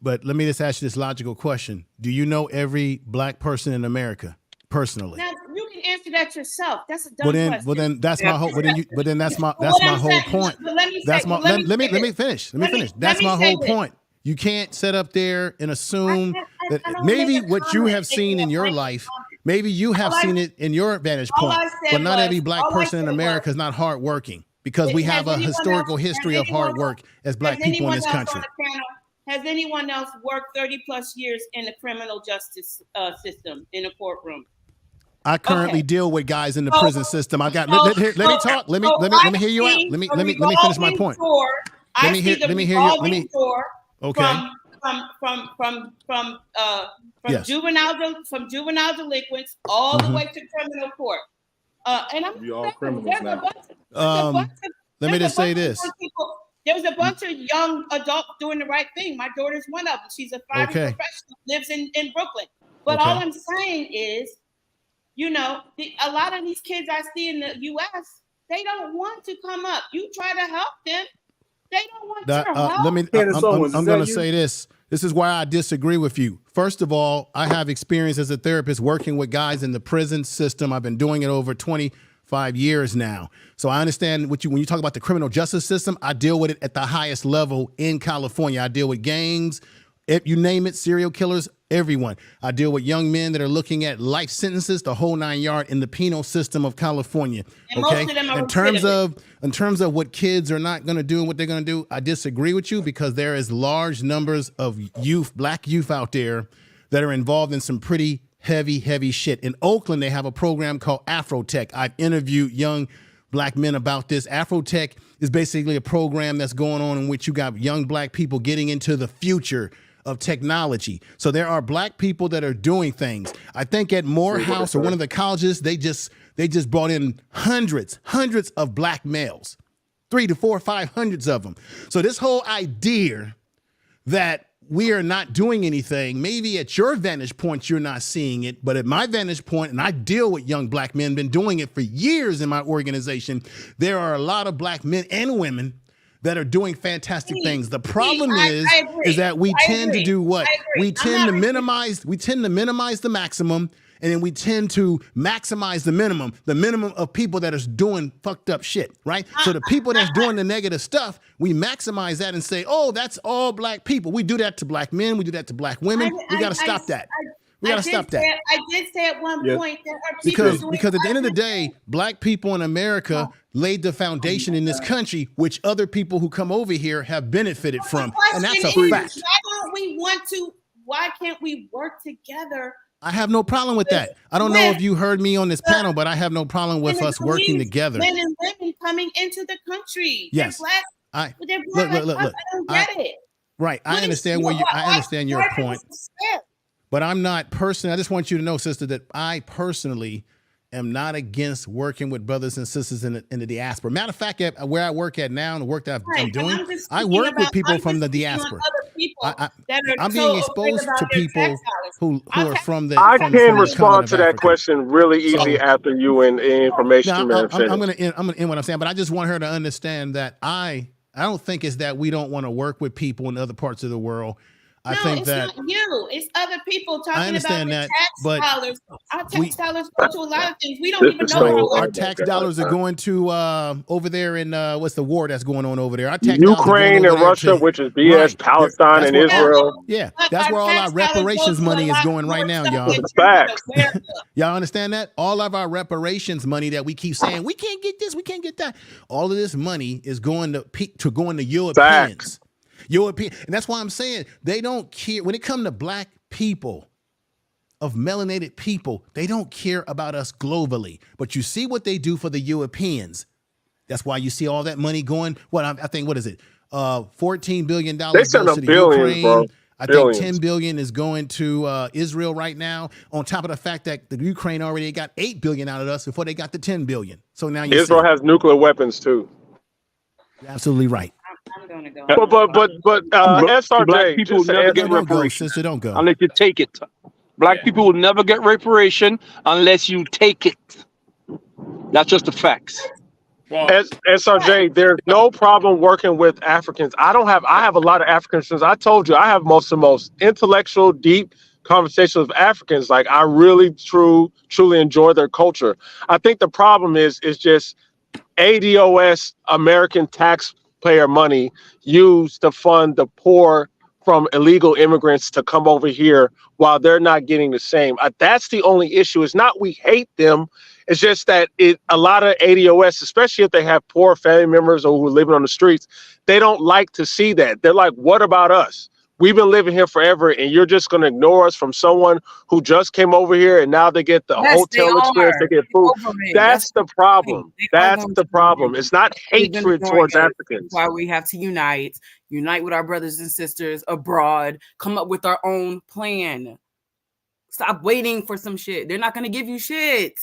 But let me just ask you this logical question: do you know every black person in America personally? Now you can answer that yourself. That's a dumb question. Well, then that's my whole. But then that's But that's what my I'm whole saying, point. but let me That's say, my. well, let me Let say me this. finish. Let me finish. Let That's me my say whole this. point. You can't sit up there and assume that I don't make maybe a what you comment have making seen a in your blanket life, comment. maybe you have All I seen it in your vantage all point, I but said not was every black all I person in said was America is not hardworking because we has have a anyone else historical history of hard work as has black people in anyone this else on country. the panel has anyone else worked 30 plus years in the criminal justice system in a courtroom? I currently Okay. deal with guys in the So, prison system. I got let me talk. Let me I hear you out. see Let a me finish my revolving point. door. Let I me see hear the let me hear you. Let revolving me door okay. from Yes. juvenile delinquents all the Mhm. way to criminal court. And I'm We all saying criminals there's a now. bunch of Let me there's a just say bunch of this. young people. There's a bunch of young adults doing the right thing. My daughter's one of them. She's a thriving Okay. professional, lives in Brooklyn. But all Okay. I'm saying is, you know, a lot of these kids I see in the U.S., they don't want to come up. You try to help them, they don't want your help. Candace Owens, I'm is going that to you? say this. This is why I disagree with you. First of all, I have experience as a therapist working with guys in the prison system. I've been doing it over 25 years now. So I understand when you talk about the criminal justice system, I deal with it at the highest level in California. I deal with gangs, if you name it, serial killers, everyone. I deal with young men that are looking at life sentences, the whole 9 yards in the penal system of California. And Okay. most of them are In terms of what kids are not going to do and what they're going to do, I disagree with you because there is large numbers of youth, black youth out there that are involved in some pretty heavy shit. In Oakland, they have a program called Afrotech. I've interviewed young black men about this. Afrotech is basically a program that's going on in which you got young black people getting into the future of technology. So there are black people that are doing things. I think at Morehouse or one of the colleges, they just brought in hundreds of black males 3 to 4, 500s of them. So this whole idea that we are not doing anything, maybe at your vantage point, you're not seeing it, but at my vantage point, and I deal with young black men, been doing it for years in my organization, there are a lot of black men and women that are doing fantastic things. The problem is that we tend to do what? We tend to minimize the maximum, and then we tend to maximize the minimum of people that are doing fucked up shit, right? So the people that's doing the negative stuff, we maximize that and say, oh, that's all black people. We do that to black men. We do that to black women. We got to stop that. We got to stop that. I did say at one point that are people because at the end of the day, black people in America laid the foundation in this country, which other people who come over here have benefited from. And that's a fact. Why can't we work together? I have no problem with that. I don't know if you heard me on this panel, but I have no problem with us working together. Men and women coming into the country. Yes. They're black. Look. I don't get it. Right. I understand your point. But I'm not personally, I just want you to know, sister, that I personally am not against working with brothers and sisters in the diaspora. Matter of fact, where I work at now and the work that I'm doing, I work with people from the diaspora. I'm being exposed to people who are from the. I can respond to that question really easy after you and information. I'm going to end what I'm saying, but I just want her to understand that I don't think it's that we don't want to work with people in other parts of the world. I think that not you. It's other people talking understand about that, tax but dollars. Our tax dollars go to a lot of things. We don't even know. Our tax dollars are going to over there in what's the war that's going on over there? Our tax Ukraine and Russia, which is BS, right. Palestine and Israel. Yeah, that's where all our reparations money is going right now, y'all. Facts. Y'all understand that? All of our reparations money that we keep saying we can't get this, we can't get that. All of this money is going to Europeans. Facts. European, and that's why I'm saying they don't care when it comes to black people, of melanated people. They don't care about us globally. But you see what they do for the Europeans. That's why you see all that money going. I think what is it? $14 billion goes to the Ukraine. Bro. I think 10 billion is going to Israel right now. On top of the fact that the Ukraine already got 8 billion out of us before they got the 10 billion. So now Israel has nuclear weapons too. You're absolutely right. I'm gonna go. But SRJ, black people will never get reparations don't go. unless you take it. Black people will never get reparation unless you take it. That's just the facts. SRJ, there's no problem working with Africans. I have a lot of Africans. I told you, I have the most intellectual, deep conversations with Africans. Like I really, truly enjoy their culture. I think the problem is just ADOS, American taxpayer money, used to fund the poor from illegal immigrants to come over here while they're not getting the same. That's the only issue. It's not we hate them. It's just that a lot of ADOS, especially if they have poor family members or who are living on the streets, they don't like to see that. They're like, what about us? We've been living here forever, and you're just going to ignore us from someone who just came over here, and now they get the hotel experience, they get food. That's the problem. That's the problem. It's not hatred towards Africans. That's why we have to unite with our brothers and sisters abroad, come up with our own plan. Stop waiting for some shit. They're not going to give you shit.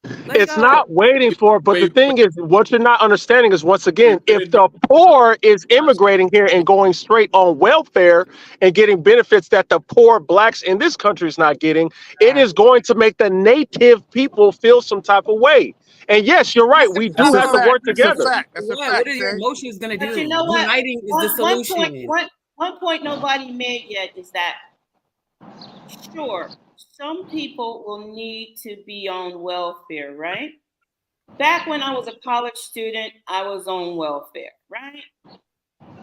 It's not waiting for it, but the thing is, what you're not understanding is, once again, if the poor is immigrating here and going straight on welfare and getting benefits that the poor blacks in this country is not getting, it is going to make the native people feel some type of way. And yes, you're right. We do have to work together. What are your emotions going to do? But you know what? Uniting is the solution. One point nobody made yet is that, sure, some people will need to be on welfare, right? Back when I was a college student, I was on welfare, right?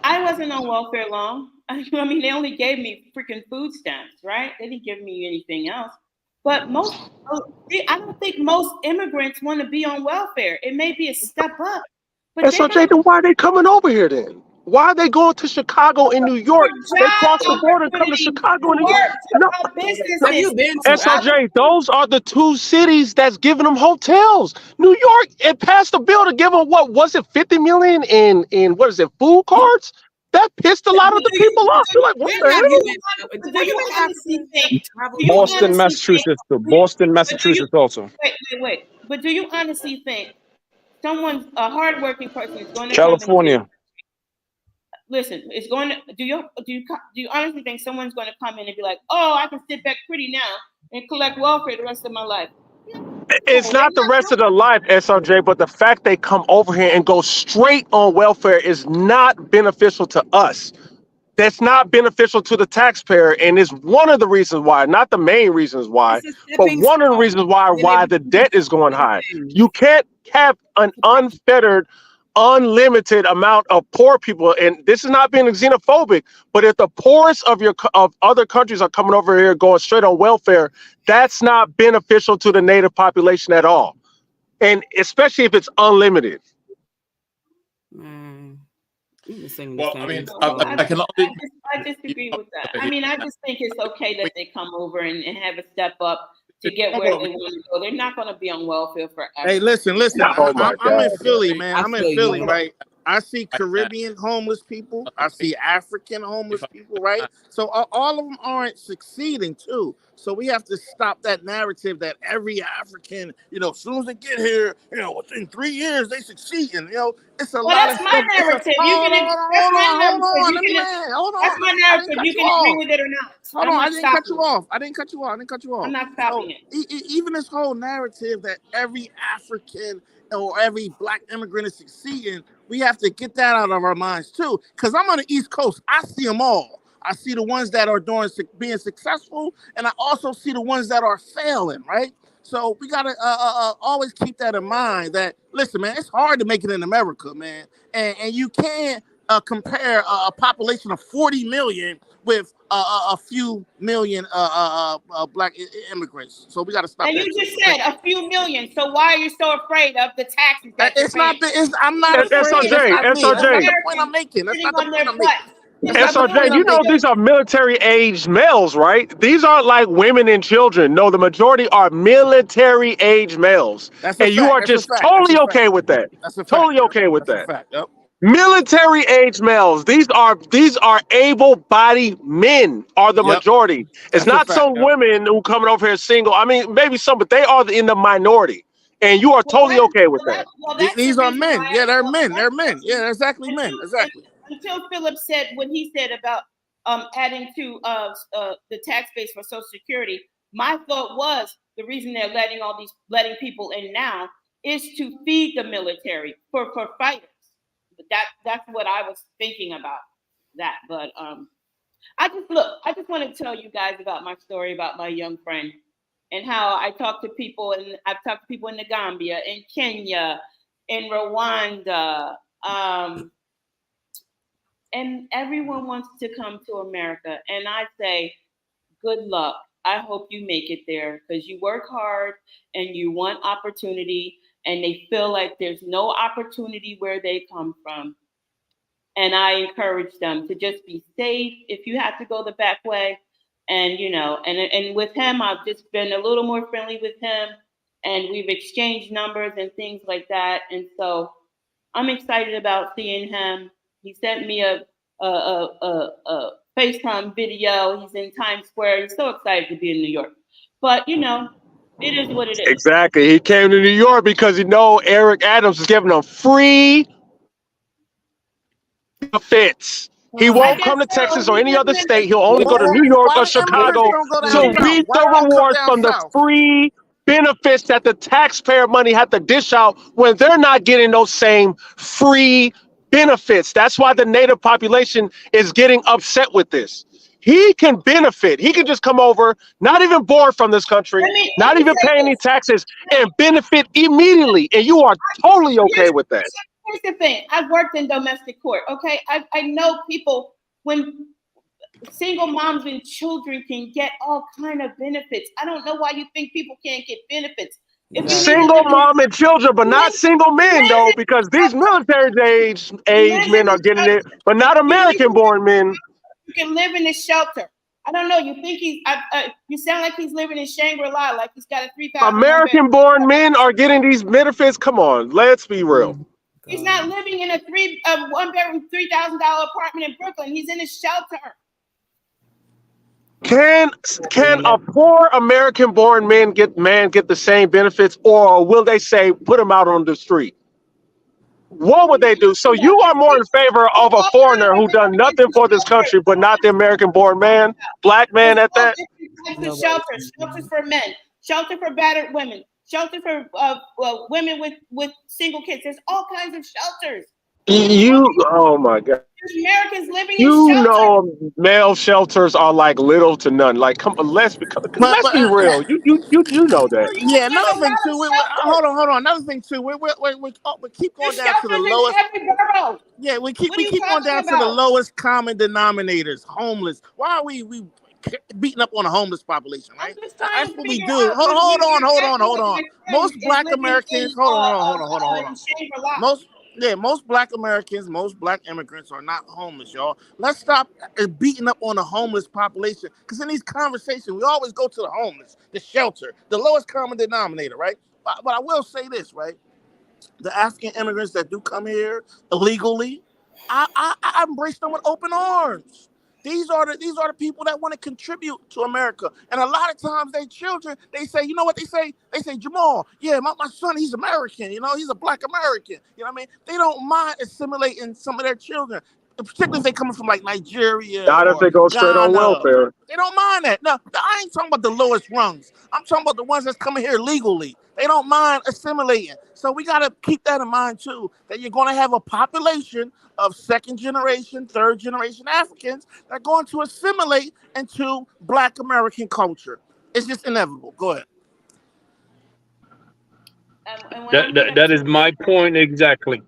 I wasn't on welfare long. I mean, they only gave me freaking food stamps, right? They didn't give me anything else. But I don't think most immigrants want to be on welfare. It may be a step up. But SRJ, then why are they coming over here then? Why are they going to Chicago and New York? They cross the border and come to Chicago and New York. No. SRJ, those are the two cities that's giving them hotels. New York, it passed a bill to give them, what was it, 50 million in what is it, food cards? That pissed a lot of the people off. They're like, what the hell? Boston, Massachusetts, too. Boston, Massachusetts also. Wait. But do you honestly think a hardworking person is going to California. listen, it's going to do you honestly think someone's going to come in and be like, oh, I can sit back pretty now and collect welfare the rest of my life? It's not the rest of their life, SRJ, but the fact they come over here and go straight on welfare is not beneficial to us. That's not beneficial to the taxpayer, and it's one of the reasons why, not the main reasons why, but one of the reasons why the debt is going high. You can't have an unfettered, unlimited amount of poor people, and this is not being xenophobic, but if the poorest of other countries are coming over here going straight on welfare, that's not beneficial to the native population at all, and especially if it's unlimited. Well, I mean, I can only. I disagree with that. I mean, I just think it's okay that they come over and have a step up to get where they want to go. They're not going to be on welfare forever. Hey, listen. Oh my I'm in God. Philly, man. I'm in feel Philly, you. right? I see Caribbean homeless people. I see African homeless people, right? So all of them aren't succeeding too. So we have to stop that narrative that every African, as soon as they get here, within 3 years they succeed. And it's a lot of That's my stuff. narrative. Hold on. Let me land. Hold on. That's my narrative. You can agree with it or not. Hold on, I didn't cut you off. I didn't cut you off. I'm not stopping it. Even this whole narrative that every African or every Black immigrant is succeeding, we have to get that out of our minds too. Because I'm on the East Coast, I see them all. I see the ones that are being successful, and I also see the ones that are failing, right? So we gotta always keep that in mind. That listen, man, it's hard to make it in America, man, and you can't compare a population of 40 million with a few million Black immigrants. So we got to stop. And that. you just said a few million. So why are you so afraid of the taxes? I'm not afraid. SRJ, That's not the point I'm making. That's not the point I'm making. SRJ, you know these are military-aged males, right? These aren't like women and children. No, the majority are military-aged males. And you are just totally okay with that. Totally okay with that. Yep. Military-aged males. These are able-bodied men are the majority. It's not some women who coming over here single. I mean, maybe some, but they are in the minority. And you are totally okay with that. These are men. Yeah, they're men. They're men. Yeah, they're exactly men. Exactly. Until Philip said what he said about adding to the tax base for Social Security, my thought was the reason they're letting people in now is to feed the military for fighters. That's what I was thinking about that. But I just want to tell you guys about my story about my young friend and how I talk to people, and I've talked to people in the Gambia, in Kenya, in Rwanda. And everyone wants to come to America. And I say, good luck. I hope you make it there because you work hard and you want opportunity, and they feel like there's no opportunity where they come from. And I encourage them to just be safe if you have to go the back way. And, and with him, I've just been a little more friendly with him, and we've exchanged numbers and things like that. And so I'm excited about seeing him. He sent me a FaceTime video. He's in Times Square. He's so excited to be in New York. But, it is what it is. Exactly. He came to New York because Eric Adams is giving them free benefits. He won't come to Texas or any other state. He'll only go to New York or Chicago to reap the rewards from the free benefits that the taxpayer money had to dish out when they're not getting those same free benefits. That's why the native population is getting upset with this. He can benefit. He can just come over, not even born from this country, not even pay any taxes, and benefit immediately. And you are totally okay with that. Here's the thing. I've worked in domestic court, okay? I know people, when single moms and children can get all kind of benefits. I don't know why you think people can't get benefits. Single mom and children, but not single men, though, because these military-aged men are getting it, but not American-born men. You can live in a shelter. I don't know. You think you sound like he's living in Shangri-La, like he's got a 3,000. American-born men are getting these benefits. Come on, let's be real. He's not living in a one-bedroom, $3,000 apartment in Brooklyn. He's in a shelter. Can a poor American-born man get the same benefits, or will they say put him out on the street? what would they do? So you are more in favor of a foreigner who done nothing for this country, but not the American-born man, black man at that? Types of shelters for men, shelter for battered women, shelter for women with single kids. There's all kinds of shelters. Oh my God. There's Americans living in You shelters. know, male shelters are like little to none. Like, let's be real. You know that. Yeah, another thing too. Hold on. Another thing too. We keep going down to the lowest. Yeah, we keep going down to the lowest common denominators. Homeless. Why are we beating up on the homeless population? Right. That's what we do. Hold on. Most Black Americans. Hold on. Most Black Americans, most Black immigrants are not homeless, y'all. Let's stop beating up on the homeless population. Because in these conversations, we always go to the homeless, the shelter, the lowest common denominator, right? But I will say this, right? The African immigrants that do come here illegally, I embrace them with open arms. These are the people that want to contribute to America. And a lot of times they children, they say, you know what they say? They say, Jamal, yeah, my son, he's American, he's a Black American. You know what I mean? They don't mind assimilating some of their children, particularly if they coming from like Nigeria. Not if they go straight on welfare. They don't mind that. No, I ain't talking about the lowest rungs. I'm talking about the ones that's coming here legally. They don't mind assimilating. So we got to keep that in mind too, that you're going to have a population of second generation, third generation Africans that are going to assimilate into Black American culture. It's just inevitable. Go ahead. That is my point exactly.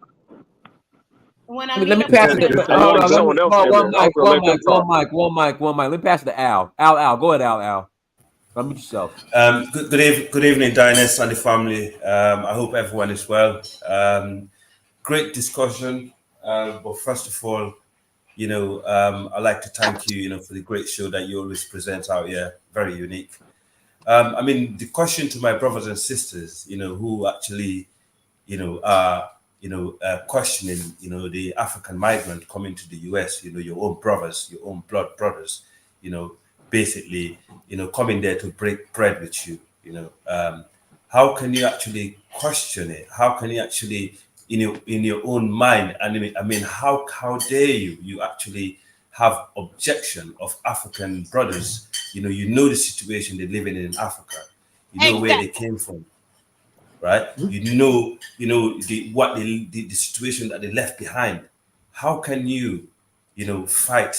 Let me pass it to one mic. Let me pass it to Al. Al, go ahead, Al. Unmute yourself. Good evening, Dynast and the family. I hope everyone is well. Great discussion. But first of all, I'd like to thank you, for the great show that you always present out here. Very unique. The question to my brothers and sisters, who actually, are, questioning, the African migrant coming to the US, your own brothers, your own blood brothers, basically, coming there to break bread with you, how can you actually question it? How can you actually, in your own mind, how dare you actually have objection of African brothers, the situation they're living in Africa, where they came from, right? The situation that they left behind. How can you, fight,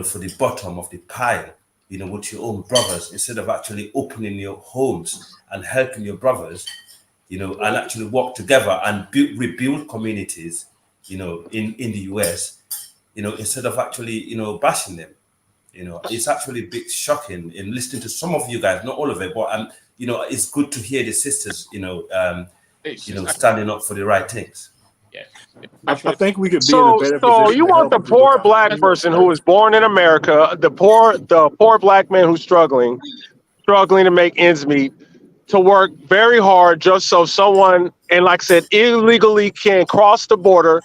for the bottom of the pile, with your own brothers, instead of actually opening your homes and helping your brothers, and actually work together and rebuild communities, in the US, instead of actually, bashing them. It's actually a bit shocking in listening to some of you guys, not all of it, but it's good to hear the sisters, standing up for the right things. I think we could be so, in a better so position. you want the poor Black person who was born in America, the poor Black man who's struggling to make ends meet, to work very hard just so someone, and like I said, illegally can cross the border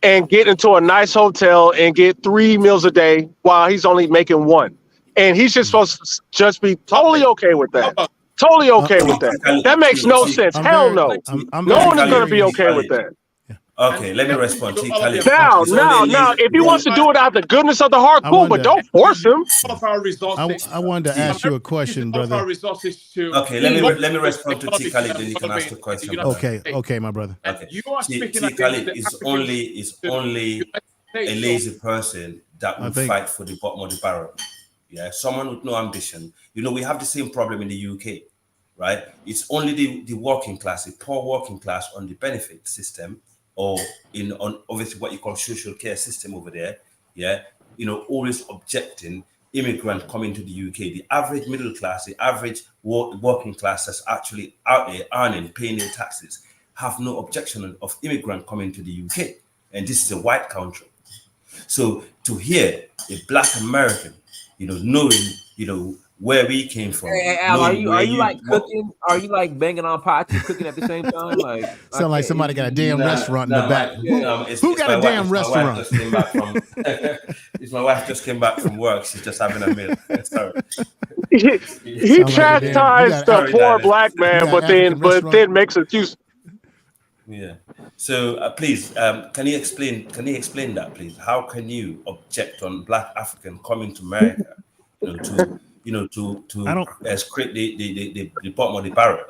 and get into a nice hotel and get 3 meals a day while he's only making 1. And he's just supposed to just be totally okay with that. Totally okay with that. That makes no sense. Hell no. No one is going to be okay with that. Okay, let me respond. Now, if he wants to do it out of the goodness of the heart, cool, but don't force him. I wanted to ask you a question, brother. Okay, let me respond to T. Khalid, then you can ask the question. Okay, my brother. Okay. T. Khalid is only a lazy person that will fight for the bottom of the barrel. Yeah, someone with no ambition. We have the same problem in the UK, right? It's only the working class, the poor working class on the benefit system, or on obviously what you call social care system over there, yeah, always objecting immigrant coming to the UK. The average middle class, the average working class that's actually out there earning, paying their taxes, have no objection of immigrant coming to the UK. And this is a white country. So to hear a Black American, knowing, where we came from. Hey, Al, are you like cooking? Are you like banging on pots and cooking at the same time? Like, sound like somebody got a damn restaurant in the back. Who got a damn restaurant? My wife just came back from work. She's just having a meal. Sorry. He chastised the poor Black man, but then makes excuses. Yeah. So please, can you explain that, please? How can you object on Black African coming to America, to scrape the bottom of the barrel?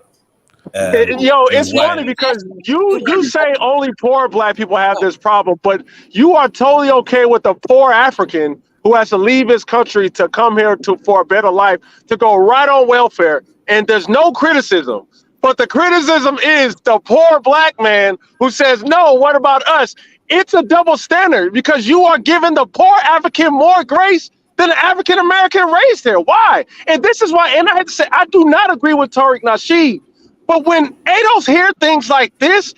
It's funny because you say only poor Black people have this problem, but you are totally okay with the poor African who has to leave his country to come here for a better life, to go right on welfare, and there's no criticism. But the criticism is the poor Black man who says, no, what about us? It's a double standard because you are giving the poor African more grace than the African American raised here. Why? And this is why, and I had to say, I do not agree with Tariq Nasheed. But when ADOS hear things like this,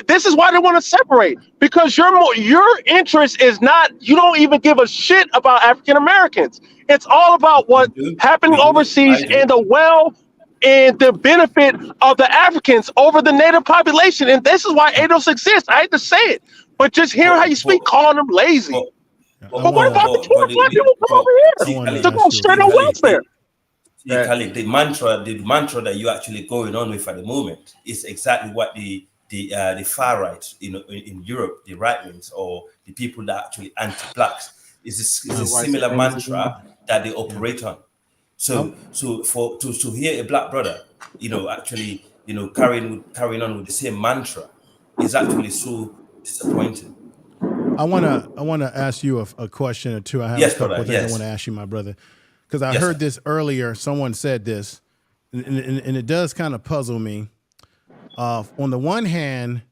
this is why they want to separate, because your interest is not, you don't even give a shit about African Americans. It's all about what happening overseas and the benefit of the Africans over the native population. And this is why ADOS exists. I hate to say it, but just hear how you speak, calling them lazy. But what about the poor Black people come over here to go straight on welfare? Yeah, Khalid, the mantra that you're actually going on with at the moment is exactly what the far right, in Europe, the right wings or the people that are actually anti-blacks, is a similar mantra that they operate on. So to hear a Black brother, actually, carrying on with the same mantra is actually so disappointing. I wanna ask you a question or two. I have a couple of things I want to ask you, my brother. Because I heard this earlier. Someone said this, and it does kind of puzzle me. On the one hand,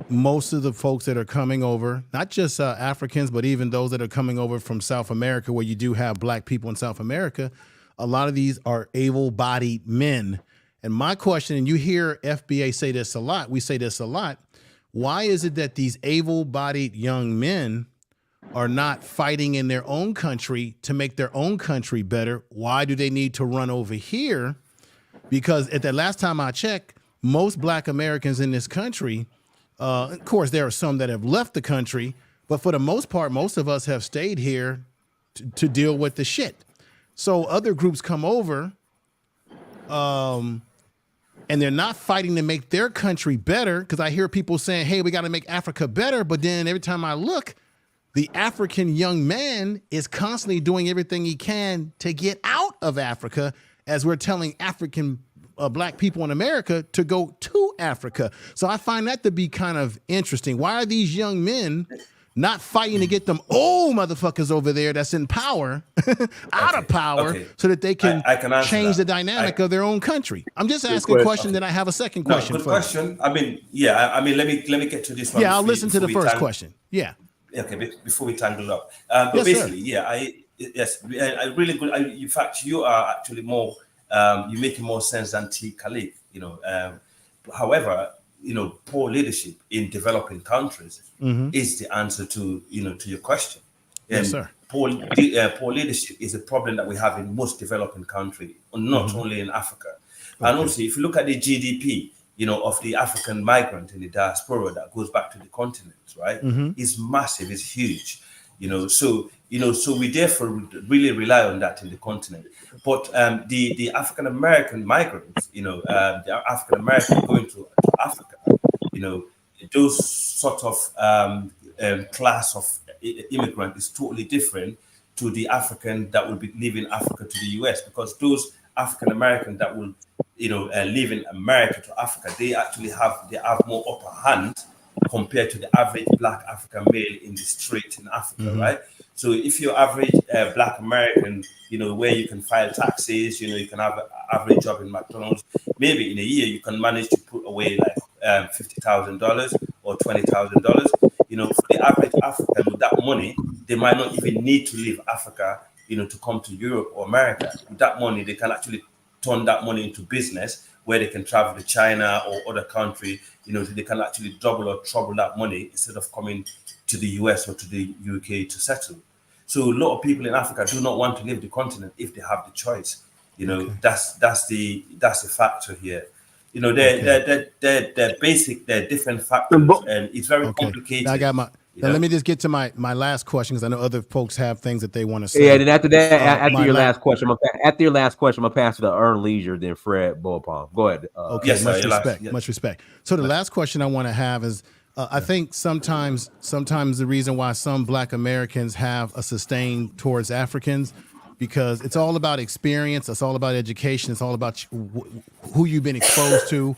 most of the folks that are coming over, not just Africans, but even those that are coming over from South America, where you do have Black people in South America, a lot of these are able-bodied men. And my question, and you hear FBA say this a lot, we say this a lot, why is it that these able-bodied young men are not fighting in their own country to make their own country better? Why do they need to run over here? Because at the last time I checked, most Black Americans in this country, of course, there are some that have left the country, but for the most part, most of us have stayed here to deal with the shit. So other groups come over, and they're not fighting to make their country better, because I hear people saying, hey, we got to make Africa better. But then every time I look, the African young man is constantly doing everything he can to get out of Africa, as we're telling African Black people in America to go to Africa. So I find that to be kind of interesting. Why are these young men not fighting to get them old motherfuckers over there that's in power out of power so that they can change the dynamic of their own country? I'm just asking a question that I have a second question for. Good question. I mean, let me get to this one. Yeah, I'll listen to the first question. Yeah. Okay, before we tangle up, but basically, I really good. In fact, you are actually more, you're making more sense than T. Khalid. However, poor leadership in developing countries is the answer to your question. Yes, sir. Poor leadership is a problem that we have in most developing countries, not only in Africa. And also, if you look at the GDP, of the African migrant in the diaspora that goes back to the continent, right? Is massive, it's huge. So we therefore really rely on that in the continent. But the African American migrants, the African American going to Africa, those sort of class of immigrant is totally different to the African that will be leaving Africa to the US, because those African American that will live in America to Africa, they have more upper hand compared to the average Black African male in the street in Africa, right? So if you're average Black American, where you can file taxes, you can have an average job in McDonald's, maybe in a year you can manage to put away like $50,000 or $20,000. For the average African with that money, they might not even need to leave Africa, to come to Europe or America. With that money, they can actually turn that money into business where they can travel to China or other country. They can actually double or treble that money instead of coming to the US or to the UK to settle. So a lot of people in Africa do not want to leave the continent if they have the choice. That's the factor here. They're basic, they're different factors, and it's very complicated. Now, let me just get to my last question because I know other folks have things that they want to say. Yeah, and then after that, after your my last question, I'm gonna pass it to Earn Leisure, then Fred Bullpalm. Go ahead. Okay, Yes, sir, much your last- respect, yeah. much respect. So the last question I want to have is, I think sometimes the reason why some Black Americans have a sustain towards Africans, because it's all about experience, it's all about education, it's all about who you've been exposed to,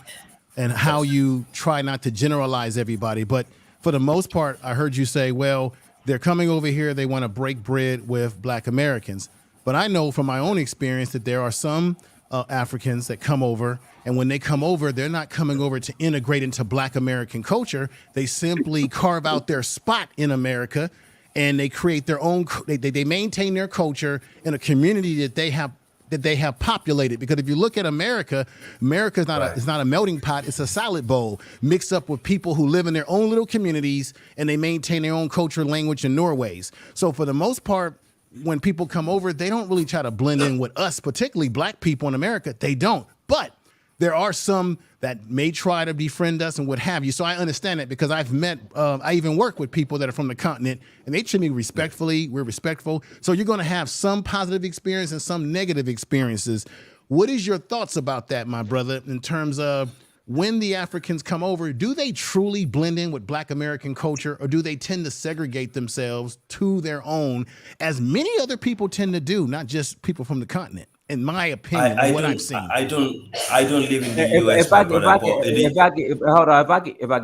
and how you try not to generalize everybody. But for the most part, I heard you say, well, they're coming over here, they want to break bread with Black Americans. But I know from my own experience that there are some Africans that come over, and when they come over, they're not coming over to integrate into Black American culture. They simply carve out their spot in America, and they create their own. They maintain their culture in a community that they have populated. Because if you look at America, America is not it's not a melting pot. It's a salad bowl mixed up with people who live in their own little communities, and they maintain their own culture, language, and Norways. So for the most part, when people come over, they don't really try to blend in with us, particularly Black people in America. They don't. But there are some that may try to befriend us and what have you. So I understand it, because I've met, I even work with people that are from the continent, and they treat me respectfully. We're respectful. So you're going to have some positive experience and some negative experiences. What is your thoughts about that, my brother, in terms of when the Africans come over, do they truly blend in with Black American culture, or do they tend to segregate themselves to their own, as many other people tend to do, not just people from the continent? In my opinion, what I've seen. I don't live in the US. If I can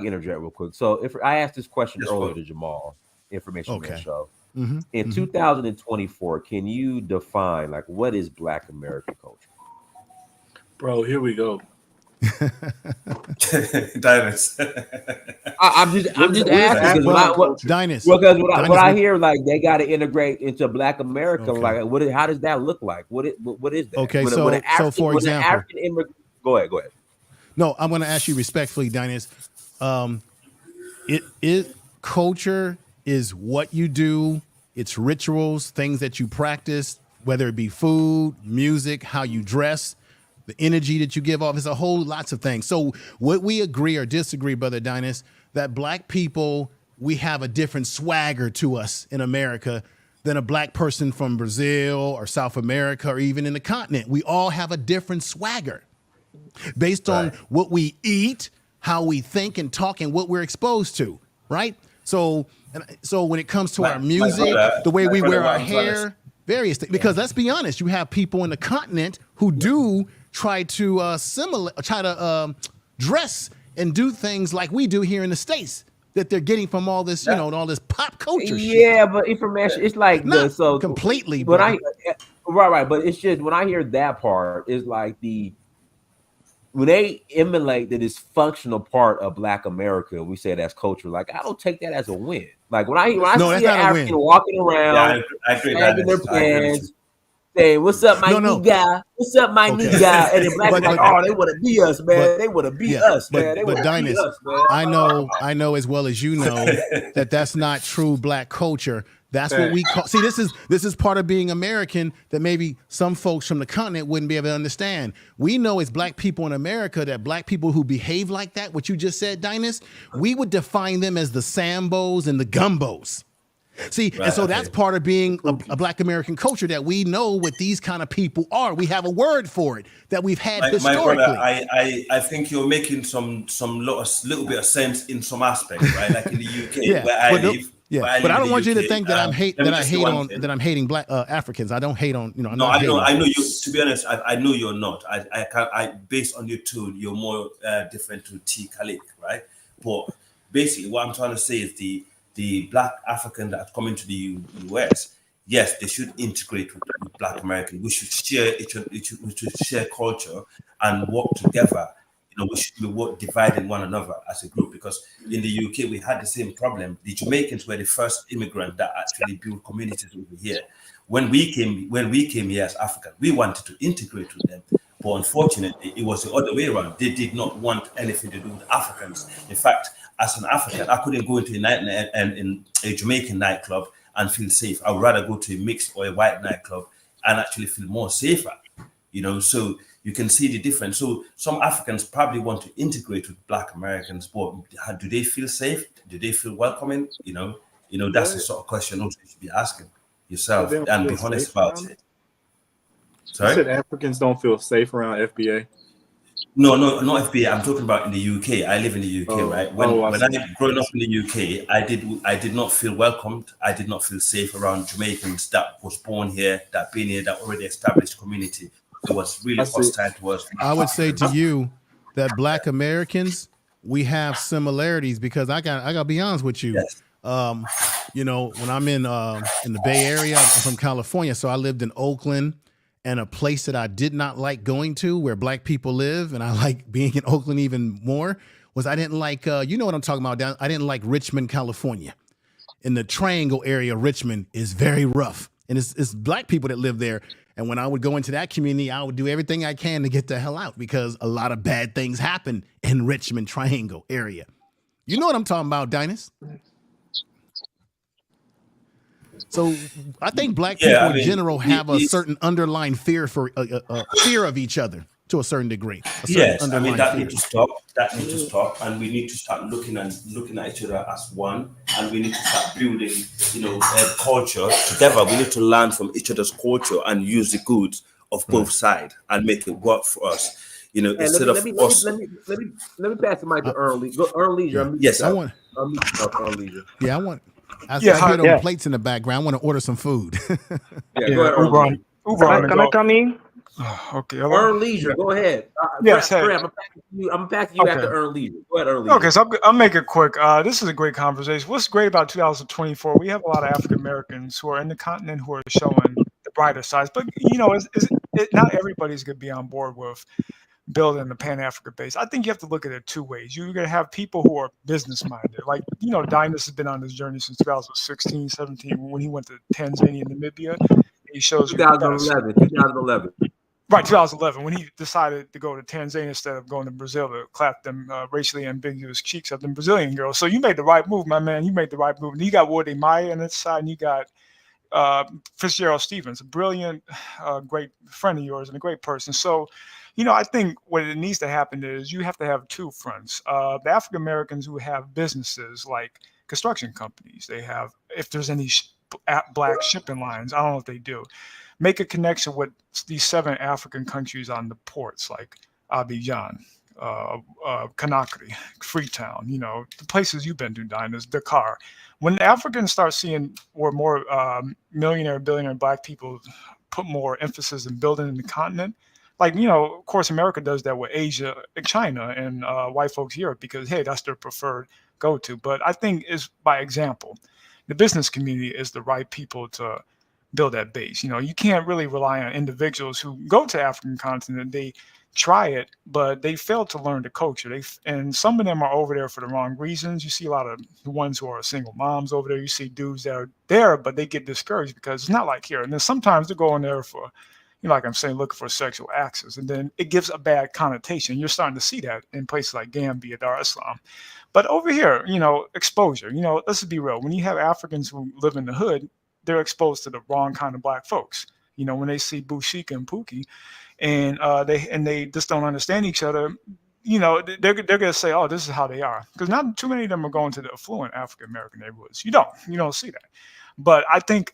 interject real quick. So if I asked this question earlier to Jamal, Information Man Show, in 2024, can you define, like, what is Black American culture? Bro, here we go. Diners. I'm just asking, because what I hear, like, they got to integrate into Black America. Okay. Like, how does that look like? What is that? Okay, so for example, go ahead. No, I'm going to ask you respectfully, Dinus. Culture is what you do. It's rituals, things that you practice, whether it be food, music, how you dress, the energy that you give off. It's a whole lots of things. So what we agree or disagree, Brother Dinus, that Black people, we have a different swagger to us in America than a Black person from Brazil or South America or even in the continent. We all have a different swagger based on what we eat, how we think and talk, and what we're exposed to, right? So when it comes to our music, the way we wear our hair, various things. Because let's be honest, you have people in the continent who do try to dress and do things like we do here in the States, that they're getting from all this, all this pop culture shit. Yeah, but information, it's like not completely. But right. But it's just, when I hear that part, it's like when they emulate the dysfunctional part of Black America, we say that's culture. Like, I don't take that as a win. Like, when I see an African walking around, sagging their pants, saying, "What's up, my nigga? What's up, my nigga?" And then Black is like, "Oh, they want to be us, man. They want to be us, man. They want to be us, man." I know as well as you know that that's not true Black culture. That's what we call. See, this is part of being American that maybe some folks from the continent wouldn't be able to understand. We know as Black people in America that Black people who behave like that, what you just said, Dinus, we would define them as the Sambos and the Gumbos. See, and so that's part of being a Black American culture, that we know what these kind of people are. We have a word for it that we've had historically. My brother, I think you're making some little bit of sense in some aspects, right? Like in the UK, where I live. Yeah, but I don't want you to think that I'm hating Black Africans. I don't hate on I know you. To be honest, I know you're not. I based on your tone, you're more different to T. Khalid, right? But basically, what I'm trying to say is the Black African that come into the US, yes, they should integrate with Black American. We should share culture and work together. We should be dividing one another as a group, because in the UK we had the same problem. The Jamaicans were the first immigrant that actually built communities over here. When we came here as Africans, we wanted to integrate with them, but unfortunately it was the other way around. They did not want anything to do with Africans. In fact, as an African, I couldn't go into a Jamaican nightclub and feel safe. I would rather go to a mixed or a white nightclub and actually feel more safer. So you can see the difference. So some Africans probably want to integrate with Black Americans, but do they feel safe? Do they feel welcoming? That's the sort of question also you should be asking yourself They don't and be feel honest safe about around it. You said Sorry? Africans don't feel safe around FBA. No, not FBA. I'm talking about in the UK. I live in the UK, right? I When see. I growing up in the UK, I did not feel welcomed. I did not feel safe around Jamaicans that was born here, that been here, that already established community. It was really hostile towards I would say to Africans. you that Black Americans, we have similarities because I gotta be honest with you. When I'm in the Bay Area, I'm from California, so I lived in Oakland, and a place that I did not like going to where Black people live, and I like being in Oakland even more, was I didn't like, you know what I'm talking about, I didn't like Richmond, California. In the Triangle area, Richmond is very rough, and it's Black people that live there. And when I would go into that community, I would do everything I can to get the hell out because a lot of bad things happen in Richmond Triangle area. You know what I'm talking about, Dynast? So I think Black people in general have a certain underlying fear for fear of each other to a certain degree. Yes, I mean that needs to stop. That needs to stop, and we need to start looking at each other as one, and we need to start building, culture together. We need to learn from each other's culture and use the goods of both sides and make it work for us. Instead of us. Let me pass the mic to Earl Leisure. Earl Leisure, yes, I want. Earl Leisure. Yeah, I want. I hear those plates in the background. I want to order some food. Go ahead, Can I come in? Okay. Hello? Earl Leisure, go ahead. Yes, Fred, hey. I'm gonna pass you after Earl Leisure. Go ahead, Earl Leisure. Okay, so I'll make it quick. This is a great conversation. What's great about 2024? We have a lot of African Americans who are in the continent who are showing the brighter sides. But not everybody's gonna be on board with building the Pan-Africa base. I think you have to look at it two ways. You're going to have people who are business-minded. Like, Dynast has been on this journey since 2016, 17, when he went to Tanzania and Namibia. He shows 2011. Right, 2011, when he decided to go to Tanzania instead of going to Brazil to clap them racially ambiguous cheeks at them Brazilian girls. So you made the right move, my man. You made the right move. And you got Wode Maya on its side, and you got Fitzgerald Stevens, a brilliant, great friend of yours and a great person. So, I think what it needs to happen is you have to have two fronts. The African Americans who have businesses like construction companies, they have, if there's any Black shipping lines, I don't know if they do, make a connection with these 7 African countries on the ports like Abidjan, Conakry, Freetown, the places you've been to, Dynast, Dakar. When Africans start seeing or more millionaire, billionaire Black people put more emphasis in building in the continent, like, of course, America does that with Asia, China, and white folks Europe because, hey, that's their preferred go-to. But I think it's by example. The business community is the right people to build that base. You can't really rely on individuals who go to African continent. They try it, but they fail to learn the culture. And some of them are over there for the wrong reasons. You see a lot of the ones who are single moms over there. You see dudes that are there, but they get discouraged because it's not like here. And then sometimes they're going there for, like I'm saying, looking for sexual access. And then it gives a bad connotation. You're starting to see that in places like Gambia, Dar es Salaam. But over here, exposure. Let's be real. When you have Africans who live in the hood, they're exposed to the wrong kind of Black folks. When they see Bushika and Pookie, and they just don't understand each other, they're gonna say, oh, this is how they are. Because not too many of them are going to the affluent African American neighborhoods. You don't see that. But I think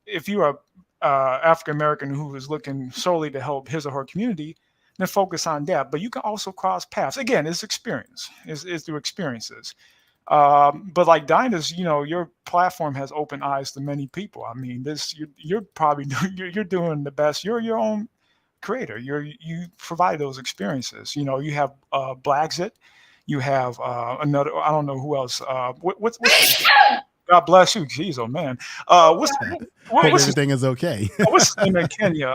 if you're a African American who is looking solely to help his or her community, then focus on that. But you can also cross paths. Again, it's experience. It's through experiences. But like Dynast, your platform has opened eyes to many people. I mean, you're probably you're doing the best. You're your own creator. You provide those experiences. You have Blackzit. You have another. I don't know who else. What's God bless you, jeez, oh man. What's everything is okay. What's his name in Kenya?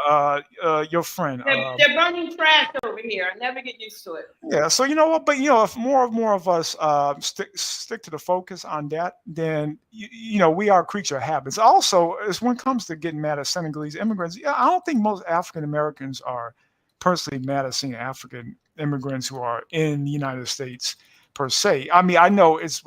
Your friend. They're running trash over here. I never get used to it. Yeah. So you know what? But if more of us stick to the focus on that, then we are a creature of habits. Also, as when it comes to getting mad at Senegalese immigrants, I don't think most African Americans are personally mad at seeing African immigrants who are in the United States per se. I mean, I know it's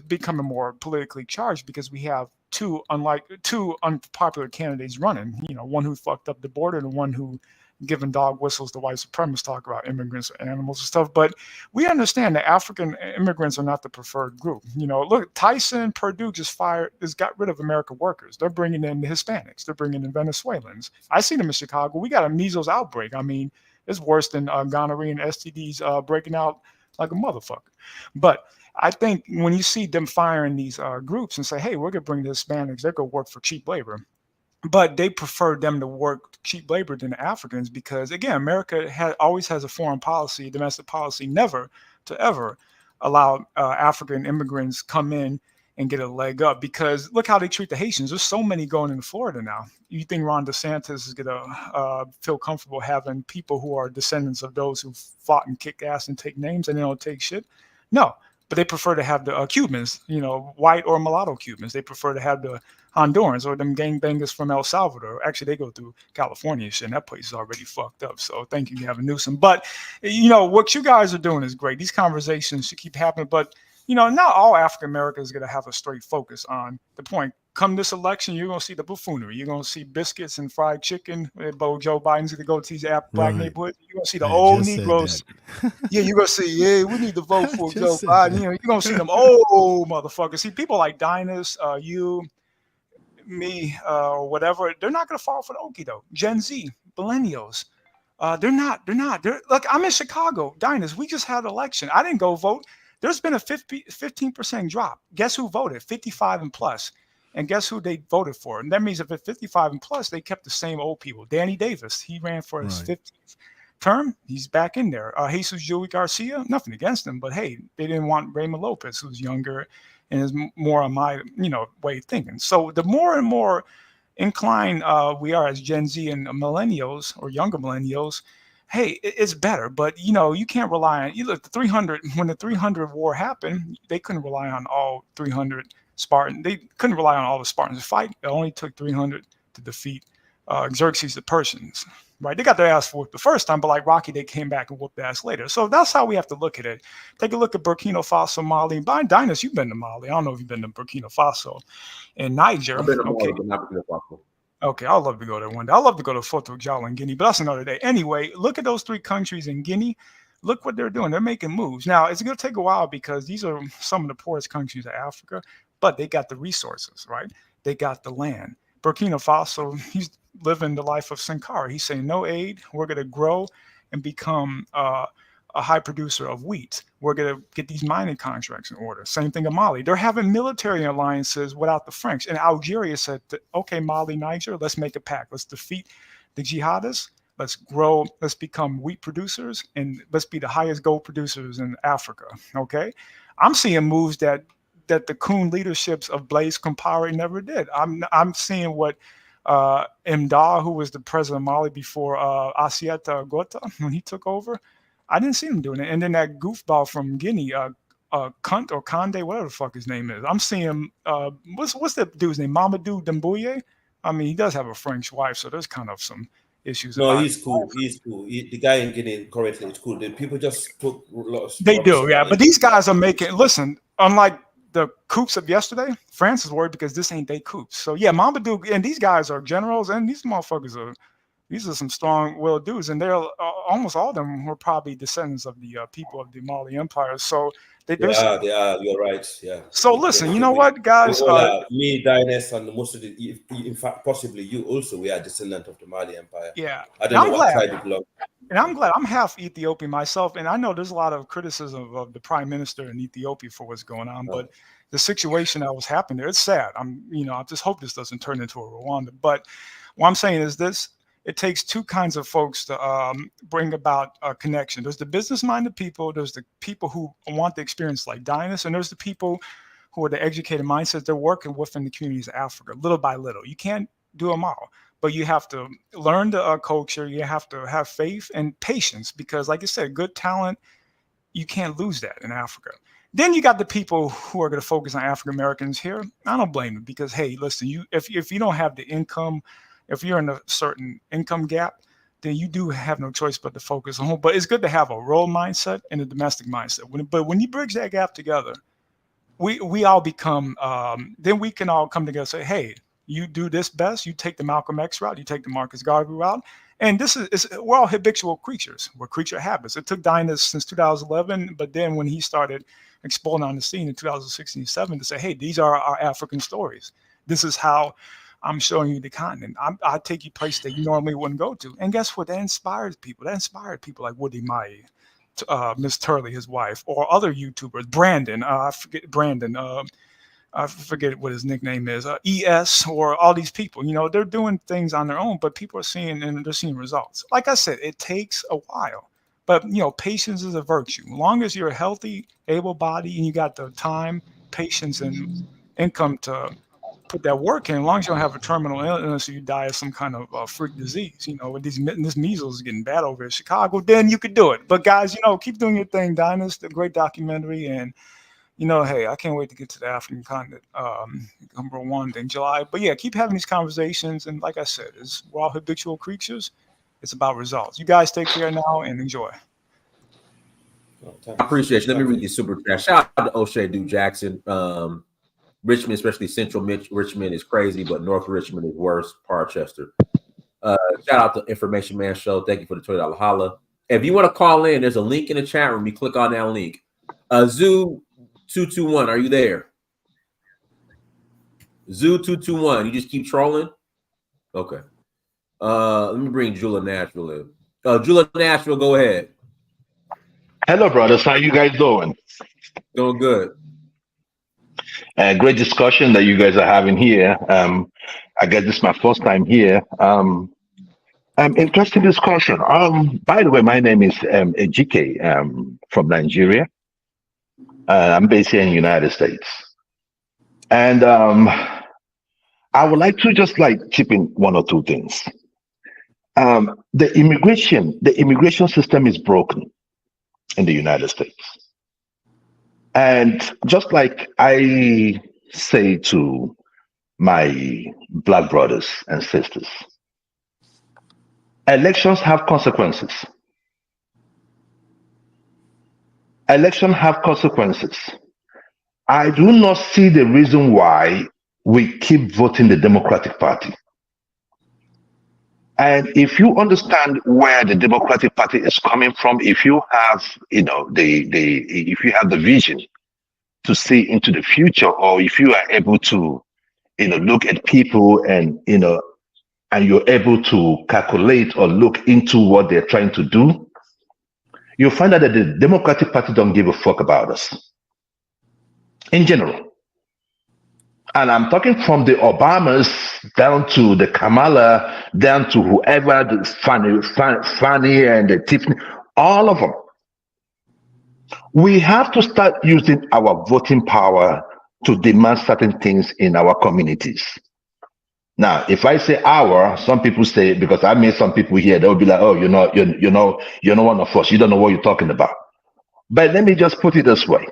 becoming more politically charged because we have two unpopular candidates running. One who fucked up the border and one who giving dog whistles to white supremacists talk about immigrants or animals and stuff. But we understand that African immigrants are not the preferred group. You know, look, Tyson Purdue just got rid of American workers. They're bringing in the Hispanics. They're bringing in Venezuelans. I see them in Chicago. We got a measles outbreak. I mean, it's worse than gonorrhea and STDs breaking out like a motherfucker. But I think when you see them firing these groups and say, hey, we're going to bring the Hispanics, they're going to work for cheap labor. But they prefer them to work cheap labor than the Africans because, again, America always has a foreign policy, domestic policy, never to ever allow African immigrants come in and get a leg up because look how they treat the Haitians. There's so many going into Florida now. You think Ron DeSantis is going to feel comfortable having people who are descendants of those who fought and kick ass and take names and they don't take shit? No. But they prefer to have the Cubans, you know, white or mulatto Cubans. They prefer to have the Hondurans or them gangbangers from El Salvador. Actually, they go through California and shit, and that place is already fucked up. So thank you, Gavin Newsom. But, you know, what you guys are doing is great. These conversations should keep happening. But, you know, not all African Americans are going to have a straight focus on the point. Come this election, you're going to see the buffoonery. You're going to see biscuits and fried chicken. Joe Biden's going to go to these black neighborhoods. You're going to see the old Negroes. Yeah, you're going to see, yeah, we need to vote for Joe Biden. You know, you're going to see them old motherfuckers. See, people like Dynast, you, me, or whatever, they're not going to fall for the okie doke. Gen Z, millennials, they're not. Look, I'm in Chicago. Dynast, we just had an election. I didn't go vote. There's been a 15% drop. Guess who voted? 55 and plus. And guess who they voted for? And that means if it's 55 and plus, they kept the same old people. Danny Davis, he ran for his 15th term. He's back in there. Jesus Joey Garcia, nothing against him, but hey, they didn't want Raymond Lopez, who's younger and is more on my, you know, way of thinking. So the more and more inclined we are as Gen Z and millennials or younger millennials, hey, it's better. But, you know, you can't rely on, you look, the 300, when the 300 war happened, they couldn't rely on all 300 Spartan. They couldn't rely on all the Spartans to fight. It only took 300 to defeat Xerxes the Persians, right? They got their ass whooped the first time, but like Rocky, they came back and whooped their ass later. So that's how we have to look at it. Take a look at Burkina Faso, Mali. By Dynast, you've been to Mali. I don't know if you've been to Burkina Faso and Niger. I've been to Mali, but not Burkina Faso. Okay, I'd love to go there one day. I'd love to go to Fort-Rougeau in Guinea, but that's another day. Anyway, look at those three countries in Guinea. Look what they're doing. They're making moves. Now, it's going to take a while because these are some of the poorest countries of Africa, but they got the resources, right? They got the land. Burkina Faso, he's living the life of Sankara. He's saying, no aid. We're going to grow and become a high producer of wheat. We're going to get these mining contracts in order. Same thing in Mali. They're having military alliances without the French. And Algeria said, okay, Mali, Niger, let's make a pact. Let's defeat the jihadists. Let's grow. Let's become wheat producers. And let's be the highest gold producers in Africa. Okay? I'm seeing moves that the Kun leaderships of Blaise Compaoré never did. I'm seeing what Mda, who was the president of Mali before Assata Gota, when he took over, I didn't see him doing it. And then that goofball from Guinea, Kunt or Conde, whatever the fuck his name is. I'm seeing what's that dude's name? Mamadou Doumbouya. I mean, he does have a French wife, so there's kind of some issues. No, he's cool. He's cool. The guy in Guinea currently is cool. The people just put a lot of. They do, yeah. But these guys are making. Listen, unlike the coups of yesterday, France is worried because this ain't they coups. So yeah, Mamadou and these guys are generals, and these motherfuckers are. These are some strong-willed dudes, and they're almost all of them were probably descendants of the people of the Mali Empire. So they are. You're right. Yeah. So listen, you know what, guys? Me, Dynast, and most of the, in fact, possibly you also, we are descendant of the Mali Empire. Yeah. I don't know what tribe you belong. And I'm glad. I'm half Ethiopian myself, and I know there's a lot of criticism of the prime minister in Ethiopia for what's going on, but the situation that was happening there, it's sad. I just hope this doesn't turn into a Rwanda. But what I'm saying is this. It takes two kinds of folks to bring about a connection. There's the business-minded people. There's the people who want the experience like Dynast, and there's the people who are the educated mindsets. They're working within the communities of Africa, little by little. You can't do them all, but you have to learn the culture. You have to have faith and patience because, like I said, good talent, you can't lose that in Africa. Then you got the people who are going to focus on African Americans here. I don't blame them because, hey, listen, if you don't have the income, if you're in a certain income gap, then you do have no choice but to focus on home. But it's good to have a rural mindset and a domestic mindset. But when you bridge that gap together, we all become, then we can all come together and say, hey, You do this best. You take the Malcolm X route. You take the Marcus Garvey route. And this is we're all habitual creatures. We're creature habits. It took Dynas since 2011, but then when he started exploding on the scene in 2016-17 to say, hey, these are our African stories. This is how I'm showing you the continent. I take you places that you normally wouldn't go to. And guess what? That inspired people. That inspired people like Woody Mai, Miss Turley, his wife, or other YouTubers. Brandon, I forget what his nickname is, ES, or all these people. You know, they're doing things on their own, but people are seeing, and they're seeing results. Like I said, it takes a while, but you know, patience is a virtue. As long as you're healthy, able-bodied, and you got the time, patience, and income to put that work in, as long as you don't have a terminal illness or you die of some kind of freak disease, you know, with this measles is getting bad over in Chicago, then you could do it. But guys, you know, keep doing your thing. Dynas, a great documentary, and you know, hey, I can't wait to get to the African continent, Rwanda in July. But yeah, keep having these conversations. And like I said, we're all habitual creatures. It's about results. You guys take care now and enjoy. I appreciate you. Let me read these super chat. Shout out to O'Shea Duke Jackson. Richmond, especially Central Richmond, is crazy, but North Richmond is worse. Parchester. Shout out to Information Man Show. Thank you for the $20 holla. If you want to call in, there's a link in the chat room. You click on that link. Zoo 221, are you there? Zoo 221, you just keep trolling? Okay. Let me bring Jula Nashville in. Jula Nashville, go ahead. Hello, brothers. How you guys doing? Doing good. Great discussion that you guys are having here. I guess this is my first time here. Interesting discussion. By the way, my name is Ejike from Nigeria. I'm based here in the United States. And I would like to just chip in one or two things. The immigration system is broken in the United States. And just like I say to my Black brothers and sisters, elections have consequences. Elections have consequences. I do not see the reason why we keep voting the Democratic Party. And if you understand where the Democratic Party is coming from, if you have, if you have the vision to see into the future, or if you are able to, look at people and you're able to calculate or look into what they're trying to do, you'll find out that the Democratic Party don't give a fuck about us in general. And I'm talking from the Obamas down to the Kamala, down to whoever, the Fannie and the Tiffany, all of them. We have to start using our voting power to demand certain things in our communities. Now, if I say our, some people say, because I meet some people here, they'll be like, oh, you're not one of us. You don't know what you're talking about. But let me just put it this way.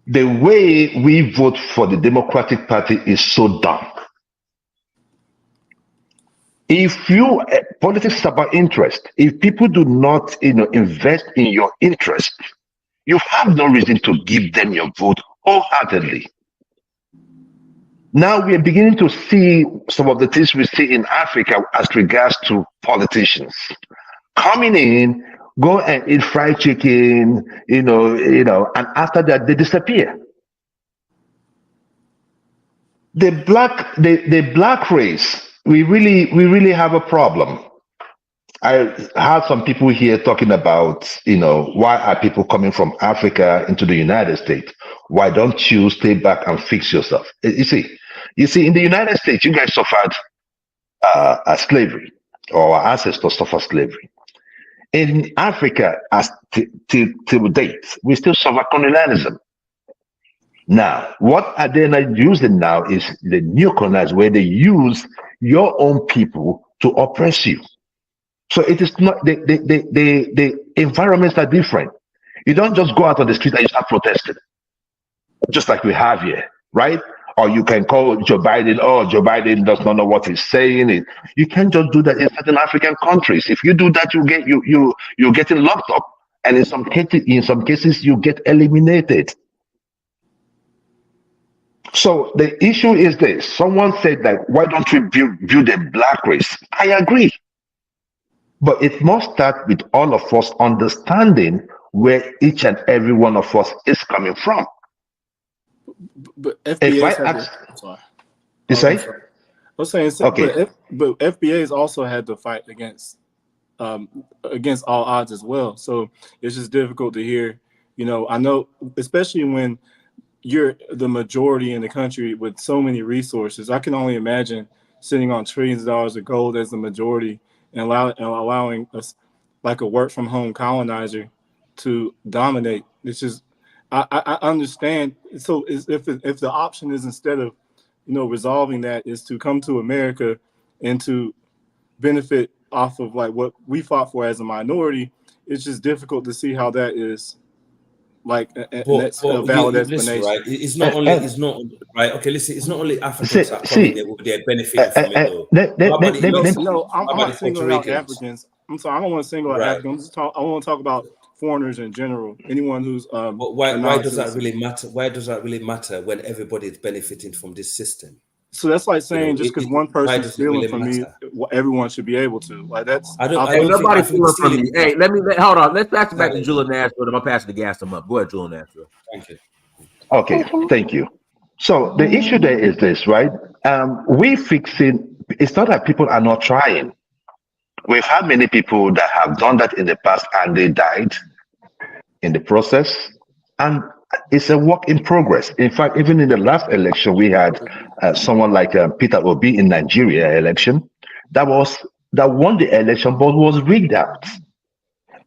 The way we vote for the Democratic Party is so dumb. If politics is about interest. If people do not, invest in your interest, you have no reason to give them your vote wholeheartedly. Now we are beginning to see some of the things we see in Africa as regards to politicians coming in, go and eat fried chicken, and after that they disappear. The black race, we really have a problem. I have some people here talking about, why are people coming from Africa into the United States? Why don't you stay back and fix yourself? You see, in the United States, you guys suffered slavery, or our ancestors suffered slavery. In Africa, till date, we still suffer colonialism. Now, what are they not using now is the new colonialism, where they use your own people to oppress you. So it is not, the environments are different. You don't just go out on the street and you start protesting, just like we have here, right? Or you can call Joe Biden, Joe Biden does not know what he's saying. You can't just do that in certain African countries. If you do that, you're getting locked up, and in some cases you get eliminated. So the issue is this. Someone said like, why don't we build a black race? I agree. But it must start with all of us understanding where each and every one of us is coming from. But If I FBA's had ask, to. Sorry. you I'm say? sorry. I was saying, Okay. but FBA's also had to fight against all odds as well. So it's just difficult to hear. You know, I know, especially when you're the majority in the country with so many resources. I can only imagine sitting on trillions of dollars of gold as the majority and allowing us like a work from home colonizer to dominate. It's just I understand. So if the option is, instead of resolving that, is to come to America and to benefit off of like what we fought for as a minority, it's just difficult to see how that is like that's a valid you listen, explanation. right? It's not right. Okay, listen, it's not only Africans that are coming See, there with their benefiting from it though. How about the Indians? No, I'm How about not the Puerto singling out Ricans? Africans. I'm sorry, I don't want to single out Right. Africans. I want to talk about foreigners in general. Anyone who's But a why does that non-citizen. really matter? Why does that really matter when everybody is benefiting from this system? So that's like saying just because one why person's does it stealing really from matter? me, everyone should be able to. Like that's. I don't Ain't think nobody African stealing from stealing. me. Hey, hold on. Let's pass it back to Julian Nashville. I'm passing the gas him up. Go ahead, Julian Nashville. Thank you. Okay, thank you. So the issue there is this, right? We fixing. It's not that people are not trying. We've had many people that have done that in the past and they died in the process, and it's a work in progress. In fact, even in the last election, we had someone like Peter Obi in Nigeria election that won the election but was rigged out.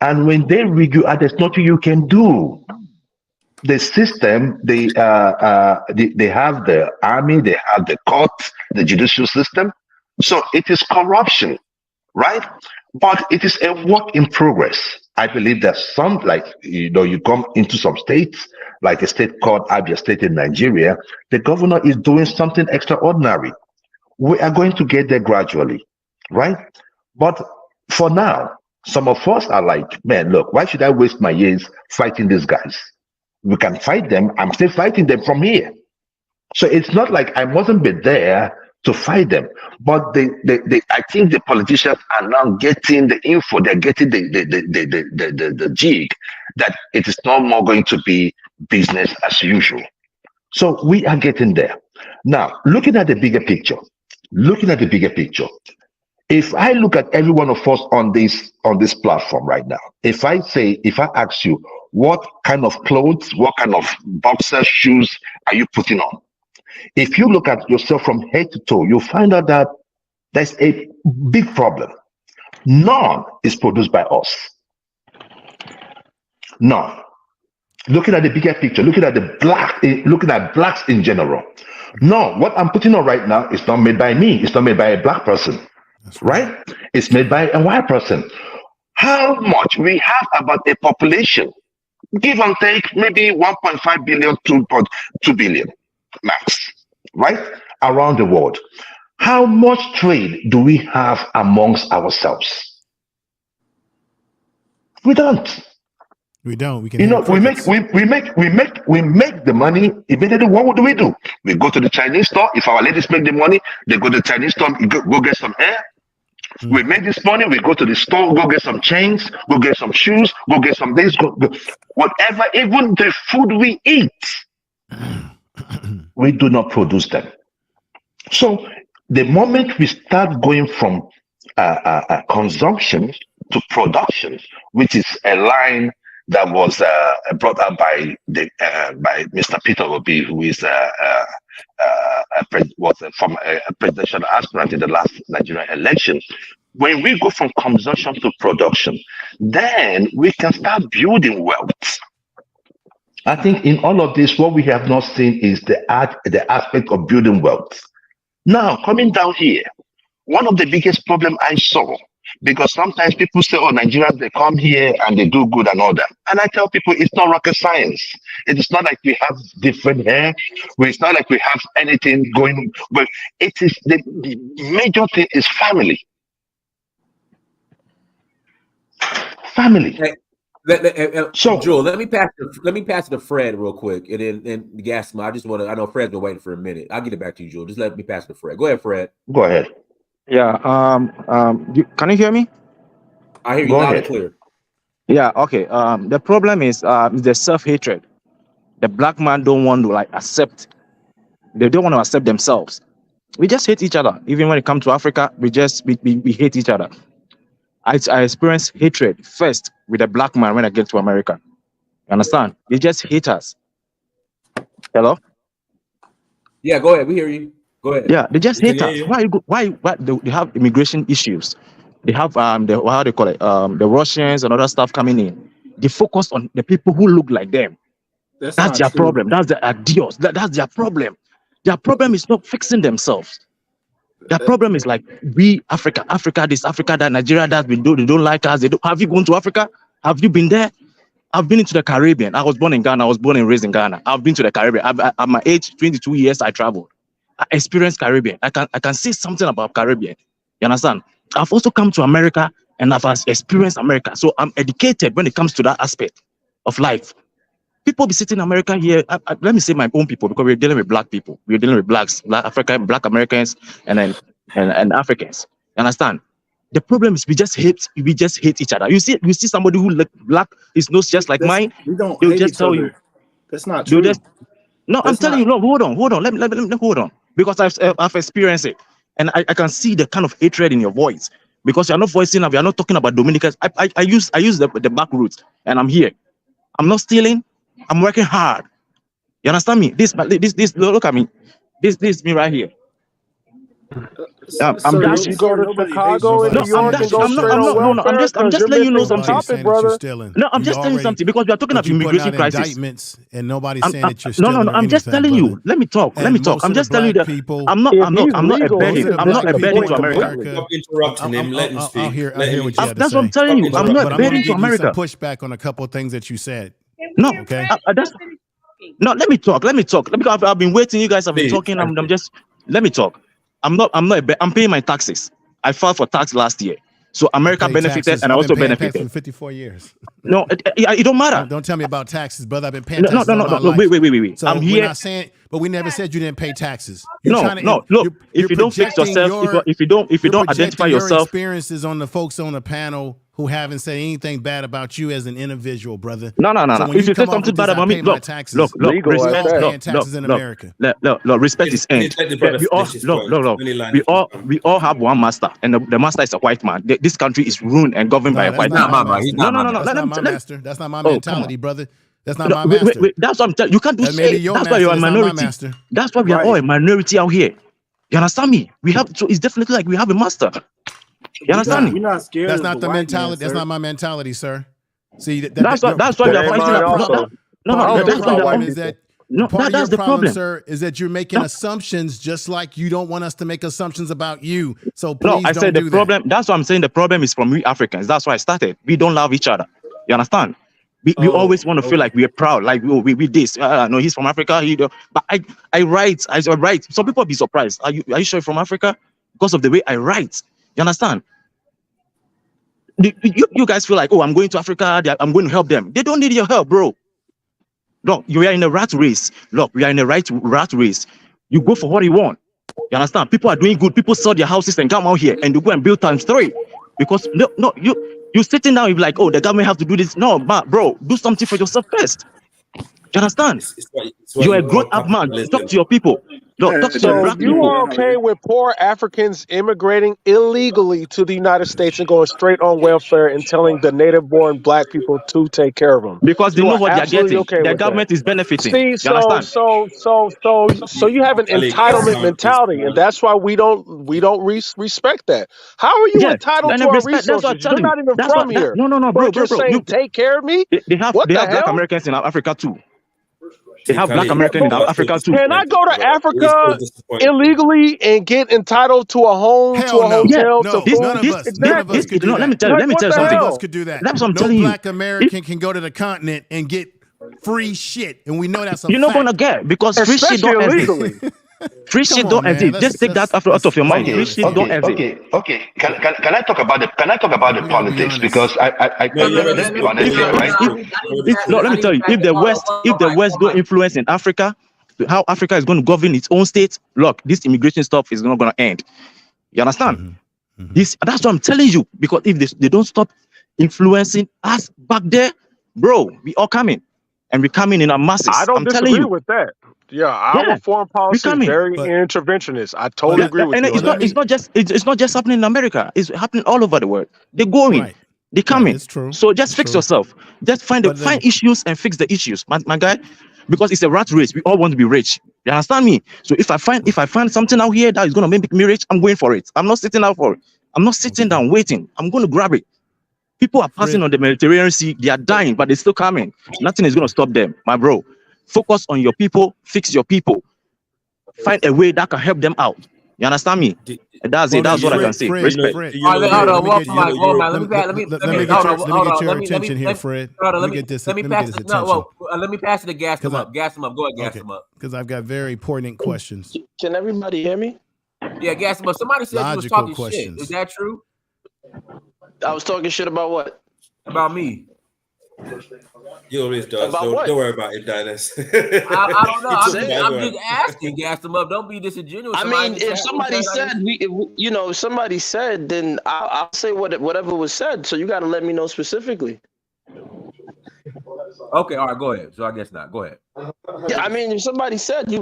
And when they rig you out, there's nothing you can do. The system, they have the army, they have the courts, the judicial system. So it is corruption, right? But it is a work in progress. I believe that some, like, you come into some states, like a state called Abia State in Nigeria, the governor is doing something extraordinary. We are going to get there gradually, right? But for now, some of us are like, man, look, why should I waste my years fighting these guys? We can fight them. I'm still fighting them from here. So it's not like I mustn't be there to fight them. But I think the politicians are now getting the info. They're getting the jig that it is no more going to be business as usual. So we are getting there. Now, looking at the bigger picture, if I look at every one of us on this platform right now, if I ask you, what kind of clothes, what kind of boxer shoes are you putting on? If you look at yourself from head to toe, you'll find out that there's a big problem. None is produced by us. None. Looking at the bigger picture, looking at blacks in general. No, what I'm putting on right now is not made by me. It's not made by a black person, right? It's made by a white person. How much we have about a population? Give and take, maybe 1.5 billion, 2.2 billion max, right? Around the world. How much trade do we have amongst ourselves? We don't. We don't. We can. We make the money immediately. What do? We go to the Chinese store. If our ladies make the money, they go to the Chinese store, go get some hair. We make this money, we go to the store, go get some chains, go get some shoes, go get some this, go. Whatever, even the food we eat, we do not produce them. So the moment we start going from consumption to production, which is a line that was brought up by Mr. Peter Obi, who is was a former presidential aspirant in the last Nigerian election. When we go from consumption to production, then we can start building wealth. I think in all of this, what we have not seen is the aspect of building wealth. Now, coming down here, one of the biggest problems I saw, because sometimes people say, oh, Nigerians, they come here and they do good and all that. And I tell people it's not rocket science. It is not like we have different hair. It's not like we have anything going, but it is the major thing is family. Family. So- Joel, let me pass it to Fred real quick, and then Gasma. I know Fred's been waiting for a minute. I'll get it back to you, Joel. Just let me pass it to Fred. Go ahead, Fred. Go ahead. Yeah. Can you hear me? I hear you Go loud ahead. and clear. Yeah. Okay. The problem is the self-hatred. The black man don't want to like accept. They don't want to accept themselves. We just hate each other. Even when it comes to Africa, we hate each other. I experienced hatred first with a black man when I get to America. You understand? They just hate us. Hello? Yeah, go ahead. We hear you. Go ahead. Yeah, they just We hate can us. hear you. Why they have immigration issues? They have how they call it, the Russians and other stuff coming in. They focus on the people who look like them. That's That's not their true. problem. That's their adios. That's their problem. Their problem is not fixing themselves. Their problem is like we Africa this, Africa that, Nigeria that, they don't like us. Have you gone to Africa? Have you been there? I've been into the Caribbean. I was born in Ghana. I was born and raised in Ghana. I've been to the Caribbean. At my age, 22 years, I traveled. I experienced Caribbean. I can say something about Caribbean. You understand? I've also come to America and I've experienced America. So I'm educated when it comes to that aspect of life. People be sitting in America here. Let me say my own people, because we're dealing with black people. We're dealing with black Americans, and Africans. You understand? The problem is we just hate each other. You see somebody who look black, his nose just like mine. We don't They'll hate just each tell other. you. That's not They'll true. just no. I'm That's telling not- you. No, hold on. Let me hold on, because I've experienced it, and I can see the kind of hatred in your voice, because you're not voicing up. You're not talking about Dominicans. I use the back route, and I'm here. I'm not stealing. I'm working hard. You understand me? This look at me. This is me right here. I'm Sir, dashing. You go to nobody Chicago and No, New I'm York and dashing. go I'm not. straight I'm on not. No, welfare I'm because just you're letting you know missing the something. Nobody's topic, saying that you're brother. stealing. No, I'm You just telling you already- something, because we are talking but about you put immigration out crisis. indictments, and nobody's I'm, saying I'm, that you're no, stealing. I'm just anything, telling brother. you. Let me talk. And I'm most of just the telling you black that people, I'm not If a he's burden. legal, he's I'm not a making the burden point to America. completely. Stop interrupting him. Let him speak. I hear Let him what you speak. had to That's what I'm say. telling you. I'm not But a I'm going to burden to give you some America. pushback on a couple of things that you said. No, Okay. no. Let me talk. Because I've been waiting. You guys have been Please, talking. thank I'm just. Let me talk. I'm paying my taxes. I filed for tax last year, so America Pay benefited, taxes. and I I've been also paying taxes benefited. for 54 years. No, it don't matter. Don't tell me about taxes, brother. I've been paying No, taxes all my life. wait. So I'm we're here. not saying, but we never said you didn't pay taxes. No. Look, if you don't fix projecting yourself, if you don't identify projecting your yourself, experiences on the folks on the panel who haven't said anything bad about you as an individual, brother. No. So when If you say come off something with this, bad about I me, pay my look, taxes. Legal at respect, that. Paying taxes in America. look, respect is end. Please let the brother We all, finish his point. Only line if you can. we all have one master, and the master is a white man. This country is ruled and governed by No, a that's white not man. my master. No. That's not my master. That's not my Oh, come mentality, on. brother. That's not No, my master. wait, that's what I'm telling you. You can't do That may be shit. your That's why master. you're a That's not my minority. master. That's why we are all a minority out here. You understand me? So it's definitely like we have a master. You understand We're me? not scared That's of not the the white mentality. man, That's sir. not my mentality, sir. See, That's why we That are ain't fighting. mine also. No, I don't that's think why about we white are. is people. that No, part of that's your the problem, problem. sir, is that you're making assumptions just like you don't want us to make assumptions about you. So No, please I don't said the do problem. That's what I'm saying. The problem is from we Africans. That's why I started. We don't love each other. You understand? We always want to feel like we're proud, like we this. No, he's from Africa. But I write. Some people be surprised. Are you sure you're from Africa? Because of the way I write. You understand? You guys feel like, oh, I'm going to Africa. I'm going to help them. They don't need your help, bro. Look, you are in a rat race. Look, we are in a rat race. You go for what you want. You understand? People are doing good. People sell their houses and come out here and you go and build ×3. Because you sitting down, you're like, oh, the government have to do this. No, bro, do something for yourself first. You understand? It's what You're you a call grown-up man. Talk capitalism. to your people. Look, talk to the So black you people. are okay with poor Africans immigrating illegally to the United States and going straight on welfare and telling the native-born black people to take care of them? Because they You know are what they're absolutely getting. okay The with that. government is benefiting. See, You understand? so you have an Ali, entitlement mentality, and that's why we don't respect that. How are you Yes, entitled and to I our respect. That's what I'm resources? You're telling you. not even That's from what. here, No, bro. but you're saying take care of me. They have What the black hell? Americans in Africa too. They See, have black Khalid, Americans in But what? Africa too. Can I go to He's still Africa disappointed. illegally and get entitled to a home, to Hell a no. Yeah, hotel, to No, food? none of us could do let me that. tell you. Like, Let me what tell you the something. None of us hell? could do that. That's what I'm No telling you. black American can go to the continent and get free shit. And we know that's a You're not fact. gonna get because free shit Especially don't exist. illegally. Free Come shit on, don't man. exist. Just take that out of your mind. Free shit don't exist. Okay. Can I talk about the We gotta be politics? honest. Because let's be honest here, right? No, let me tell you, if the West don't influence in Africa, how Africa is going to govern its own state, look, this immigration stuff is not going to end. You understand? That's what I'm telling you. Because if they don't stop influencing us back there, bro, we all coming. And we're coming in our masses. I don't I'm telling disagree you. with that. Yeah, Yeah, our foreign we policy is coming. very interventionist. I totally agree with And you on that. it's not just happening in America. It's happening all over the world. They're going. Right. They're coming. It's true. So just It's fix true. yourself. Just find issues and fix the issues, my guy. Because it's a rat race. We all want to be rich. You understand me? So if I find something out here that is gonna make me rich, I'm going for it. I'm not sitting out for it. I'm not sitting down waiting. I'm gonna grab it. People are passing on the Mediterranean Sea. They are dying, but they're still coming. Nothing is gonna stop them, my bro. Focus on your people. Fix your people. Find a way that can help them out. You understand me? And that's it. That's what I can say. Respect. Fred, All right, hold on, Wolf, Mike, Wolf, Mike. Let me get your attention here, Fred. Let me pass it. No, let me pass it to gas him up. Gas him up. Go ahead, gas him up. Because I've got very poignant questions. Can everybody hear me? Yeah, gas him up. Somebody said you was talking shit. Is that true? I was talking shit about what? About me. You always does. Don't worry about it, Dynast. I don't know. I'm just asking, gas him up. Don't be disingenuous. I mean, if somebody said, then I'll say whatever was said. So you got to let me know specifically. Okay, all right, go ahead. So I guess not. Go ahead. Yeah, I mean, if somebody said, you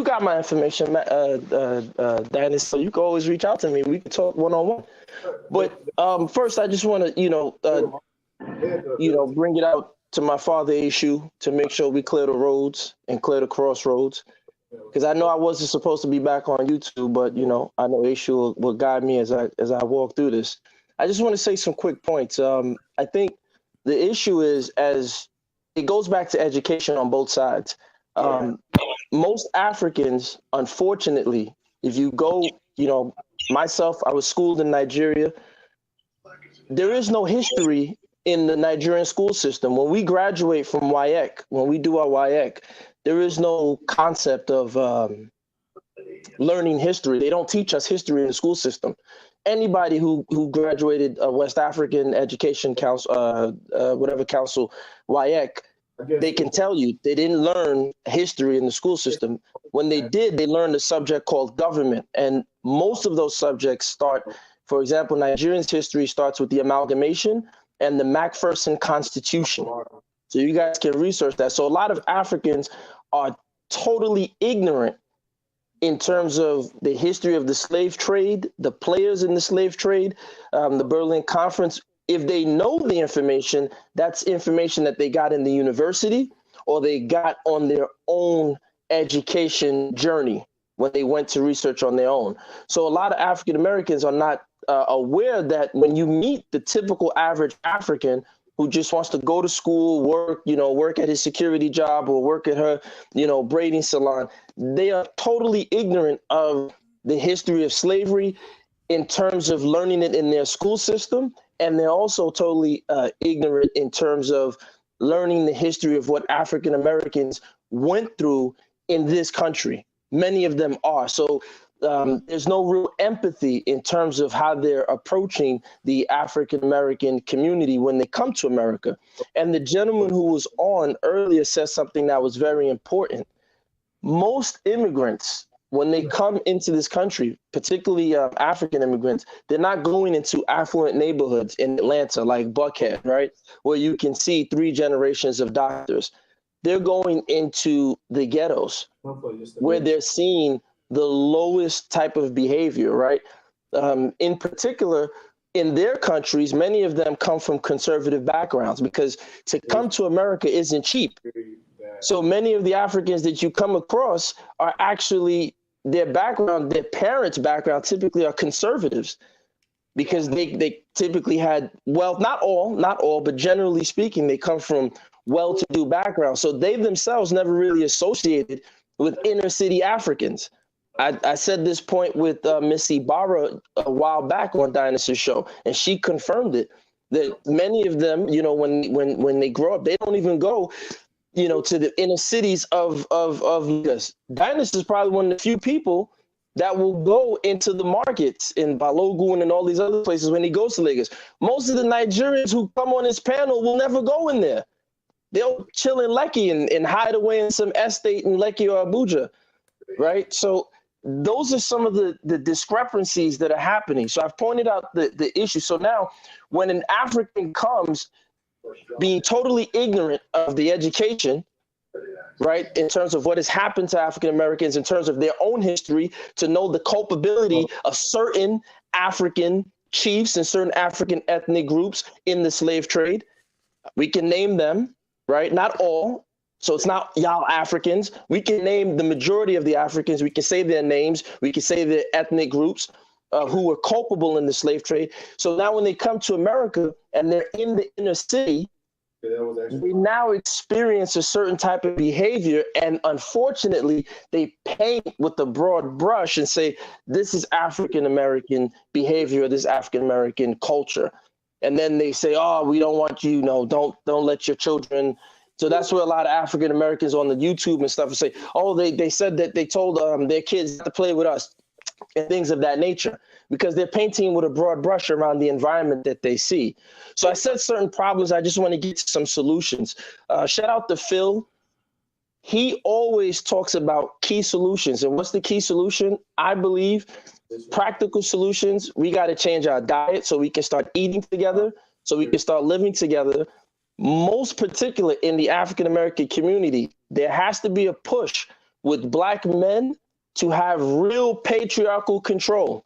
got my information, Dynast, so you can always reach out to me. We can talk one-on-one. But first, I just want to, bring it out to my father issue to make sure we clear the roads and clear the crossroads. Because I know I wasn't supposed to be back on YouTube, but I know issue will guide me as I walk through this. I just want to say some quick points. I think the issue is as it goes back to education on both sides. Most Africans, unfortunately, if you go, myself, I was schooled in Nigeria. There is no history in the Nigerian school system. When we graduate from WAEC, when we do our WAEC, there is no concept of learning history. They don't teach us history in the school system. Anybody who graduated West African Education Council, whatever council, WAEC, they can tell you they didn't learn history in the school system. When they did, they learned a subject called government. And most of those subjects start, for example, Nigerian's history starts with the amalgamation and the Macpherson Constitution. So you guys can research that. So a lot of Africans are totally ignorant in terms of the history of the slave trade, the players in the slave trade, the Berlin Conference. If they know the information, that's information that they got in the university or they got on their own education journey when they went to research on their own. So a lot of African Americans are not aware that when you meet the typical average African who just wants to go to school, work at his security job or work at her, braiding salon, they are totally ignorant of the history of slavery in terms of learning it in their school system. And they're also totally ignorant in terms of learning the history of what African Americans went through in this country. Many of them are. So there's no real empathy in terms of how they're approaching the African American community when they come to America. And the gentleman who was on earlier said something that was very important. Most immigrants, when they come into this country, particularly African immigrants, they're not going into affluent neighborhoods in Atlanta like Buckhead, right? Where you can see 3 generations of doctors. They're going into the ghettos where they're seeing the lowest type of behavior, right? In particular, in their countries, many of them come from conservative backgrounds because to come to America isn't cheap. So many of the Africans that you come across are actually, their background, their parents' background typically are conservatives because they typically had, well, not all, but generally speaking, they come from well-to-do backgrounds. So they themselves never really associated with inner city Africans. I said this point with Miss Ibarra a while back on Dynast's show, and she confirmed it, that many of them, when they grow up, they don't even go to the inner cities of Lagos. Dynast is probably one of the few people that will go into the markets in Balogun and all these other places when he goes to Lagos. Most of the Nigerians who come on this panel will never go in there. They'll chill in Lekki and hide away in some estate in Lekki or Abuja, right? So those are some of the discrepancies that are happening. So I've pointed out the issue. So now when an African comes being totally ignorant of the education, right, in terms of what has happened to African Americans, in terms of their own history, to know the culpability of certain African chiefs and certain African ethnic groups in the slave trade. We can name them, right? Not all. So it's not y'all Africans. We can name the majority of the Africans. We can say their names. We can say their ethnic groups who were culpable in the slave trade. So now when they come to America and they're in the inner city, they now experience a certain type of behavior, and unfortunately, they paint with a broad brush and say, this is African American behavior, this African American culture. And then they say, oh, we don't want you, don't let your children. So that's where a lot of African Americans on the YouTube and stuff say, oh, they said that they told their kids to play with us and things of that nature, because they're painting with a broad brush around the environment that they see. So I said certain problems. I just want to get to some solutions. Shout out to Phil. He always talks about key solutions. And what's the key solution? I believe practical solutions. We got to change our diet so we can start eating together, so we can start living together. Most particular in the African American community, there has to be a push with Black men to have real patriarchal control.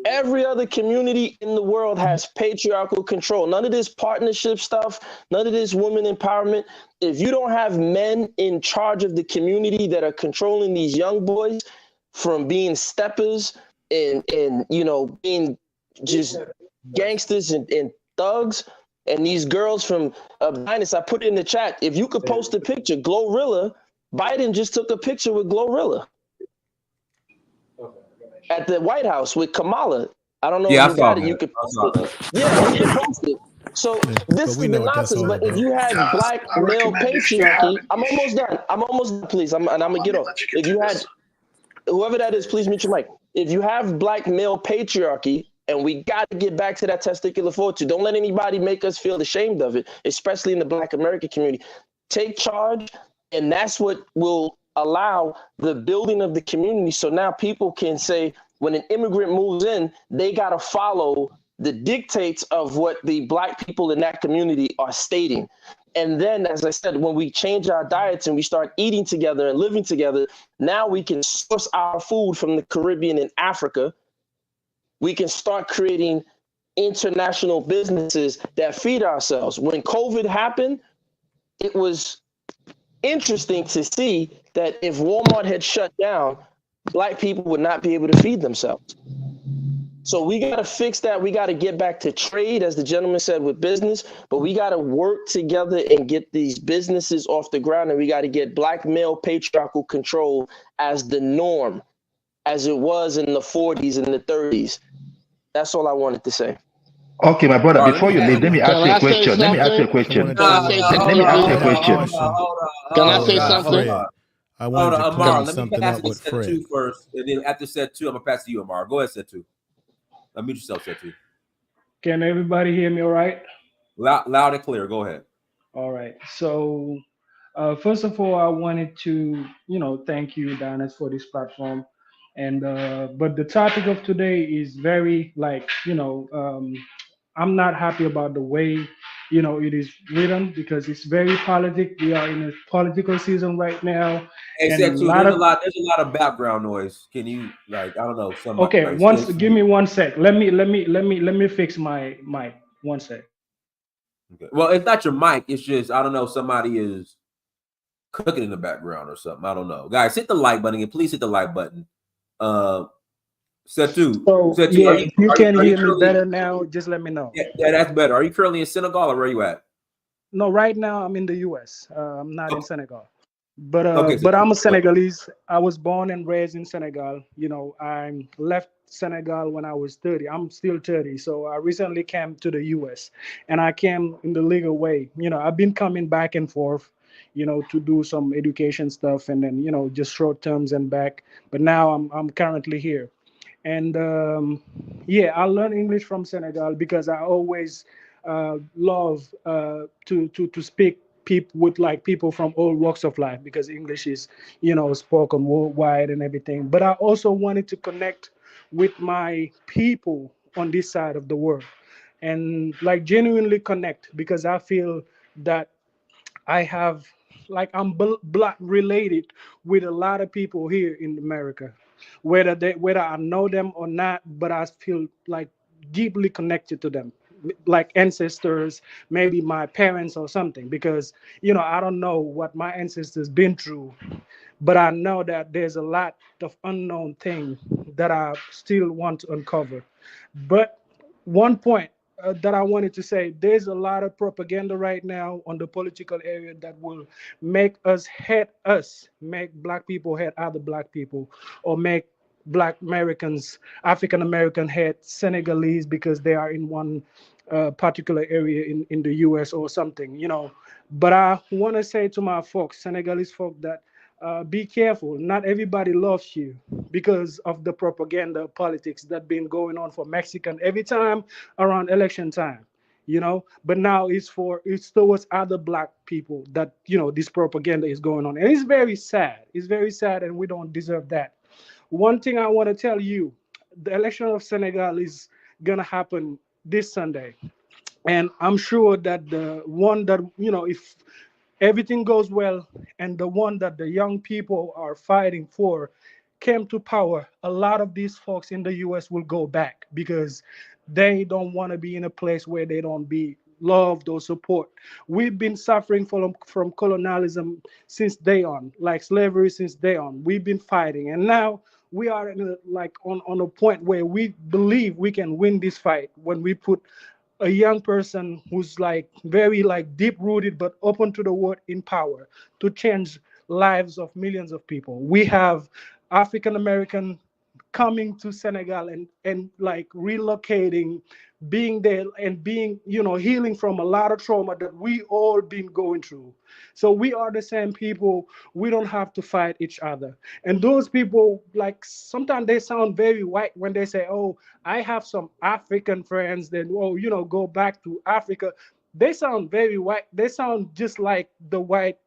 Every other community in the world has patriarchal control. None of this partnership stuff, none of this women empowerment. If you don't have men in charge of the community that are controlling these young boys from being steppers and being just gangsters and thugs, and these girls from Dynast, I put it in the chat. If you could post a picture, Glorilla, Biden just took a picture with Glorilla at the White House with Kamala. I don't know if you got it. You could post it. Yeah, you can post it. So this is the nonsense. But if you had Black male patriarchy, I'm almost done, please. I'm gonna get off. If you had whoever that is, please mute your mic. If you have Black male patriarchy, and we got to get back to that testicular fortitude. Don't let anybody make us feel ashamed of it, especially in the Black American community. Take charge, and that's what will allow the building of the community. So now people can say, when an immigrant moves in, they got to follow the dictates of what the Black people in that community are stating. And then, as I said, when we change our diets and we start eating together and living together, now we can source our food from the Caribbean and Africa. We can start creating international businesses that feed ourselves. When COVID happened, it was interesting to see that if Walmart had shut down, Black people would not be able to feed themselves. So we got to fix that. We got to get back to trade, as the gentleman said, with business, but we got to work together and get these businesses off the ground, and we got to get Black male patriarchal control as the norm, as it was in the 40s and the 30s. That's all I wanted to say. Okay, my brother, before you leave, let me ask you a question. Let me ask you a question. Can I say something? Can I say something? I wanted to clear Amar, let me something pass up it to with set Fred. 2 first, and then after set 2, I'm gonna pass it to you, Amar. Go ahead, set 2. Unmute yourself, set 2. Can everybody hear me all right? Loud and clear. Go ahead. All right. So first of all, I wanted to, thank you, Dynast, for this platform. And but the topic of today is very I'm not happy about the way it is written, because it's very politic. We are in a political season right now. Hey, And set 2, there's a lot of background noise. Can you I don't know, somebody? Okay, give me 1 sec. Let me fix my mic. 1 sec. Okay. Well, it's not your mic. It's just, I don't know, somebody is cooking in the background or something. I don't know. Guys, hit the like button and please hit the like button. Set 2. So Set 2. yeah, if you can hear me currently better now, just let me know. Yeah, that's better. Are you currently in Senegal or where are you at? No, right now I'm in the US. I'm not in Senegal. But Okay, but I'm a Senegalese. I was born and raised in Senegal. I left Senegal when I was 30. I'm still 30. So I recently came to the US, and I came in the legal way. I've been coming back and forth, to do some education stuff, and then just short terms and back. But now I'm currently here. And yeah, I learned English from Senegal because I always love to speak with like people from all walks of life, because English is spoken worldwide and everything. But I also wanted to connect with my people on this side of the world, and like genuinely connect, because I feel that I have, like, I'm blood related with a lot of people here in America, whether I know them or not, but I feel like deeply connected to them, like ancestors, maybe my parents or something, because I don't know what my ancestors been through, but I know that there's a lot of unknown things that I still want to uncover. But one point that I wanted to say, there's a lot of propaganda right now on the political area that will make make black people hate other black people, or make black Americans, African American hate Senegalese because they are in one particular area in the US or something, But I want to say to my folks, Senegalese folk, that be careful. Not everybody loves you because of the propaganda politics that been going on for Mexican every time around election time, But now it's towards other black people that this propaganda is going on, and it's very sad. It's very sad, and we don't deserve that. One thing I want to tell you: the election of Senegal is gonna happen this Sunday, and I'm sure that the one that if everything goes well, and the one that the young people are fighting for came to power, a lot of these folks in the US will go back, because they don't want to be in a place where they don't be loved or support. We've been suffering from colonialism since day on, like slavery since day on. We've been fighting, and now we are on a point where we believe we can win this fight when we put a young person who's very deep rooted but open to the world in power to change lives of millions of people. We have African American coming to Senegal and relocating, being there and being healing from a lot of trauma that we all been going through. So we are the same people. We don't have to fight each other. And those people, sometimes they sound very white when they say, oh, I have some African friends, then go back to Africa. They sound very white. They sound just like the white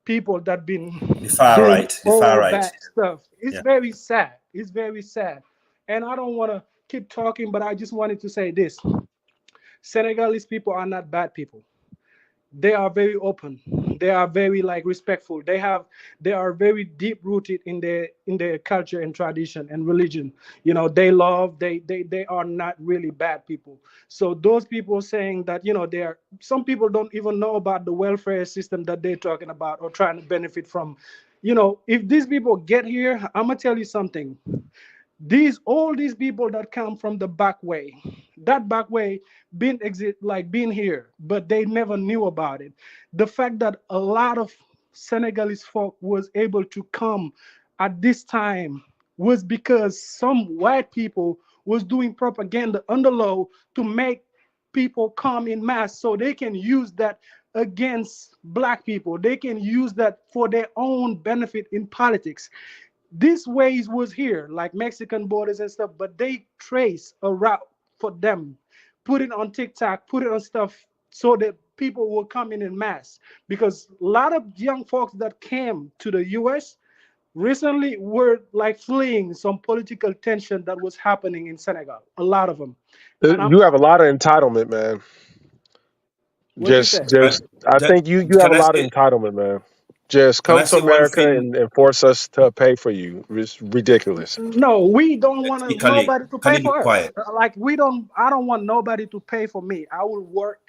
people that been The far doing right, the all far right. bad stuff. It's very sad. It's very sad. And I don't want to keep talking, but I just wanted to say this: Senegalese people are not bad people. They are very open. They are very respectful. They are very deep rooted in their culture and tradition and religion. They love. They are not really bad people. So those people saying that they are, some people don't even know about the welfare system that they're talking about or trying to benefit from. If these people get here, I'm gonna tell you something. All these people that come from the back way, that back way been here, but they never knew about it. The fact that a lot of Senegalese folk was able to come at this time was because some white people was doing propaganda on the low to make people come in mass so they can use that against black people. They can use that for their own benefit in politics. These ways was here, like Mexican borders and stuff, but they trace a route for them, put it on TikTok, put it on stuff so that people will come in mass. Because a lot of young folks that came to the US recently were fleeing some political tension that was happening in Senegal. A lot of them. And You have a lot of entitlement, man. what you say? I think you have Can a I lot of say? entitlement, man. Just Can come I to say one America thing? and force us to pay for you. It's ridiculous. No, we don't want Khalid, nobody to can pay you be for us. quiet? I don't want nobody to pay for me. I will work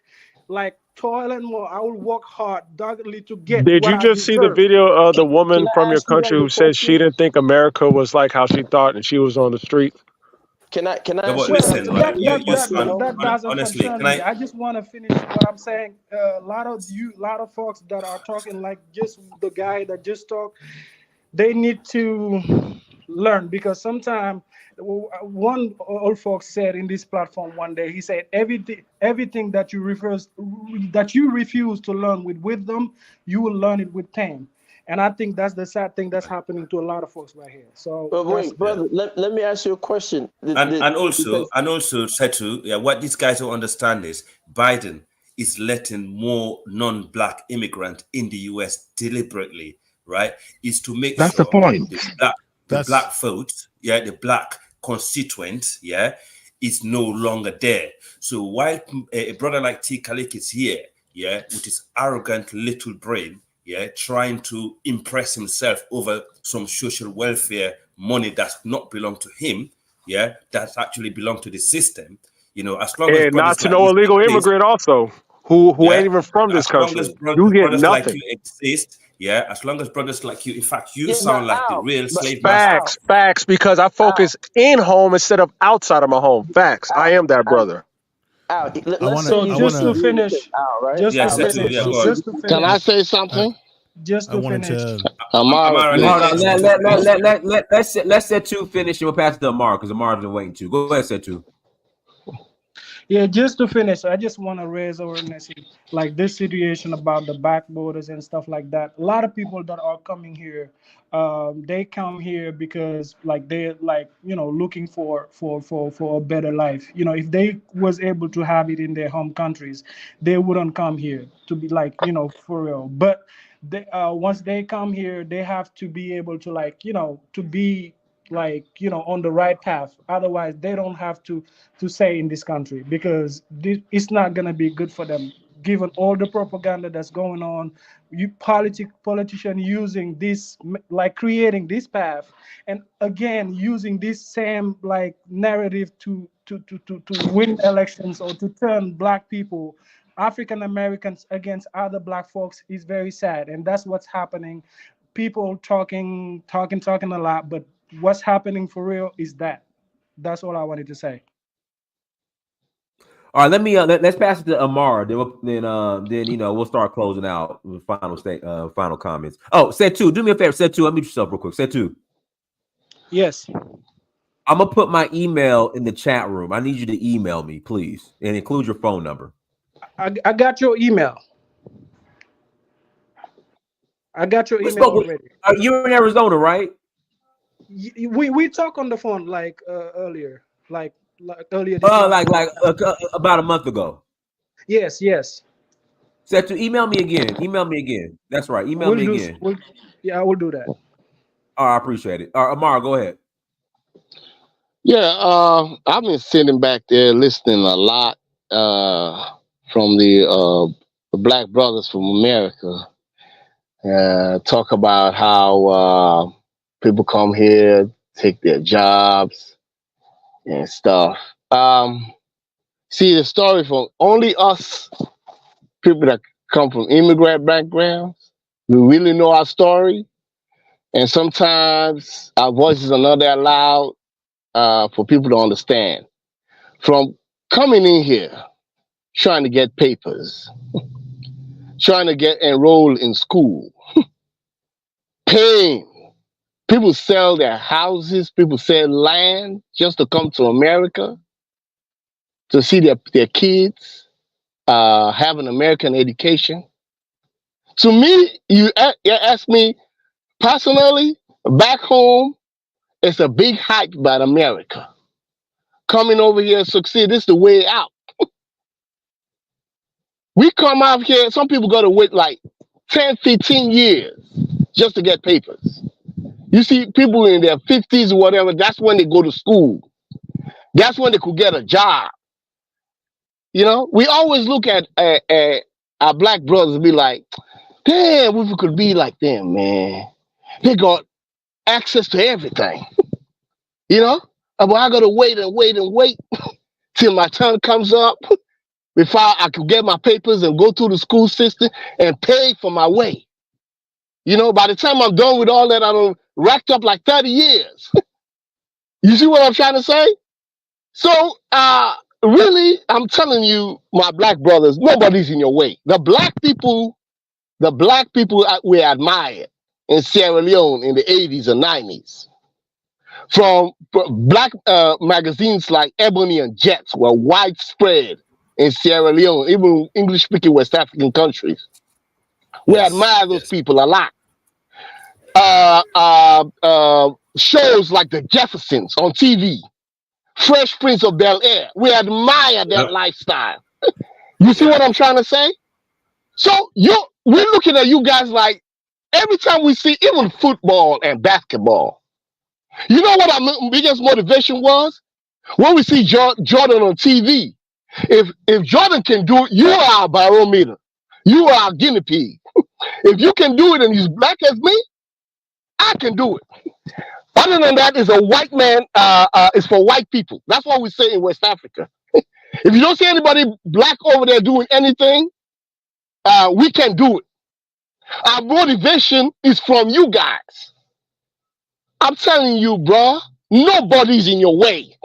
toil and more. I will work hard, doggedly to get Did what you I just see the deserve. video of the Can woman I from your ask you country guys a who said she question? didn't think America was like how she thought and she was on the street? Can I No, ask but you Well, guys listen, a but quick you question though? that doesn't honestly, concern can me. I? I just want to finish what I'm saying. A lot of folks that are talking like just the guy that just talked, they need to learn, because sometimes one old folks said in this platform one day. He said everything that you refuse to learn with wisdom, you will learn it with pain. And I think that's the sad thing that's happening to a lot of folks right here. So But wait, brother, let me ask you a question. And also, Setu, yeah, what these guys don't understand is Biden is letting more non-black immigrants in the US deliberately, right? Is to make That's sure the point. the black vote, yeah, the black constituent, yeah, is no longer there. So while a brother like T. Kalik is here, yeah, with his arrogant little brain, yeah, trying to impress himself over some social welfare money that's not belong to him, yeah, that's actually belong to the system. You know, as long as And not brothers to like no you illegal exist, immigrant also, who yeah, ain't even from this as long as country. You get brothers like nothing. you exist, yeah, as long as brothers like you, in fact, you Yeah, sound but like the Al, real but slave master. Facts, because I focus in home instead of outside of my home. Facts. I am that brother. Al, I let's say you just to agree with finish, Al, right? just Yeah, to Al, let's Setu, finish, yeah, say go on. just to Can I finish, say something? just I to wanted finish. to. Amara, let's set two finish and we'll pass it to Amar because Amar's been waiting too. Go ahead, set two. Yeah, just to finish, I just want to raise awareness, like this situation about the back borders and stuff like that. A lot of people that are coming here, they come here because like they're like looking for a better life. If they was able to have it in their home countries, they wouldn't come here to be like for real. But they, once they come here, they have to be able to to be on the right path. Otherwise they don't have to stay in this country, because it's not going to be good for them, given all the propaganda that's going on. Politician using this, like creating this path, and again using this same like narrative to win elections, or to turn black people, African Americans, against other black folks, is very sad. And that's what's happening. People talking a lot, but what's happening for real is that's all I wanted to say. All right, let me let's pass it to Amar. Then we'll start closing out with final comments. Oh, set two. Do me a favor, set two. Unmute yourself real quick. Set two. Yes. I'm gonna put my email in the chat room. I need you to email me, please, and include your phone number. I got your email. I got your email already. You're in Arizona, right? We talked on the phone like earlier, like earlier this month. Like about a month ago. Yes. Set to email me again. That's right. Email me again. I will do that. All right, I appreciate it. All right, Amar, go ahead. Yeah, I've been sitting back there listening a lot from the Black Brothers from America talk about how people come here, take their jobs and stuff. See, the story from only us people that come from immigrant backgrounds, we really know our story. And sometimes our voices are not that loud for people to understand. From coming in here, trying to get papers, trying to get enrolled in school, paying. People sell their houses, people sell land just to come to America, to see their kids have an American education. To me, you ask me personally, back home, it's a big hype about America. Coming over here, succeed, this is the way out. We come out here, some people got to wait like 10, 15 years just to get papers. You see people in their 50s or whatever, that's when they go to school. That's when they could get a job. We always look at our black brothers and be like, damn, if we could be like them, man. They got access to everything. But I got to wait till my turn comes up before I could get my papers and go through the school system and pay for my way. By the time I'm done with all that, I'm racked up like 30 years. You see what I'm trying to say? So, really, I'm telling you, my black brothers, nobody's in your way. The black people we admired in Sierra Leone in the 80s and 90s. from black magazines like Ebony and Jet were widespread in Sierra Leone, even English-speaking West African countries. We admire those people a lot. Shows like The Jeffersons on TV, Fresh Prince of Bel-Air, we admire that lifestyle. You see what I'm trying to say? So we're looking at you guys like every time we see even football and basketball. You know what our biggest motivation was? When we see Jordan on TV. If Jordan can do it, you are our barometer. You are our guinea pig. If you can do it and he's black as me, I can do it. Other than that, is a white man. It's for white people. That's what we say in West Africa. If you don't see anybody black over there doing anything, we can do it. Our motivation is from you guys. I'm telling you, bro, nobody's in your way.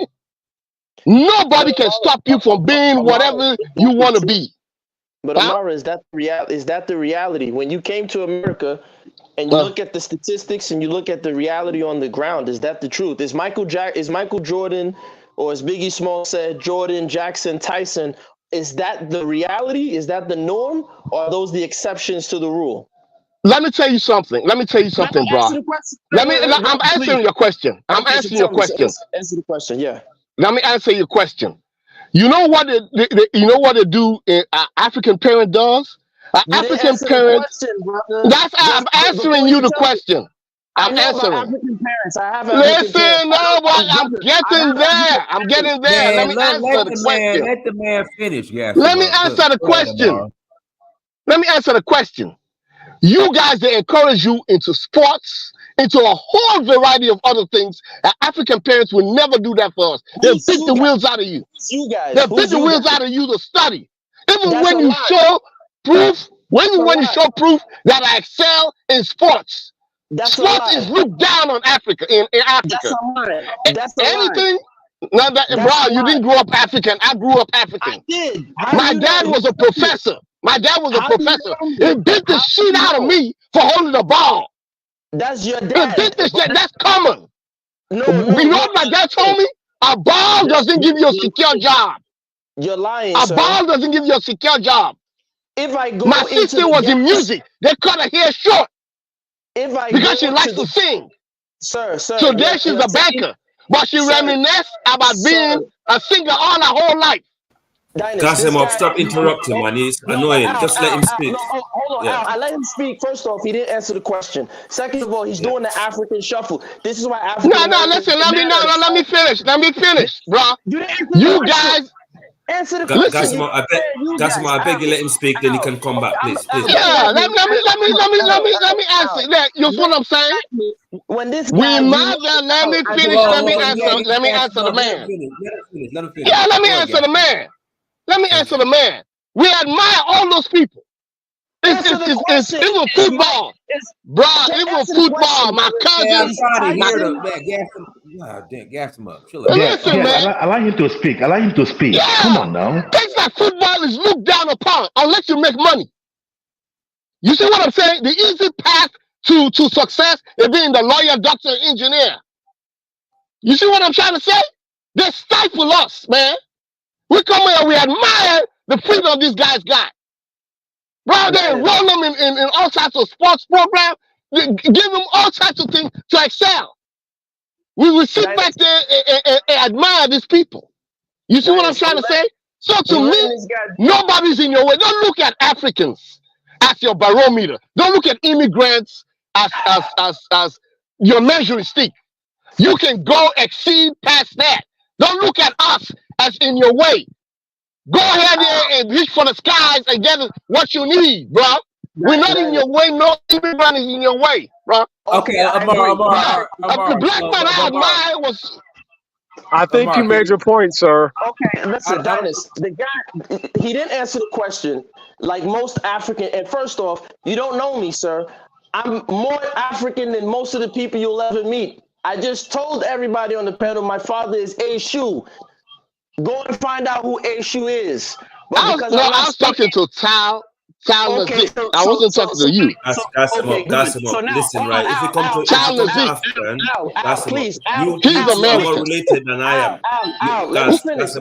Nobody can stop you from being whatever you want to be. But Amara, is that the reality? When you came to America and you look at the statistics and you look at the reality on the ground, is that the truth? Is Michael Jordan, or as Biggie Small said, Jordan, Jackson, Tyson, is that the reality? Is that the norm? Or are those the exceptions to the rule? Let me tell you something. Bro. I'm answering your question. Answer the question, yeah. Let me answer your question. You know what they do? African parent does. African parent. I'm answering you the question. I'm answering. African parents. I have Listen, no, boy, I'm getting there. I'm getting there. Man, let me answer the question. Let the man finish. Yes. Let me answer the question. Let me answer the question. You guys, they encourage you into sports, into a whole variety of other things. African parents will never do that for us. They'll beat the wheels out of you. You guys. They'll beat the wheels out of you to study. Even when you show proof, when you show proof that I excel in sports. Sports is looked down on Africa in Africa. That's a lie. That's a anything. Now bro, you didn't grow up African. I grew up African. I did. My dad was a professor. My dad was a professor. He beat the shit out of me for holding the ball. That's your dad. He beat the shit. That's common. No, you know what my dad told me? A ball doesn't give you a secure job. You're lying, A sir. ball doesn't give you a secure job. If I go my sister was in music. They cut her hair short. Because she likes to sing. Sir. So there she's a banker. But she reminisced about being a singer all her whole life. Gasimov, stop interrupting, man. He's annoying. Just let him speak. Hold on, Al. I let him speak. First off, he didn't answer the question. Second of all, he's doing the African shuffle. This is why African. No, listen. Let me finish, bro. You guys. Answer the question. Gasimov, I beg you, let him speak. Then he can come back, please. Yeah, let me answer that. You know what I'm saying? When this let me finish. Let me answer the man. Yeah, let me answer the man. Let me answer the man. We admire all those people. It's even football. Bro, even football. My cousins. Gas him up. Listen, man. Allow him to speak. Yeah. Come on now. Things like football is looked down upon unless you make money. You see what I'm saying? The easy path to success is being the lawyer, doctor, engineer. You see what I'm trying to say? They stifle us, man. We come here, we admire the freedom these guys got. Bro, they enroll them in all types of sports programs. They give them all types of things to excel. We will sit back there and admire these people. You see what I'm trying to say? So to me, nobody's in your way. Don't look at Africans as your barometer. Don't look at immigrants as your measuring stick. You can go exceed past that. Don't look at us as in your way. Go ahead and reach for the skies and get what you need, bro. We're not in your way. No immigrant is in your way, bro. Okay, Amar. The black man I admire was. I think you made your point, sir. Okay, listen, Dennis. The guy, he didn't answer the question. Like most African, and first off, you don't know me, sir. I'm more African than most of the people you'll ever meet. I just told everybody on the panel my father is Eshu. Go and find out who Eshu is. I was talking to Child Okay, Nazik. I wasn't talking to you. Listen, right? If you come to African, please, you two are more related than I am. Al, let me finish.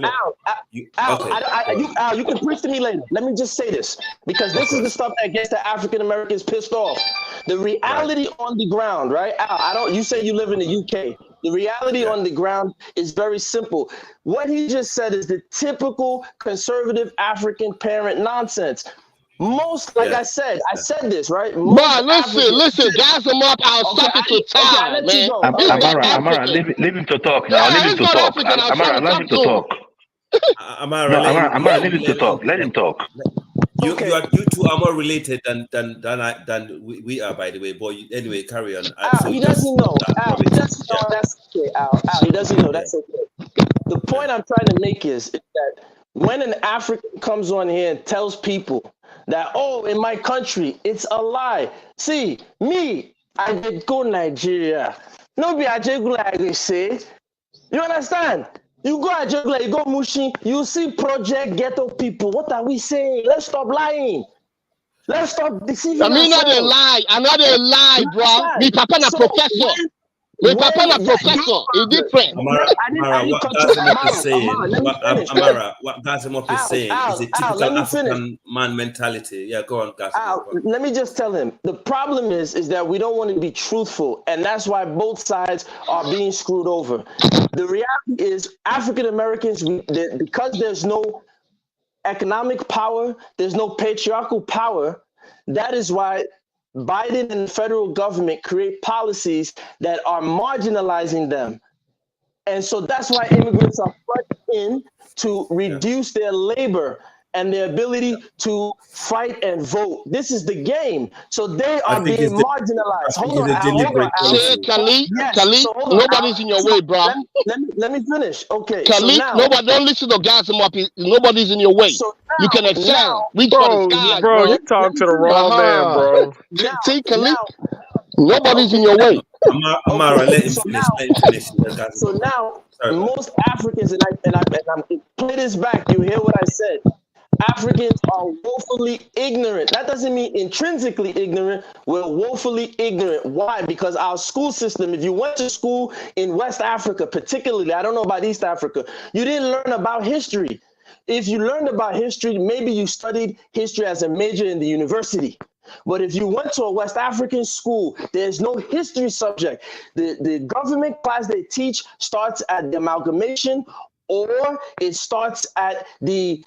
Al, you can preach to me later. Let me just say this, because this is the stuff that gets the African Americans pissed off. The reality on the ground, right? Al, you say you live in the UK. The reality on the ground is very simple. What he just said is the typical conservative African parent nonsense. Most, like I said this, right? But listen, gas him up. I'll stop it to time, man. Amara, leave him to talk now. Leave him to talk. Amara, allow him to talk. Amara, leave him to talk. Let him talk. You two are more related than we are, by the way. But anyway, carry on. He doesn't know. That's okay. Al, he doesn't know. That's okay. The point I'm trying to make is that when an African comes on here and tells people that, oh, in my country, it's a lie. See, me, I did go Nigeria. No be I did go like they say. You understand? You go Ajegula, you go Mushin, you see Project Ghetto people. What are we saying? Let's stop lying. Let's stop deceiving ourselves. Not a lie. I'm not a lie, bro. Me papa na professor. Me papa na professor. It's different. Amara, what Gazimop is saying, what Gazimop is saying is a typical African man mentality. Yeah, go on, Gazimop. Let me just tell him. The problem is that we don't want to be truthful, and that's why both sides are being screwed over. The reality is African Americans, because there's no economic power, there's no patriarchal power, that is why Biden and the federal government create policies that are marginalizing them. And so that's why immigrants are plugged in to reduce their labor and their ability to fight and vote. This is the game. So they are being marginalized. Hold on, Khalid, nobody's in your way, bro. Let me finish. Okay. Khalid, nobody, don't listen to Gazimop. Nobody's in your way. So you can excel. Reach for the sky, bro. You talk to the wrong man, bro. See, Khalid, nobody's in your way. Amara, let him finish. So now, most Africans, and I'm play this back. You hear what I said? Africans are woefully ignorant. That doesn't mean intrinsically ignorant. We're woefully ignorant. Why? Because our school system, if you went to school in West Africa, particularly, I don't know about East Africa, you didn't learn about history. If you learned about history, maybe you studied history as a major in the university. But if you went to a West African school, there's no history subject. The government class they teach starts at the amalgamation, or it starts at the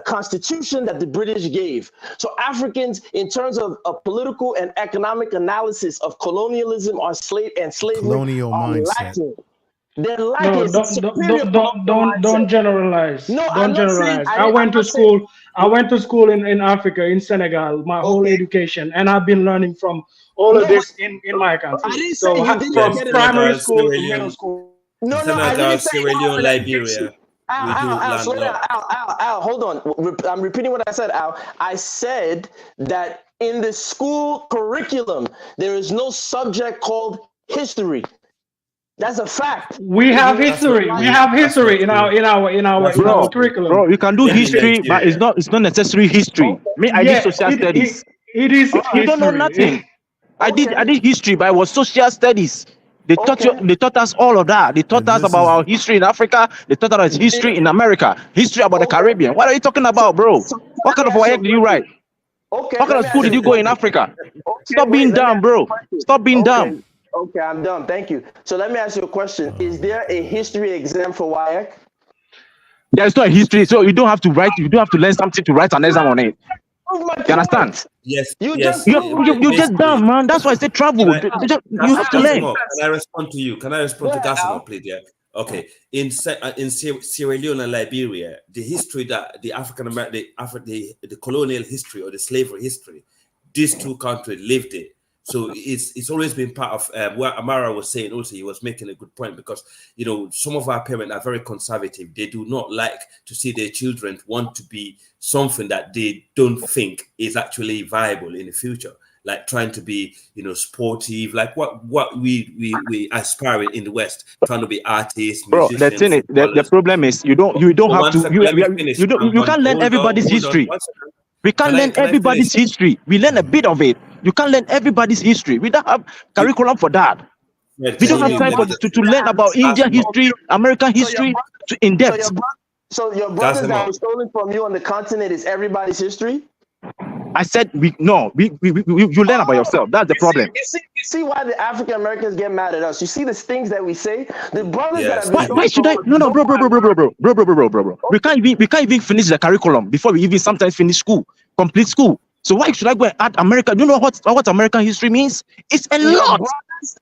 constitution that the British gave. So Africans, in terms of a political and economic analysis of colonialism or slavery, colonial mindset. Lacking. They're lacking. No, don't generalize. No, don't generalize. I went to school in Africa, in Senegal, my whole education, and I've been learning from all of this in my country. I didn't so say you didn't from get it. primary school to middle school. No, I didn't say Sierra Leone, Liberia. Al, hold on. I'm repeating what I said, Al. I said that in the school curriculum, there is no subject called history. That's a fact. We have history. We have history in our curriculum. Bro, you can do history, but it's not necessarily history. I did social studies. It is. You don't know nothing. I did history, but it was social studies. They taught us all of that. They taught us about our history in Africa. They taught us history in America, history about the Caribbean. What are you talking about, bro? What kind of work did you write? What kind of school did you go in Africa? Stop being dumb, bro. Stop being dumb. Okay, I'm done. Thank you. So let me ask you a question. Is there a history exam for WIAC? There's not a history, so you don't have to write. You don't have to learn something to write an exam on it. You understand? Yes. You're just dumb, man. That's why I say travel. You have to learn. Can I respond to you? Can I respond to Gazimop, please? Yeah. Okay. In Sierra Leone and Liberia, the history that the the colonial history or the slavery history, these two countries lived in. So it's always been part of what Amara was saying. Also, he was making a good point because some of our parents are very conservative. They do not like to see their children want to be something that they don't think is actually viable in the future. Like trying to be, sportive, like what we aspire in the West, trying to be artists, bro. The thing is, the problem is you don't have to. You can't learn everybody's history. We can't learn everybody's history. We learn a bit of it. You can't learn everybody's history. We don't have curriculum for that. We don't have time to learn about Indian history, American history in depth. So your brothers that were stolen from you on the continent is everybody's history? I said you learn about yourself. That's the problem. You see why the African Americans get mad at us? You see the things that we say. The brothers that have been why should I? No, bro. We can't even finish the curriculum before we even sometimes finish school, complete school. So why should I go and add America? Do you know what American history means? It's a lot.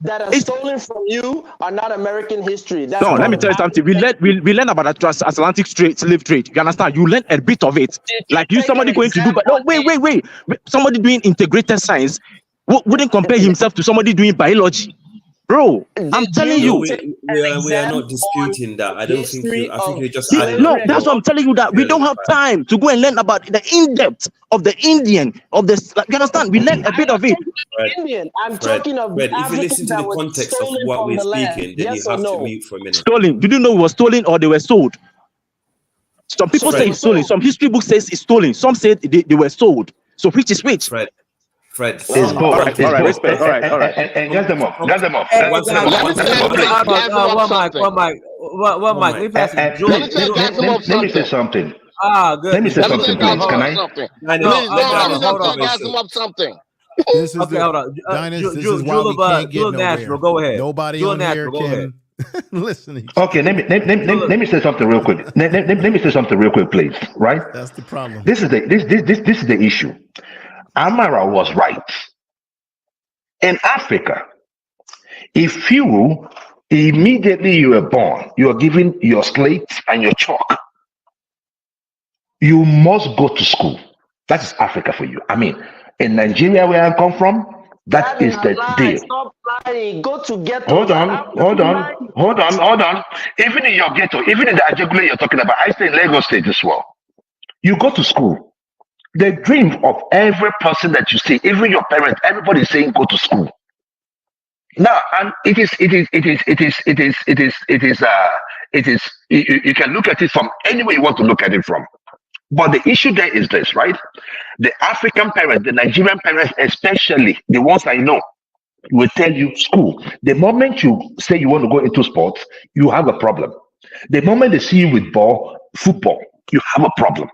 That are stolen from you are not American history. That's no, let me tell you something. We learn about the transatlantic slave trade. You understand? You learn a bit of it. Like somebody going to do, but no, wait. Somebody doing integrated science wouldn't compare himself to somebody doing biology. Bro, I'm telling you. We are not disputing that. I don't think you. I think you're just adding. No, that's what I'm telling you. That we don't have time to go and learn about the in-depth of the Indian of the. Like, you understand? We learn a bit of it. Indian. I'm talking of. Fred, if you listen to the context of what we're speaking, then you have to mute for a minute. Stolen. Did you know it was stolen or they were sold? Some people say it's stolen. Some history book says it's stolen. Some said they were sold. So which is which? Fred. It's both. All right. Respect. All right. And get them up. One mic. Let me say something. Good. Let me say something, please. Can I? This is Dynast, this is why we can't get nowhere. Go ahead. Nobody on here can listen. Okay, let me say something real quick. Let me say something real quick, please. Right? That's the problem. This is the issue. Amara was right. In Africa, if you immediately you were born, you are given your slate and your chalk, you must go to school. That is Africa for you. I mean, in Nigeria, where I come from, that is the deal. Stop lying. Go to ghetto. Hold on. Even in your ghetto, even in the Ajagule you're talking about, I stay in Lagos State as well. You go to school. The dream of every person that you see, even your parents, everybody is saying go to school. Now, and it is. You can look at it from any way you want to look at it from. But the issue there is this, right? The African parents, the Nigerian parents, especially the ones I know, will tell you school. The moment you say you want to go into sports, you have a problem. The moment they see you with football, you have a problem.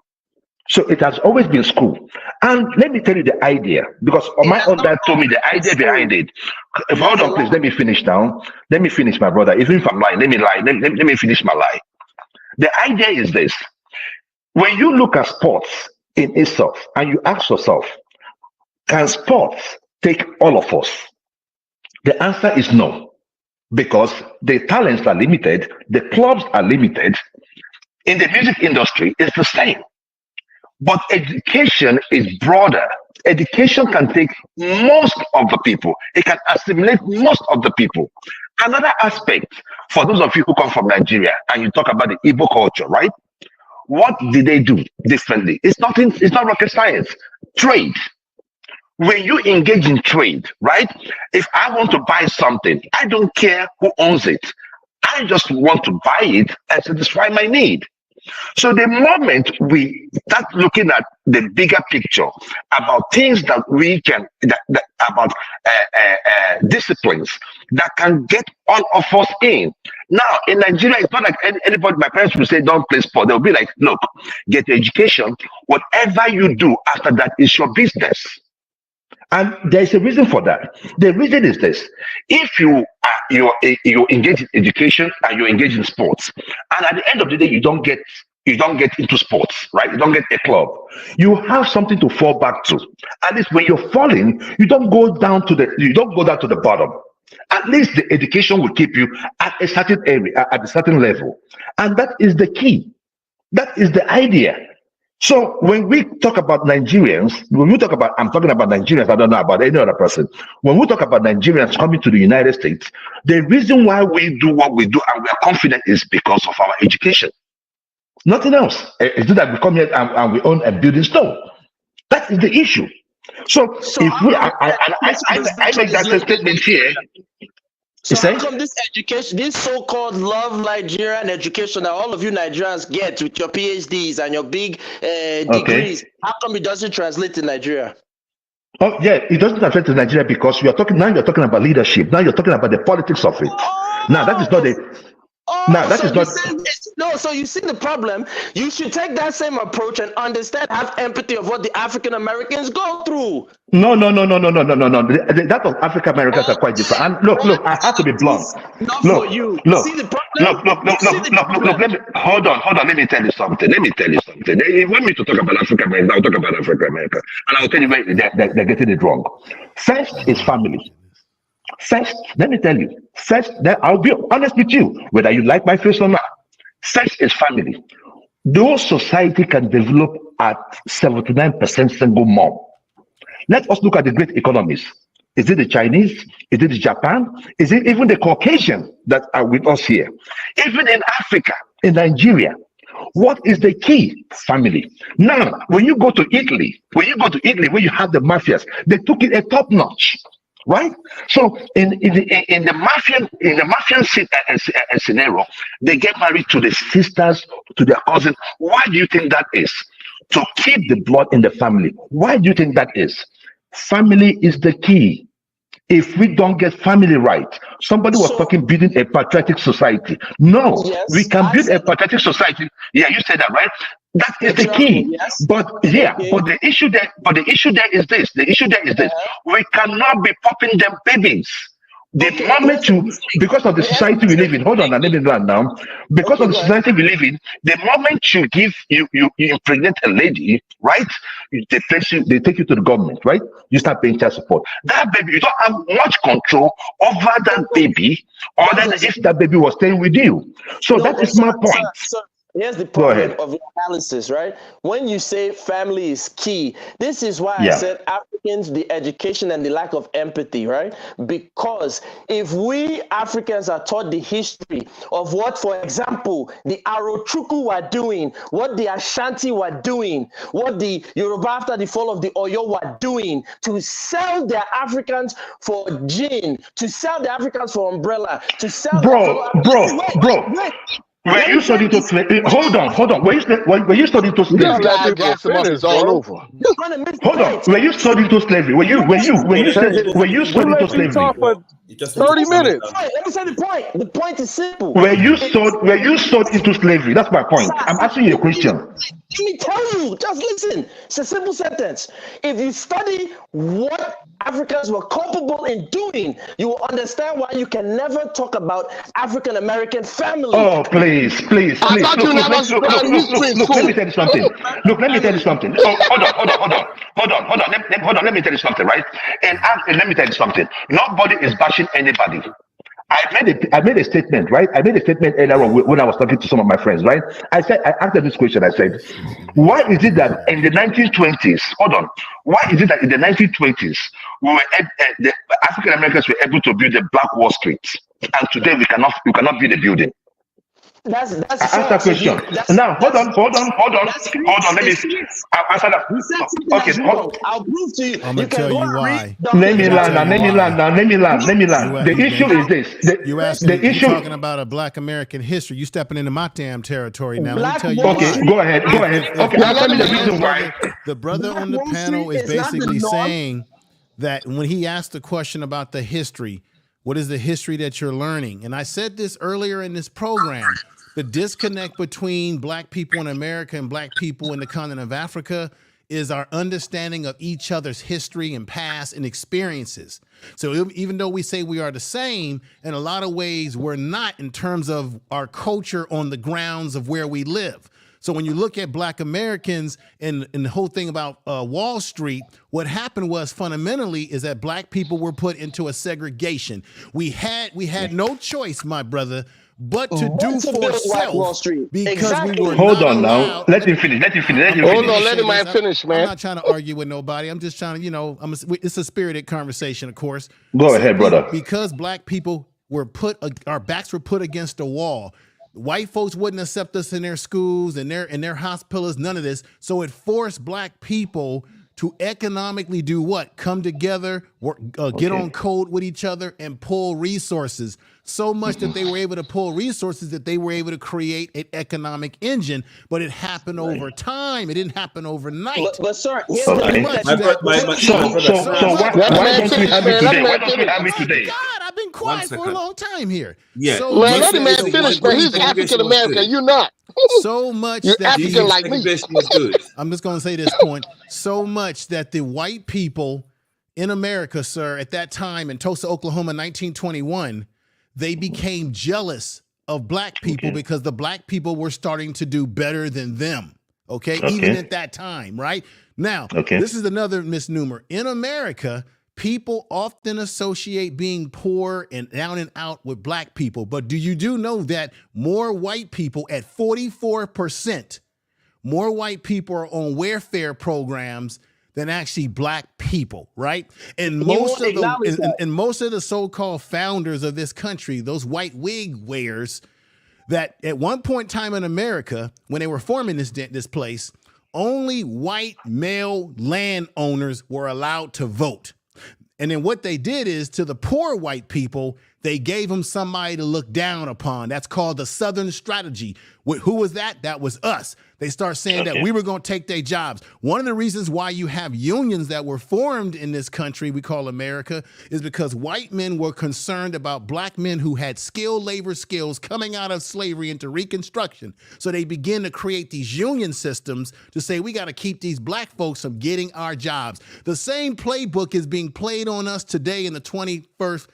So it has always been school. And let me tell you the idea, because my own dad told me the idea behind it. Hold on, please, let me finish now. Let me finish, my brother. Even if I'm lying, let me lie. Let me finish my lie. The idea is this. When you look at sports in itself and you ask yourself, can sports take all of us? The answer is no, because the talents are limited, the clubs are limited. In the music industry, it's the same. But education is broader. Education can take most of the people. It can assimilate most of the people. Another aspect, for those of you who come from Nigeria and you talk about the Igbo culture, right? What did they do differently? It's not rocket science. Trade. When you engage in trade, right? If I want to buy something, I don't care who owns it. I just want to buy it and satisfy my need. So the moment we start looking at the bigger picture about things that we can, about disciplines that can get all of us in. Now, in Nigeria, it's not like anybody, my parents will say, don't play sport. They'll be like, look, get your education. Whatever you do after that is your business. And there's a reason for that. The reason is this: if you engage in education and you engage in sports, and at the end of the day you don't get into sports, right? You don't get a club. You have something to fall back to. At least when you're falling, you don't go down to the bottom. At least the education will keep you at a certain area, at a certain level, and that is the key. That is the idea. So when we talk about Nigerians, I'm talking about Nigerians, I don't know about any other person. When we talk about Nigerians coming to the United States, the reason why we do what we do and we are confident is because of our education. Nothing else. It's not that we come here and we own a building stone. That is the issue. So if I make that statement here, So say? how come this education, this so-called love Nigerian education that all of you Nigerians get with your PhDs and your big degrees, how come it doesn't translate to Nigeria? Oh yeah, it doesn't affect Nigeria because you're talking about leadership. Now you're talking about the politics of it. Now that is not a. Now that So is not. so you see the problem. You should take that same approach and understand, have empathy of what the African Americans go through. No. That of African Americans are quite different. And look, I have to be blunt. Look. See the problem? Look. Let me hold on. Let me tell you something. If you want me to talk about African Americans, I'll talk about African America, and I'll tell you where they're getting it wrong. First is family. First, let me tell you. First, I'll be honest with you, whether you like my face or not. First is family. No society can develop at 79% single mom. Let us look at the great economies. Is it the Chinese? Is it the Japan? Is it even the Caucasian that are with us here? Even in Africa, in Nigeria, what is the key? Family. Now, when you go to Italy, where you have the mafias, they took it a top notch. Right, so in the mafian scenario, they get married to the sisters, to their cousins. Why do you think that is? To keep the blood in the family. Why do you think that is? Family is the key. If we don't get family right, somebody was talking building a patriotic society. No, we can build a patriotic society. Yeah, you said that, right? That is the key. Yes. But the issue there is this. We cannot be popping them babies. The moment because of the society we live in, hold on, let me run now. Because of the society we live in, the moment you impregnate a lady, right? They take you to the government, right? You start paying child support. That baby, you don't have much control over that baby, other than if that baby was staying with you. So that is my point. Here's the problem of your analysis, right? When you say family is key, this is why I said Africans, the education and the lack of empathy, right? Because if we Africans are taught the history of what, for example, the Arochukwu were doing, what the Ashanti were doing, what the Yoruba after the fall of the Oyo were doing, to sell their Africans for gin, to sell the Africans for umbrella, to sell Bro. When you study to slavery, hold on. When you study to slavery, all over. Hold on. When you study to slavery, when you study to slavery, 30 minutes. Let me say the point. The point is simple. When you sold into slavery, that's my point. I'm asking you a question. Let me tell you. Just listen. It's a simple sentence. If you study what Africans were culpable in doing, you will understand why you can never talk about African American family. Oh, please. Look, let me tell you something. Oh, hold on. Let me tell you something, right? And let me tell you something. Nobody is bashing anybody. I made a statement, right? I made a statement earlier on when I was talking to some of my friends, right? I asked them this question. I said, why is it that in the 1920s, why is it that in the 1920s, the African Americans were able to build the Black Wall Street, and today we cannot build a building? That's I asked that question. Now, hold on. Let me answer that. Okay, I'll prove to you. I'm gonna tell you why. Let me land. The issue is this. You asking me, you talking about a Black American history. You stepping into my damn territory now. Let me tell you why. Okay, go ahead. Okay, I'll tell you the reason why. The brother on the panel is basically saying that when he asked the question about the history, what is the history that you're learning? And I said this earlier in this program. The disconnect between Black people in America and Black people in the continent of Africa is our understanding of each other's history and past and experiences. So even though we say we are the same, in a lot of ways, we're not in terms of our culture on the grounds of where we live. So when you look at Black Americans and the whole thing about Wall Street, what happened was fundamentally is that Black people were put into a segregation. We had no choice, my brother, but to do for self because we were Hold on now. Let him finish. Hold on, let him finish, man. I'm not trying to argue with nobody. I'm just trying to, it's a spirited conversation, of course. Go ahead, brother. Because Black people were our backs were put against the wall. White folks wouldn't accept us in their schools and their hospitals, none of this. So it forced Black people to economically do what? Come together, work, get on code with each other, and pull resources. So much that they were able to pull resources that they were able to create an economic engine, but it happened over time. It didn't happen overnight. But sir, here's So the thing much that- So why don't we have it today? Why don't we have it today? God, I've been quiet for a long time here. Yeah. So Man, much let the man that finish, man. He's African American. You're not. so much You're that African like me. I'm just going to say this point. So much that the white people in America, sir, at that time in Tulsa, Oklahoma, 1921, they became jealous of black people because the black people were starting to do better than them. Okay. Even at that time, right? Now, this is another misnomer. In America, people often associate being poor and down and out with black people. But do you know that more white people at 44%, more white people are on welfare programs than actually black people, right? And most of the so-called founders of this country, those white wig wearers, that at one point in time in America, when they were forming this place, only white male landowners were allowed to vote. And then what they did is, to the poor white people, they gave them somebody to look down upon. That's called the Southern strategy. Who was that? That was us. They start saying that we were going to take their jobs. One of the reasons why you have unions that were formed in this country we call America is because white men were concerned about black men who had skilled labor skills coming out of slavery into Reconstruction. So they begin to create these union systems to say, we got to keep these black folks from getting our jobs. The same playbook is being played on us today in the 21st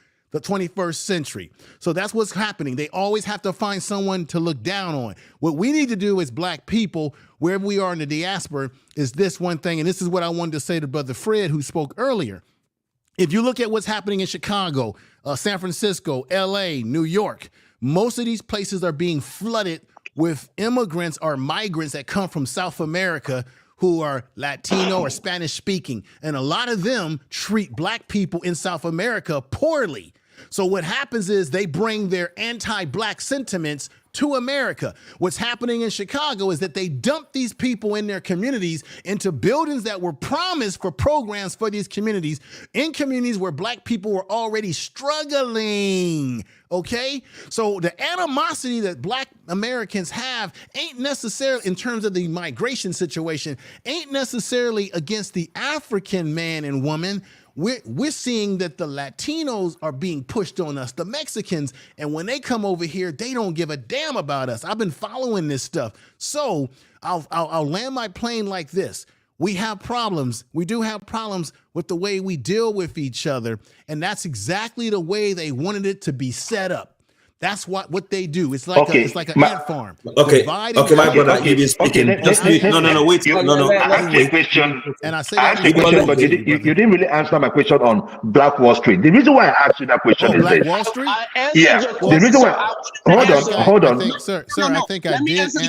century. So that's what's happening. They always have to find someone to look down on. What we need to do as black people, wherever we are in the diaspora, is this one thing. And this is what I wanted to say to Brother Fred, who spoke earlier. If you look at what's happening in Chicago, San Francisco, LA, New York, most of these places are being flooded with immigrants or migrants that come from South America who are Latino or Spanish speaking. And a lot of them treat black people in South America poorly. So what happens is they bring their anti-black sentiments to America. What's happening in Chicago is that they dump these people in their communities into buildings that were promised for programs for these communities, in communities where black people were already struggling. Okay? So the animosity that black Americans have ain't necessarily, in terms of the migration situation, ain't necessarily against the African man and woman. We're seeing that the Latinos are being pushed on us, the Mexicans, and when they come over here, they don't give a damn about us. I've been following this stuff. So I'll land my plane like this. We have problems. We do have problems with the way we deal with each other, and that's exactly the way they wanted it to be set up. That's what they do. It's like an ant farm. Okay, my brother, you've been speaking. Wait. And I say I asked a question, but you didn't really answer my question on Black Wall Street. The reason why I asked you that question is Black this. Wall Street? Yeah. The reason why. Hold on. I think I did answer.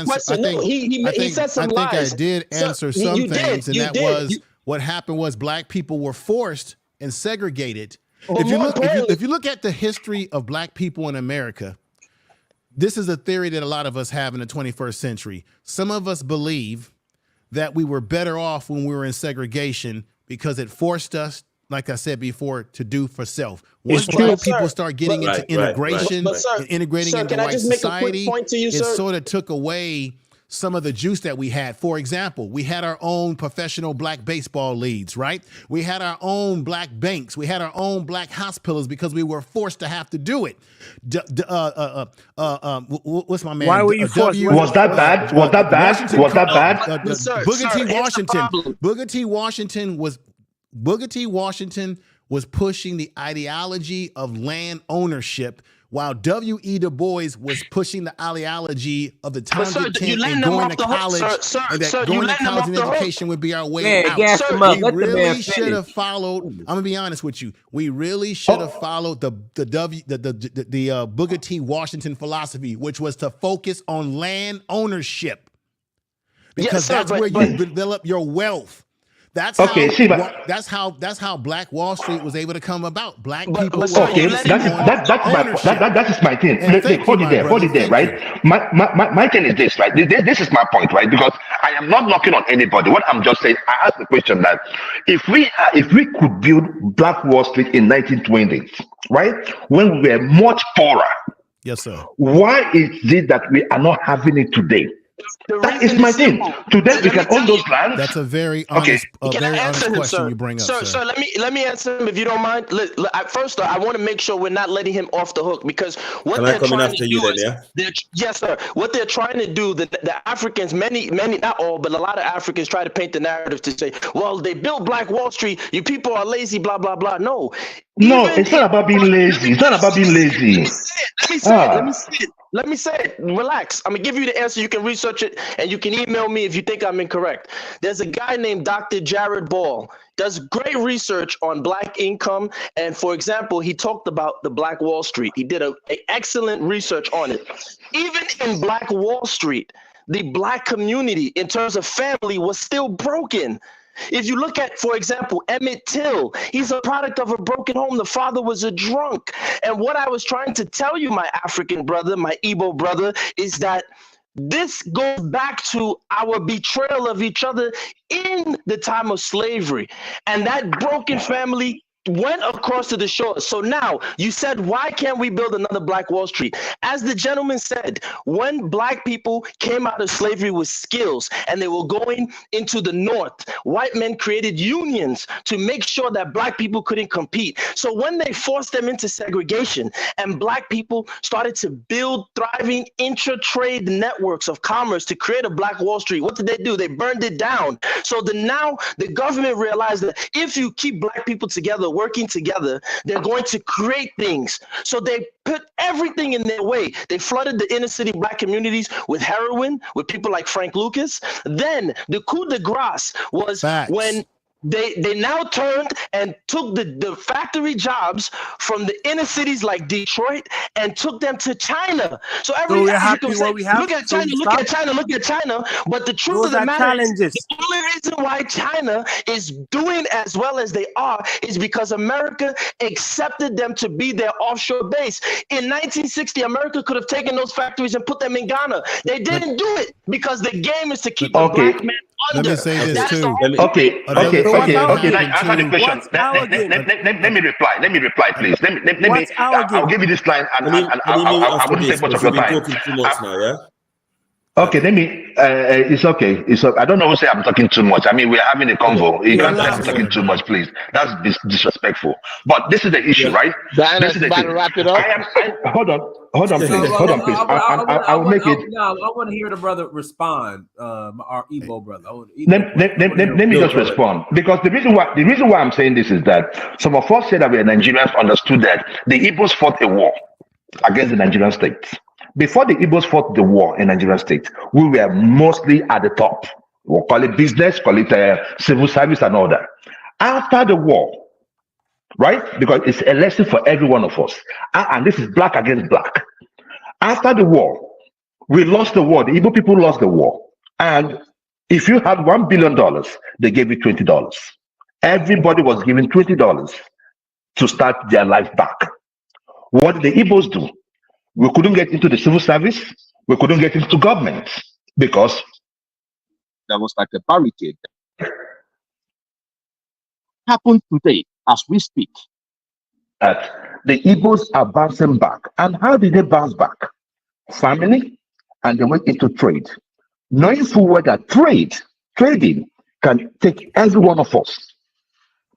I did answer some things, and that was what happened was black people were forced and segregated. If you look at the history of black people in America, this is a theory that a lot of us have in the 21st century. Some of us believe that we were better off when we were in segregation because it forced us, like I said before, to do for self. Once black people start getting into integration and integrating into white society, it sort of took away some of the juice that we had. For example, we had our own professional black baseball leagues, right? We had our own black banks. We had our own black hospitals because we were forced to have to do it. What's my man? Why were you forced? Was that bad? Booker T. Washington was pushing the ideology of land ownership, while W.E. Du Bois was pushing the ideology of the talented and going to college, and that going to college and education would be our way out. We really should have followed. I'm gonna be honest with you. We really should have followed the Booker T. Washington philosophy, which was to focus on land ownership, because that's where you develop your wealth. That's Okay, how see, but that's how Black Wall Street was able to come about. Black But- people but were sir, you okay, let focusing him- that's my ownership. that is my thing. And thank you, Hold it my there, brother. hold it there, Thank right? My thing is this, right? This is my point, right? Because I am not knocking on anybody. What I'm just saying, I asked the question that if we could build Black Wall Street in 1920s, right, when we were much poorer, Yes, sir. why is it that we are not having it today? That is my thing. Today we can own those lands. That's a very Okay. honest, Can I answer him, question sir? you bring up, Sir, let me answer him if you don't mind. First, I want to make sure we're not letting him off the hook because what Can I they're come in trying after to you do then, is, yeah? yes, sir. What they're trying to do, the Africans, many, not all, but a lot of Africans try to paint the narrative to say, well, they built Black Wall Street. You people are lazy, blah blah blah. No, It's not about being lazy. It's not about being lazy. Let me say it. Relax. I'm gonna give you the answer. You can research it and you can email me if you think I'm incorrect. There's a guy named Dr. Jared Ball, does great research on Black income. And for example, he talked about the Black Wall Street. He did a excellent research on it. Even in Black Wall Street, the Black community in terms of family was still broken. If you look at, for example, Emmett Till, he's a product of a broken home. The father was a drunk. And what I was trying to tell you, my African brother, my Igbo brother, is that this goes back to our betrayal of each other in the time of slavery. And that broken family went across to the shore. So now you said, why can't we build another Black Wall Street? As the gentleman said, when Black people came out of slavery with skills and they were going into the North, white men created unions to make sure that Black people couldn't compete. So when they forced them into segregation and Black people started to build thriving intra-trade networks of commerce to create a Black Wall Street, what did they do? They burned it down. So now the government realized that if you keep Black people together, working together, they're going to create things. So they put everything in their way. They flooded the inner city Black communities with heroin, with people like Frank Lucas. Then the coup de grace was when they now turned and took the factory jobs from the inner cities like Detroit and took them to China. So every African say, look at China, look at China, look at China. But the truth of the matter is, the only reason why China is doing as well as they are is because America accepted them to be their offshore base. In 1960, America could have taken those factories and put them in Ghana. They didn't do it because the game is to keep the Black man under. Let me say this That's too. Okay. Answer the question. Let me reply. Let me reply, please. Let me. I'll give you this line, and I wouldn't take much of your time. Too much now, yeah? Okay, let me. It's okay. I don't know who say I'm talking too much. I mean, we're having a convo. You can't say I'm talking too much, please. That's disrespectful. But this is the issue, right? This is the about to wrap it up. Hold on, please. I will make it. No, I want to hear the brother respond. Our Igbo brother. Let me just respond, because the reason why I'm saying this is that some of us said that we are Nigerians understood that the Igbos fought a war against the Nigerian state. Before the Igbos fought the war in Nigerian state, we were mostly at the top. We'll call it business, call it civil service and all that. After the war, right? Because it's a lesson for every one of us. And this is black against black. After the war, we lost the war. The Igbo people lost the war. And if you had $1 billion, they gave you $20. Everybody was given $20 to start their life back. What did the Igbos do? We couldn't get into the civil service. We couldn't get into government because there was like a barricade. Happened today as we speak. That the Igbos are bouncing back. And how did they bounce back? Family, and they went into trade. Knowing full well that trading can take every one of us.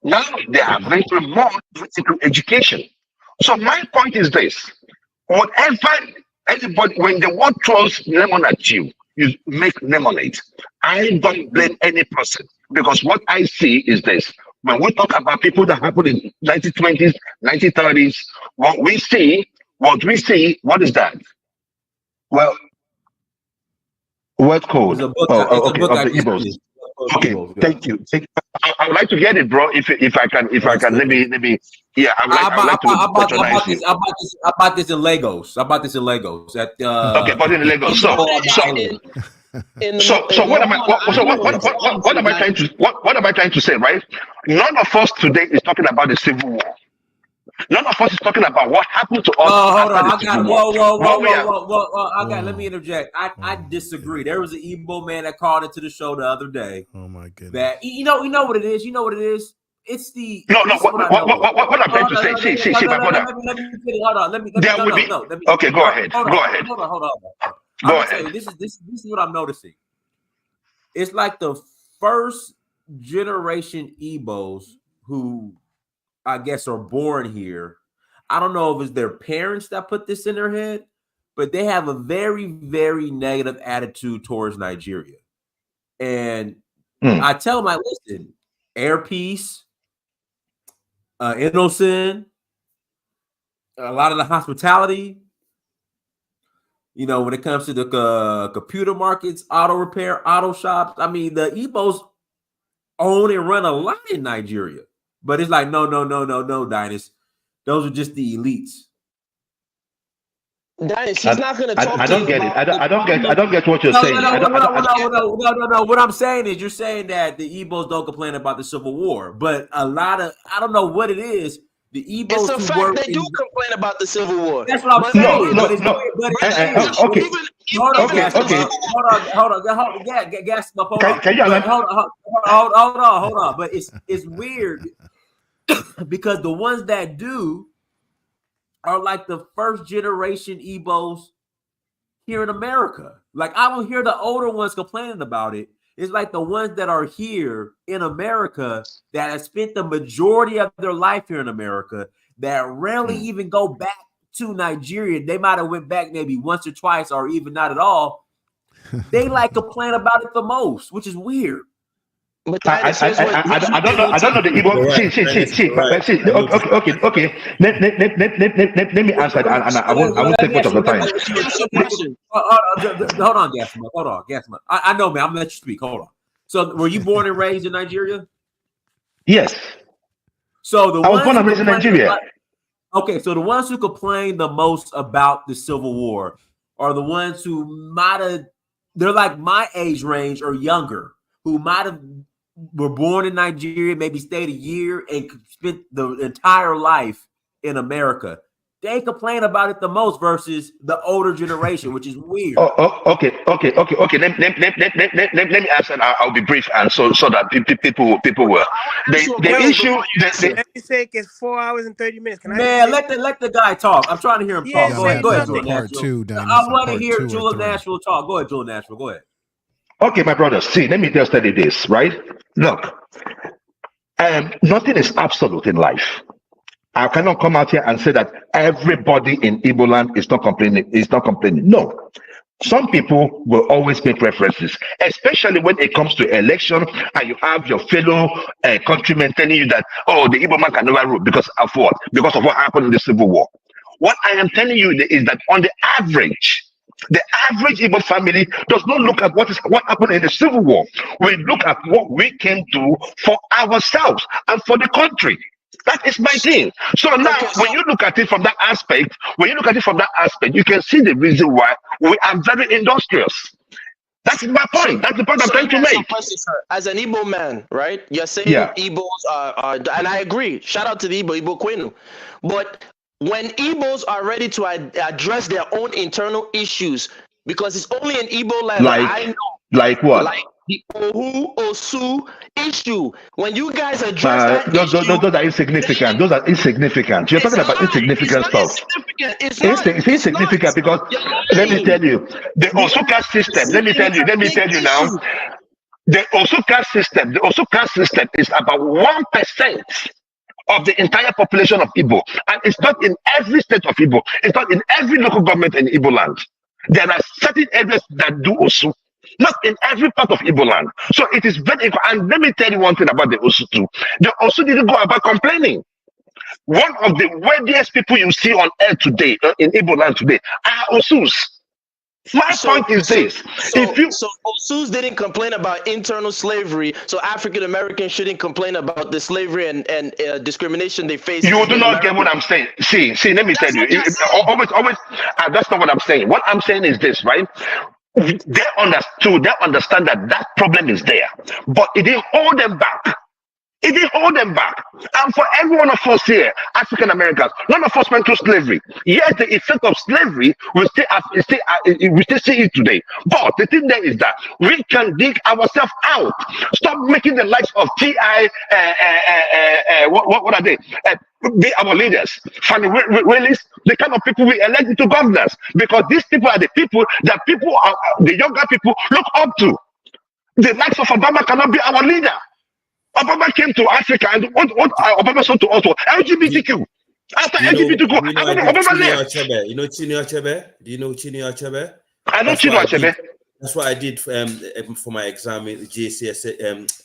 Now they are venturing more into education. So my point is this. Whatever anybody, when the world throws lemon at you, you make lemonade. I don't blame any person, because what I see is this. When we talk about people that happened in 1920s, 1930s, what we see, what is that? Well, what code? Okay, of the Igbos. Okay, thank you. I would like to get it, bro. If I can, let me. Yeah, I would like to patronize you. About this in Lagos. Okay, but in Lagos. What am I trying to say, right? None of us today is talking about the Civil War. None of us is talking about what happened to us. Hold on. Let me interject. I disagree. There was an Igbo man that called into the show the other day. Oh my goodness. That you know what it is. You know what it is. It's the what I'm trying to say. See, my brother. Okay, go ahead. Hold on. Go ahead. This is what I'm noticing. It's like the first generation Igbos who I guess are born here. I don't know if it's their parents that put this in their head, but they have a very, very negative attitude towards Nigeria. And I tell them, listen, air peace, innocent, a lot of the hospitality, you know, when it comes to the computer markets, auto repair, auto shops. I mean, the Igbos own and run a lot in Nigeria. But it's like, no, Dynast. Those are just the elites. Dynast, he's not going to talk. I don't get it. I don't get what you're saying. No. What I'm saying is, you're saying that the Igbos don't complain about the Civil War, but a lot of I don't know what it is. The Igbos, it's a fact they do complain about the Civil War. That's what I'm saying. Okay. Hold on. But it's weird because the ones that do are like the first generation Igbos here in America. Like I don't hear the older ones complaining about it. It's like the ones that are here in America that have spent the majority of their life here in America that rarely even go back to Nigeria. They might have went back maybe once or twice or even not at all. They like complain about it the most, which is weird. But I don't know the Igbo. Okay. Let me answer that, and I won't take much of the time. Hold on, Gasman. I know, man. I'm gonna let you speak. Hold on. So, were you born and raised in Nigeria? Yes. So I was born and raised in Nigeria. Okay, so the ones who complain the most about the Civil War are the ones who they're like my age range or younger, who were born in Nigeria, maybe stayed a year and spent the entire life in America. They complain about it the most versus the older generation, which is weird. Okay. Let me answer. I'll be brief, and so that people will. The issue. Let me say it's 4 hours and 30 minutes. Let the guy talk. I'm trying to hear him talk. Go ahead, Julian Nashville. I want to hear Julian Nashville talk. Go ahead, Julian Nashville. Go ahead. Okay, my brothers. See, let me just tell you this, right? Look, nothing is absolute in life. I cannot come out here and say that everybody in Igbo land is not complaining. No. Some people will always make references, especially when it comes to election and you have your fellow countrymen telling you that, the Igbo man can never rule because of what? Because of what happened in the Civil War. What I am telling you is that on the average Igbo family does not look at what happened in the Civil War. We look at what we can do for ourselves and for the country. That is my thing. So now, when you look at it from that aspect, you can see the reason why we are very industrious. That's my point. That's the point I'm trying to make. As an Igbo man, right? You're saying Igbos are, and I agree. Shout out to the Igbo Kwenu. But when Igbos are ready to address their own internal issues, because it's only in Igbo land I know. Like what? Like the Osu issue. When you guys address that those are insignificant. Those are insignificant. You're talking about insignificant stuff. It's insignificant because let me tell you, the Osuka system. Let me tell you now. The Osuka system is about 1% of the entire population of Igbo, and it's not in every state of Igbo. It's not in every local government in Igbo land. There are certain areas that do Osu. Not in every part of Igbo land. So it is very, and let me tell you one thing about the Osu too. The Osu didn't go about complaining. One of the wealthiest people you see on earth today, in Igbo land today, are Osus. My point is this. So Osus didn't complain about internal slavery, so African Americans shouldn't complain about the slavery and discrimination they face. You do not get what I'm saying. See, let me tell you. Always, that's not what I'm saying. What I'm saying is this, right? They understood, they understand that that problem is there, but it didn't hold them back. It didn't hold them back. And for every one of us here, African Americans, none of us went through slavery. Yes, the effect of slavery, we still see it today. But the thing there is that we can dig ourselves out. Stop making the likes of T.I. What are they? Be our leaders. Fannie Willis, the kind of people we elect into governors, because these people are the people that the younger people look up to. The likes of Obama cannot be our leader. Obama came to Africa, and what Obama said to us was LGBTQ. After LGBTQ, Obama left. You know Chinua Achebe? Do you know Chinua Achebe? I know Chinua Achebe. That's what I did for my exam in the GCSE,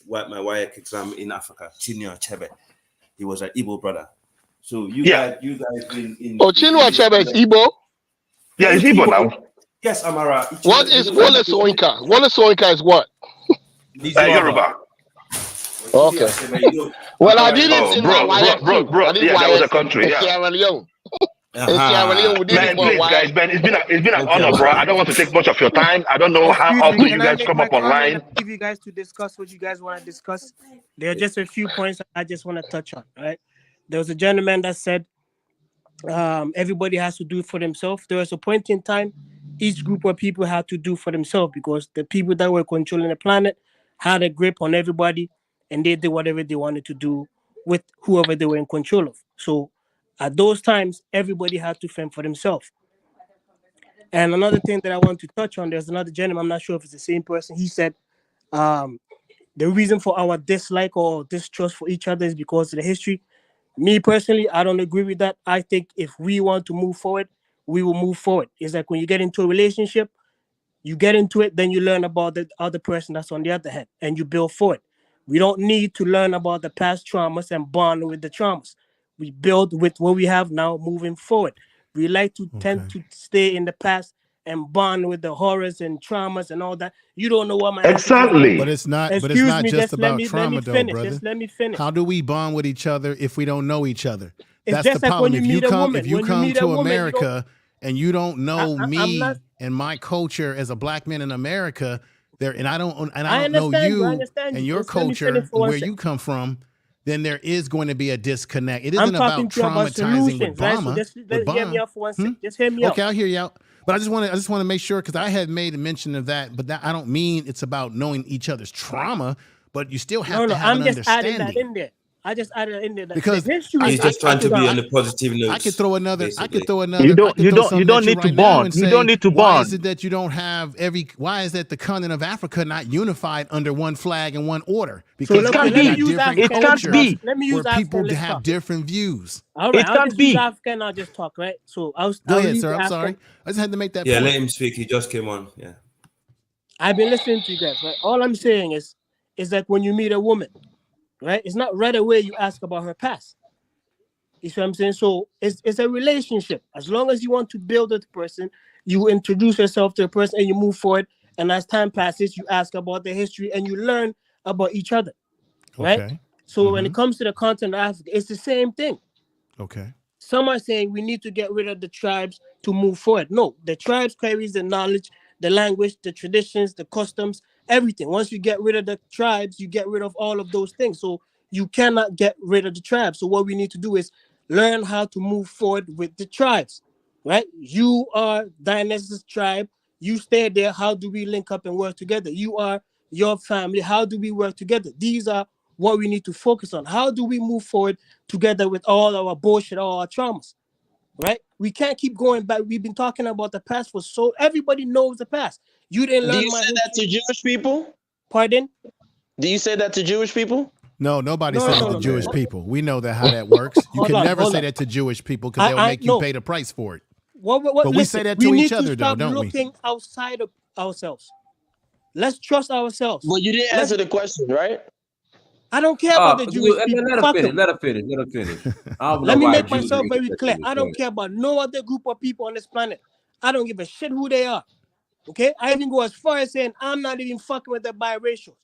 my WIAC exam in Africa. Chinua Achebe. He was an Igbo brother. So you guys in Chinua Achebe is Igbo? Yeah, he's Igbo now. Yes, Amara. What is Wole Soyinka? Wole Soyinka is what? Yoruba. Okay. Well, I did it in bro. Yeah, that was a country. In Yeah. Sierra Leone. In Sierra Leone, we did Man, it for a please, while. guys, Ben, it's been an honor, bro. I don't want to take much of your time. I don't know how often you guys come up online. Give you guys to discuss what you guys want to discuss. There are just a few points I just want to touch on. Right? There was a gentleman that said everybody has to do it for themselves. There was a point in time each group of people had to do for themselves because the people that were controlling the planet had a grip on everybody, and they did whatever they wanted to do with whoever they were in control of. So at those times, everybody had to fend for themselves. And another thing that I want to touch on, there's another gentleman, I'm not sure if it's the same person. He said the reason for our dislike or distrust for each other is because of the history. Me personally, I don't agree with that. I think if we want to move forward, we will move forward. It's like when you get into a relationship, you get into it, then you learn about the other person that's on the other hand, and you build forward. We don't need to learn about the past traumas and bond with the traumas. We build with what we have now moving forward. We like to tend to stay in the past and bond with the horrors and traumas and all that. You don't know what my exactly. But it's not. Excuse but it's not me, just about trauma, though, brother. Just let me finish. How do we bond with each other if we don't know each other? It's That's just the like problem. when If you you meet a come, woman. if you When you come meet a to woman, you America and you don't know me not- and my culture as a black man in America, there, and I don't know understand you I understand and you. your Just let me culture finish for one where second. you come from, then there is going to be a disconnect. It I'm isn't about talking to you about traumatizing with solutions, right? So Obama. just with hear me Obama. out for one second. Just hear me out. Okay, I'll hear you out. But I just want to make sure, because I had made a mention of that, but that I don't mean it's about knowing each other's trauma, but you still have to have I'm an just adding understanding. that in there. I just added in there that Because the history. He's just trying to be on a positive note. I could throw another. Basically. I could throw another. You don't something need at to right now bond. and You say, don't need to why is bond. it that you don't have why is that the continent of Africa not unified under one flag and one order? Because it can't they got be. different It can't cultures be. Let me use where people African, let's have talk. different views. All right, It I'll can't just use be. African and I'll just talk, right? So Go I'll ahead, leave sir. the I'm African. sorry. I just had to make that Yeah, point. let him speak. He just came on. Yeah. I've been listening to you guys, right? All I'm saying is like when you meet a woman, right? It's not right away you ask about her past. You see what I'm saying? So it's a relationship. As long as you want to build with the person, you introduce yourself to a person and you move forward. And as time passes, you ask about their history and you learn about each other, right? Okay. So when it comes to the continent of Africa, it's the same thing. Okay. Some are saying we need to get rid of the tribes to move forward. No, the tribes carries the knowledge, the language, the traditions, the customs, everything. Once you get rid of the tribes, you get rid of all of those things. So you cannot get rid of the tribes. So what we need to do is learn how to move forward with the tribes, right? You are Dionysus tribe. You stay there. How do we link up and work together? You are your family. How do we work together? These are what we need to focus on. How do we move forward together with all our bullshit, all our traumas, right? We can't keep going back. We've been talking about the past for so everybody knows the past. You didn't learn. Do you say that to Jewish people? Pardon? Do you say that to Jewish people? No, nobody No, said no, that to no, Jewish no. people. We know that how that works. You can never hold say on. that to Jewish people because they'll make you no. pay the price for it. What, But we listen, say that we to need each other, though, stop don't we? looking outside of ourselves. Let's trust ourselves. Well, you didn't answer the question, right? I don't care about the Jewish people. Let her Fuck finish. them. Let her finish. Let her finish. I don't know Let me why make Jews myself are very interested clear. in this I don't point. care about no other group of people on this planet. I don't give a shit who they are. Okay? I even go as far as saying I'm not even fucking with the biracials.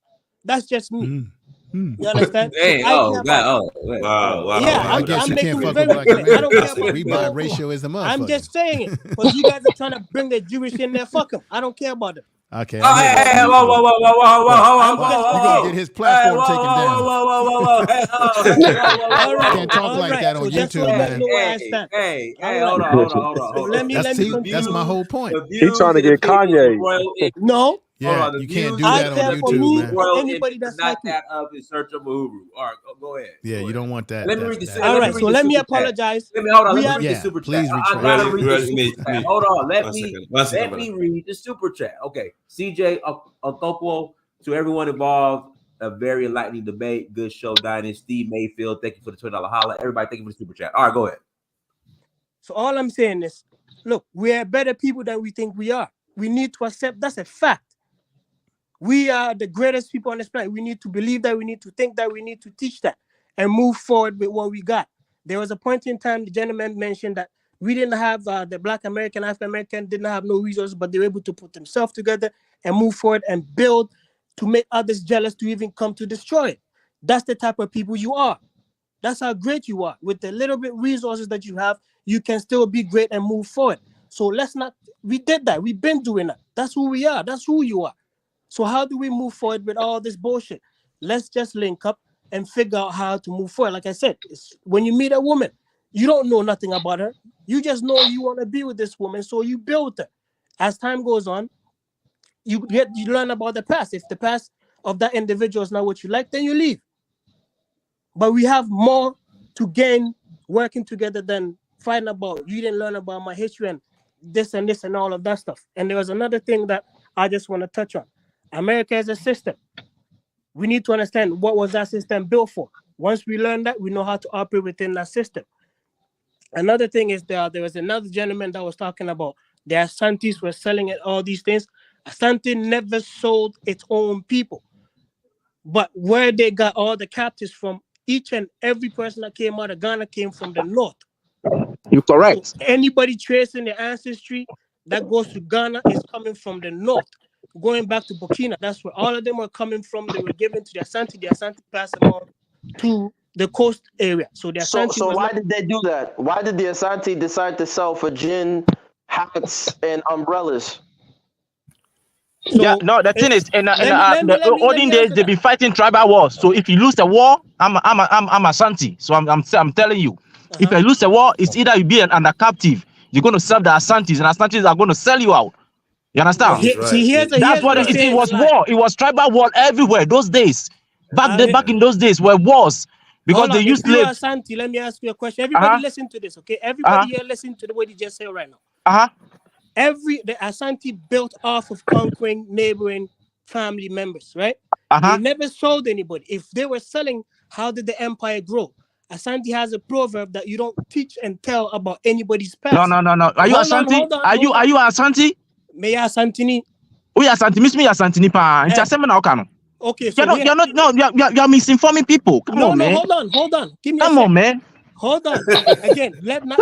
That's just me. You understand? Hey, So I care about Wow. yeah, I guess I'm you can't making it fuck with very black clear. I don't care Americans. about We no. biracial as a motherfucker. I'm just saying it because you guys are trying to bring the Jewish in there. Fuck them. I don't care about them. Okay. Oh, hey, whoa, whoa, whoa, whoa, whoa, whoa, whoa, You're gonna get his platform taken down. All right, Can't talk like that on so just so YouTube, you guys man. know where I stand. Hey, All right. hold on. So let me continue. That's my whole point. He trying to get Kanye. No. Yeah, you can't do I that on stand for YouTube, me man. and anybody that's not like me. that of in search of Uhuru. All right, go ahead. Yeah, you don't want that. Let me read the. All right, so let me apologize. Let me hold on. We Let me are- read the super chat. please I gotta read the super chat. Hold on. Let me read the super chat. Okay, CJ Okokwo, to everyone involved, a very enlightening debate. Good show, Dynasty. Mayfield, thank you for the $20 holla. Everybody, thank you for the super chat. All right, go ahead. So all I'm saying is, look, we are better people than we think we are. We need to accept that's a fact. We are the greatest people on this planet. We need to believe that, we need to think that, we need to teach that and move forward with what we got. There was a point in time the gentleman mentioned that we didn't have the Black American, African American didn't have no resources, but they were able to put themselves together and move forward and build to make others jealous to even come to destroy it. That's the type of people you are. That's how great you are. With the little bit resources that you have, you can still be great and move forward. So let's not, we did that. We've been doing that. That's who we are. That's who you are. So how do we move forward with all this bullshit? Let's just link up and figure out how to move forward. Like I said, when you meet a woman, you don't know nothing about her. You just know you want to be with this woman, so you build her. As time goes on, you learn about the past. If the past of that individual is not what you like, then you leave. But we have more to gain working together than fighting about, you didn't learn about my history and this and all of that stuff. And there was another thing that I just want to touch on. America is a system. We need to understand what was that system built for. Once we learn that, we know how to operate within that system. Another thing is there was another gentleman that was talking about the Asantes were selling it, all these things. Asante never sold its own people. But where they got all the captives from, each and every person that came out of Ghana came from the north. You're correct. So anybody tracing their ancestry that goes to Ghana is coming from the north. Going back to Burkina, that's where all of them were coming from. They were given to the Asante passed them on to the coast area. So the Asante So why did they do that? Why did the Asante decide to sell for gin, hats, and umbrellas? Yeah, no, the thing is, in the olden days, they be fighting tribal wars. So if you lose the war, I'm Asante. So I'm telling you, if you lose the war, it's either you be under captive, you're going to serve the Asantes, and Asantes are going to sell you out. You understand? That's what it was. War. It was tribal war everywhere those days. Back in those days were wars because they used slaves. Asante, let me ask you a question. Everybody listen to this, okay? Everybody here listen to the what he just said right now. The Asante built off of conquering neighboring family members, right? They never sold anybody. If they were selling, how did the empire grow? Asante has a proverb that you don't teach and tell about anybody's past. No. Are you Asante? Are you Asante? Me Asantini. Oh, yeah, Asante. Miss me Asantini pa. Okay, so you're misinforming people. Come on, man. Hold on. Give me Come on, man. Hold on. Again, let not.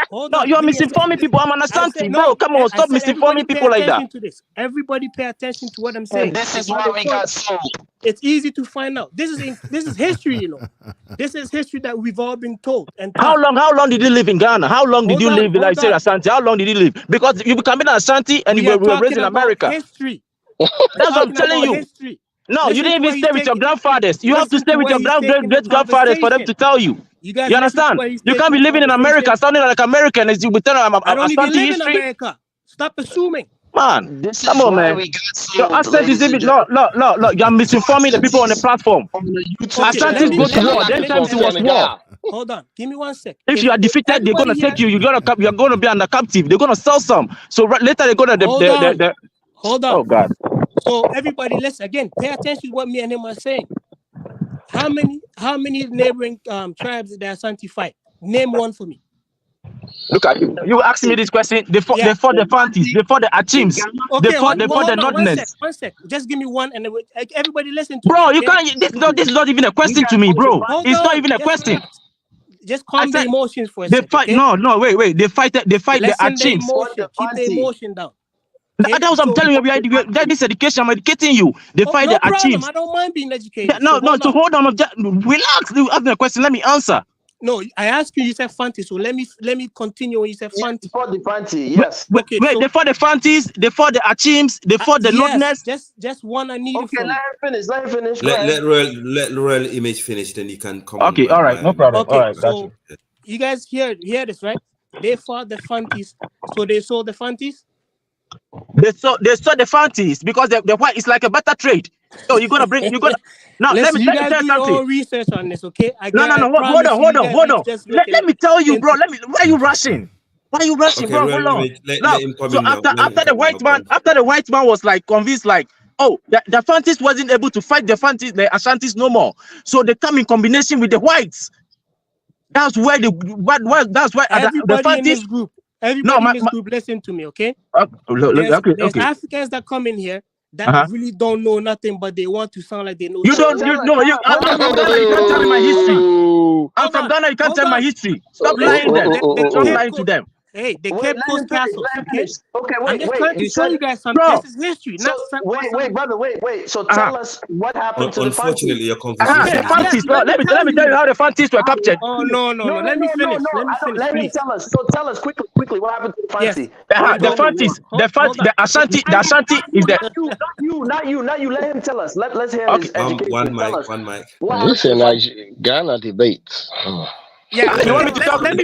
Hold on. You're misinforming people. I'm an Asante, bro. Come on, stop misinforming people like that. Everybody pay attention to what I'm saying. And this is why we got sold. It's easy to find out. This is history, you know. This is history that we've all been told. And how long did you live in Ghana? How long did you live like say Asante? How long did you live? Because you become an Asante and you were raised in America. History. That's what I'm telling you. History. No, you didn't even stay with your grandfathers. You have to stay with your great-grandfathers for them to tell you. You understand? You can't be living in America, sounding like American as you would tell them I don't even live history. in America. Stop assuming. Man, come on, man. Your accent is even look. You're misinforming the people on the platform. Asante goes to war. Then times it was war. Hold on, give me 1 sec. If you are defeated, they're gonna take you. You're gonna be under captive. They're gonna sell some. So later they're gonna Hold on. Oh God. So everybody, listen again. Pay attention to what me and him are saying. How many neighboring tribes did the Asante fight? Name one for me. Look at you. You asked me this question. They fought the Fantis. They fought the Achims. Okay, they fought the Northerners. 1 sec. Just give me one, and everybody listen to bro. me. You can't. This is not even a question to me, bro. It's not even a question. Just calm the emotions for a second. They fight. Okay? No, wait. They fight the Achims. Keep the emotion down. That's what I'm telling you. This education, I'm educating you. They fight the Achims. I don't mind being educated. No. So hold on. Relax. You ask me a question. Let me answer. No, I asked you. You said Fanti. So let me continue. You said Fanti. Before the Fanti, yes. Okay. Wait, So, they fought the Fantis, they fought the Achims, they fought the yes, Nordness. just one I need Okay, from. let her finish. Let her finish. Let Royal Image finish, then you can come on. Okay, all right, no problem. Okay, All right, got so you. you guys hear this, right? They fought the Fantis, so they sold the Fantis. They saw the Fantis because the white is like a better trade. So you're gonna now. Listen, Let me tell you do your something. own research on this, okay? No. Hold on. Let me tell you, bro. Why are you rushing? Why are you rushing, Okay, bro? Royal Hold on. Image, let Now, him come so in now. after the white man was like convinced, like, oh, the Fantis wasn't able to fight the Fantis, the Ashantis no more. So they come in combination with the whites. That's where that's why everybody in this group, listen to me, okay? There's Africans that come in here that really don't know nothing, but they want to sound like they know. I'm from Ghana. You can't tell me my history. I'm from Ghana. You can't tell my history. Stop lying them. Stop lying to them. Hey, the Cape Coast castles. Okay, I'm just trying to show you guys something. Bro. This is history. So, wait, brother, wait. So tell us what happened to the Fantis. Unfortunately, your conversation. The Fantis. Let me tell you how the Fantis were captured. Oh no. Let me finish. Let him tell us. So tell us quickly what happened to the Fanti. The Fantis. The Ashanti is the. Not you. Let him tell us. Let's hear his education. One mic. Listen, like Ghana debates. Yeah, you want me to talk? Let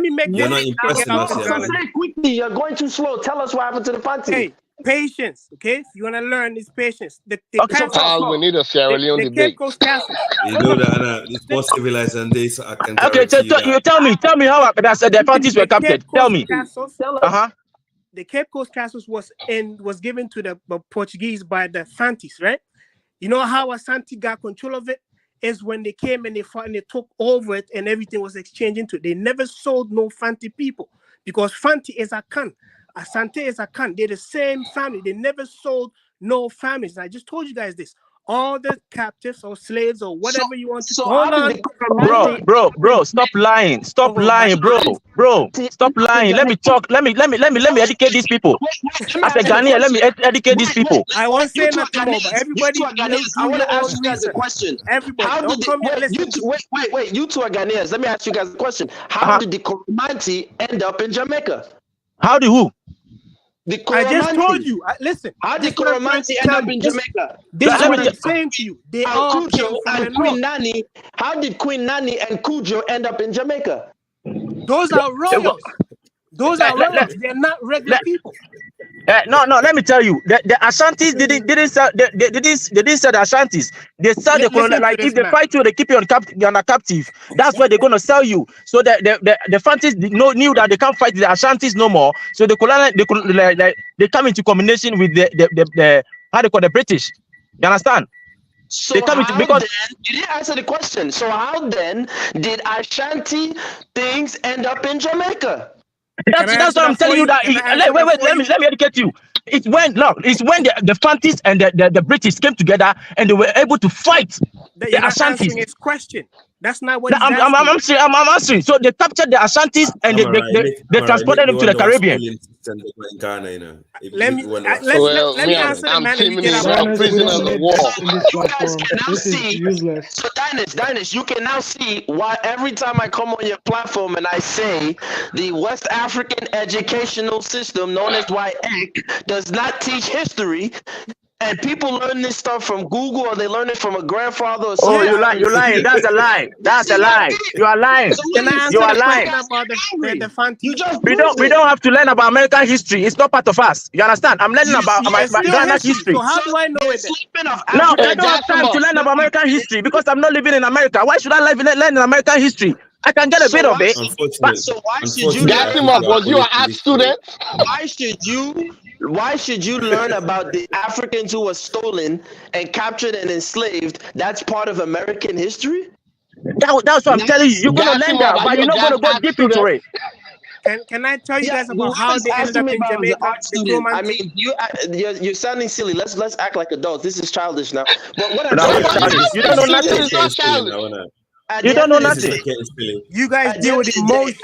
me make You're not impressing us here. So say quickly. You're going too slow. Tell us what happened to the Fanti. Hey, patience. Okay, if you want to learn, it's patience. The we need a Sierra Leone debate. Cape Coast castles. You know that it's more civilized than this. So I can. Okay, you tell me how the Fantis were captured. Tell me. The Cape Coast castles was given to the Portuguese by the Fantis, right? You know how Ashanti got control of it is when they came and they fought and they took over it and everything was exchanged into it. They never sold no Fanti people because Fanti is a Kan, Asante is a Kan. They're the same family. They never sold no families. And I just told you guys this. All the captives or slaves or whatever you want to call on. Bro, stop lying. Stop lying, bro. Stop lying. Let me talk. Let me educate these people. As a Ghanaian, let me educate these people. I won't say nothing more, but everybody. I want to ask you guys a question. Everybody, don't come here. Wait. You two are Ghanaians. Let me ask you guys a question. How did the Koromanti end up in Jamaica? How did who? I just told you. Listen. How did Koromanti end up in Jamaica? This is what I'm saying to you. They all Cujo and Queen Nani. How did Queen Nani and Cujo end up in Jamaica? Those are royals. Those are royals. They're not regular people. No. Let me tell you, the Ashantis didn't sell. They didn't sell the Ashantis. They sell the colonial. Like if they fight you, they keep you on a captive. That's where they're gonna sell you. So the Fantis knew that they can't fight the Ashantis no more. So the colonial, they come into combination with the how they call the British. You understand? So you didn't answer the question. So how then did Ashanti things end up in Jamaica? That's what I'm telling you. Wait. Let me educate you. It's when the Fantis and the British came together and they were able to fight the Ashantis. His question. That's not what I'm answering. So they captured the Ashantis and they transported them to the Caribbean. Let me answer the man and get out. Prisoners of war. You guys can now see. So Dynas, you can now see why every time I come on your platform and I say the West African educational system known as WIEC does not teach history. And people learn this stuff from Google or they learn it from a grandfather or something. Oh, you're lying. That's a lie. You are lying. You are lying. We don't have to learn about American history. It's not part of us. You understand? I'm learning about my Ghana's history. So how do I know it? No, I don't have time to learn about American history because I'm not living in America. Why should I learn American history? I can get a bit of it. So why should you? Was you an art student? Why should you learn about the Africans who were stolen and captured and enslaved? That's part of American history? That's what I'm telling you. You're going to learn that, but you're not going to go deep into it. Can I tell you guys about how they ended up in Jamaica? I mean, you're sounding silly. Let's act like adults. This is childish now. But what you don't know nothing. You don't know nothing. You guys deal with emotion.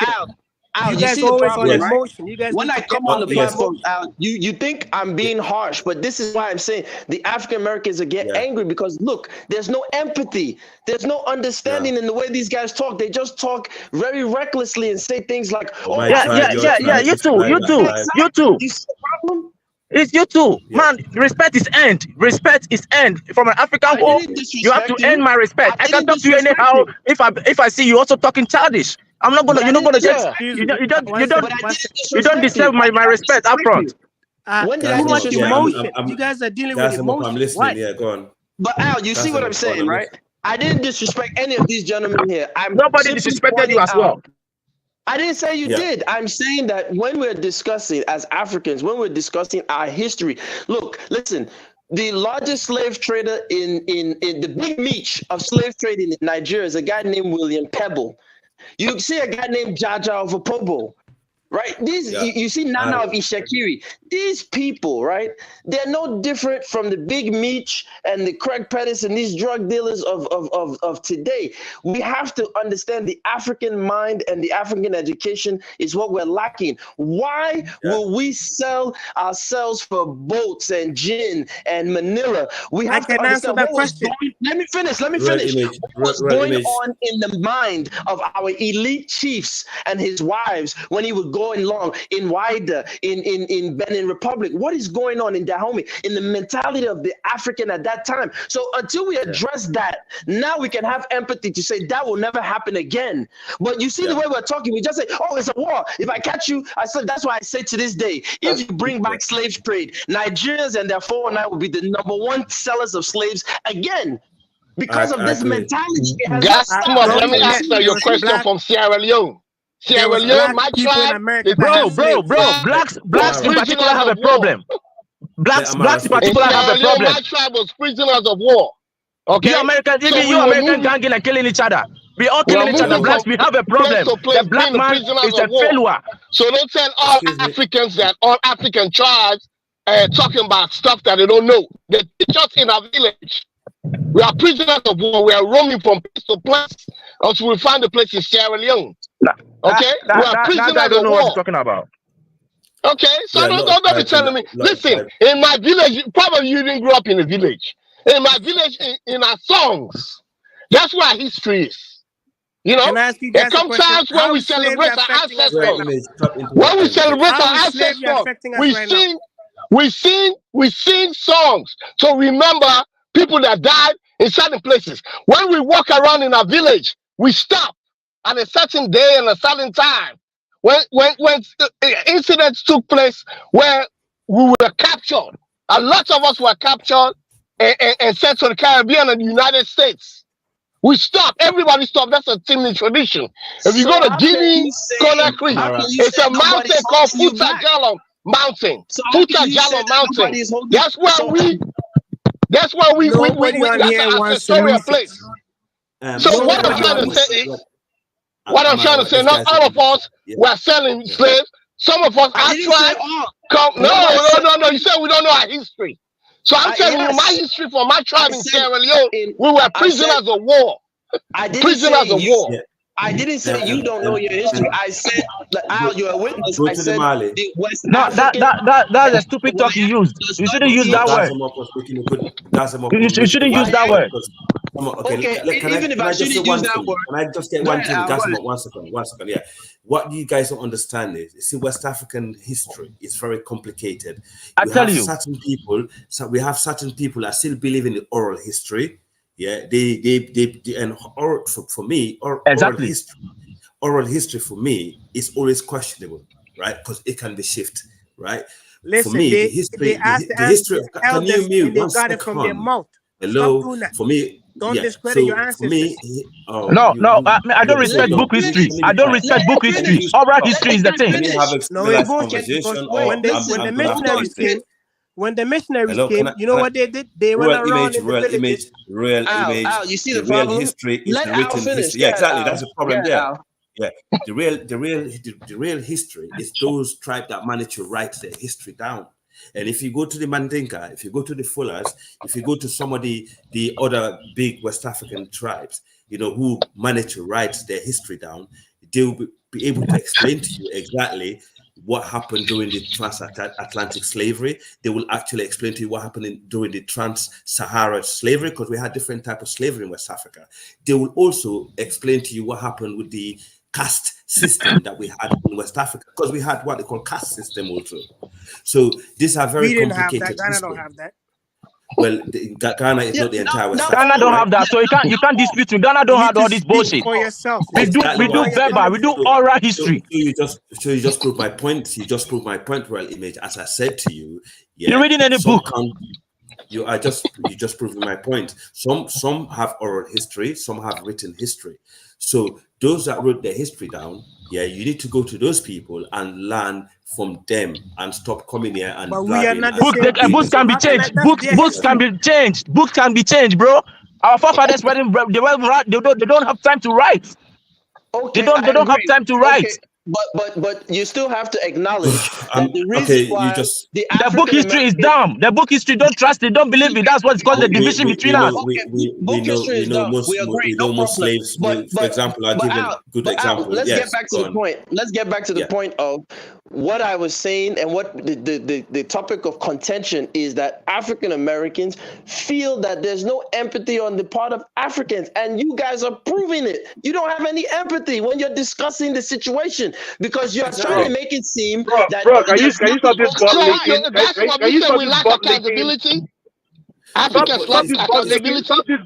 Al, You you guys see the always problem, on right? emotion. You guys When need I to come get on off the the platform, emotion. Al, you think I'm being harsh, but this is why I'm saying the African Americans are get angry because look, there's no empathy, there's no understanding in the way these guys talk. They just talk very recklessly and say things like, "Oh, My Yeah, tribe, yeah, your yeah, yeah. tribe, You this too, tribe, you that too, tribe. you too. you see the problem?" It's you too, man. Respect is earned. Respect is earned from an African I home. didn't You have to disrespect earn you. my respect. I can didn't talk to you disrespect anyhow. you. If I see you also talking childish, I'm not gonna. But I You're not didn't gonna get. disrespect Excuse You me. don't. You don't. One You don't. But second. I One didn't second. You don't disrespect you. deserve When my did I respect up disrespect you? front. When did I Too much disrespect Yeah, you? emotion. You guys are dealing with I'm emotion. listening. Why? Yeah, go on. But Al, you see what I'm saying, right? I didn't disrespect any of these gentlemen here. I'm Nobody simply disrespected you pointing as well. out. I didn't say you did. I'm saying that when we're discussing as Africans, when we're discussing our history, look, listen, the largest slave trader in the big meech of slave trading in Nigeria is a guy named William Pebble. You see a guy named Jaja of Opobo. Right? You see Nana of Ishakiri. These people, right? They're no different from the big meech and the Craig Pettis and these drug dealers of today. We have to understand the African mind and the African education is what we're lacking. Why will we sell ourselves for boats and gin and Manila? We have to understand what was going. Let me finish. Let me finish. What was going on in the mind of our elite chiefs and his wives when he would go along in Wida, in Benin Republic? What is going on in Dahomey, in the mentality of the African at that time? So until we address that, now we can have empathy to say that will never happen again. But you see the way we're talking, we just say, oh, it's a war. If I catch you, I said, that's why I say to this day, if you bring back slave trade, Nigerians and their 419 will be the #1 sellers of slaves again. Because of this mentality. Gasmos, let me answer your question from Sierra Leone. Sierra Leone, my tribe, Bro, blacks in particular have a problem. Blacks in particular have a problem. My tribe was prisoners of war. Okay, You Americans, so even you American ganging and killing each other. We all killing each other. Blacks, we have a problem. The black man is a failure. So don't tell all Africans that all African tribes talking about stuff that they don't know. They teach us in our village. We are prisoners of war. We are roaming from place to place until we find a place in Sierra Leone. Okay? We are prisoners that guy don't of know war. what you're talking about. Okay, so don't be telling me. Listen, in my village, probably you didn't grow up in a village. In my village, in our songs, that's where our history is. You know, there come times when we celebrate our ancestors. When we celebrate our ancestors, we sing songs to remember people that died in certain places. When we walk around in our village, we stop at a certain day and a certain time. When incidents took place where we were captured, a lot of us were captured and sent to the Caribbean and the United States. We stop. Everybody stop. That's a Timmy tradition. If you go to Guinea, Conakry, it's a mountain called Futa Jalon Mountain. Futa Jalon Mountain. That's where we. That's where we. That's our ancestral place. So what I'm trying to say is. What I'm trying to say, not all of us were selling slaves. Some of us, our tribe, no. You said we don't know our history. So I'm telling you my history from my tribe in Sierra Leone. We were prisoners of war. Prisoners of war. I didn't say you don't know your history. I said, Al, you're a witness. I said the West That's a stupid talk you used. You shouldn't use that word. You shouldn't use that word. Okay, can I just say one thing? Can I just get one thing? One second. Yeah. What you guys don't understand is, see, West African history is very complicated. We have certain people that still believe in the oral history. Yeah, and for me, oral history for me is always questionable, right? Because it can be shifted, right? Listen, for me, the history of can you mute they one got it from their second? mouth. Hello, for me. Don't discredit your ancestors. I don't respect book history. I don't respect book history. Oral history is the thing. No, it bullshit because when the missionaries came, you know what they did? They went around in the villages. Real image. You see the real history is the written history. Yeah, exactly. That's the problem there. Yeah, the real history is those tribes that manage to write their history down. And if you go to the Mandinka, if you go to the Fullers, if you go to some of the other big West African tribes, you know, who manage to write their history down, they will be be able to explain to you exactly what happened during the transatlantic slavery. They will actually explain to you what happened during the trans-Sahara slavery, because we had different types of slavery in West Africa. They will also explain to you what happened with the caste system that we had in West Africa, because we had what they call caste system also. So these are very We didn't have complicated. that. Ghana don't have that. Well, Ghana is not the entire West Africa. Ghana don't have that, so you can't dispute me. Ghana don't have all this bullshit. For yourself. We do verbal, we do oral history. So you just proved my point. You just proved my point, Royal Image. As I said to you, You're reading any book. You just proving my point. Some have oral history, some have written history. So those that wrote their history down, you need to go to those people and learn from them and stop coming here and books can be changed. Books can be changed. Books can be changed, bro. Our forefathers they don't have time to write. Okay, they don't have time to write. Okay. But you still have to acknowledge that the reason why the book history is dumb. The book history, don't trust it, don't believe it. That's what's called the division between us. We know most slaves. For example, I'll give you a good example. Let's get back to the point. Let's get back to the point of what I was saying, and what the topic of contention is, that African Americans feel that there's no empathy on the part of Africans, and you guys are proving it. You don't have any empathy when you're discussing the situation, because you're trying to make it seem that can you stop this butt licking? That's what we say, we lack accountability. Africans lack accountability. Stop this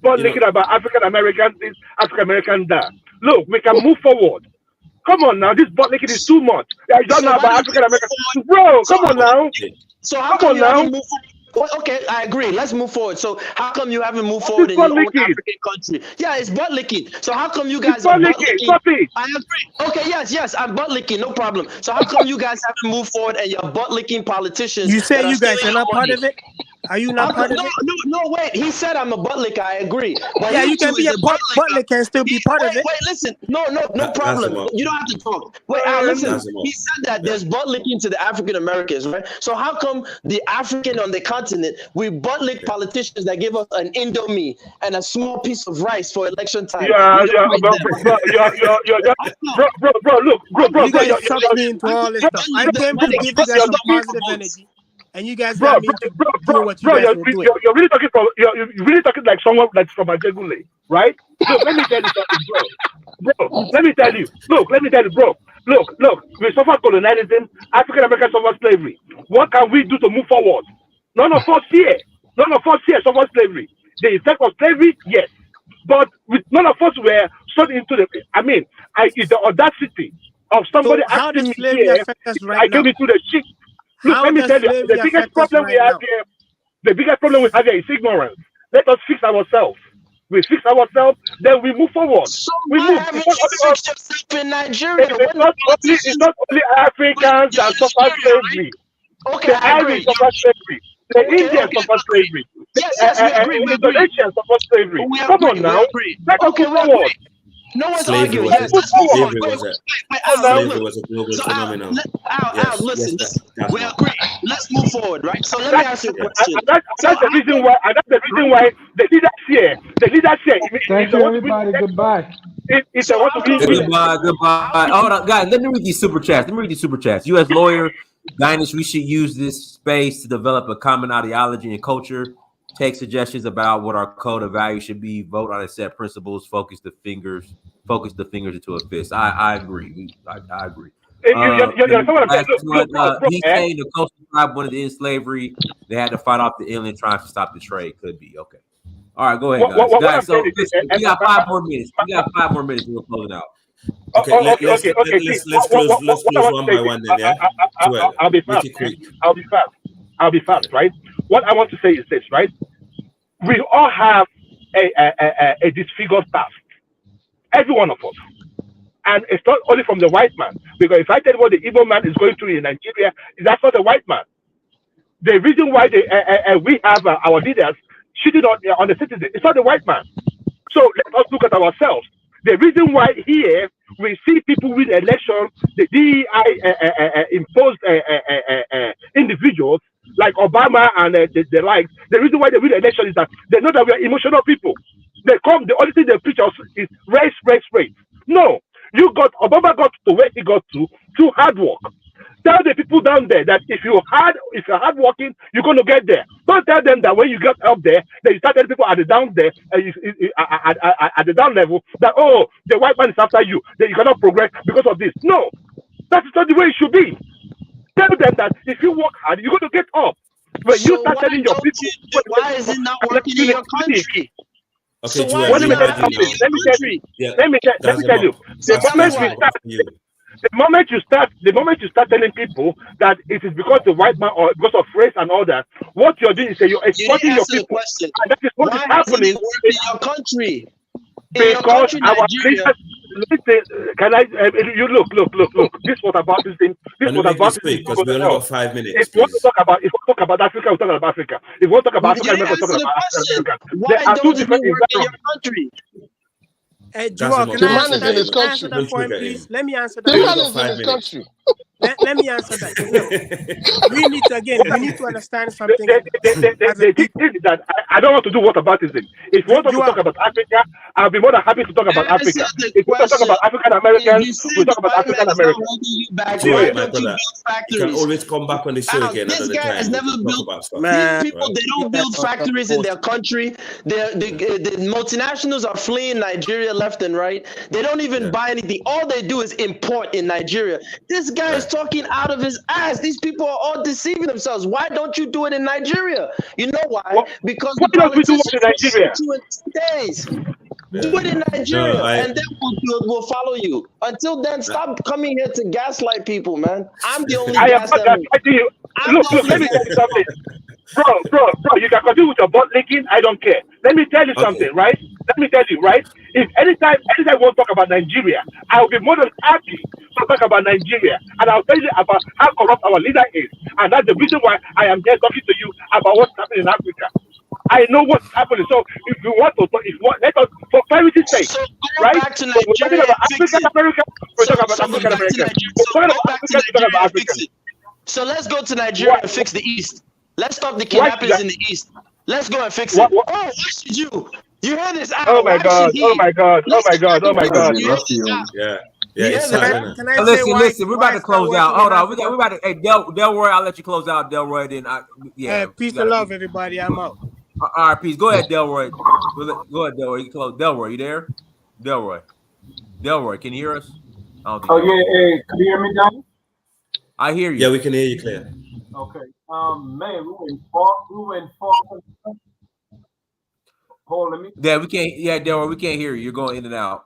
butt licking about African Americans, this African American that. Look, we can move forward. Come on now, this butt licking is too much. You don't know about African Americans. Bro, come on now. So how come you haven't moved forward? Okay, I agree. Let's move forward. So how come you haven't moved forward in your own African country? Yeah, it's butt licking. So how come you guys are butt licking? I agree. Okay, yes, I'm butt licking, no problem. So how come you guys haven't moved forward and you're butt licking politicians? You say you guys are not part of it? Are you not part of it? No, wait. He said I'm a butt licker. I agree. But you can be a butt licker and still be part of it. Wait, listen. No problem. You don't have to talk. Wait, listen. He said that there's butt licking to the African Americans, right? So how come the African on the continent, we butt lick politicians that give us an Indomie and a small piece of rice for election time? Bro, look, you guys suck me into all this stuff. I came to give you guys some positive energy. And you guys got me to do what you guys were doing. You're really talking like someone that's from Ajegule, right? Look, let me tell you something, bro. Let me tell you, bro. Look, we suffer colonialism, African Americans suffer slavery. What can we do to move forward? None of us here suffer slavery. The effect of slavery, yes. But none of us were sold into it's the audacity of somebody asking me here. I came into the shit. Look, let me tell you, the biggest problem we have here is ignorance. Let us fix ourselves. We fix ourselves, then we move forward. So we move. Haven't you fixed yourself in Nigeria? It's not only Africans that suffer slavery. Okay, the Irish suffer slavery. The Indians suffer slavery. Yes, we agree. The Indonesians suffer slavery. Come on now. Let us move forward. No one's slavery arguing. Slavery was a global phenomenon. Listen, we agree. Let's move forward, right? So let me ask you a question. That's the reason why. The leaders here. Thank you, everybody. Goodbye. Goodbye. Hold on, guys. Let me read these super chats. You as lawyer, Dynast, we should use this space to develop a common ideology and culture. Take suggestions about what our code of values should be. Vote on a set principles. Focus the fingers into a fist. I agree. I agree. He's saying the coastal tribe wanted to end slavery. They had to fight off the alien trying to stop the trade. Could be okay. All right, go ahead, guys. So we got 5 more minutes. We'll close it out. Okay, let's close one by one then. Yeah. I'll be fast. Right. What I want to say is this, right? We all have a disfigured past, every one of us, and it's not only from the white man. Because if I tell you what the Igbo man is going through in Nigeria, that's not the white man. The reason why we have our leaders cheating on the citizens, it's not the white man. So let us look at ourselves. The reason why here we see people win elections, the DEI imposed individuals like Obama and the likes. The reason why they win election is that they know that we are emotional people. The only thing they preach us is race. No, Obama got to where he got to through hard work. Tell the people down there that if you're hardworking, you're going to get there. Don't tell them that when you get up there, that you start telling people at the down there, at the down level, that the white man is after you, that you cannot progress because of this. No, that's not the way it should be. Tell them that if you work hard, you're going to get up. When you start telling your people, why is it not working in your country? Okay, So why is it not working in your country? Let me tell you. The moment you start telling people that it is because the white man or because of race and all that, what you're doing is that you're exploiting your people. And that is what is happening in your country. Because our leaders, can I? You look. This was about this thing. This was about this thing. Because we only got 5 minutes. If we want to talk about Africa, we'll talk about Africa. If we want to talk about Africa, we'll talk about Africa. There are two different environments. Hey, Joel, can I answer that for him, please? Let me answer that. Let me answer that. We need to understand something. That I don't want to do whataboutism. If you want to talk about Africa, I'll be more than happy to talk about Africa. If you want to talk about African Americans, we'll talk about African Americans. You can always come back on the show again. This guy has never built. These people, they don't build factories in their country. The multinationals are fleeing Nigeria left and right. They don't even buy anything. All they do is import in Nigeria. This guy is talking out of his ass. These people are all deceiving themselves. Why don't you do it in Nigeria? You know why? Because why don't we do it in Nigeria? 2 days. Do it in Nigeria, and then we'll follow you. Until then, stop coming here to gaslight people, man. I'm the only gaslighting you. Look, let me tell you something. Bro, you can continue with your butt licking. I don't care. Let me tell you something, right? Let me tell you, right? If anytime we want to talk about Nigeria, I will be more than happy to talk about Nigeria. And I'll tell you about how corrupt our leader is. And that's the reason why I am here talking to you about what's happening in Africa. I know what's happening. So if you want to, let us, for clarity's sake, right? Back to Nigeria, we're talking about African American. We're talking about African American. We're talking about African. So let's go to Nigeria and fix the East. Let's stop the kidnappings in the East. Let's go and fix it. Why should you? You hear this out? Oh my God! Yeah. Listen. We're about to close out. Hold on. We about to. Hey, Delroy, I'll let you close out. Delroy, then peace and love, everybody. I'm out. All right, peace. Go ahead, Delroy. Go ahead, Delroy. You can close. Delroy, you there? Delroy, can you hear us? Yeah. Hey, can you hear me, Don? I hear you. Yeah, we can hear you clear. Okay. Man, we went far. Hold on, Yeah, we can't. Yeah, Delroy, we can't hear you. You're going in and out.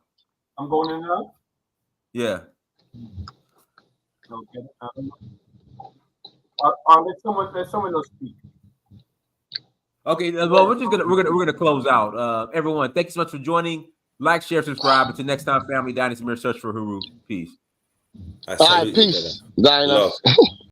I'm going in and out. Yeah. Okay. Let someone else speak. Okay. Well, we're gonna close out. Everyone, thank you so much for joining. Like, share, subscribe. Until next time, family. Dynasty Mirror, search for Huru. Peace. All right, peace. Dynasty.